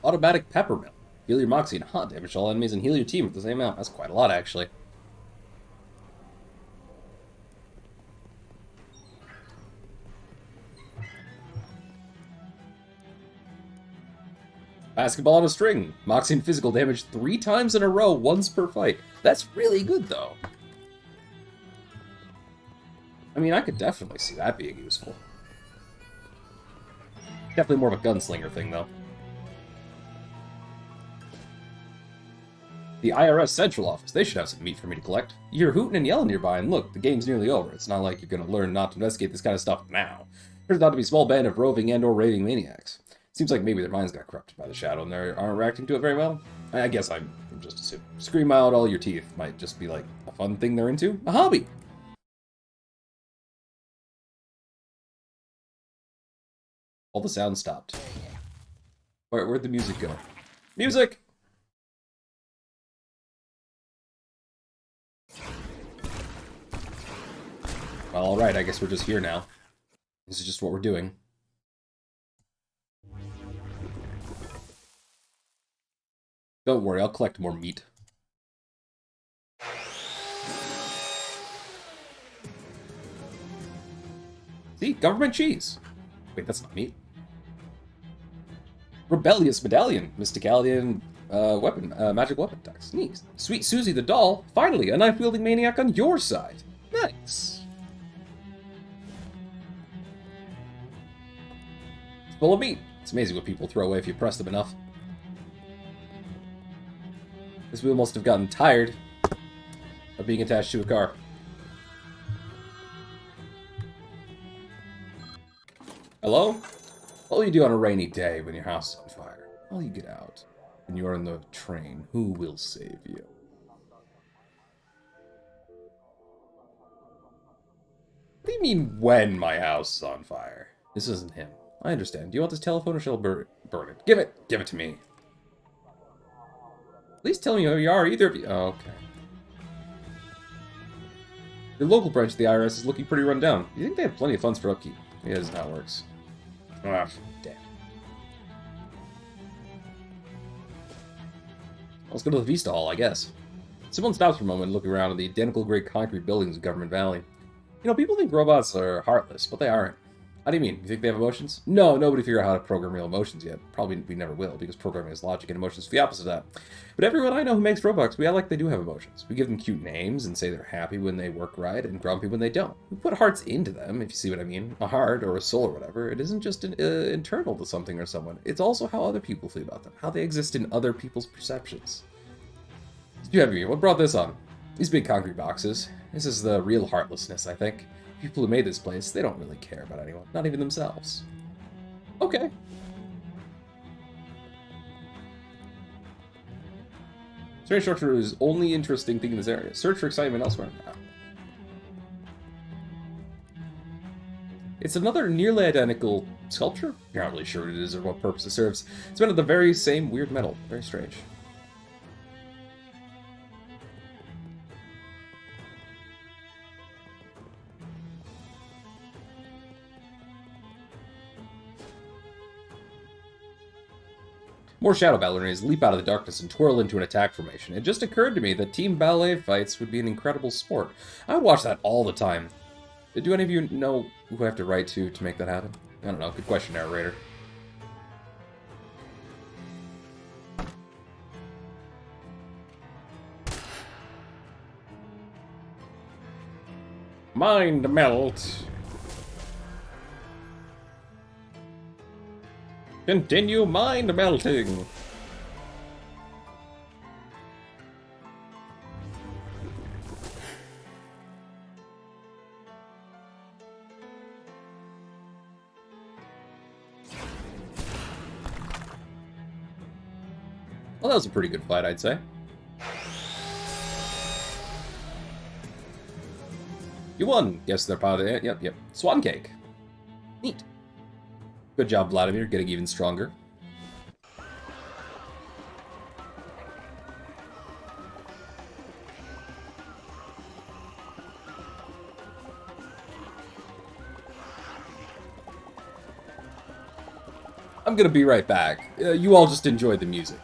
Automatic pepper mill. Heal your moxie and hot damage all enemies and heal your team with the same amount. That's quite a lot, actually. Basketball on a string. Moxie and physical damage 3 times in a row, once per fight. That's really good, though. I mean, I could definitely see that being useful. Definitely more of a gunslinger thing, though. The IRS Central Office. They should have some meat for me to collect. You hear hooting and yelling nearby, and look, the game's nearly over. It's not like you're going to learn not to investigate this kind of stuff now. Turns out to be a small band of roving and or raving maniacs. Seems like maybe their minds got corrupted by the shadow and they aren't reacting to it very well. I guess I'm just assuming. Scream out all your teeth might just be like a fun thing they're into. A hobby! All the sound stopped. Where'd the music go? Music! Well, alright, I guess we're just here now. This is just what we're doing. Don't worry, I'll collect more meat. See? Government cheese! Wait, that's not meat. Rebellious medallion. Mysticalian magic weapon attacks. Sneaks. Sweet Susie the doll. Finally, a knife-wielding maniac on your side. Nice. It's full of meat. It's amazing what people throw away if you press them enough. This wheel must have gotten tired of being attached to a car. Hello? All you do on a rainy day when your house is on fire. All you get out. When you're on the train, who will save you? What do you mean, when my house is on fire? This isn't him. I understand. Do you want this telephone or shall I burn it? Give it! Give it to me. At least tell me who you are, either of you. Oh, okay. The local branch of the IRS is looking pretty run down. You think they have plenty of funds for upkeep? Yeah, that's how it works. Ah, damn. Let's go to the Vista Hall, I guess. Someone stops for a moment and look around at the identical gray concrete buildings of Government Valley. You know, people think robots are heartless, but they aren't. How do you mean? You think they have emotions? No, nobody figured out how to program real emotions yet. Probably we never will, because programming is logic and emotions are the opposite of that. But everyone I know who makes robots, we act like they do have emotions. We give them cute names and say they're happy when they work right and grumpy when they don't. We put hearts into them, if you see what I mean. A heart or a soul or whatever. It isn't just internal to something or someone. It's also how other people feel about them. How they exist in other people's perceptions. You have here. What brought this on? These big concrete boxes. This is the real heartlessness, I think. People who made this place, they don't really care about anyone. Not even themselves. Okay. Strange structure is only interesting thing in this area. Search for excitement elsewhere. Oh. It's another nearly identical sculpture. You're not really sure what it is or what purpose it serves. It's made of the very same weird metal. Very strange. More shadow ballerinas leap out of the darkness and twirl into an attack formation. It just occurred to me that team ballet fights would be an incredible sport. I would watch that all the time. Do any of you know who I have to write to make that happen? I don't know. Good question, narrator. Mind melt. Continue mind melting. Well, that was a pretty good fight, I'd say. You won. Guess they're part of it. Yep. Swan cake. Neat. Good job, Vladimir, getting even stronger. I'm gonna be right back. You all just enjoy the music.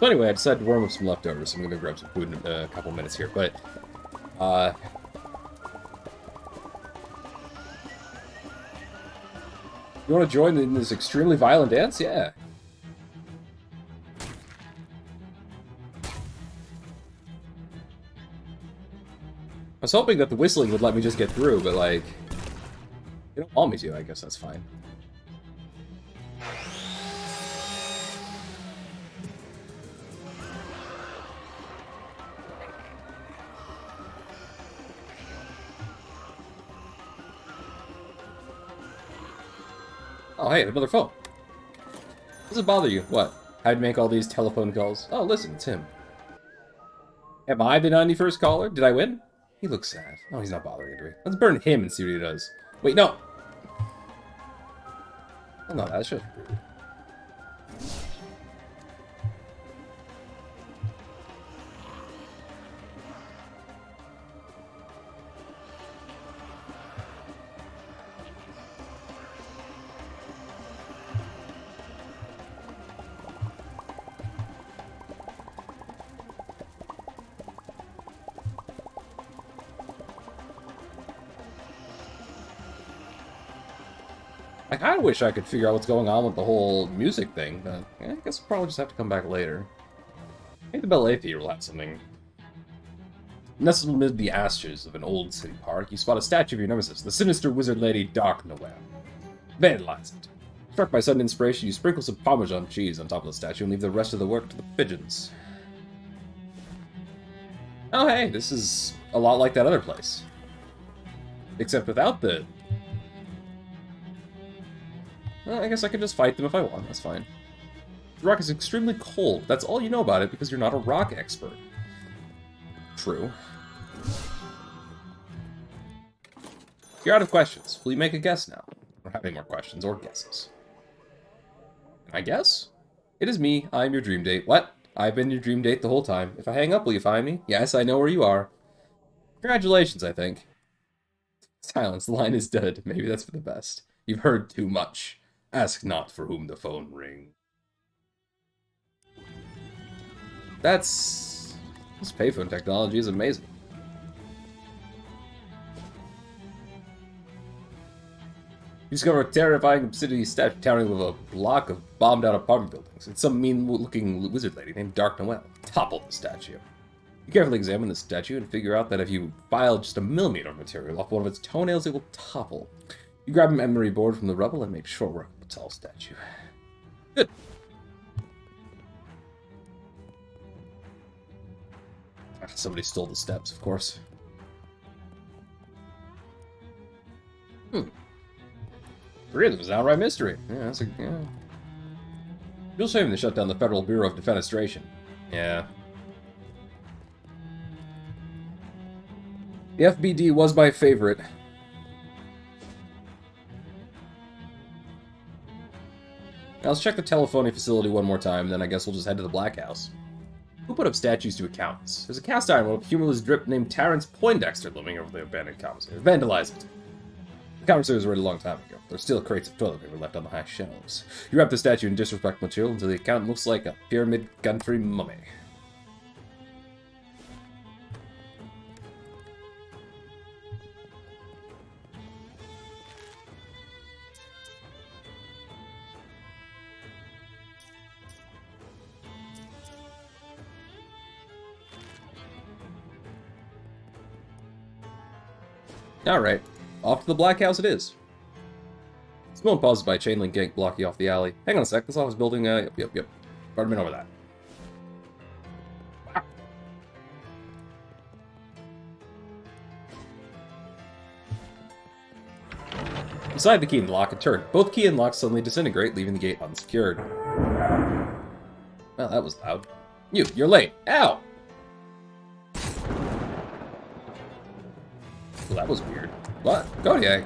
So anyway, I decided to warm up some leftovers, so I'm gonna grab some food in a couple minutes here, but, you want to join in this extremely violent dance? Yeah. I was hoping that the whistling would let me just get through, but, like, you don't want me to, I guess that's fine. Oh, hey, another phone. Does it bother you? What? How'd you make all these telephone calls? Oh, listen, it's him. Am I the 91st caller? Did I win? He looks sad. Oh, he's not bothering Andrew. Let's burn him and see what he does. Wait, no! Oh, no, that's just rude. I kind of wish I could figure out what's going on with the whole music thing, but I guess we'll probably just have to come back later. I think the Ballet Theater will have something. Nestled amid the ashes of an old city park, you spot a statue of your nemesis, the sinister wizard lady Dark Noel. Vandalize it. Struck by sudden inspiration, you sprinkle some Parmesan cheese on top of the statue and leave the rest of the work to the pigeons. Oh hey, this is a lot like that other place. Except without the... Well, I guess I can just fight them if I want, that's fine. The rock is extremely cold. That's all you know about it because you're not a rock expert. True. You're out of questions. Will you make a guess now? I don't have any more questions or guesses. Can I guess? It is me. I am your dream date. What? I've been your dream date the whole time. If I hang up, will you find me? Yes, I know where you are. Congratulations, I think. Silence. The line is dead. Maybe that's for the best. You've heard too much. Ask not for whom the phone rings. This payphone technology is amazing. You discover a terrifying obsidian statue towering with a block of bombed-out apartment buildings. It's some mean-looking wizard lady named Dark Noel. Topple the statue. You carefully examine the statue and figure out that if you file just a millimeter of material off one of its toenails, it will topple. You grab a memory board from the rubble and make short work of the tall statue. Good. Somebody stole the steps, of course. Three of them is an outright mystery. Yeah, that's a... Yeah. Real shame they shut down the Federal Bureau of Defenestration. Yeah. The FBD was my favorite. Now let's check the telephony facility one more time, then I guess we'll just head to the Black House. Who put up statues to accountants? There's a cast iron one of humorless drip named Terrence Poindexter looming over the abandoned commissary. Vandalize it. The commissary was read a long time ago. There's still crates of toilet paper left on the high shelves. You wrap the statue in disrespectful material until the accountant looks like a pyramid country mummy. Alright, off to the Black House it is. Someone pauses by a chain link gate blocking off the alley. Hang on a sec, this office building, yep. Apartment over that. Ah. Inside the key and lock, it turned. Both key and lock suddenly disintegrate, leaving the gate unsecured. Well, that was loud. You're late. Ow! Well, that was weird. What? Kodiak.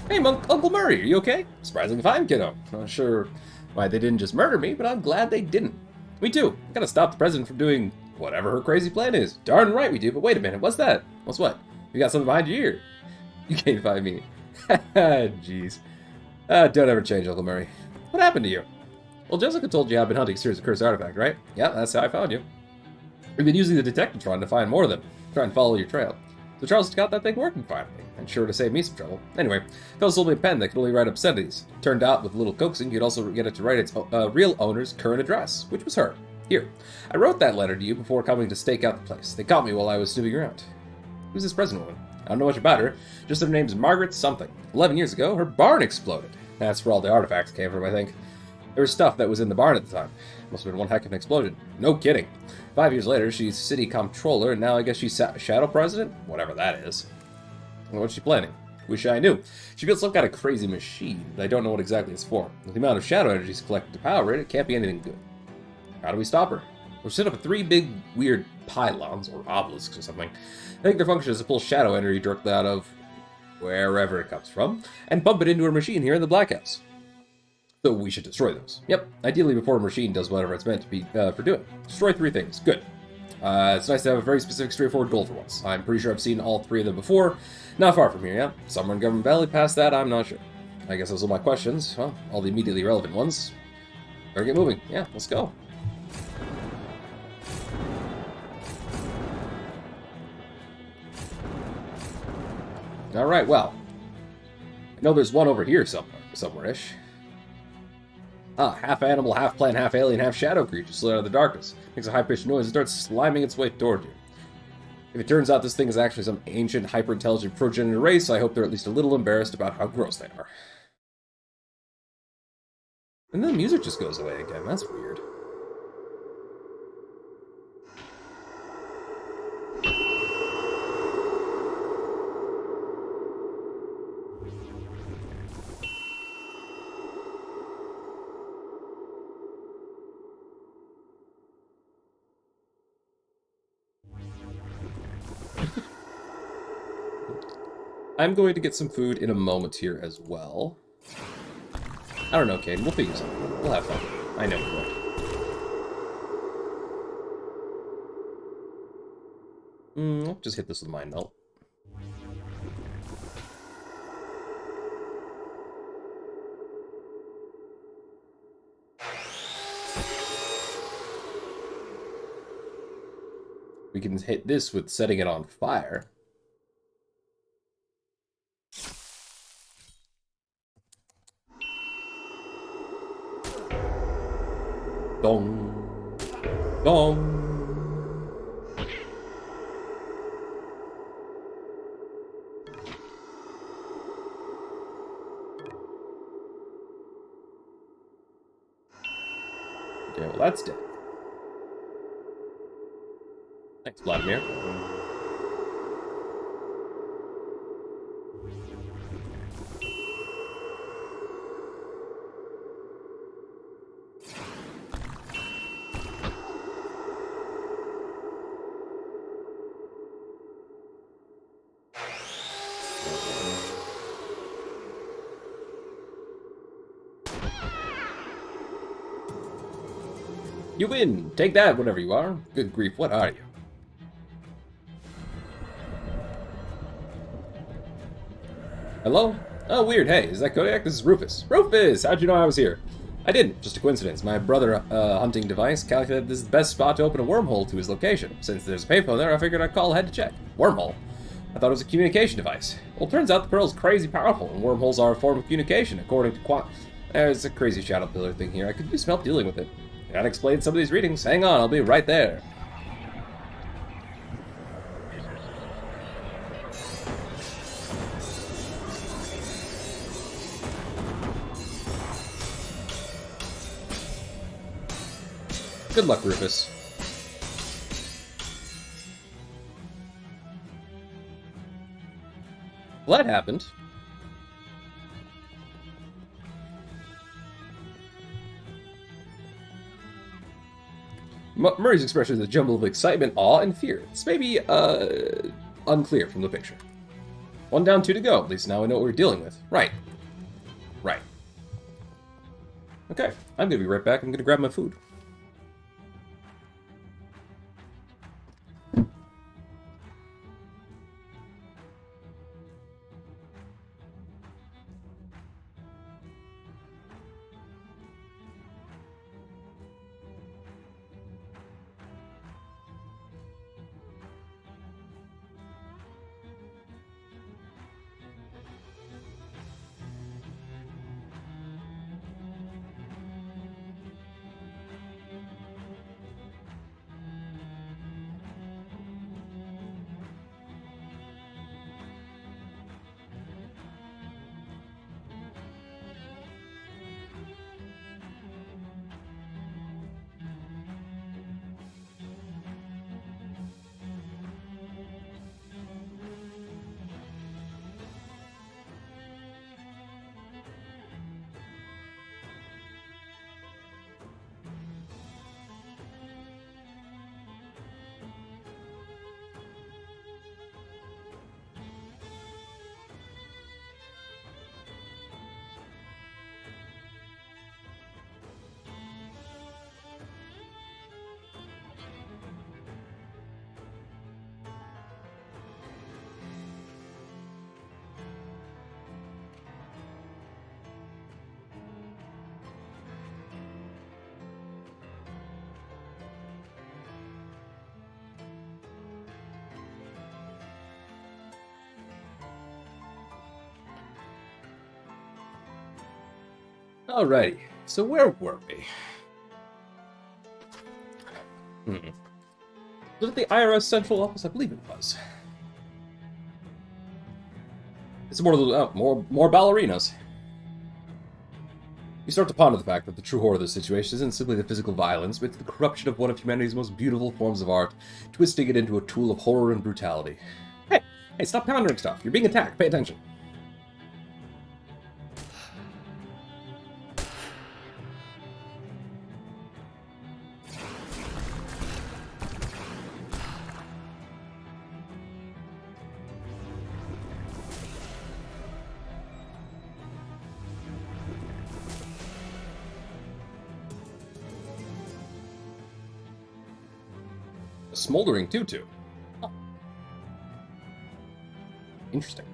Hey, Uncle Murray, are you okay? Surprisingly fine, kiddo. Not sure why they didn't just murder me, but I'm glad they didn't. Me too. Gotta stop the president from doing whatever her crazy plan is. Darn right we do, but wait a minute, what's that? What's what? You got something behind your ear. You can't find me. Jeez. Don't ever change, Uncle Murray. What happened to you? Well, Jessica told you I've been hunting a series of cursed artifact, right? Yeah, that's how I found you. We've been using the detectatron to find more of them, try and follow your trail. So Charles got that thing working finally, and sure to save me some trouble. Anyway, Phil sold me a pen that could only write obscenities. Turned out, with a little coaxing, you'd also get it to write its real owner's current address, which was her. Here, I wrote that letter to you before coming to stake out the place. They caught me while I was snooping around. Who's this present woman? I don't know much about her, just her name's Margaret something. 11 years ago, her barn exploded. That's where all the artifacts came from, I think. There was stuff that was in the barn at the time. Must have been one heck of an explosion. No kidding. 5 years later, she's city comptroller, and now I guess she's shadow president? Whatever that is. What's she planning? Wish I knew. She built some kind of crazy machine, but I don't know what exactly it's for. With the amount of shadow energy she's collected to power it, it can't be anything good. How do we stop her? We'll set up 3 big, weird pylons, or obelisks or something. I think their function is to pull shadow energy directly out of wherever it comes from, and pump it into her machine here in the Black House. So we should destroy those. Yep, ideally before a machine does whatever it's meant to be for doing. Destroy 3 things. Good. It's nice to have a very specific, straightforward goal for once. I'm pretty sure I've seen all 3 of them before. Not far from here, yeah? Somewhere in Government Valley. Past that, I'm not sure. I guess those are my questions. Well, all the immediately relevant ones. Better get moving. Yeah, let's go. Alright, well. I know there's one over here somewhere-ish. Ah, half animal, half plant, half alien, half shadow creature slid out of the darkness. Makes a high-pitched noise and starts sliming its way toward you. If it turns out this thing is actually some ancient, hyper-intelligent progenitor race, I hope they're at least a little embarrassed about how gross they are. And then the music just goes away again. That's weird. I'm going to get some food in a moment here as well. I don't know, Kane. We'll figure something. We'll have fun. I know we will. I'll just hit this with Mind Melt. We can hit this with setting it on fire. Dong. Dong. Okay, well that's dead. Thanks, Vladimir. You win! Take that, whatever you are. Good grief, what are you? Hello? Oh, weird. Hey, is that Kodiak? This is Rufus. Rufus! How'd you know I was here? I didn't. Just a coincidence. My brother, hunting device, calculated this is the best spot to open a wormhole to his location. Since there's a payphone there, I figured I'd call ahead to check. Wormhole? I thought it was a communication device. Well, turns out the pearl's crazy powerful, and wormholes are a form of communication, according to There's a crazy shadow pillar thing here. I could use some help dealing with it. Gotta explain some of these readings. Hang on, I'll be right there. Good luck, Rufus. Well, that happened. Murray's expression is a jumble of excitement, awe, and fear. This may be, unclear from the picture. 1 down, 2 to go. At least now I know what we're dealing with. Right. Right. Okay, I'm gonna be right back. I'm gonna grab my food. Alrighty, so where were we? Was it the IRS Central Office? I believe it was. It's more of those, more ballerinas. You start to ponder the fact that the true horror of this situation isn't simply the physical violence, but it's the corruption of one of humanity's most beautiful forms of art, twisting it into a tool of horror and brutality. Hey, stop pondering stuff. You're being attacked. Pay attention. A smoldering tutu. Oh. Interesting.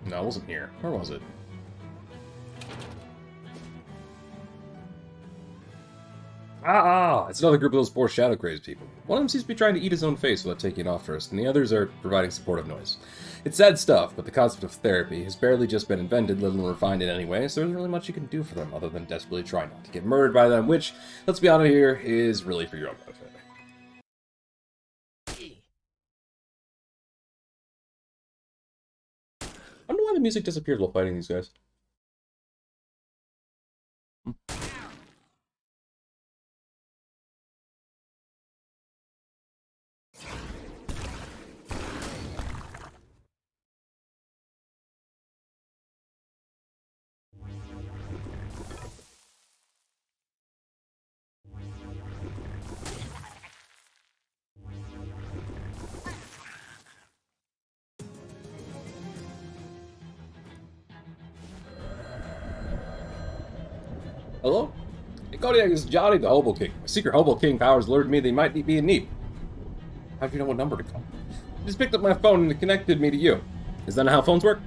No, it wasn't here. Where was it? It's another group of those poor shadow crazed people. One of them seems to be trying to eat his own face without taking it off first, and the others are providing supportive noise. It's sad stuff, but the concept of therapy has barely just been invented, let alone refined in any way, so there isn't really much you can do for them other than desperately try not to get murdered by them, which, let's be honest here, is really for your own benefit. I wonder why the music disappeared while fighting these guys. Hello? Hey, Kodiak, this is Johnny the Hobo King. My secret Hobo King powers alerted me they might be in need. How do you know what number to call? I just picked up my phone and it connected me to you. Is that how phones work?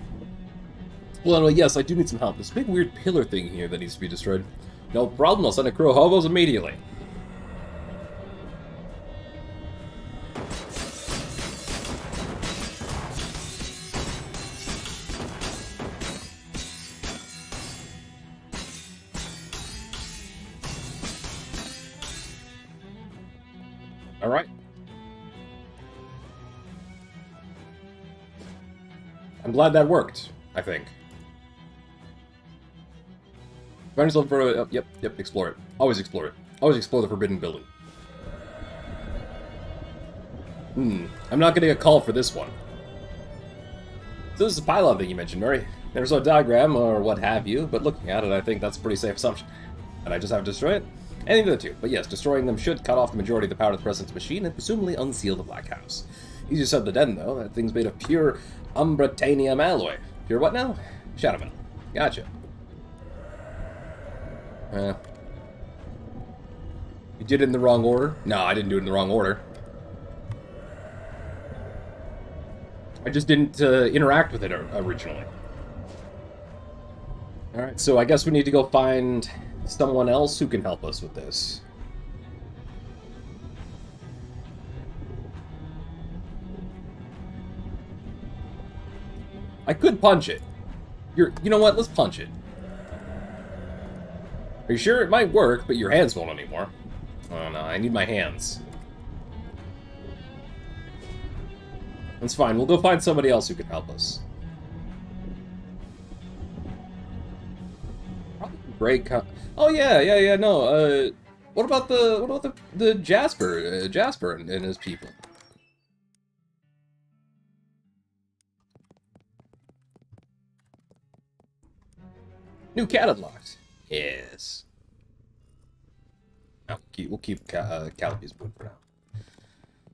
Well, yes, I do need some help. This big weird pillar thing here that needs to be destroyed. No problem, I'll send a crew of hobos immediately. Alright. I'm glad that worked, I think. Find yourself for yep, explore it. Always explore it. Always explore the forbidden building. I'm not getting a call for this one. So this is a pylon thing you mentioned, Murray. Never saw a diagram or what have you, but looking at it, I think that's a pretty safe assumption. And I just have to destroy it? Anything of the two, but yes, destroying them should cut off the majority of the power of the President's machine and presumably unseal the Black House. Easier said than done, though. That thing's made of pure umbratanium alloy. Pure what now? Shadow metal. Gotcha. You did it in the wrong order? No, I didn't do it in the wrong order. I just didn't interact with it originally. Alright, so I guess we need to go find someone else who can help us with this. I could punch it. You know what? Let's punch it. Are you sure? It might work, but your hands won't anymore. Oh no, I need my hands. That's fine. We'll go find somebody else who can help us. Probably great. Oh yeah. No. What about the Jasper? Jasper and his people. New cat unlocked. Yes. No, we'll keep Callipy's boot for now. I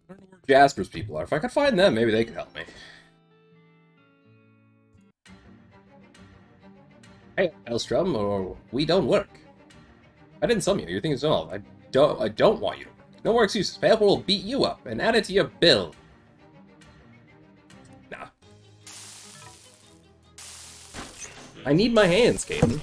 don't know where Jasper's people are. If I could find them, maybe they could help me. Hey, Elstrom, or we don't work. I didn't summon you. You're thinking so. I don't want you to work. No more excuses. Payable will beat you up and add it to your bill. Nah. I need my hands, Caden.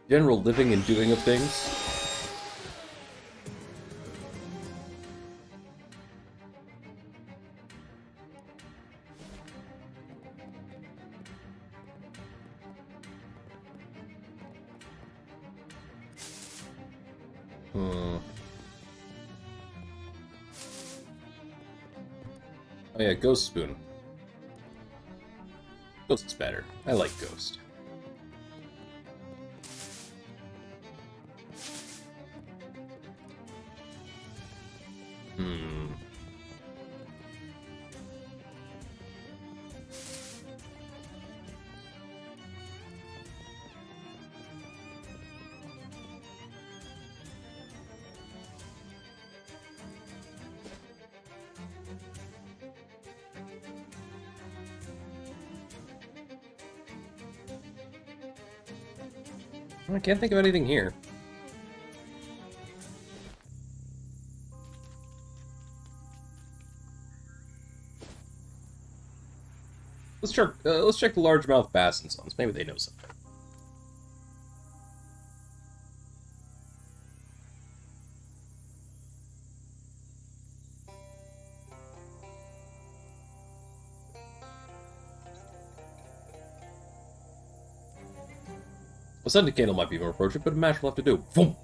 General living and doing of things. Oh yeah, Ghost Spoon. Ghost is better. I like Ghost. I can't think of anything here. Let's check the largemouth bass and sons. Maybe they know something. A scented candle might be more appropriate, but a match will have to do. Boom!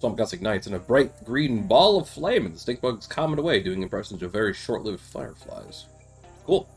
Swamp gas ignites, and a bright green ball of flame, and the stink bugs comet away, doing impressions of very short-lived fireflies. Cool.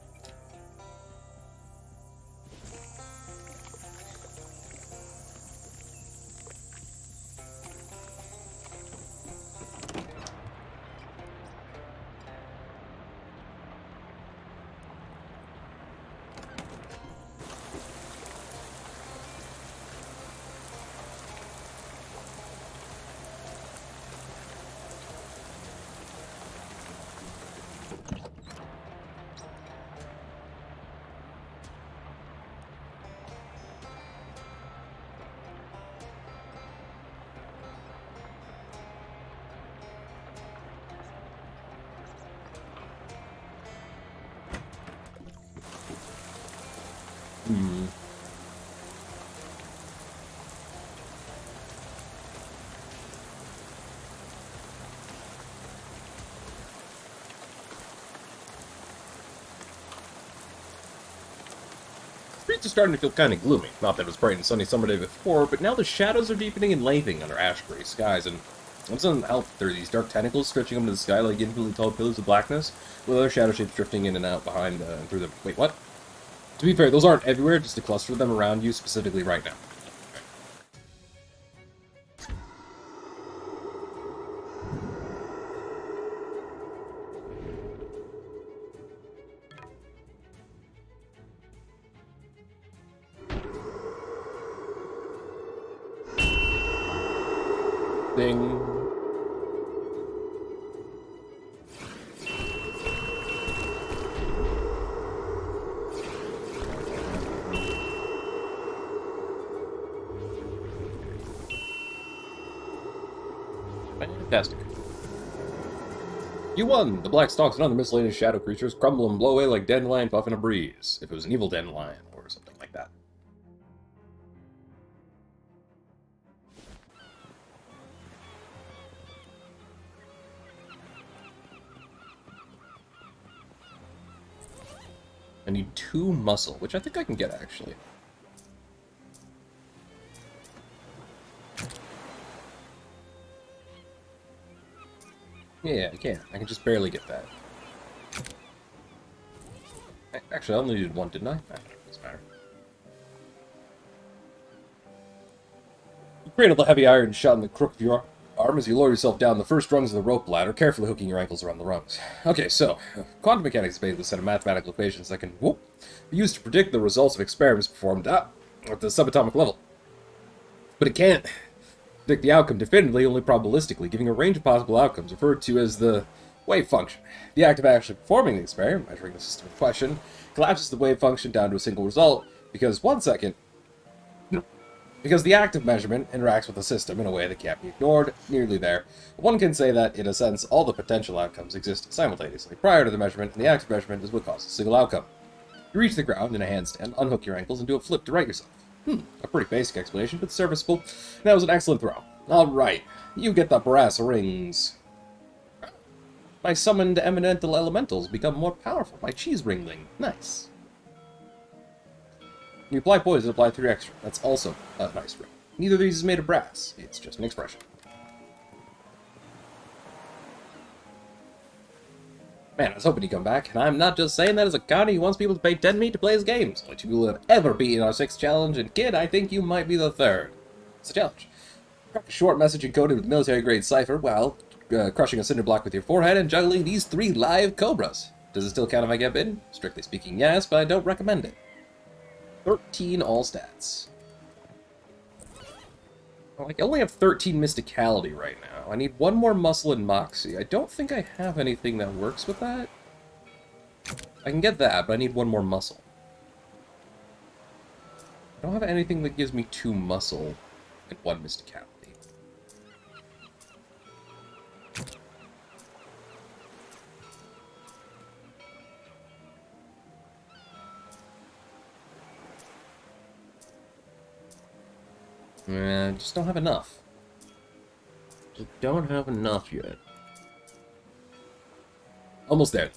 Streets are starting to feel kind of gloomy. Not that it was bright and sunny summer day before, but now the shadows are deepening and lengthening under ash-gray skies, and it doesn't help there are these dark tentacles stretching up into the sky like infinitely tall pillars of blackness, with other shadow shapes drifting in and out behind and through them. Wait, what? To be fair, those aren't everywhere, just a cluster of them around you specifically right now. Ding. Fantastic. You won! The black stalks and other miscellaneous shadow creatures crumble and blow away like dandelion puff in a breeze. If it was an evil dandelion, or something like that. I need 2 muscle, which I think I can get, actually. Yeah, I can. I can just barely get that. Actually, I only needed 1, didn't I? Doesn't matter. You cradle the heavy iron shot in the crook of your arm as you lower yourself down the first rungs of the rope ladder, carefully hooking your ankles around the rungs. Okay, so, quantum mechanics is basically a set of mathematical equations that can, be used to predict the results of experiments performed at the subatomic level. But it can't predict the outcome definitively, only probabilistically, giving a range of possible outcomes referred to as the wave function. The act of actually performing the experiment, measuring the system in question, collapses the wave function down to a single result, because 1 second Because the active measurement interacts with the system in a way that can't be ignored, nearly there. One can say that, in a sense, all the potential outcomes exist simultaneously prior to the measurement, and the active measurement is what causes a single outcome. You reach the ground in a handstand, unhook your ankles, and do a flip to right yourself. A pretty basic explanation, but serviceable. That was an excellent throw. Alright, you get the brass rings. My summoned eminental elementals become more powerful. My cheese ringling. Nice. When you apply poison, apply 3 extra. That's also a nice ring. Neither of these is made of brass. It's just an expression. Man, I was hoping he'd come back, and I'm not just saying that as a Connie who wants people to pay 10 meat to play his games. Only 2 people have ever beaten our 6th challenge, and kid, I think you might be the 3rd. It's a challenge. Crack a short message encoded with military-grade cipher while crushing a cinder block with your forehead and juggling these 3 live cobras. Does it still count if I get bitten? Strictly speaking, yes, but I don't recommend it. 13 all stats. Well, I only have 13 mysticality right now. I need 1 more muscle and moxie. I don't think I have anything that works with that. I can get that, but I need 1 more muscle. I don't have anything that gives me 2 muscle and 1 mysticality. I just don't have enough. Just don't have enough yet. Almost there.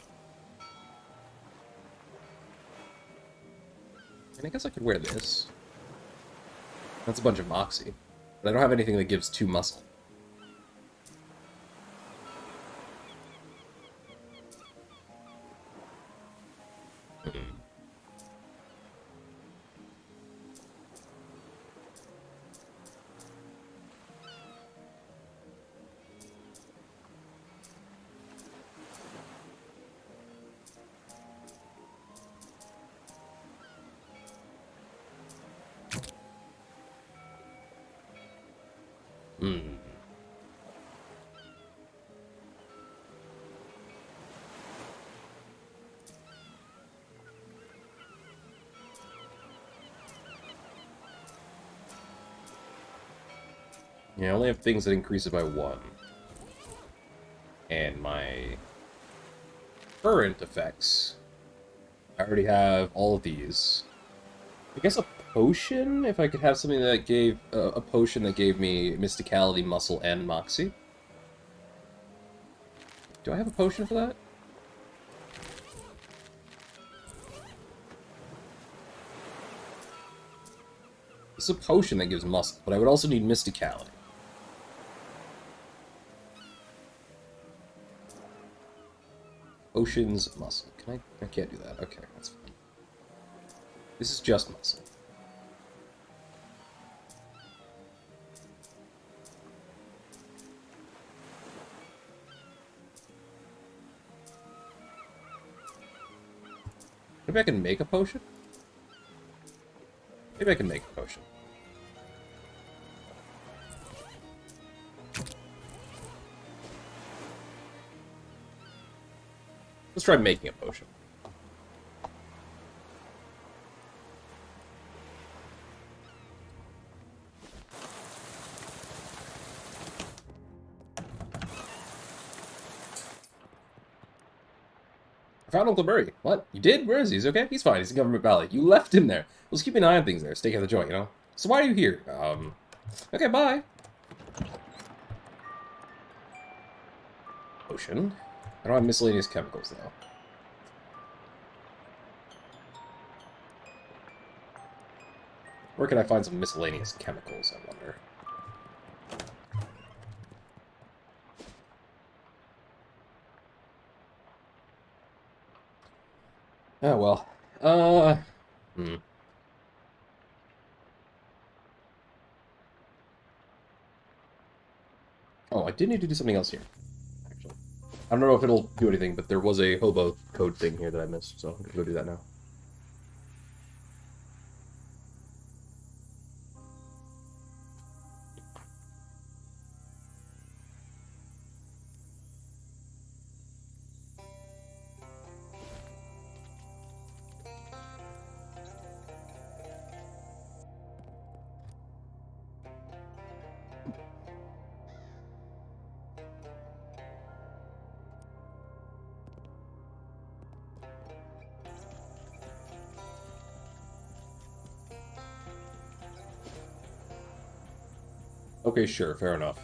And I guess I could wear this. That's a bunch of moxie. But I don't have anything that gives 2 muscle. Yeah, I only have things that increase it by 1. And my current effects, I already have all of these. I guess a potion, if I could have something that gave a potion that gave me mysticality, muscle, and moxie. Do I have a potion for that? It's a potion that gives muscle, but I would also need mysticality. Potions, muscle. Can I can't do that. Okay, that's fine. This is just muscle. Maybe I can make a potion? Maybe I can make a potion. Let's try making a potion. I found Uncle Murray. What? You did? Where is he? He's okay? He's fine. He's in Government Valley. You left him there. Let's keep an eye on things there. Stake out the joint, you know? So why are you here? Okay, bye. Potion. I don't have miscellaneous chemicals, though. Where can I find some miscellaneous chemicals, I wonder? Oh, well. Oh, I did need to do something else here, actually. I don't know if it'll do anything, but there was a hobo code thing here that I missed, so I'm gonna go do that now. Okay, sure, fair enough.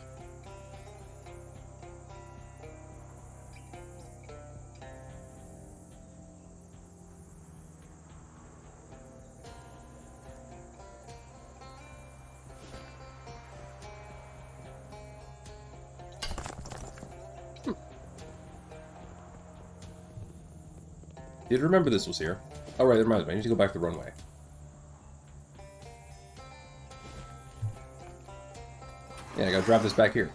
Did remember this was here. Oh, right, that reminds me. I need to go back to the runway. Yeah, I gotta drive this back here.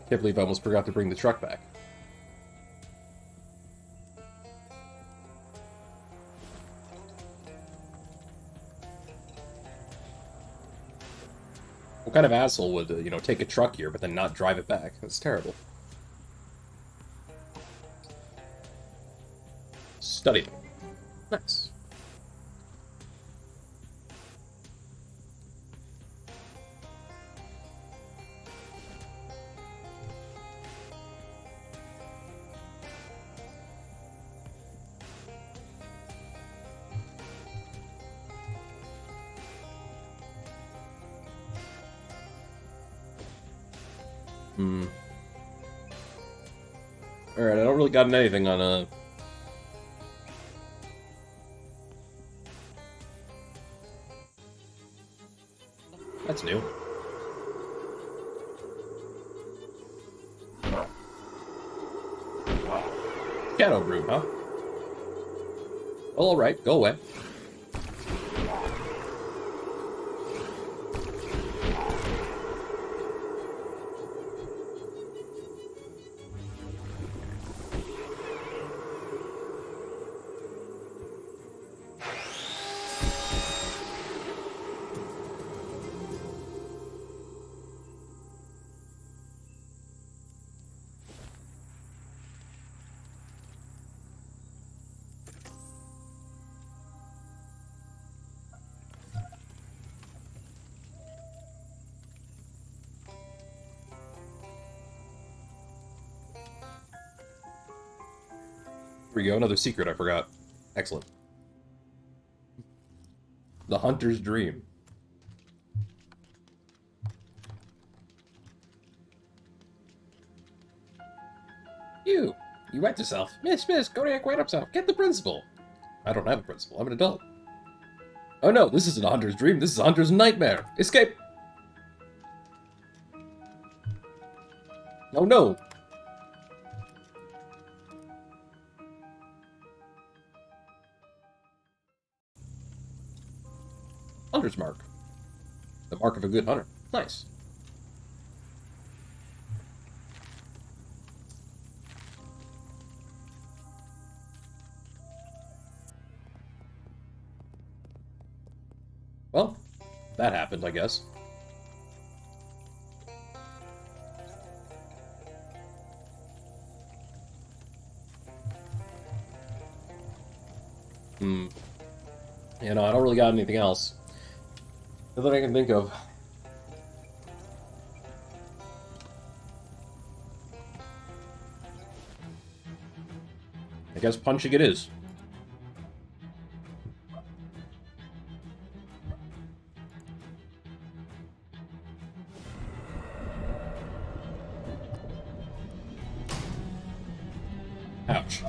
Can't believe I almost forgot to bring the truck back. What kind of asshole would, take a truck here but then not drive it back? That's terrible. Study. Nice. Alright, I don't really got anything on, That's new. Shadow Broom, huh? Well, alright, go away. Here we go, another secret I forgot. Excellent. The Hunter's Dream. You wet yourself. Miss, go to acquaint himself. Get the principal. I don't have a principal. I'm an adult. Oh no, this isn't a Hunter's Dream. This is a Hunter's Nightmare. Escape! Oh no! Hunter's Mark. The mark of a good hunter. Nice. Well, that happened, I guess. You know, I don't really got anything else. Nothing I can think of. I guess punching it is. Ouch.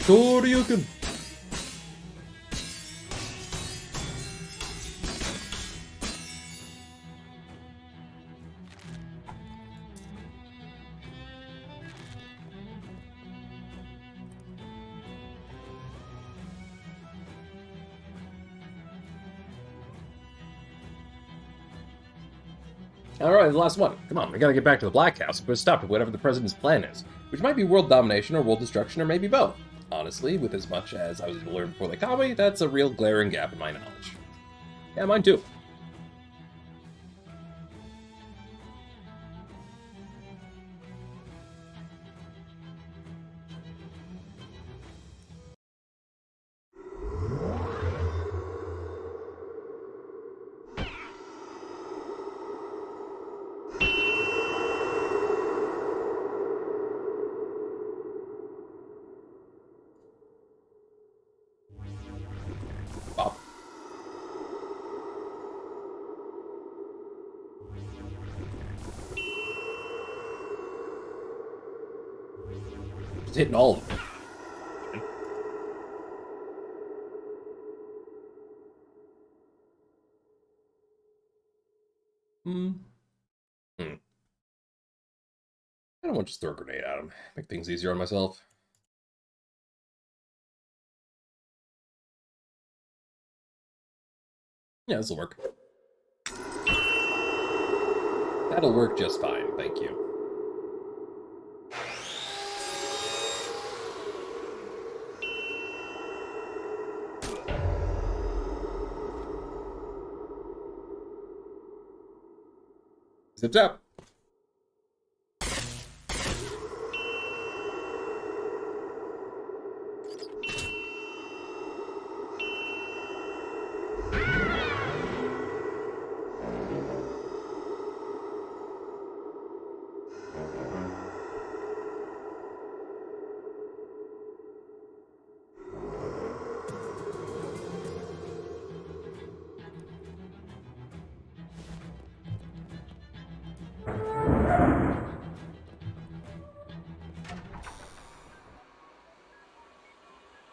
Shoryuken! Alright, the last one. Come on, we gotta get back to the Black House and put a stop to whatever the President's plan is, which might be world domination or world destruction or maybe both. Honestly, with as much as I was able to learn before they caught me, that's a real glaring gap in my knowledge. Yeah, mine too. It's hitting all of them. I don't want to just throw a grenade at him. Make things easier on myself. Yeah, this'll work. That'll work just fine, thank you. Zip zap.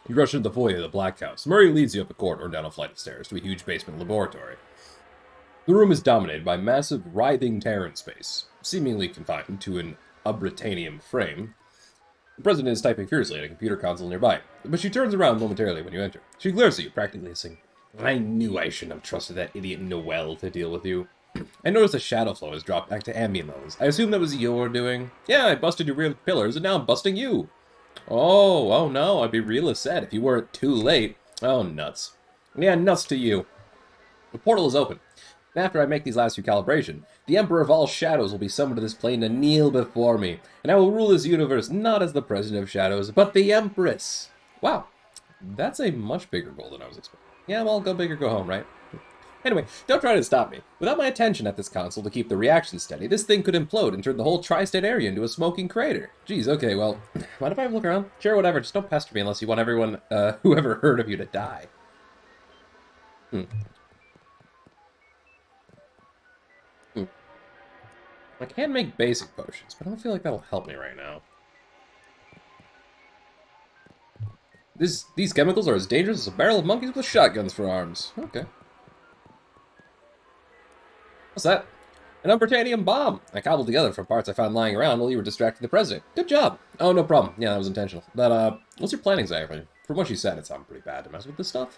You rush into the foyer of the Black House. Murray leads you up a corridor and down a flight of stairs to a huge basement laboratory. The room is dominated by massive, writhing Terran space, seemingly confined to an Ubritanium frame. The president is typing furiously at a computer console nearby, but she turns around momentarily when you enter. She glares at you, practically hissing, "I knew I shouldn't have trusted that idiot Noel to deal with you. I noticed the shadow flow has dropped back to ambient levels. I assume that was your doing. Yeah, I busted your rear pillars, and now I'm busting you. Oh no, I'd be real sad if you weren't too late. Oh, nuts. Yeah, nuts to you. The portal is open. And after I make these last few calibration, the Emperor of all Shadows will be summoned to this plane to kneel before me, and I will rule this universe not as the President of Shadows, but the Empress." Wow, that's a much bigger goal than I was expecting. Yeah, well, go big or go home, right? Anyway, don't try to stop me. Without my attention at this console to keep the reaction steady, this thing could implode and turn the whole tri-state area into a smoking crater. Jeez, okay, well, mind if I look around? Sure, whatever, just don't pester me unless you want everyone, who ever heard of you to die. I can make basic potions, but I don't feel like that'll help me right now. These chemicals are as dangerous as a barrel of monkeys with shotguns for arms. Okay. What's that? An unpertanium bomb! I cobbled together from parts I found lying around while you were distracting the president. Good job! Oh, no problem. Yeah, that was intentional. But, what's your plan exactly? From what she said, it sounded pretty bad to mess with this stuff.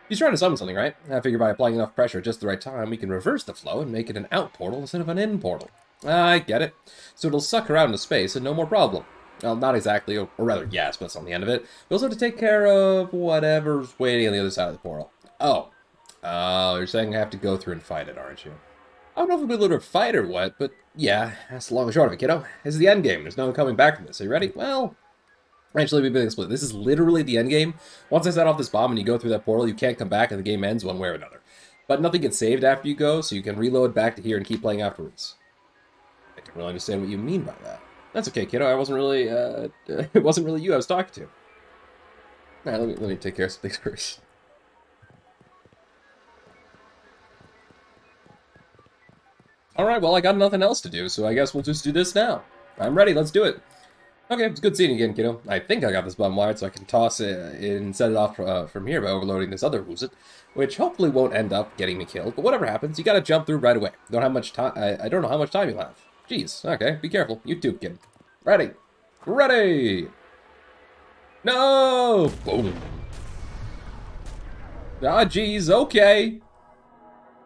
He's trying to summon something, right? I figure by applying enough pressure at just the right time, we can reverse the flow and make it an out portal instead of an in portal. I get it. So it'll suck her out into space and no more problem. Well, not exactly, or rather, yes, but that's on the end of it. We also have to take care of whatever's waiting on the other side of the portal. Oh. Oh, you're saying I have to go through and fight it, aren't you? I don't know if we'll be able to fight or what, but yeah, that's the long and short of it, kiddo. This is the end game. There's no coming back from this. Are you ready? Well, actually, we've been split. This is literally the end game. Once I set off this bomb and you go through that portal, you can't come back and the game ends one way or another. But nothing gets saved after you go, so you can reload back to here and keep playing afterwards. I can really understand what you mean by that. That's okay, kiddo. I wasn't really, it wasn't really you I was talking to. Alright, let me take care of some things first. Alright, well, I got nothing else to do, so I guess we'll just do this now. I'm ready, let's do it. Okay, it's good seeing you again, kiddo. I think I got this bomb wired so I can toss it and set it off from here by overloading this other woozit, which hopefully won't end up getting me killed, but whatever happens, you gotta jump through right away. Don't have much time. I don't know how much time you'll have. Jeez, okay, be careful. You too, kid. Ready. Ready! No! Boom. Ah, jeez, okay.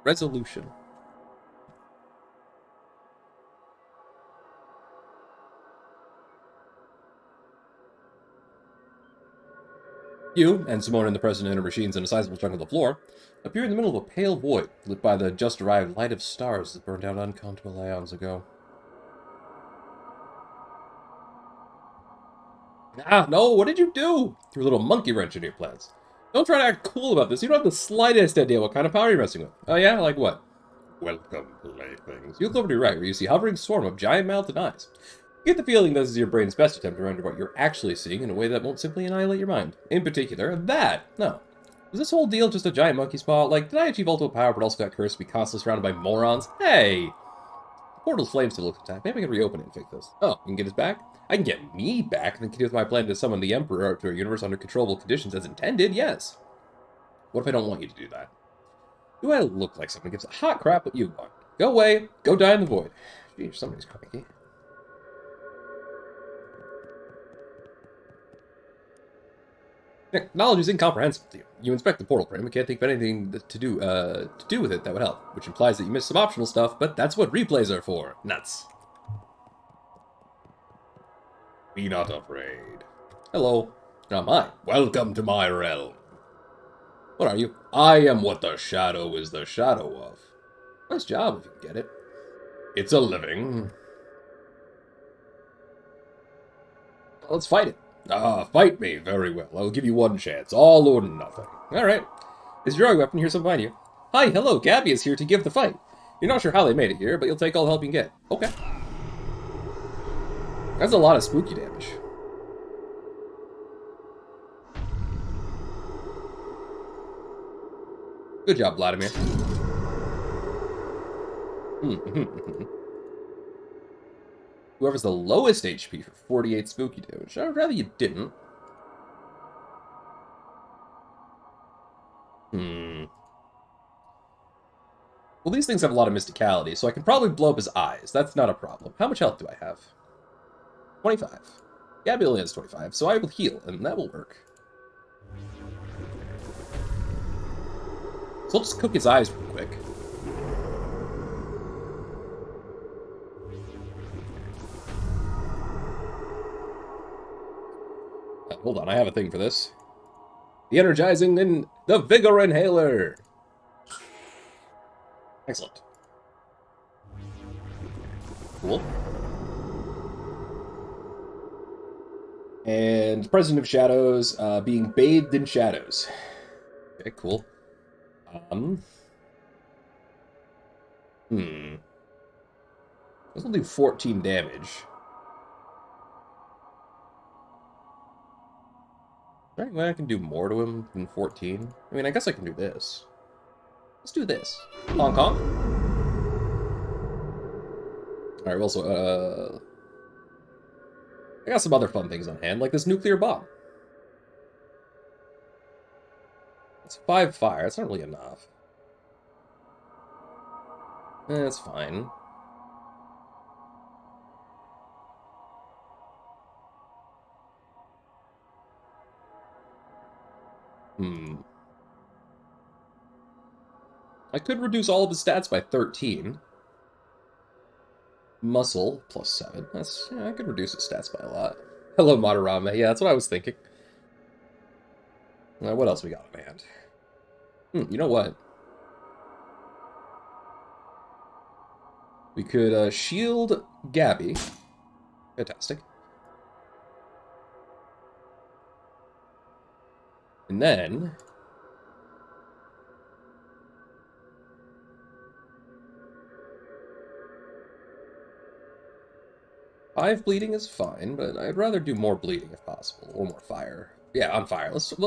Resolution. You, and Simone and the president and her machines in a sizable chunk of the floor, appear in the middle of a pale void, lit by the just-arrived light of stars that burned out uncountable eons ago. Ah, no, what did you do? Threw a little monkey wrench into your plans. Don't try to act cool about this. You don't have the slightest idea what kind of power you're messing with. Oh yeah? Like what? Welcome, playthings. You look over to your right, where you see a hovering swarm of giant-mouthed eyes. You get the feeling this is your brain's best attempt to render what you're actually seeing in a way that won't simply annihilate your mind. In particular, that. No. Was this whole deal just a giant monkey's paw? Like, did I achieve ultimate power but also got cursed to be constantly surrounded by morons? Hey! Portal's flame still looks intact. Maybe I can reopen it and fix this. Oh, you can get us back? I can get me back and then continue with my plan to summon the Emperor to our universe under controllable conditions as intended? Yes. What if I don't want you to do that? Do I look like someone who gives a hot crap what you want? Go away. Go die in the void. Geez, somebody's cranky. Knowledge is incomprehensible to you. You inspect the portal frame and can't think of anything to do with it that would help, which implies that you missed some optional stuff, but that's what replays are for. Nuts. Be not afraid. Hello. Am I? Welcome to my realm. What are you? I am what the shadow is the shadow of. Nice job if you can get it. It's a living. Let's fight it. Fight me. Very well. I will give you one chance. All or nothing. Alright. Is your weapon here behind you? Hi, hello. Gabby is here to give the fight. You're not sure how they made it here, but you'll take all the help you can get. Okay. That's a lot of spooky damage. Good job, Vladimir. Whoever's the lowest HP for 48 spooky damage. I'd rather you didn't. Well, these things have a lot of mysticality, so I can probably blow up his eyes. That's not a problem. How much health do I have? 25. Gabby only has 25, so I will heal, and that will work. So I'll just cook his eyes real quick. Hold on, I have a thing for this. The energizing and the vigor inhaler. Excellent. Cool. And President of Shadows, being bathed in shadows. Okay, cool. This will do 14 damage. Right, well, I can do more to him than 14. I mean, I guess I can do this. Let's do this. Hong Kong. Alright, also, I got some other fun things on hand, like this nuclear bomb. It's 5 fire, that's not really enough. That's fine. I could reduce all of his stats by 13. Muscle, plus 7. That's, yeah, I could reduce his stats by a lot. Hello, Madarame. Yeah, that's what I was thinking. What else we got on hand? You know what? We could shield Gabby. Fantastic. And then... Five bleeding is fine, but I'd rather do more bleeding if possible, or more fire. Yeah, on fire. Let's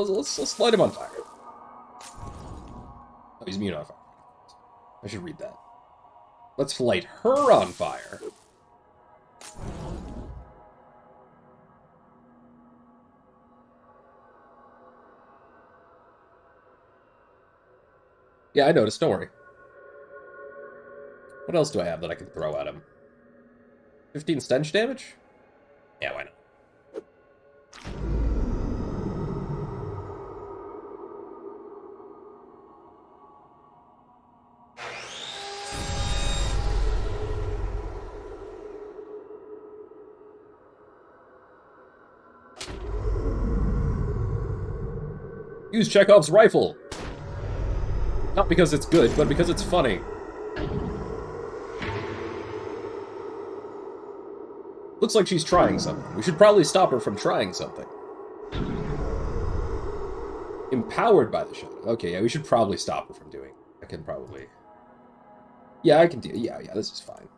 light him on fire. Oh, he's immune on fire. I should read that. Let's light her on fire. Yeah, I noticed. Don't worry. What else do I have that I can throw at him? 15 stench damage? Yeah, why not? Use Chekhov's rifle! Not because it's good, but because it's funny. Looks like she's trying something. We should probably stop her from trying something. Empowered by the shadow. Okay, yeah, we should probably stop her from doing. I can probably... Yeah, I can do... Yeah, this is fine.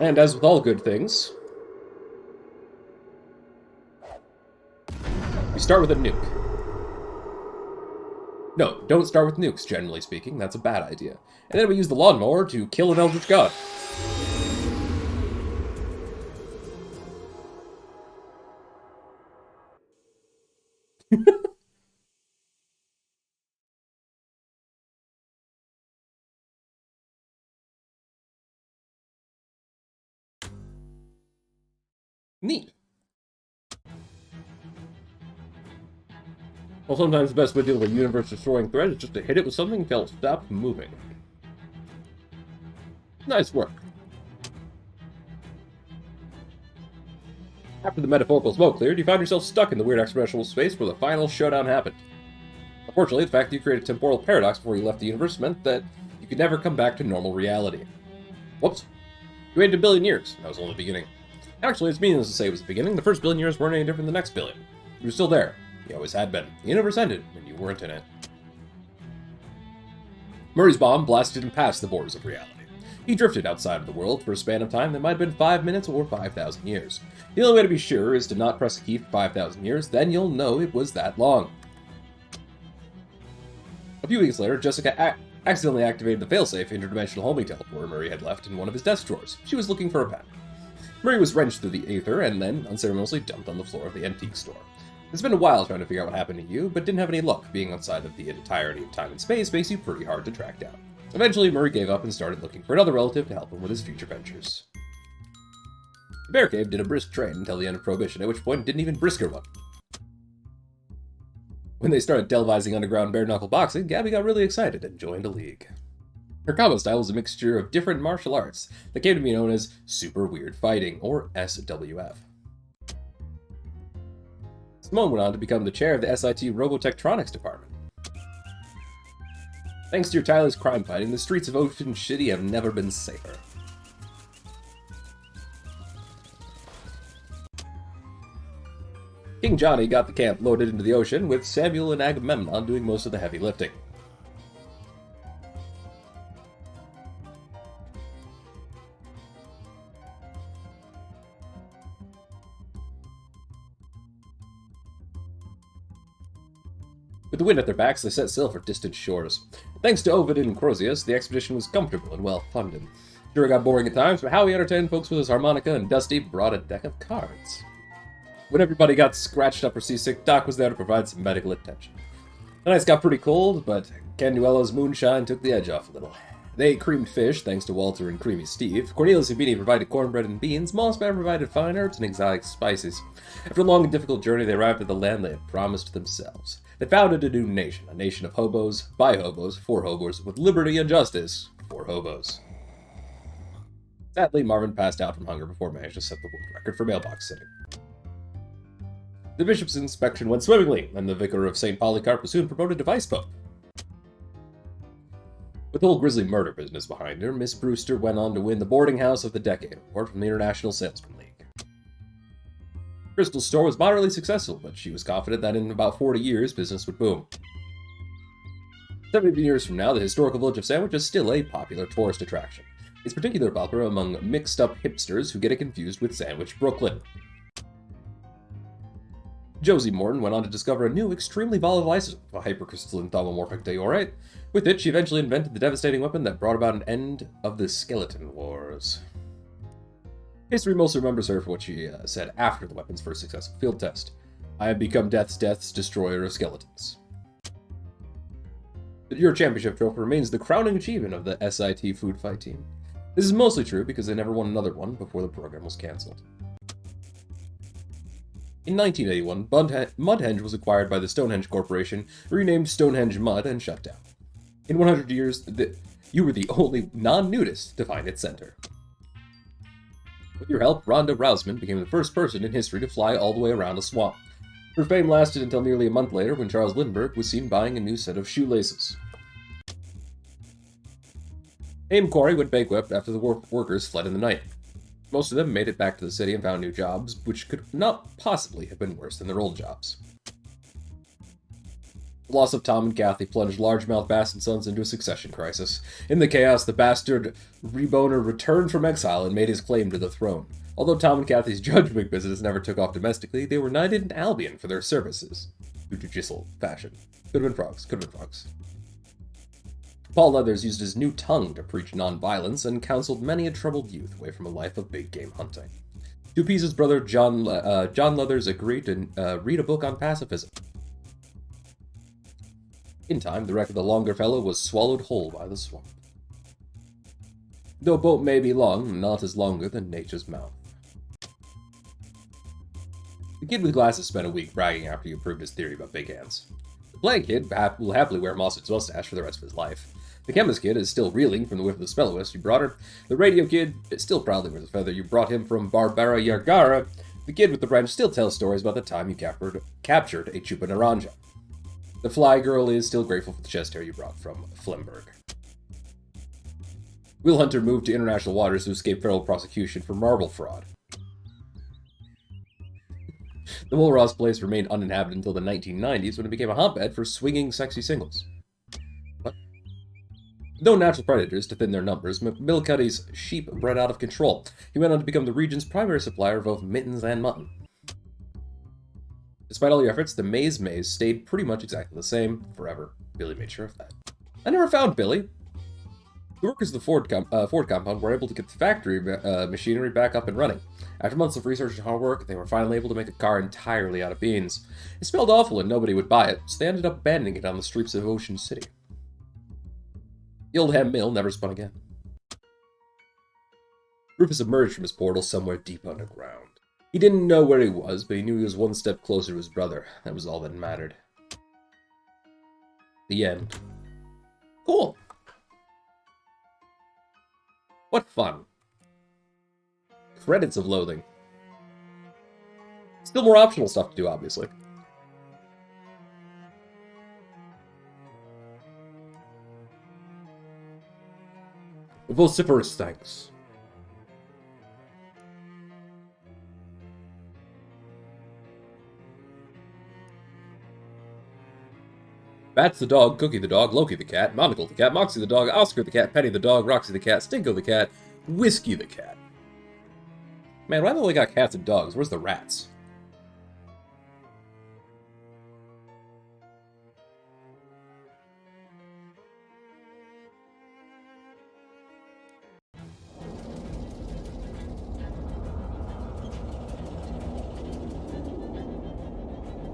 And as with all good things... You start with a nuke. No, don't start with nukes, generally speaking. That's a bad idea. And then we use the lawnmower to kill an eldritch god. Neat. Well, sometimes the best way to deal with a universe-destroying threat is just to hit it with something until it stops moving. Nice work. After the metaphorical smoke cleared, you found yourself stuck in the weird exponential space where the final showdown happened. Unfortunately, the fact that you created a temporal paradox before you left the universe meant that you could never come back to normal reality. Whoops. You waited a billion years. That was only the beginning. Actually, it's meaningless to say it was the beginning. The first billion years weren't any different than the next billion. You were still there. You always had been. The universe ended, and you weren't in it. Murray's bomb blasted him past the borders of reality. He drifted outside of the world for a span of time that might have been 5 minutes or 5,000 years. The only way to be sure is to not press a key for 5,000 years, then you'll know it was that long. A few weeks later, Jessica accidentally activated the failsafe interdimensional homing teleporter Murray had left in one of his desk drawers. She was looking for a pen. Murray was wrenched through the aether and then unceremoniously dumped on the floor of the antique store. It's been a while trying to figure out what happened to you, but didn't have any luck. Being outside of the entirety of time and space makes you pretty hard to track down. Eventually, Murray gave up and started looking for another relative to help him with his future ventures. The Bear Cave did a brisk trade until the end of Prohibition, at which point it didn't even brisker one. When they started televising underground bare-knuckle boxing, Gabby got really excited and joined a league. Her combat style was a mixture of different martial arts that came to be known as Super Weird Fighting, or SWF. Simone went on to become the chair of the SIT Robotectronics Department. Thanks to your tireless crime fighting, the streets of Ocean City have never been safer. King Johnny got the camp loaded into the ocean, with Samuel and Agamemnon doing most of the heavy lifting. With the wind at their backs, they set sail for distant shores. Thanks to Ovid and Crozius, the expedition was comfortable and well-funded. Sure, it got boring at times, but Howie entertained folks with his harmonica, and Dusty brought a deck of cards. When everybody got scratched up or seasick, Doc was there to provide some medical attention. The nights got pretty cold, but Canduelo's moonshine took the edge off a little. They ate creamed fish, thanks to Walter and Creamy Steve. Cornelius and Beanie provided cornbread and beans. Mossman provided fine herbs and exotic spices. After a long and difficult journey, they arrived at the land they had promised themselves. They founded a new nation, a nation of hobos, by hobos, for hobos, with liberty and justice for hobos. Sadly, Marvin passed out from hunger before managing to set the world record for mailbox sitting. The bishop's inspection went swimmingly, and the vicar of St. Polycarp was soon promoted to vice-pope. With the whole grisly murder business behind her, Miss Brewster went on to win the Boarding House of the Decade award from the International Salesman League. Crystal's store was moderately successful, but she was confident that in about 40 years, business would boom. 70 years from now, the historical village of Sandwich is still a popular tourist attraction. It's particularly popular among mixed-up hipsters who get it confused with Sandwich, Brooklyn. Josie Morton went on to discover a new, extremely volatile isotope, a hypercrystalline thaumatomorphic diorite. With it, she eventually invented the devastating weapon that brought about an end of the Skeleton Wars. History mostly remembers her for what she said after the weapon's first successful field test. "I have become Death's destroyer of skeletons." The Euro Championship trophy remains the crowning achievement of the SIT food fight team. This is mostly true because they never won another one before the program was cancelled. In 1981, Mudhenge was acquired by the Stonehenge Corporation, renamed Stonehenge Mud, and shut down. In 100 years, you were the only non-nudist to find its center. With your help, Rhonda Rousman became the first person in history to fly all the way around a swamp. Her fame lasted until nearly a month later when Charles Lindbergh was seen buying a new set of shoelaces. Aim Quarry went bankrupt after the workers fled in the night. Most of them made it back to the city and found new jobs, which could not possibly have been worse than their old jobs. The loss of Tom and Kathy plunged largemouth Bass and Sons into a succession crisis. In the chaos, the bastard Reboner returned from exile and made his claim to the throne. Although Tom and Kathy's judgment business never took off domestically, they were knighted in Albion for their services. True judicial fashion. Could have been frogs. Could have been frogs. Paul Leathers used his new tongue to preach non-violence and counseled many a troubled youth away from a life of big game hunting. Dupee's brother John Leathers agreed to read a book on pacifism. In time, the wreck of the Longerfellow was swallowed whole by the swamp. Though a boat may be long, not as longer than nature's mouth. The kid with glasses spent a week bragging after he proved his theory about big hands. The plant kid will happily wear Mostard's mustache for the rest of his life. The chemist kid is still reeling from the whiff of the spellowist you brought her. The radio kid is still proudly wears a feather you brought him from Barbara Yargara. The kid with the branch still tells stories about the time you captured a Chupa Naranja. The fly girl is still grateful for the chest hair you brought from Flemberg. Will Hunter moved to international waters to escape federal prosecution for marble fraud. The Mulross place remained uninhabited until the 1990s when it became a hotbed for swinging sexy singles. What? No natural predators to thin their numbers, McMillicuddy's sheep bred out of control. He went on to become the region's primary supplier of both mittens and mutton. Despite all your efforts, the maze stayed pretty much exactly the same forever. Billy made sure of that. I never found Billy. The workers of the Ford compound were able to get the factory machinery back up and running. After months of research and hard work, they were finally able to make a car entirely out of beans. It smelled awful and nobody would buy it, so they ended up abandoning it on the streets of Ocean City. The old ham mill never spun again. Rufus emerged from his portal somewhere deep underground. He didn't know where he was, but he knew he was one step closer to his brother. That was all that mattered. The end. Cool. What fun. Credits of Loathing. Still more optional stuff to do, obviously. Vociferous thanks. Bats the dog, Cookie the dog, Loki the cat, Monocle the cat, Moxie the dog, Oscar the cat, Penny the dog, Roxy the cat, Stinko the cat, Whiskey the cat. Man, why do they only got cats and dogs? Where's the rats?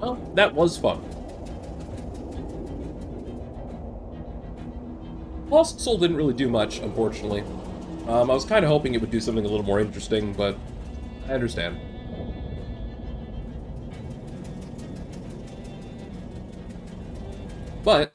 Well, that was fun. Lost Soul didn't really do much, unfortunately. I was kind of hoping it would do something a little more interesting, but I understand. But...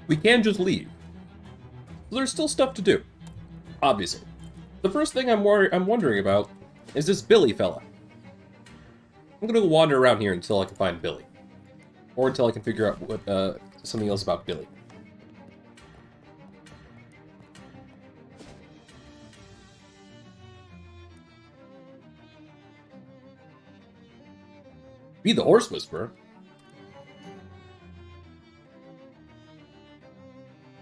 we can just leave. There's still stuff to do, obviously. The first thing I'm wondering about is this Billy fella. I'm gonna go wander around here until I can find Billy. Or until I can figure out what, something else about Billy. Be the Horse Whisperer?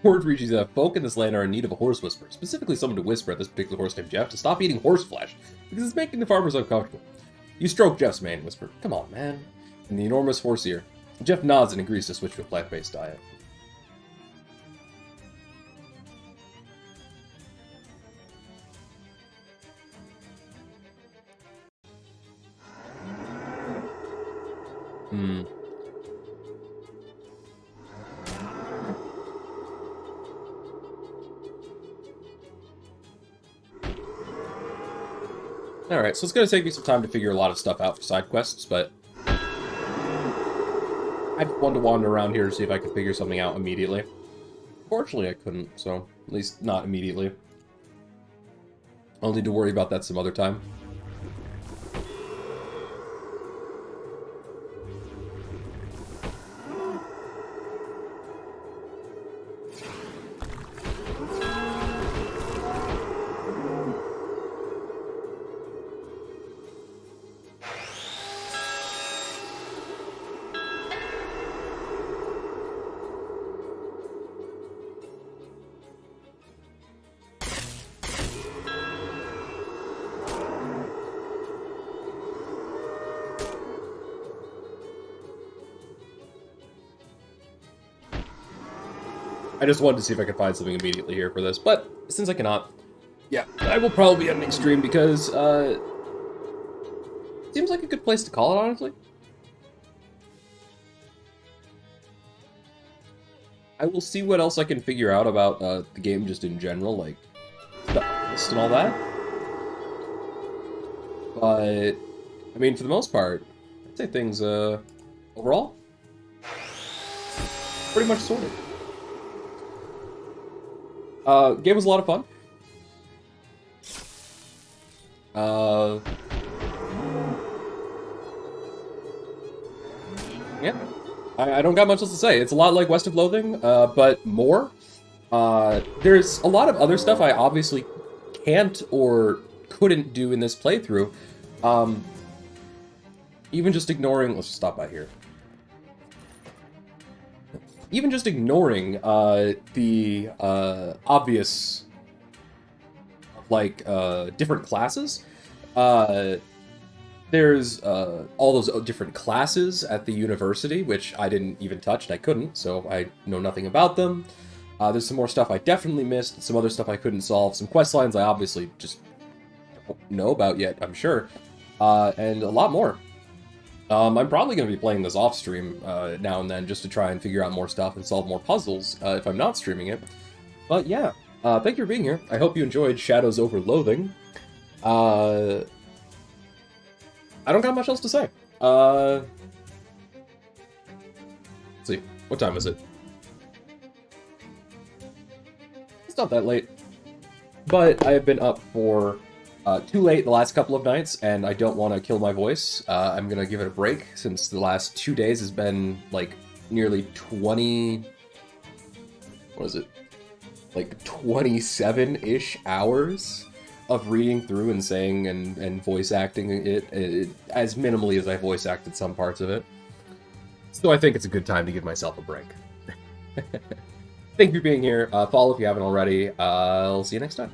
Word reaches that folk in this land are in need of a horse whisperer, specifically someone to whisper at this particular horse named Jeff to stop eating horse flesh, because it's making the farmers uncomfortable. You stroke Jeff's mane and whisper, "Come on, man," in the enormous horse ear. Jeff nods and agrees to switch to a plant-based diet. Alright, so it's going to take me some time to figure a lot of stuff out for side quests, but I wanted to wander around here to see if I could figure something out immediately. Fortunately, I couldn't, so at least not immediately. I'll need to worry about that some other time. I just wanted to see if I could find something immediately here for this, but since I cannot, yeah, I will probably be ending stream because, seems like a good place to call it, honestly. I will see what else I can figure out about the game just in general, like the list and all that. But, I mean, for the most part, I'd say things, overall, pretty much sorted. Game was a lot of fun. Yeah. I don't got much else to say. It's a lot like West of Loathing, but more. There's a lot of other stuff I obviously can't or couldn't do in this playthrough. Even just ignoring... Let's just stop by here. Even just ignoring the obvious, like, different classes. There's all those different classes at the university, which I didn't even touch, and I couldn't, so I know nothing about them. There's some more stuff I definitely missed, some other stuff I couldn't solve, some quest lines I obviously just don't know about yet, I'm sure, and a lot more. I'm probably going to be playing this off-stream now and then just to try and figure out more stuff and solve more puzzles if I'm not streaming it. But yeah, thank you for being here. I hope you enjoyed Shadows Over Loathing. I don't got much else to say. Let's see. What time is it? It's not that late. But I have been up for too late the last couple of nights, and I don't want to kill my voice. I'm going to give it a break, since the last 2 days has been, like, nearly 20... What is it? Like, 27-ish hours of reading through and saying and voice acting it as minimally as I voice acted some parts of it. So I think it's a good time to give myself a break. Thank you for being here. Follow if you haven't already. I'll see you next time.